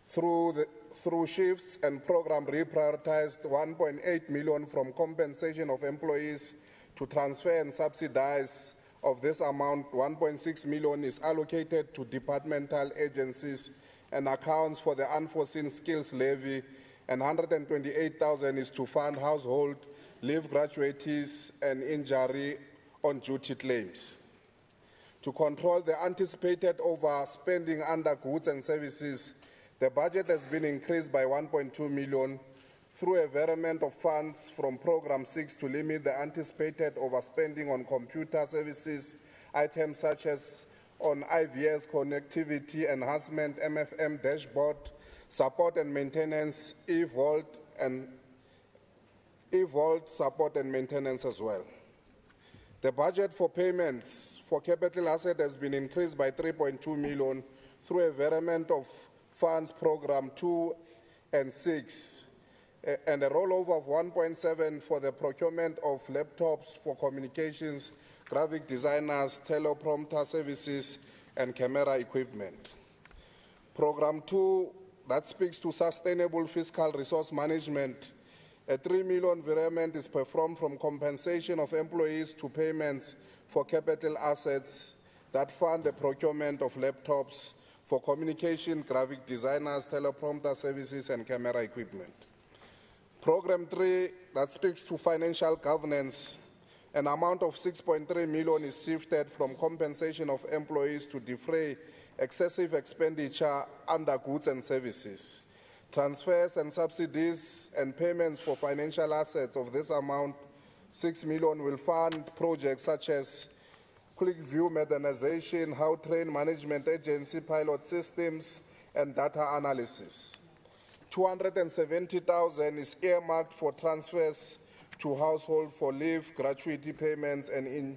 Through shifts and program reprioritized 1.8 million from compensation of employees to transfer and subsidize. Of this amount, 1.6 million is allocated to departmental agencies and accounts for the unforeseen skills levy, and 128,000 is to fund household leave gratuities and injury on duty claims. To control the anticipated overspending under goods and services, the budget has been increased by 1.2 million through a variant of funds from Program 6 to limit the anticipated overspending on computer services, items such as on IVS connectivity enhancement, MFM dashboard, support and maintenance, eVault support and maintenance as well. The budget for payments for capital asset has been increased by 3.2 million through a variant of funds Program 2 and 6, and a rollover of 1.7 for the procurement of laptops for communications, graphic designers, teleprompter services, and camera equipment. Program 2, that speaks to sustainable fiscal resource management. A 3 million variant is performed from compensation of employees to payments for capital assets that fund the procurement of laptops for communication, graphic designers, teleprompter services, and camera equipment. Program 3, that speaks to financial governance. An amount of 6.3 million is shifted from compensation of employees to defray excessive expenditure under goods and services. Transfers and subsidies and payments for financial assets of this amount, 6 million, will fund projects such as Quick View modernization, How Train Management Agency pilot systems, and data analysis. 270,000 is earmarked for transfers to household for leave, gratuity payments, and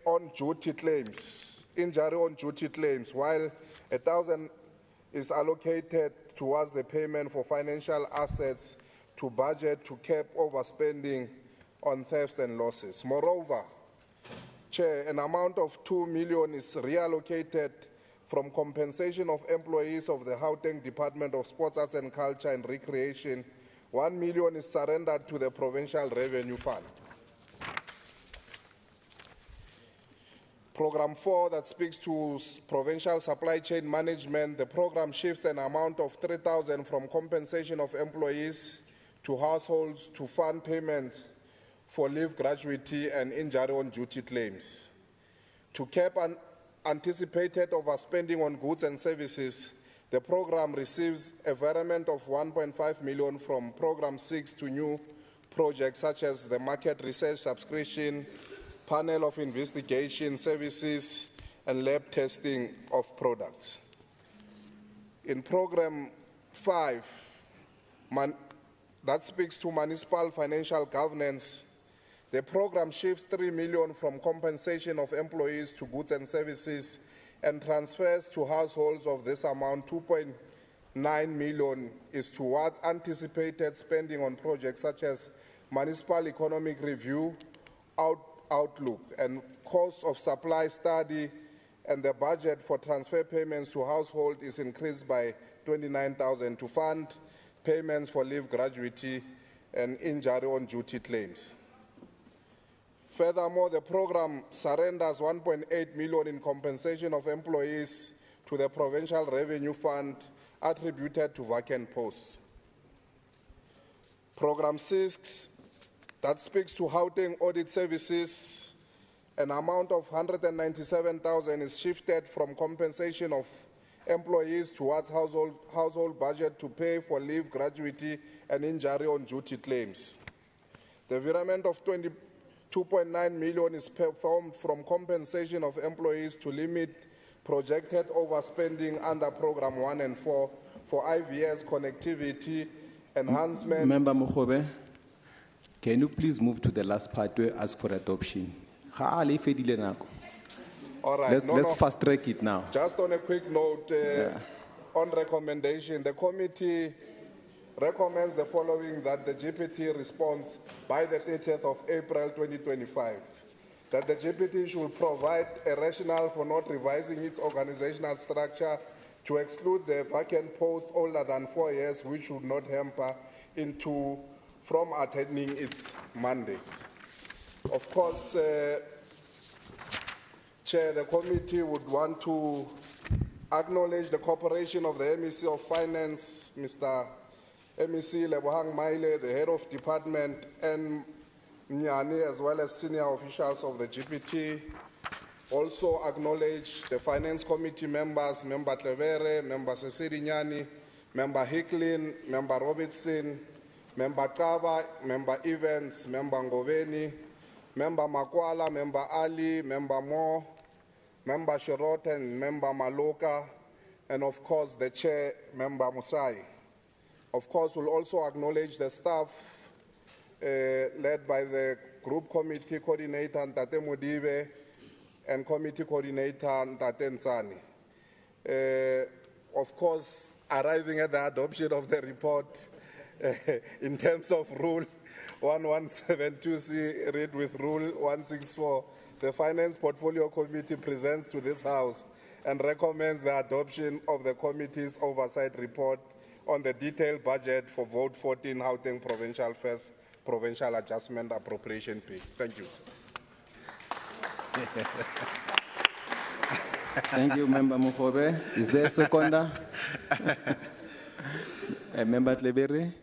on-duty claims, injury on-duty claims, while 1,000 is allocated towards the payment for financial assets to budget to cap overspending on thefts and losses. Moreover, Chair, an amount of 2 million is reallocated from compensation of employees of the Gauteng Department of Sports, Arts and Culture and Recreation. 1 million is surrendered to the Provincial Revenue Fund. Program 4 that speaks to provincial supply chain management, the program shifts an amount of 3,000 from compensation of employees to households to fund payments for leave, gratuity and injury on duty claims. To cap anticipated overspending on goods and services, the program receives a variant of 1.5 million from Program 6 to new projects such as the market research subscription, panel of investigation services, and lab testing of products. In Program 5, that speaks to municipal financial governance, the program shifts 3 million from compensation of employees to goods and services and transfers to households of this amount. 2.9 million is towards anticipated spending on projects such as municipal economic review, outlook, and cost of supply study, and the budget for transfer payments to household is increased by 29,000 to fund payments for leave, gratuity, and injury on duty claims. Furthermore, the program surrenders 1.8 million in compensation of employees to the Provincial Revenue Fund attributed to vacant posts. Program 6, that speaks to Gauteng audit services, an amount of 197,000 is shifted from compensation of employees towards household budget to pay for leave, gratuity, and injury on duty claims. The variant of 2.9 million is performed from compensation of employees to limit projected overspending under Program 1 and 4 for IVS connectivity enhancement. Member Mokhobe, can you please move to the last part where I ask for adoption? All right. Let's fast track it now. Just on a quick note, on recommendation, the committee recommends the following: that the GPT responds by the 30th of April 2025, that the GPT should provide a rationale for not revising its organizational structure to exclude the vacant post older than 4 years, which would not hamper from attending its mandate. Of course, Chair, the committee would want to acknowledge the cooperation of the MEC of Finance, Mr. MEC Lebohang Maile, the head of department, and Mnyani, as well as senior officials of the GPT. Also acknowledge the Finance Committee members, Member Tlevere, Member Cecily Nyani, Member Hicklin, Member Robertson, Member Kaba, Member Evans, Member Ngoveni, Member Makwala, Member Ali, Member Moore, Member Shiroten, Member Maloka, and of course the Chair, Member Musai. Of course, we'll also acknowledge the staff led by the Group Committee Coordinator Ntate Modibe and Committee Coordinator Ntate Ntsani. Of course, arriving at the adoption of the report in terms of Rule 1172C, read with Rule 164, the Finance Portfolio Committee presents to this House and recommends the adoption of the committee's oversight report on the detailed budget for Vote 14 Gauteng Provincial First Provincial Adjustment Appropriation Bill. Thank you. Thank you, Member Mokhobe. Is there a seconder? Member Tlebere?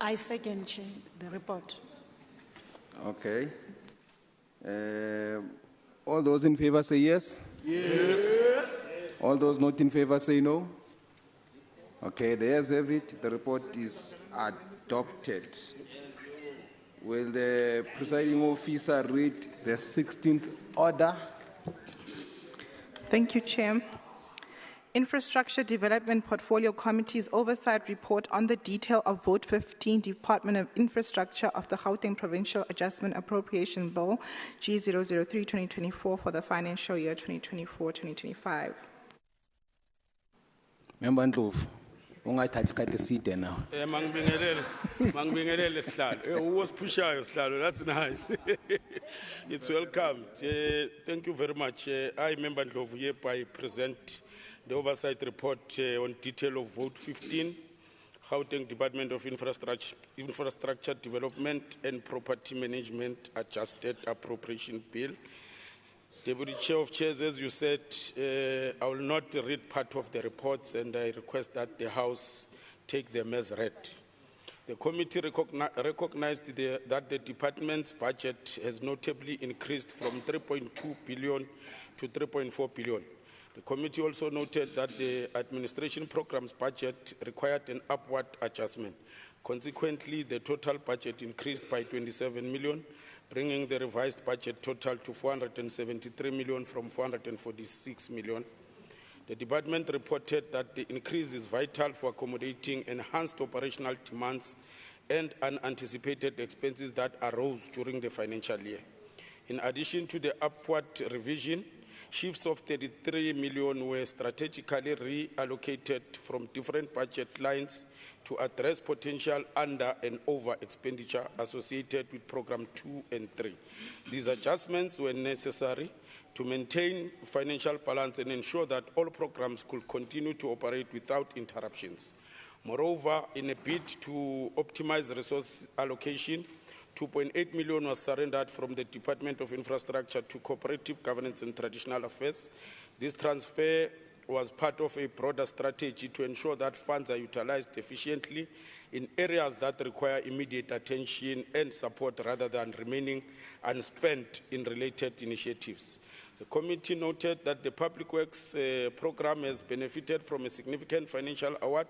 I second, Chair, the report. Okay. All those in favor say yes? Yes. All those not in favor say no? Okay, the ayes have it. The report is adopted. Will the presiding officer read the 16th order? Thank you, Chair. Infrastructure Development Portfolio Committee's Oversight Report on the detail of Vote 15, Department of Infrastructure of the Gauteng Provincial Adjustment Appropriation Bill, G003-2024 for the financial year 2024-2025. Member Ndlovu, ungayithatha isikhathi eside now. Mangibingelele sihlalo. Who was pushayo sihlalo? That's nice. It's welcome. Thank you very much. I, Member Ndlovu, hereby present the oversight report on detail of Vote 15, Gauteng Department of Infrastructure Development and Property Management Adjusted Appropriation Bill. Deputy Chair of Chairs, as you said, I will not read part of the reports, and I request that the House take them as read. The committee recognized that the department's budget has notably increased from 3.2 billion to 3.4 billion. The committee also noted that the administration program's budget required an upward adjustment. Consequently, the total budget increased by 27 million, bringing the revised budget total to 473 million from 446 million. The department reported that the increase is vital for accommodating enhanced operational demands and unanticipated expenses that arose during the financial year. In addition to the upward revision, shifts of 33 million were strategically reallocated from different budget lines to address potential under and over expenditure associated with Program 2 and 3. These adjustments were necessary to maintain financial balance and ensure that all programs could continue to operate without interruptions. Moreover, in a bid to optimize resource allocation, 2.8 million was surrendered from the Department of Infrastructure to Cooperative Governance and Traditional Affairs. This transfer was part of a broader strategy to ensure that funds are utilized efficiently in areas that require immediate attention and support rather than remaining unspent in related initiatives. The committee noted that the Public Works program has benefited from a significant financial award,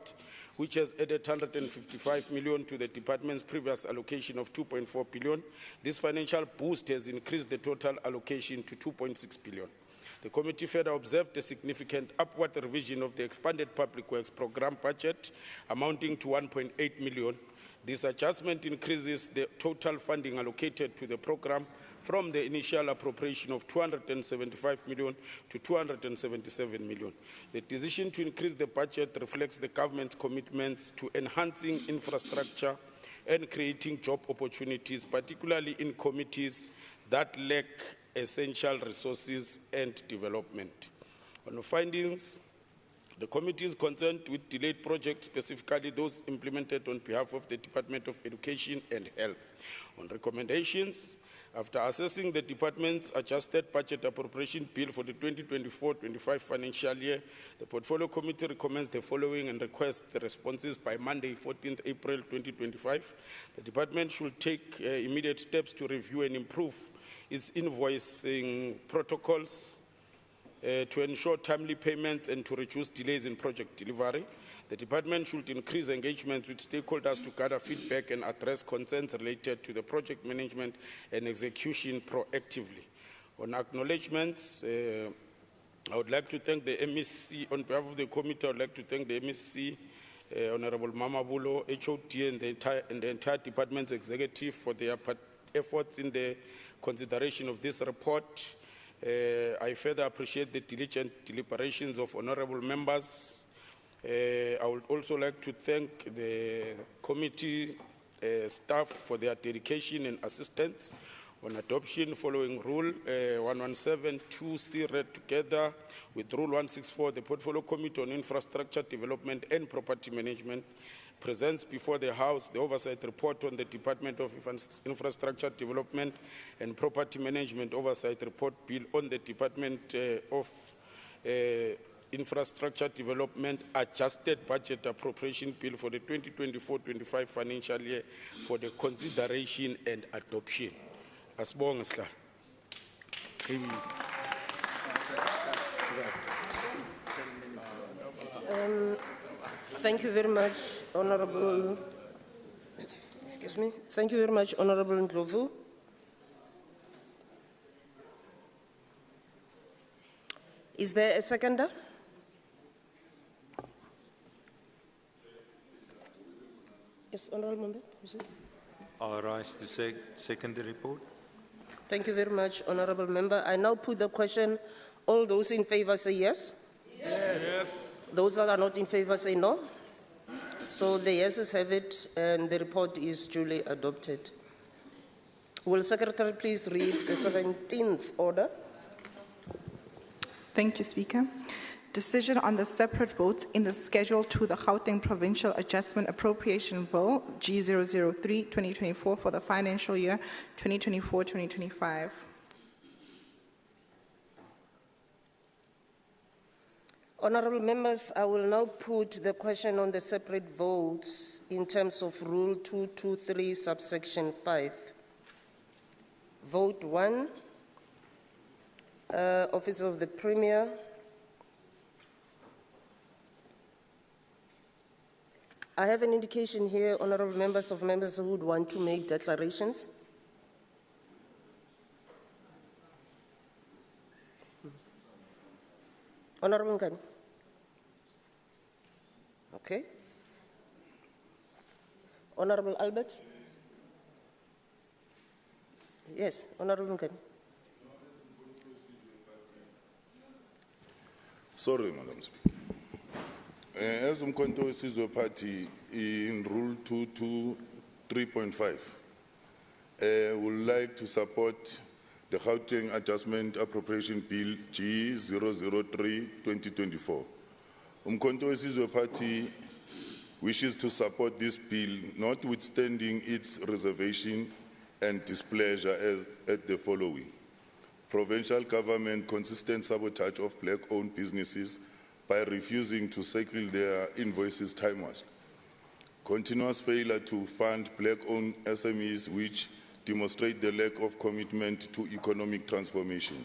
which has added 155 million to the department's previous allocation of 2.4 billion. This financial boost has increased the total allocation to 2.6 billion. The committee further observed a significant upward revision of the expanded Public Works program budget amounting to 1.8 million. This adjustment increases the total funding allocated to the program from the initial appropriation of 275 million to 277 million. The decision to increase the budget reflects the government's commitments to enhancing infrastructure and creating job opportunities, particularly in communities that lack essential resources and development. On the findings, the committee is concerned with delayed projects, specifically those implemented on behalf of the Department of Education and Health. On recommendations, after assessing the department's adjusted budget appropriation bill for the 2024-25 financial year, the Portfolio Committee recommends the following and requests the responses by Monday, 14th April 2025. The department should take immediate steps to review and improve its invoicing protocols to ensure timely payments and to reduce delays in project delivery. The department should increase engagement with stakeholders to gather feedback and address concerns related to the project management and execution proactively. On acknowledgements, I would like to thank the MEC. On behalf of the committee, I would like to thank the MEC, Honorable Mamabulo, HOD, and the entire department's executive for their efforts in the consideration of this report. I further appreciate the diligent deliberations of honorable members. I would also like to thank the committee staff for their dedication and assistance on adoption following Rule 117(2)C read together with Rule 164. The Portfolio Committee on Infrastructure Development and Property Management presents before the House the oversight report on the Department of Infrastructure Development and Property Management Oversight Report Bill on the Department of Infrastructure Development Adjusted Budget Appropriation Bill for the 2024-25 financial year for the consideration and adoption. Asibonge sihlalo. Thank you very much, Honorable. Excuse me. Thank you very much, Honorable Ndlovu. Is there a seconder? Yes, Honourable Member. Proceed. I rise to second the report. Thank you very much, Honourable Member. I now put the question. All those in favour say yes. Yes. Those that are not in favour say no. So the yeses have it and the report is duly adopted. Will Secretary please read the 17th order? Thank you, Speaker. Decision on the separate votes in the schedule to the Gauteng Provincial Adjustment Appropriation Bill G003-2024 for the financial year 2024-2025. Honourable members, I will now put the question on the separate votes in terms of Rule 223, subsection 5. Vote 1, Office of the Premier. I have an indication here, honourable members, of members who would want to make declarations. Honourable Ngani. Okay. Honourable Albert. Yes, Honourable Ngani. Sorry, Madam Speaker. As Umkhonto weSizwe Party in Rule 223.5, would like to support the Gauteng Adjustment Appropriation Bill G003-2024. Umkhonto weSizwe Party wishes to support this bill, notwithstanding its reservation and displeasure at the following: provincial government consistent sabotage of black-owned businesses by refusing to settle their invoices time-wise, continuous failure to fund black-owned SMEs which demonstrate the lack of commitment to economic transformation.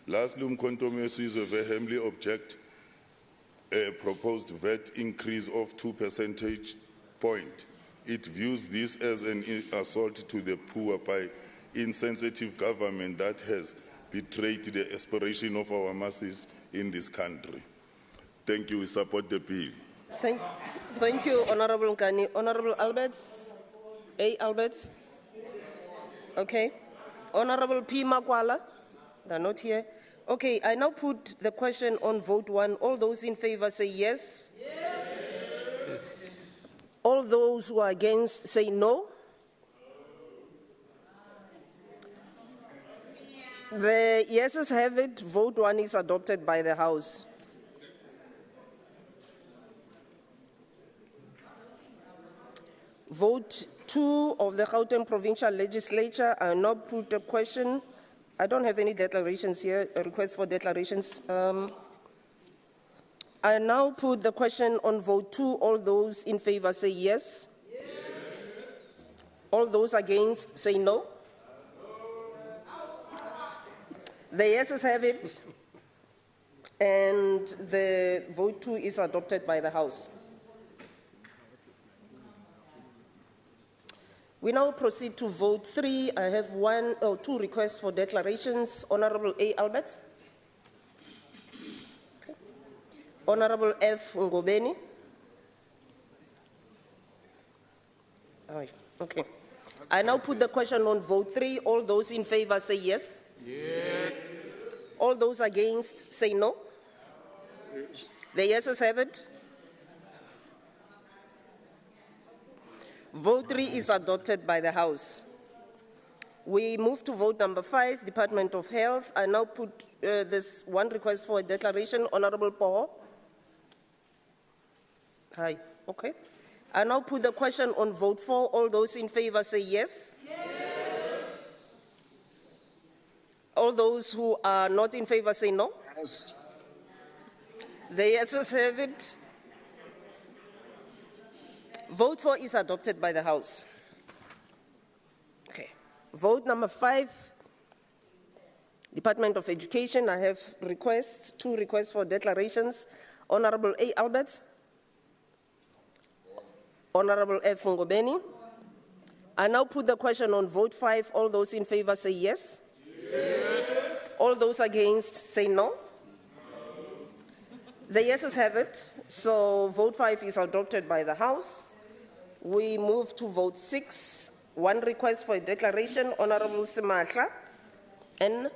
Lastly, Umkhonto weSizwe vehemently object a proposed VAT increase of 2 percentage points. It views this as an assault to the poor by insensitive government that has betrayed the aspiration of our masses in this country. Thank you. We support the bill. Thank you, Honourable Ngani. Honourable Alberts? A. Alberts? Okay. Honourable P. Makwala? They're not here. Okay, I now put the question on vote 1. All those in favour say yes. Yes. All those who are against say no. The yeses have it. Vote 1 is adopted by the House. Vote 2 of the Gauteng Provincial Legislature. I now put a question. I don't have any declarations here, a request for declarations. I now put the question on vote 2. All those in favour say yes. Yes. All those against say no. The yeses have it, and the vote 2 is adopted by the House. We now proceed to vote 3. I have 2 requests for declarations. Honourable A. Alberts. Okay. Honourable F. Ngobeni. Okay. I now put the question on vote 3. All those in favour say yes. Yes. All those against say no. Yes. The yeses have it. Vote 3 is adopted by the House. We move to vote number 5, Department of Health. I now put this one request for a declaration. Honourable Paul. Hi. Okay. I now put the question on vote 4. All those in favour say yes. Yes. All those who are not in favour say no. Yes. The yeses have it. Vote 4 is adopted by the House. Okay. Vote number 5, Department of Education. I have requests, 2 requests for declarations. Honourable A. Alberts. Honourable F. Ngobeni. I now put the question on vote 5. All those in favour say yes. Yes. All those against say no. The yeses have it. So vote 5 is adopted by the House. We move to vote 6. One request for a declaration, Honorable Simahla. N.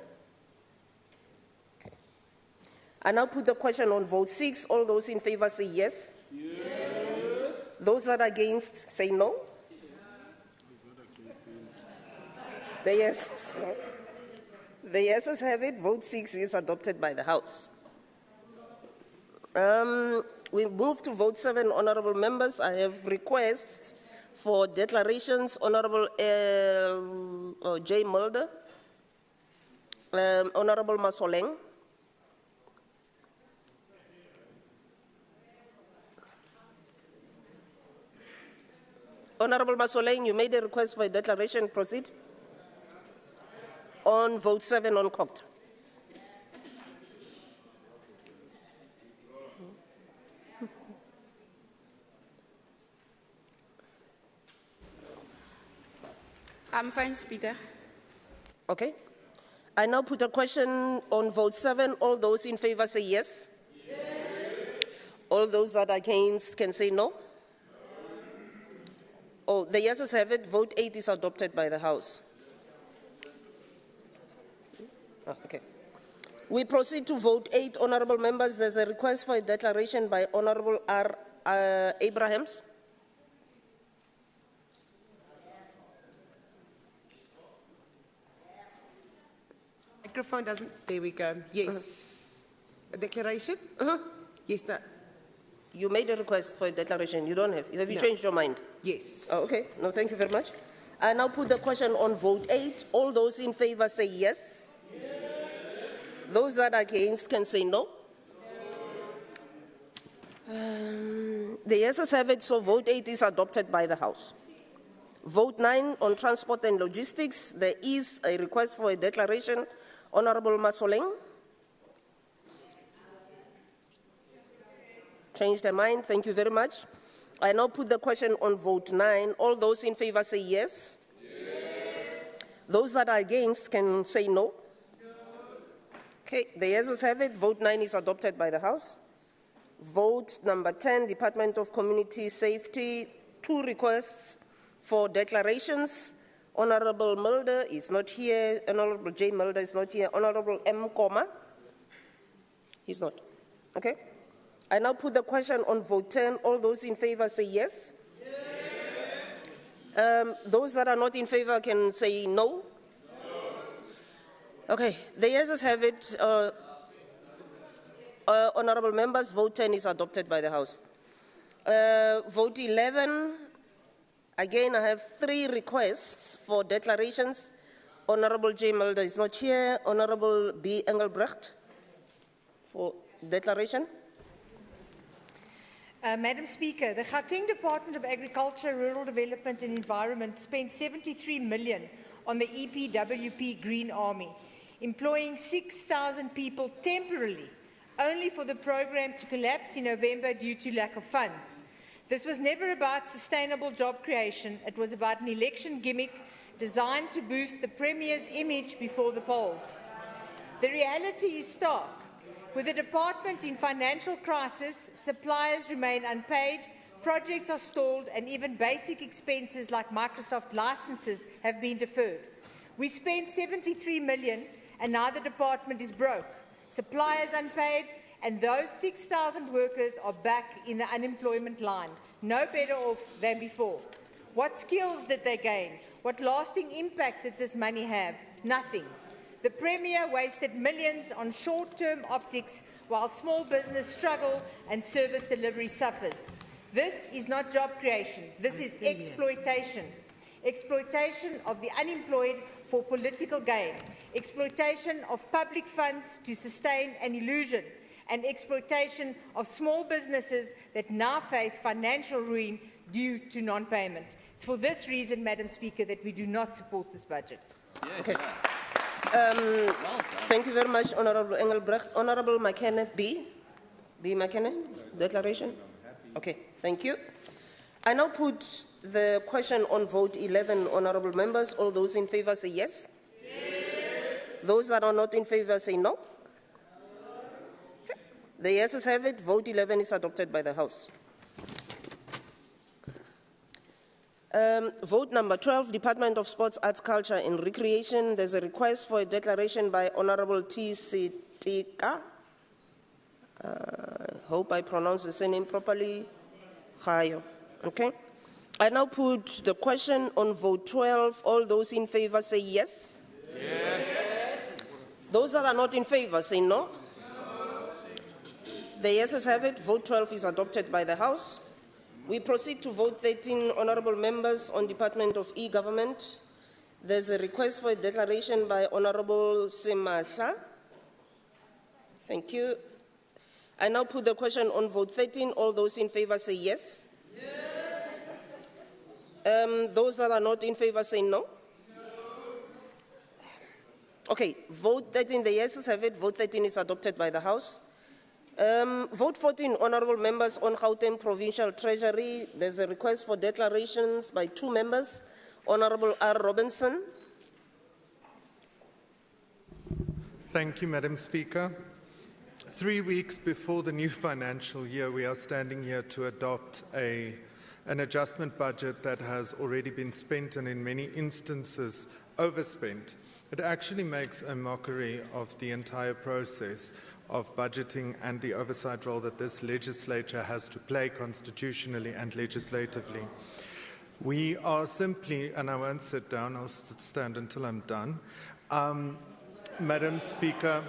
Okay. I now put the question on vote 6. All those in favor say yes. Yes. Those that are against say no. The yeses. The yeses have it. Vote 6 is adopted by the House. We move to vote 7, honorable members. I have requests for declarations. Honorable J. Mulder, Honorable Masoleng, Honorable Masoleng, you made a request for a declaration. Proceed. On vote 7 on COGTA. I'm fine, Speaker. Okay. I now put a question on vote 7. All those in favor say yes. Yes. All those that are against can say no. Oh, the yeses have it. Vote 8 is adopted by the House. Okay. We proceed to vote 8, honorable members. There's a request for a declaration by Honorable R. Abrahams. Microphone doesn't. There we go. Yes. A declaration? Yes, that. You made a request for a declaration. You don't have. Have you No. changed your mind? Yes. Oh, okay. No, thank you very much. I now put the question on vote 8. All those in favor say yes. Yes. Those that are against can say no. The yeses have it, so vote 8 is adopted by the House. Vote 9 on transport and logistics. There is a request for a declaration. Honorable Masoleng. Changed their mind. Thank you very much. I now put the question on vote 9. All those in favor say yes. Yes. Those that are against can say no. Okay, the yeses have it. Vote 9 is adopted by the House. Vote number 10, Department of Community Safety. 2 requests for declarations. Honorable Mulder is not here. Honorable J. Mulder is not here. Honorable M. Koma. He's not. Okay. I now put the question on vote 10. All those in favor say yes. Yes. Those that are not in favor can say no. No. Okay. The yeses have it. Honorable members, vote 10 is adopted by the House. Vote 11. Again, I have 3 requests for declarations. Honorable J. Mulder is not here. Honorable B. Engelbrecht for declaration. Madam Speaker, the Gauteng Department of Agriculture, Rural Development and Environment spent 73 million on the EPWP Green Army, employing 6,000 people temporarily, only for the program to collapse in November due to lack of funds. This was never about sustainable job creation. It was about an election gimmick designed to boost the Premier's image before the polls. The reality is stark. With the department in financial crisis, suppliers remain unpaid, projects are stalled, and even basic expenses like Microsoft licenses have been deferred. We spent 73 million, and now the department is broke. Suppliers unpaid, and those 6,000 workers are back in the unemployment line, no better off than before. What skills did they gain? What lasting impact did this money have? Nothing. The Premier wasted millions on short-term optics while small business struggle and service delivery suffers. This is not job creation. This is exploitation. Exploitation of the unemployed for political gain. Exploitation of public funds to sustain an illusion. And exploitation of small businesses that now face financial ruin due to non-payment. It's for this reason, Madam Speaker, that we do not support this budget. Okay. Thank you very much, Honorable Engelbrecht. Honorable McKenna B. McKenna, declaration. Okay, thank you. I now put the question on vote 11, honorable members. All those in favor say yes. Yes. Those that are not in favor say no. Okay. The yeses have it. Vote 11 is adopted by the House. Vote number 12, Department of Sports, Arts, Culture and Recreation. There's a request for a declaration by Honorable T. Sitika. Hope I pronounce the surname properly. Khayo. Okay. I now put the question on vote 12. All those in favor say yes. Yes. Those that are not in favor say no. The yeses have it. Vote 12 is adopted by the House. We proceed to vote 13 honorable members on Department of E-Government. There's a request for a declaration by Honorable Semasha. Thank you. I now put the question on vote 13. All those in favor say yes. Those that are not in favor say no. Okay, vote 13, the yeses have it. Vote 13 is adopted by the House. Vote 14, honorable members on Gauteng Provincial Treasury. There's a request for declarations by 2 members. Honorable R. Robinson. Thank you, Madam Speaker. 3 weeks before the new financial year, we are standing here to adopt an adjustment budget that has already been spent and in many instances overspent. It actually makes a mockery of the entire process of budgeting and the oversight role that this legislature has to play constitutionally and legislatively. We are simply, and I won't sit down, I'll stand until I'm done. Madam Speaker,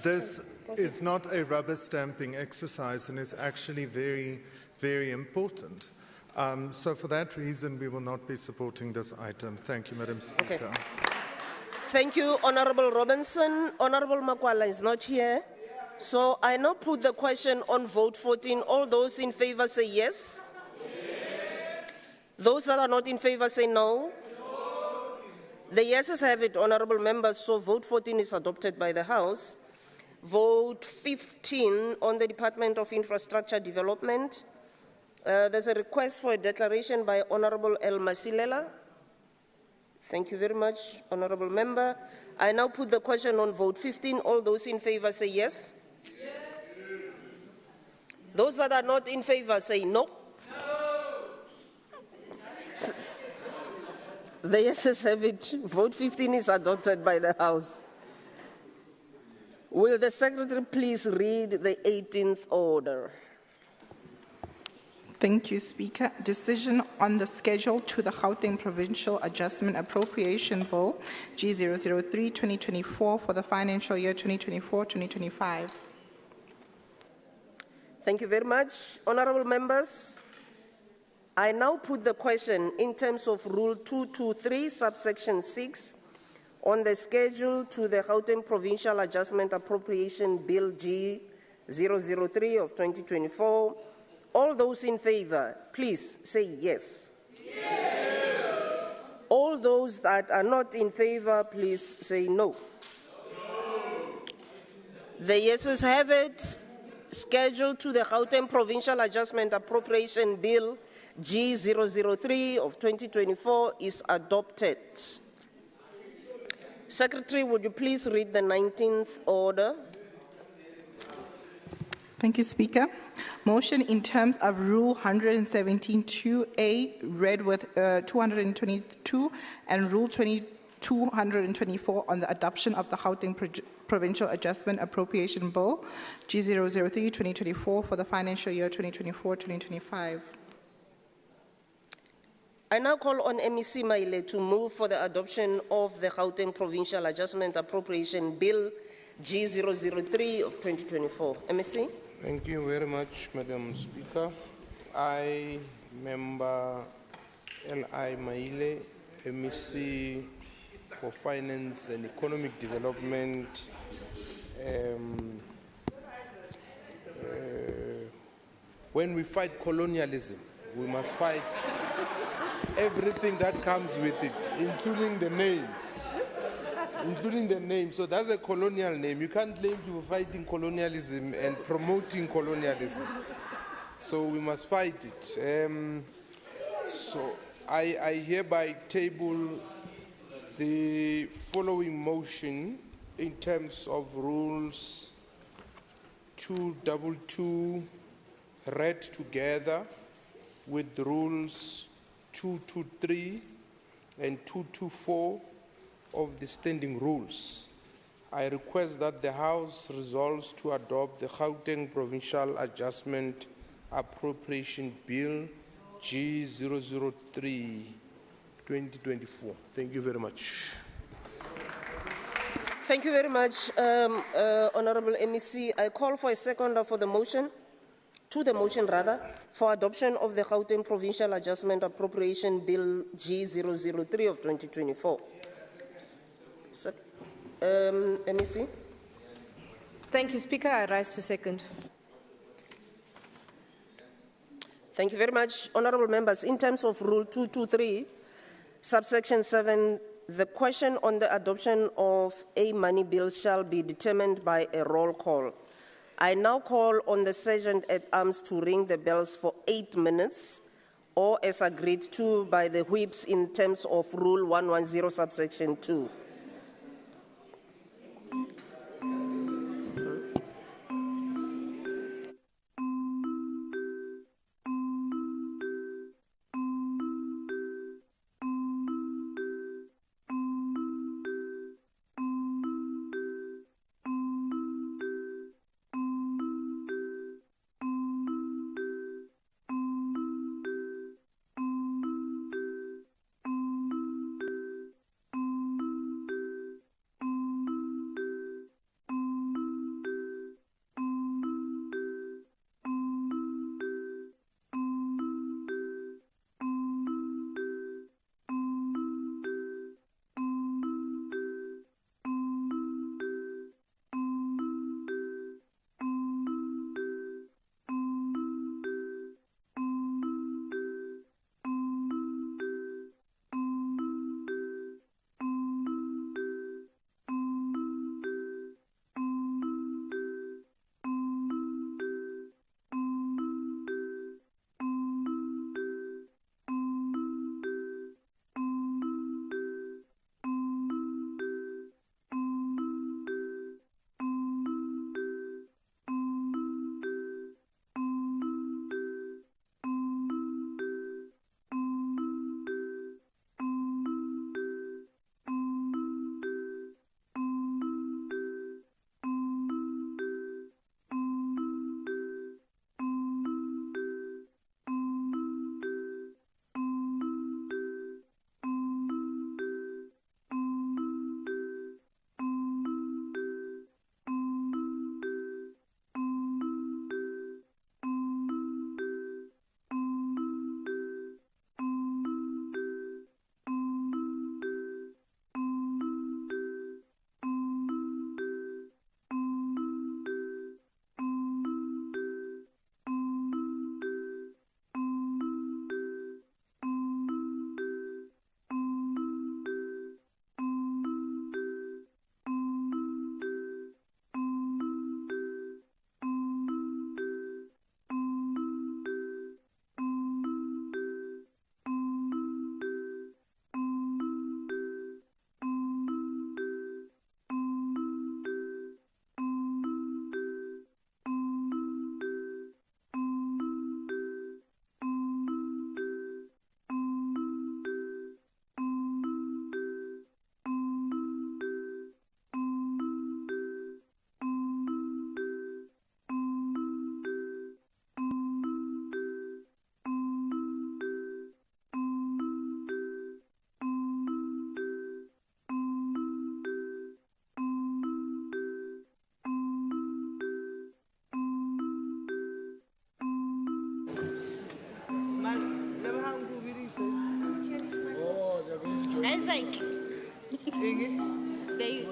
this is not a rubber stamping exercise and is actually very, very important. So for that reason, we will not be supporting this item. Thank you, Madam Speaker. Okay. Thank you, Honorable Robinson. Honorable Makwala is not here. So I now put the question on vote 14. All those in favor say yes. Yes. Those that are not in favor say no. No. The yeses have it, honorable members, so vote 14 is adopted by the House. Vote 15 on the Department of Infrastructure Development. There's a request for a declaration by Honorable El Masilela. Thank you very much, honorable member. I now put the question on vote 15. All those in favor say yes. Yes. Those that are not in favor say no. No. The yeses have it. Vote 15 is adopted by the House. Will the Secretary please read the 18th order? Thank you, Speaker. Decision on the schedule to the Gauteng Provincial Adjustment Appropriation Bill G003-2024 for the financial year 2024-2025. Thank you very much. Honorable members, I now put the question in terms of Rule 223, subsection 6, on the schedule to the Gauteng Provincial Adjustment Appropriation Bill G003 of 2024. All those in favor, please say yes. Yes. All those that are not in favor, please say no. No. The yeses have it. Scheduled to the Gauteng Provincial Adjustment Appropriation Bill G003 of 2024 is adopted. Secretary, would you please read the 19th order? Thank you, Speaker. Motion in terms of Rule 117(2)A, read with 222, and Rule 224 on the adoption of the Gauteng Provincial Adjustment Appropriation Bill G003-2024 for the financial year 2024-2025. I now call on MEC Maile to move for the adoption of the Gauteng Provincial Adjustment Appropriation Bill G003 of 2024. MEC? Thank you very much, Madam Speaker. I, Member L.I. Maile, MEC for Finance and Economic Development, when we fight colonialism, we must fight everything that comes with it, including the names. So that's a colonial name. You can't claim you were fighting colonialism and promoting colonialism. So we must fight it. So I hereby table the following motion in terms of Rules 222 read together with rules 223 and 224 of the standing rules. I request that the House resolves to adopt the Gauteng Provincial Adjustment Appropriation Bill G003-2024. Thank you very much. Thank you very much, Honorable MEC. I call for a seconder for the motion, for adoption of the Gauteng Provincial Adjustment Appropriation Bill G003 of 2024. MEC. Thank you, Speaker. I rise to second. Thank you very much. Honorable members, in terms of Rule 223, subsection 7, the question on the adoption of a money bill shall be determined by a roll call. I now call on the Sergeant at Arms to ring the bells for 8 minutes, or as agreed to by the whips in terms of Rule 110, subsection 2. Isaac. They.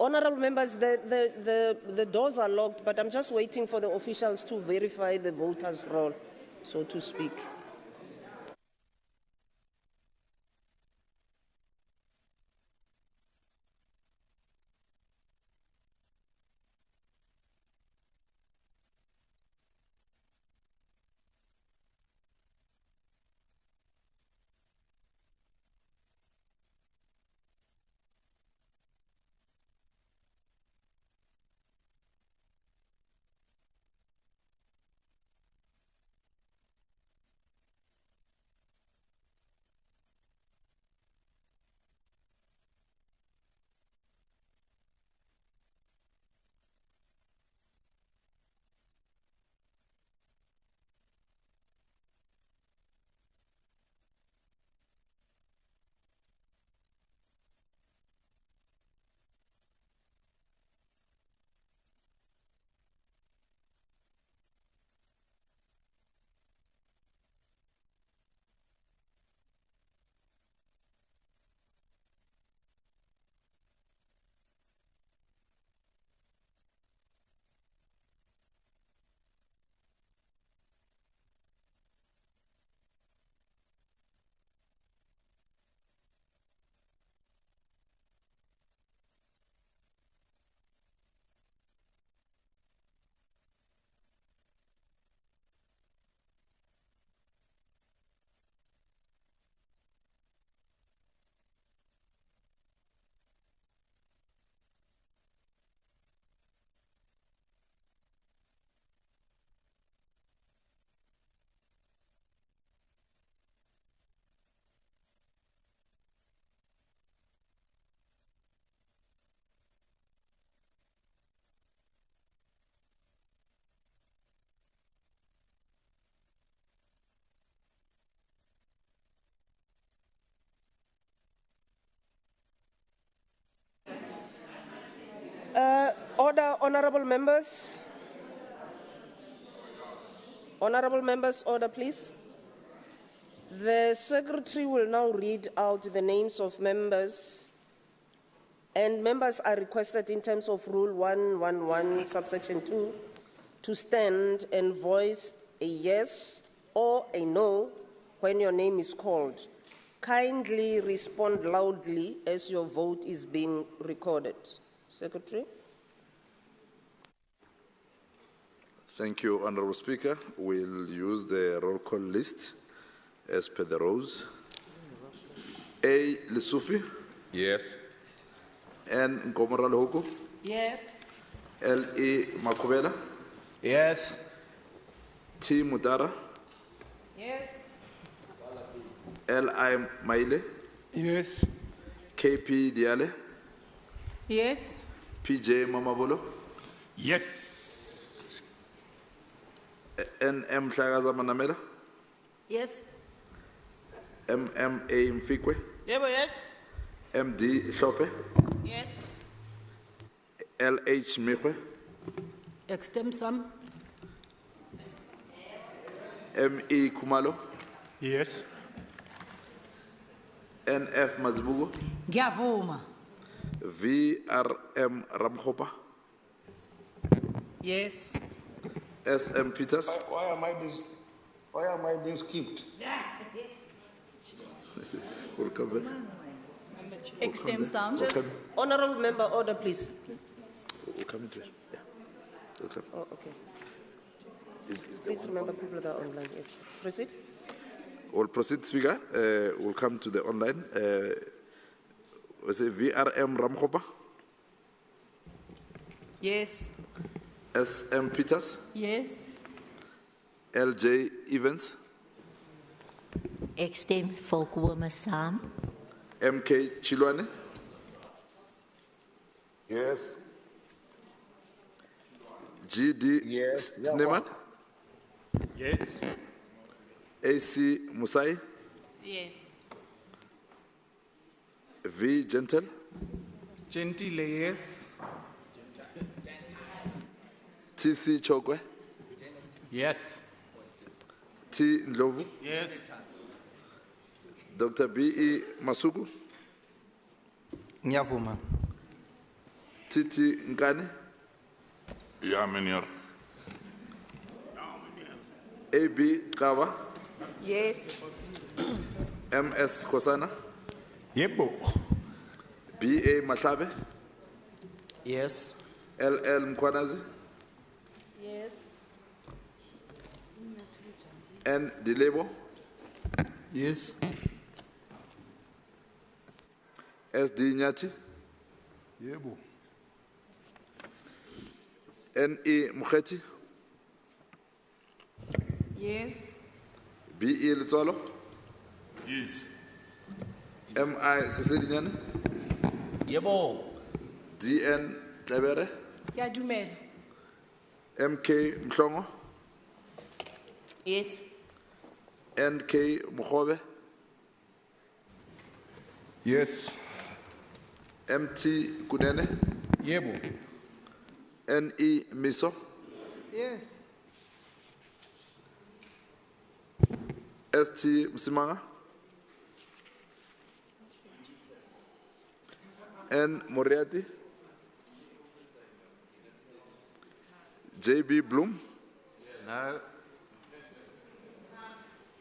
Honorable members, the doors are locked, but I'm just waiting for the officials to verify the voters' roll, so to speak. Order, honorable members. Honorable members, order, please. The secretary will now read out the names of members, and members are requested in terms of Rule 111, subsection 2, to stand and voice a yes or a no when your name is called. Kindly respond loudly as your vote is being recorded. Secretary. Thank you, Honorable Speaker. We'll use the roll call list as per the rows. A. Lesufi. Yes. N. Nkomara Lehoko. Yes. L. E. Makubela. Yes. T. Mutara. Yes. L. I. Maile. Yes. KP Diale. Yes. PJ Mamabolo. Yes. NM Hlagaza Manamela. Yes. MMA Mfikwe. Yes. MD Shope. Yes. LH Mikwe. Extem Sam. ME Kumalo. Yes. NF Mazibugo. Ngiyavuma. VRM Ramkhopa. Yes. SM Peters. Why am I being skipped? Welcome. Extem Sam. Welcome. Honorable member, order, please. Welcome to it. Yeah. Welcome. Oh, okay. Please remember people that are online. Yes. Proceed. We'll proceed, Speaker. We'll come to the online. Was it VRM Ramkhopa? Yes. SM Peters? Yes. LJ Evans? Extem Volkwome Sam. MK Chilwane? Yes. GD Yes. Sneman? Yes. AC Musai? Yes. V Gentle? Gentile, yes. TC Chokwe? Yes. T Ndlovu? Yes. Dr. B.E. Masuku? Ngiyavuma. Titi Nkane, Yeah, Meneer. AB Kawa, Yes. MS Kosana, Yebo. BA Mahlabe, Yes. LL Mkwanazi, Yes. N Dilebo, Yes. SD Nyati, Yebo. NE Mukheti, Yes. BE Litsolo, Yes. MI Sisedinyane, Yebo. DN Tlebere, Ya dumela. MK Mhlongo, Yes. NK Mukhobe, Yes. MT Kunene, Yebo. NE Miso, Yes. ST Msimanga, N Moriati, JB Bloom, No.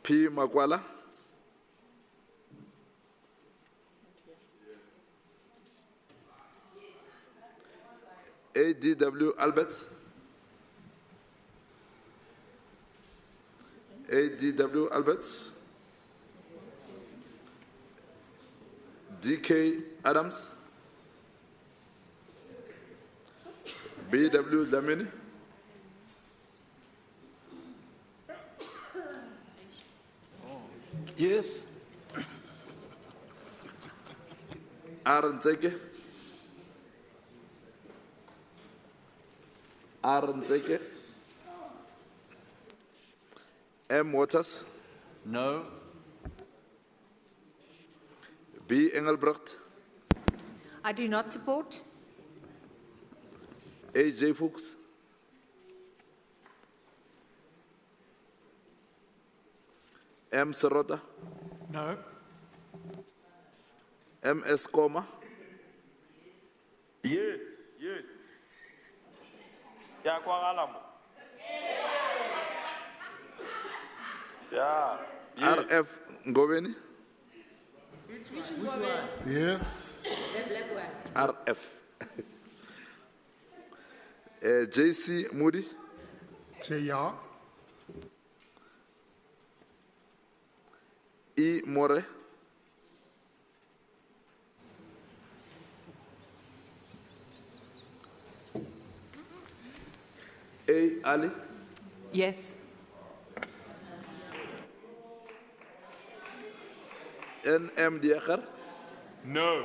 P Makwala, ADW Albert, ADW Albert, DK Adams, BW Lamini, Yes. Arnteke, Arnteke, M Waters, No. B Engelbrecht, I do not support. AJ Fuchs, M Serota, No. MS Koma, Yes, yes. Ya kwa Galamo. Yeah. Yes. RF Ngoweni, Yes. RF, JC Moody, JR. E More, A Ali, Yes. NM Diakhar, No.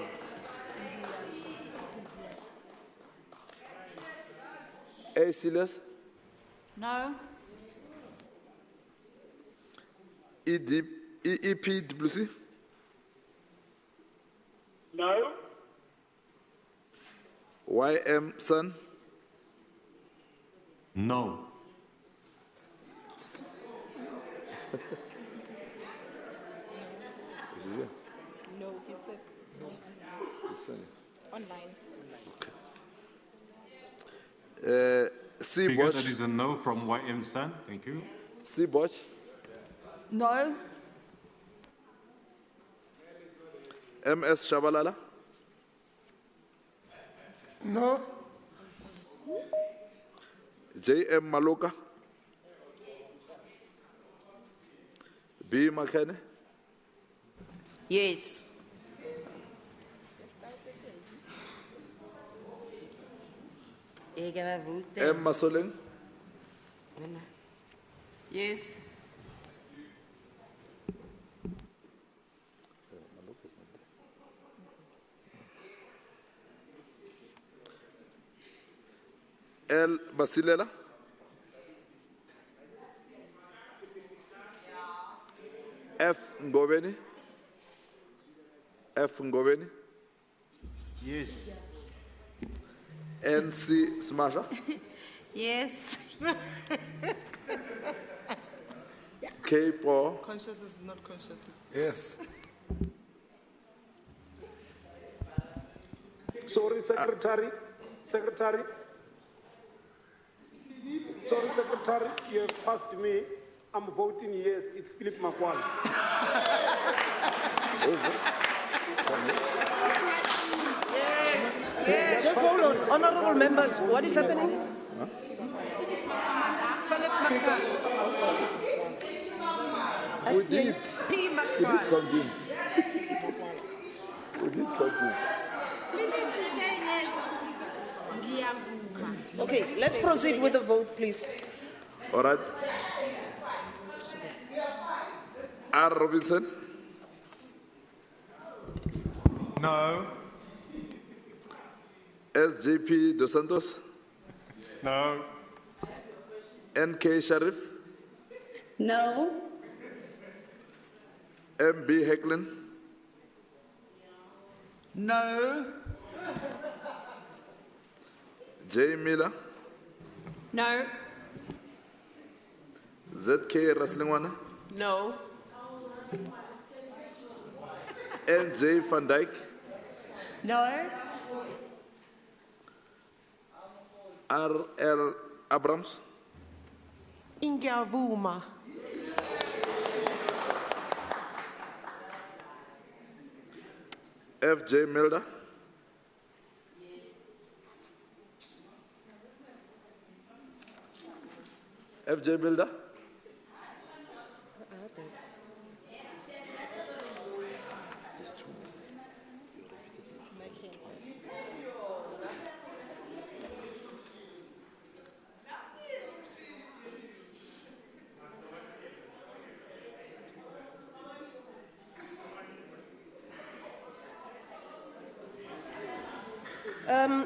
A Silas, No. EPWC, No. YM Sun, No. No, he said online. C Speaker, Bosch, that is a no from YM Sun. Thank you. C Bosch, No. MS Shabalala, No. JM Maloka, B Makene, Yes. M Masoleng, Yes. L Basilela, F Ngobeni, F Ngobeni, Yes. NC Smasha, Yes. K Paul, Conscious is not conscious. Yes. Sorry, Secretary. Secretary. Sorry, Secretary, you have passed me. I'm voting yes. It's Philip Makwala. Just hold on. Honorable members, what is happening? Philip Makwala. We did. P. Makwala. Convene. We did convene. Okay, let's proceed with the vote, please. All right. R. Robinson. No. SJP Dos Santos. No. NK Sharif. No. MB Hecklin. No. J. Miller. No. ZK Raslingwana. No. NJ Van Dyke. No. RL Abrams. Ingavuma. FJ Milder. FJ Milder.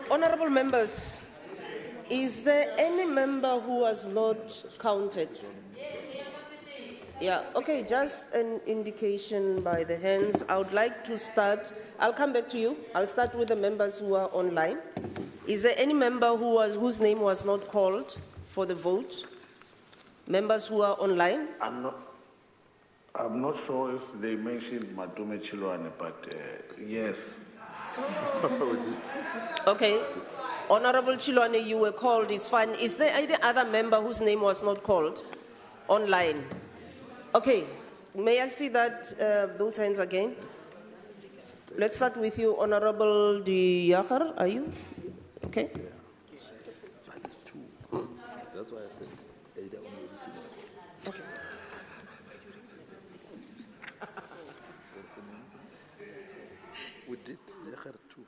Honorable members, is there any member who was not counted? Yeah, okay, just an indication by the hands. I would like to start. I'll come back to you. I'll start with the members who are online. Is there any member whose name was not called for the vote? Members who are online? I'm not sure if they mentioned Matume Chilwane, but yes. Okay. Honorable Chilwane, you were called. It's fine. Is there any other member whose name was not called online? Okay. May I see that those hands again? Let's start with you, Honorable Diakhar. Are you? Okay. That's why I said either one will receive it. Okay. We did Yakhar too.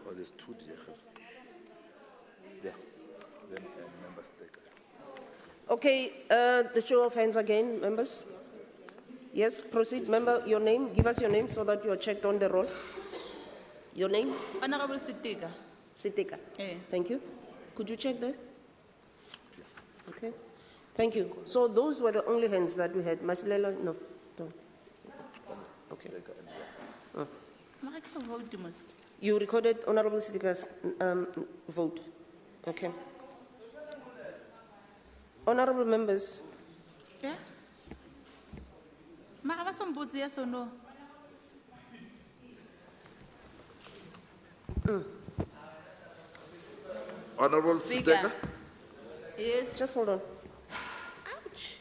Oh, there's two Yakhar. Yeah. Then members take it. Okay, the show of hands again, members. Yes, proceed. Member, your name. Give us your name so that you are checked on the roll. Your name? Honorable Sitika. Sitika. Eh. Thank you. Could you check that? Okay. Thank you. So those were the only hands that we had. Masilela, no. Don't. Okay. You recorded Honorable Sitika's vote. Okay. Honorable members. Yeah. Mara ba sombutsi yes or no? Honorable Speaker. Yes. Just hold on. Ouch.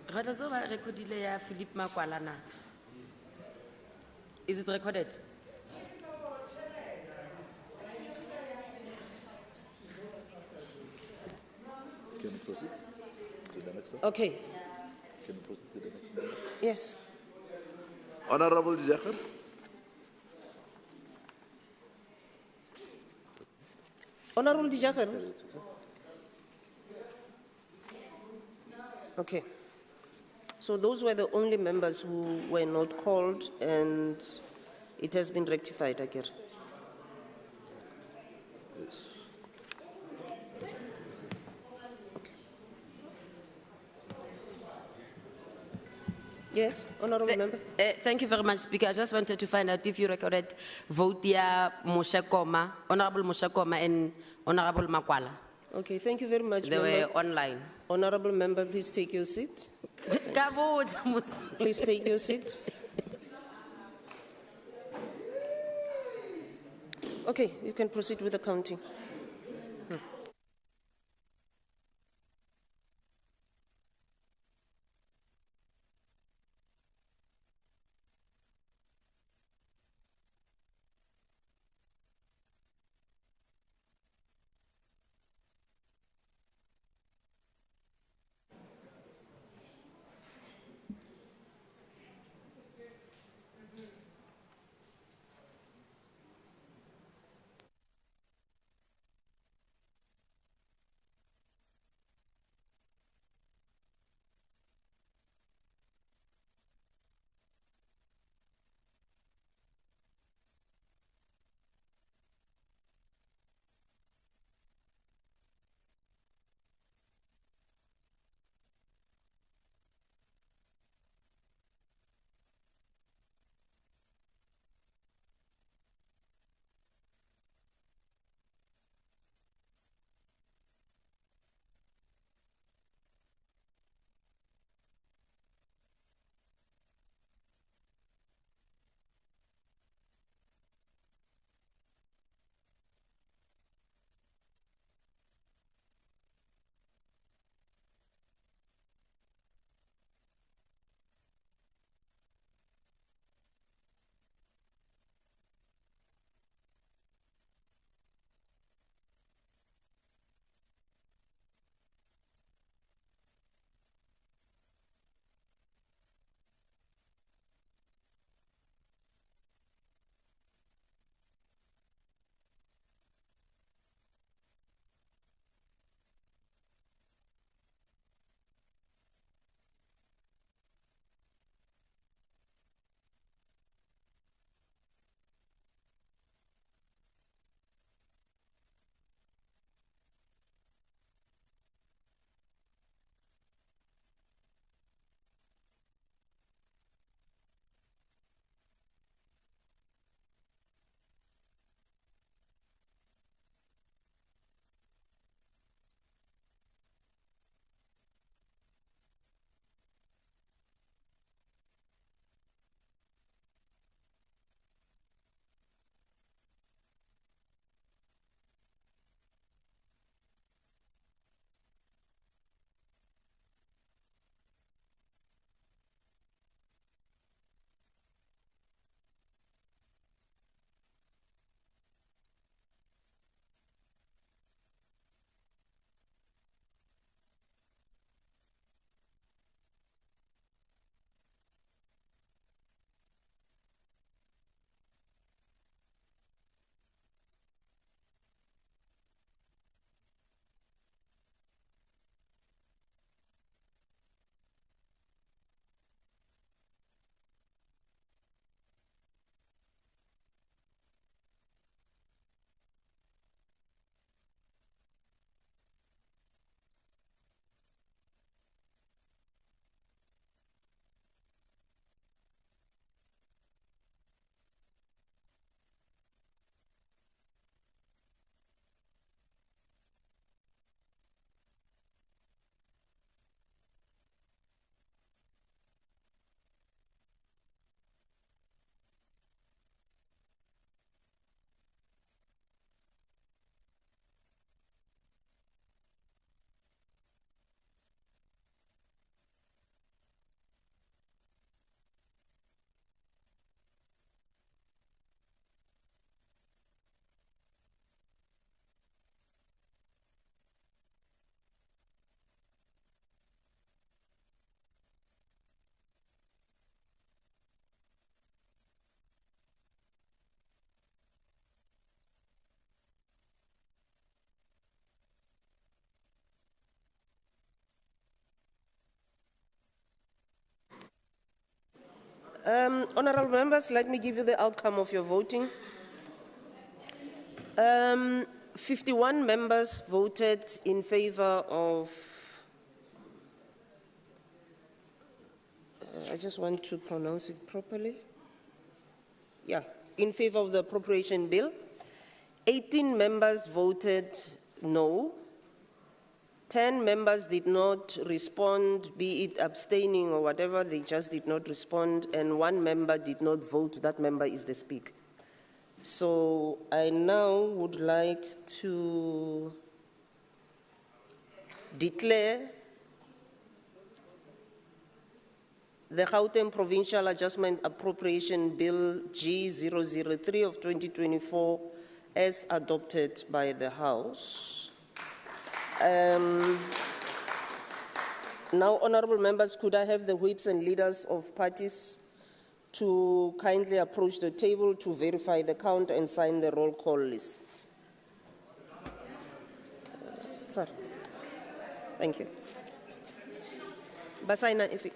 Radazoba recordile ya Philip Makwala na. Is it recorded? Can you proceed to the next one? Okay. Can you proceed to the next one? Yes. Honorable Jakhar. Honorable Dijakhar. Okay. So those were the only members who were not called, and it has been rectified again. Yes. Yes, honorable member. Thank you very much, Speaker. I just wanted to find out if you recorded vote ya Moshakoma, Honorable Moshakoma and Honorable Makwala. Okay, thank you very much, They member. were online. Honorable member, please take your seat. Please take your seat. Okay, you can proceed with the counting. Honorable members, let me give you the outcome of your voting. 51 members voted in favor of, I just want to pronounce it properly. Yeah, in favor of the appropriation bill. 18 members voted no. 10 members did not respond, be it abstaining or whatever, they just did not respond, and 1 member did not vote. That member is the Speaker. So I now would like to declare the Gauteng Provincial Adjustment Appropriation Bill G003 of 2024 as adopted by the House. Now, honorable members, could I have the whips and leaders of parties to kindly approach the table to verify the count and sign the roll call lists? Sorry. Thank you. Basaina, if it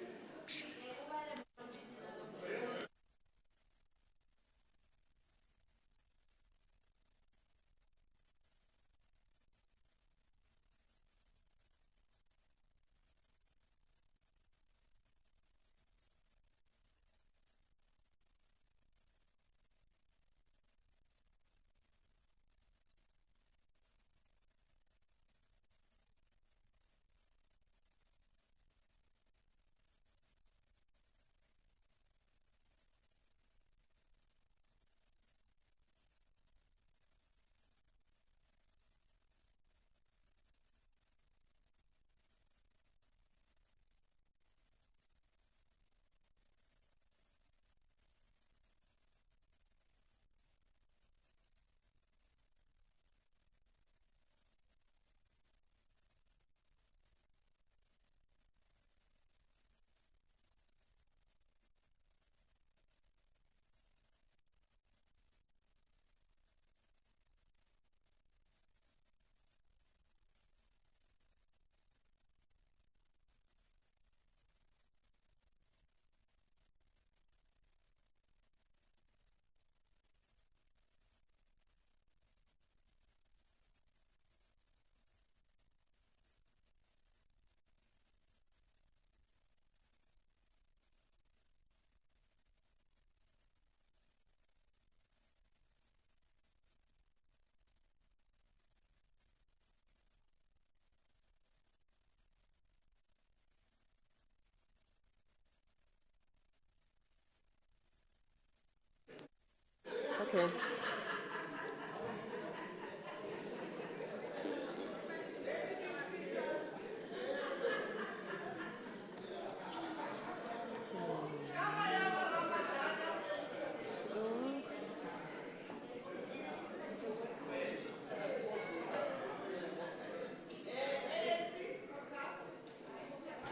okay.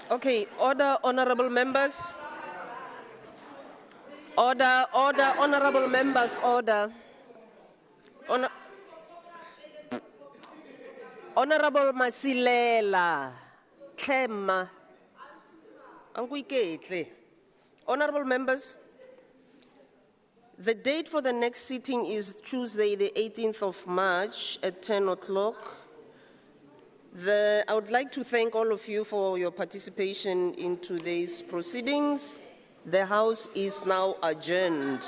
Okay, order, honorable members. Order, order, honorable members, order. Honorable Masilela, Clema, honorable members, the date for the next sitting is Tuesday, the 18th of March at 10 o'clock. I would like to thank all of you for your participation in today's proceedings. The House is now adjourned.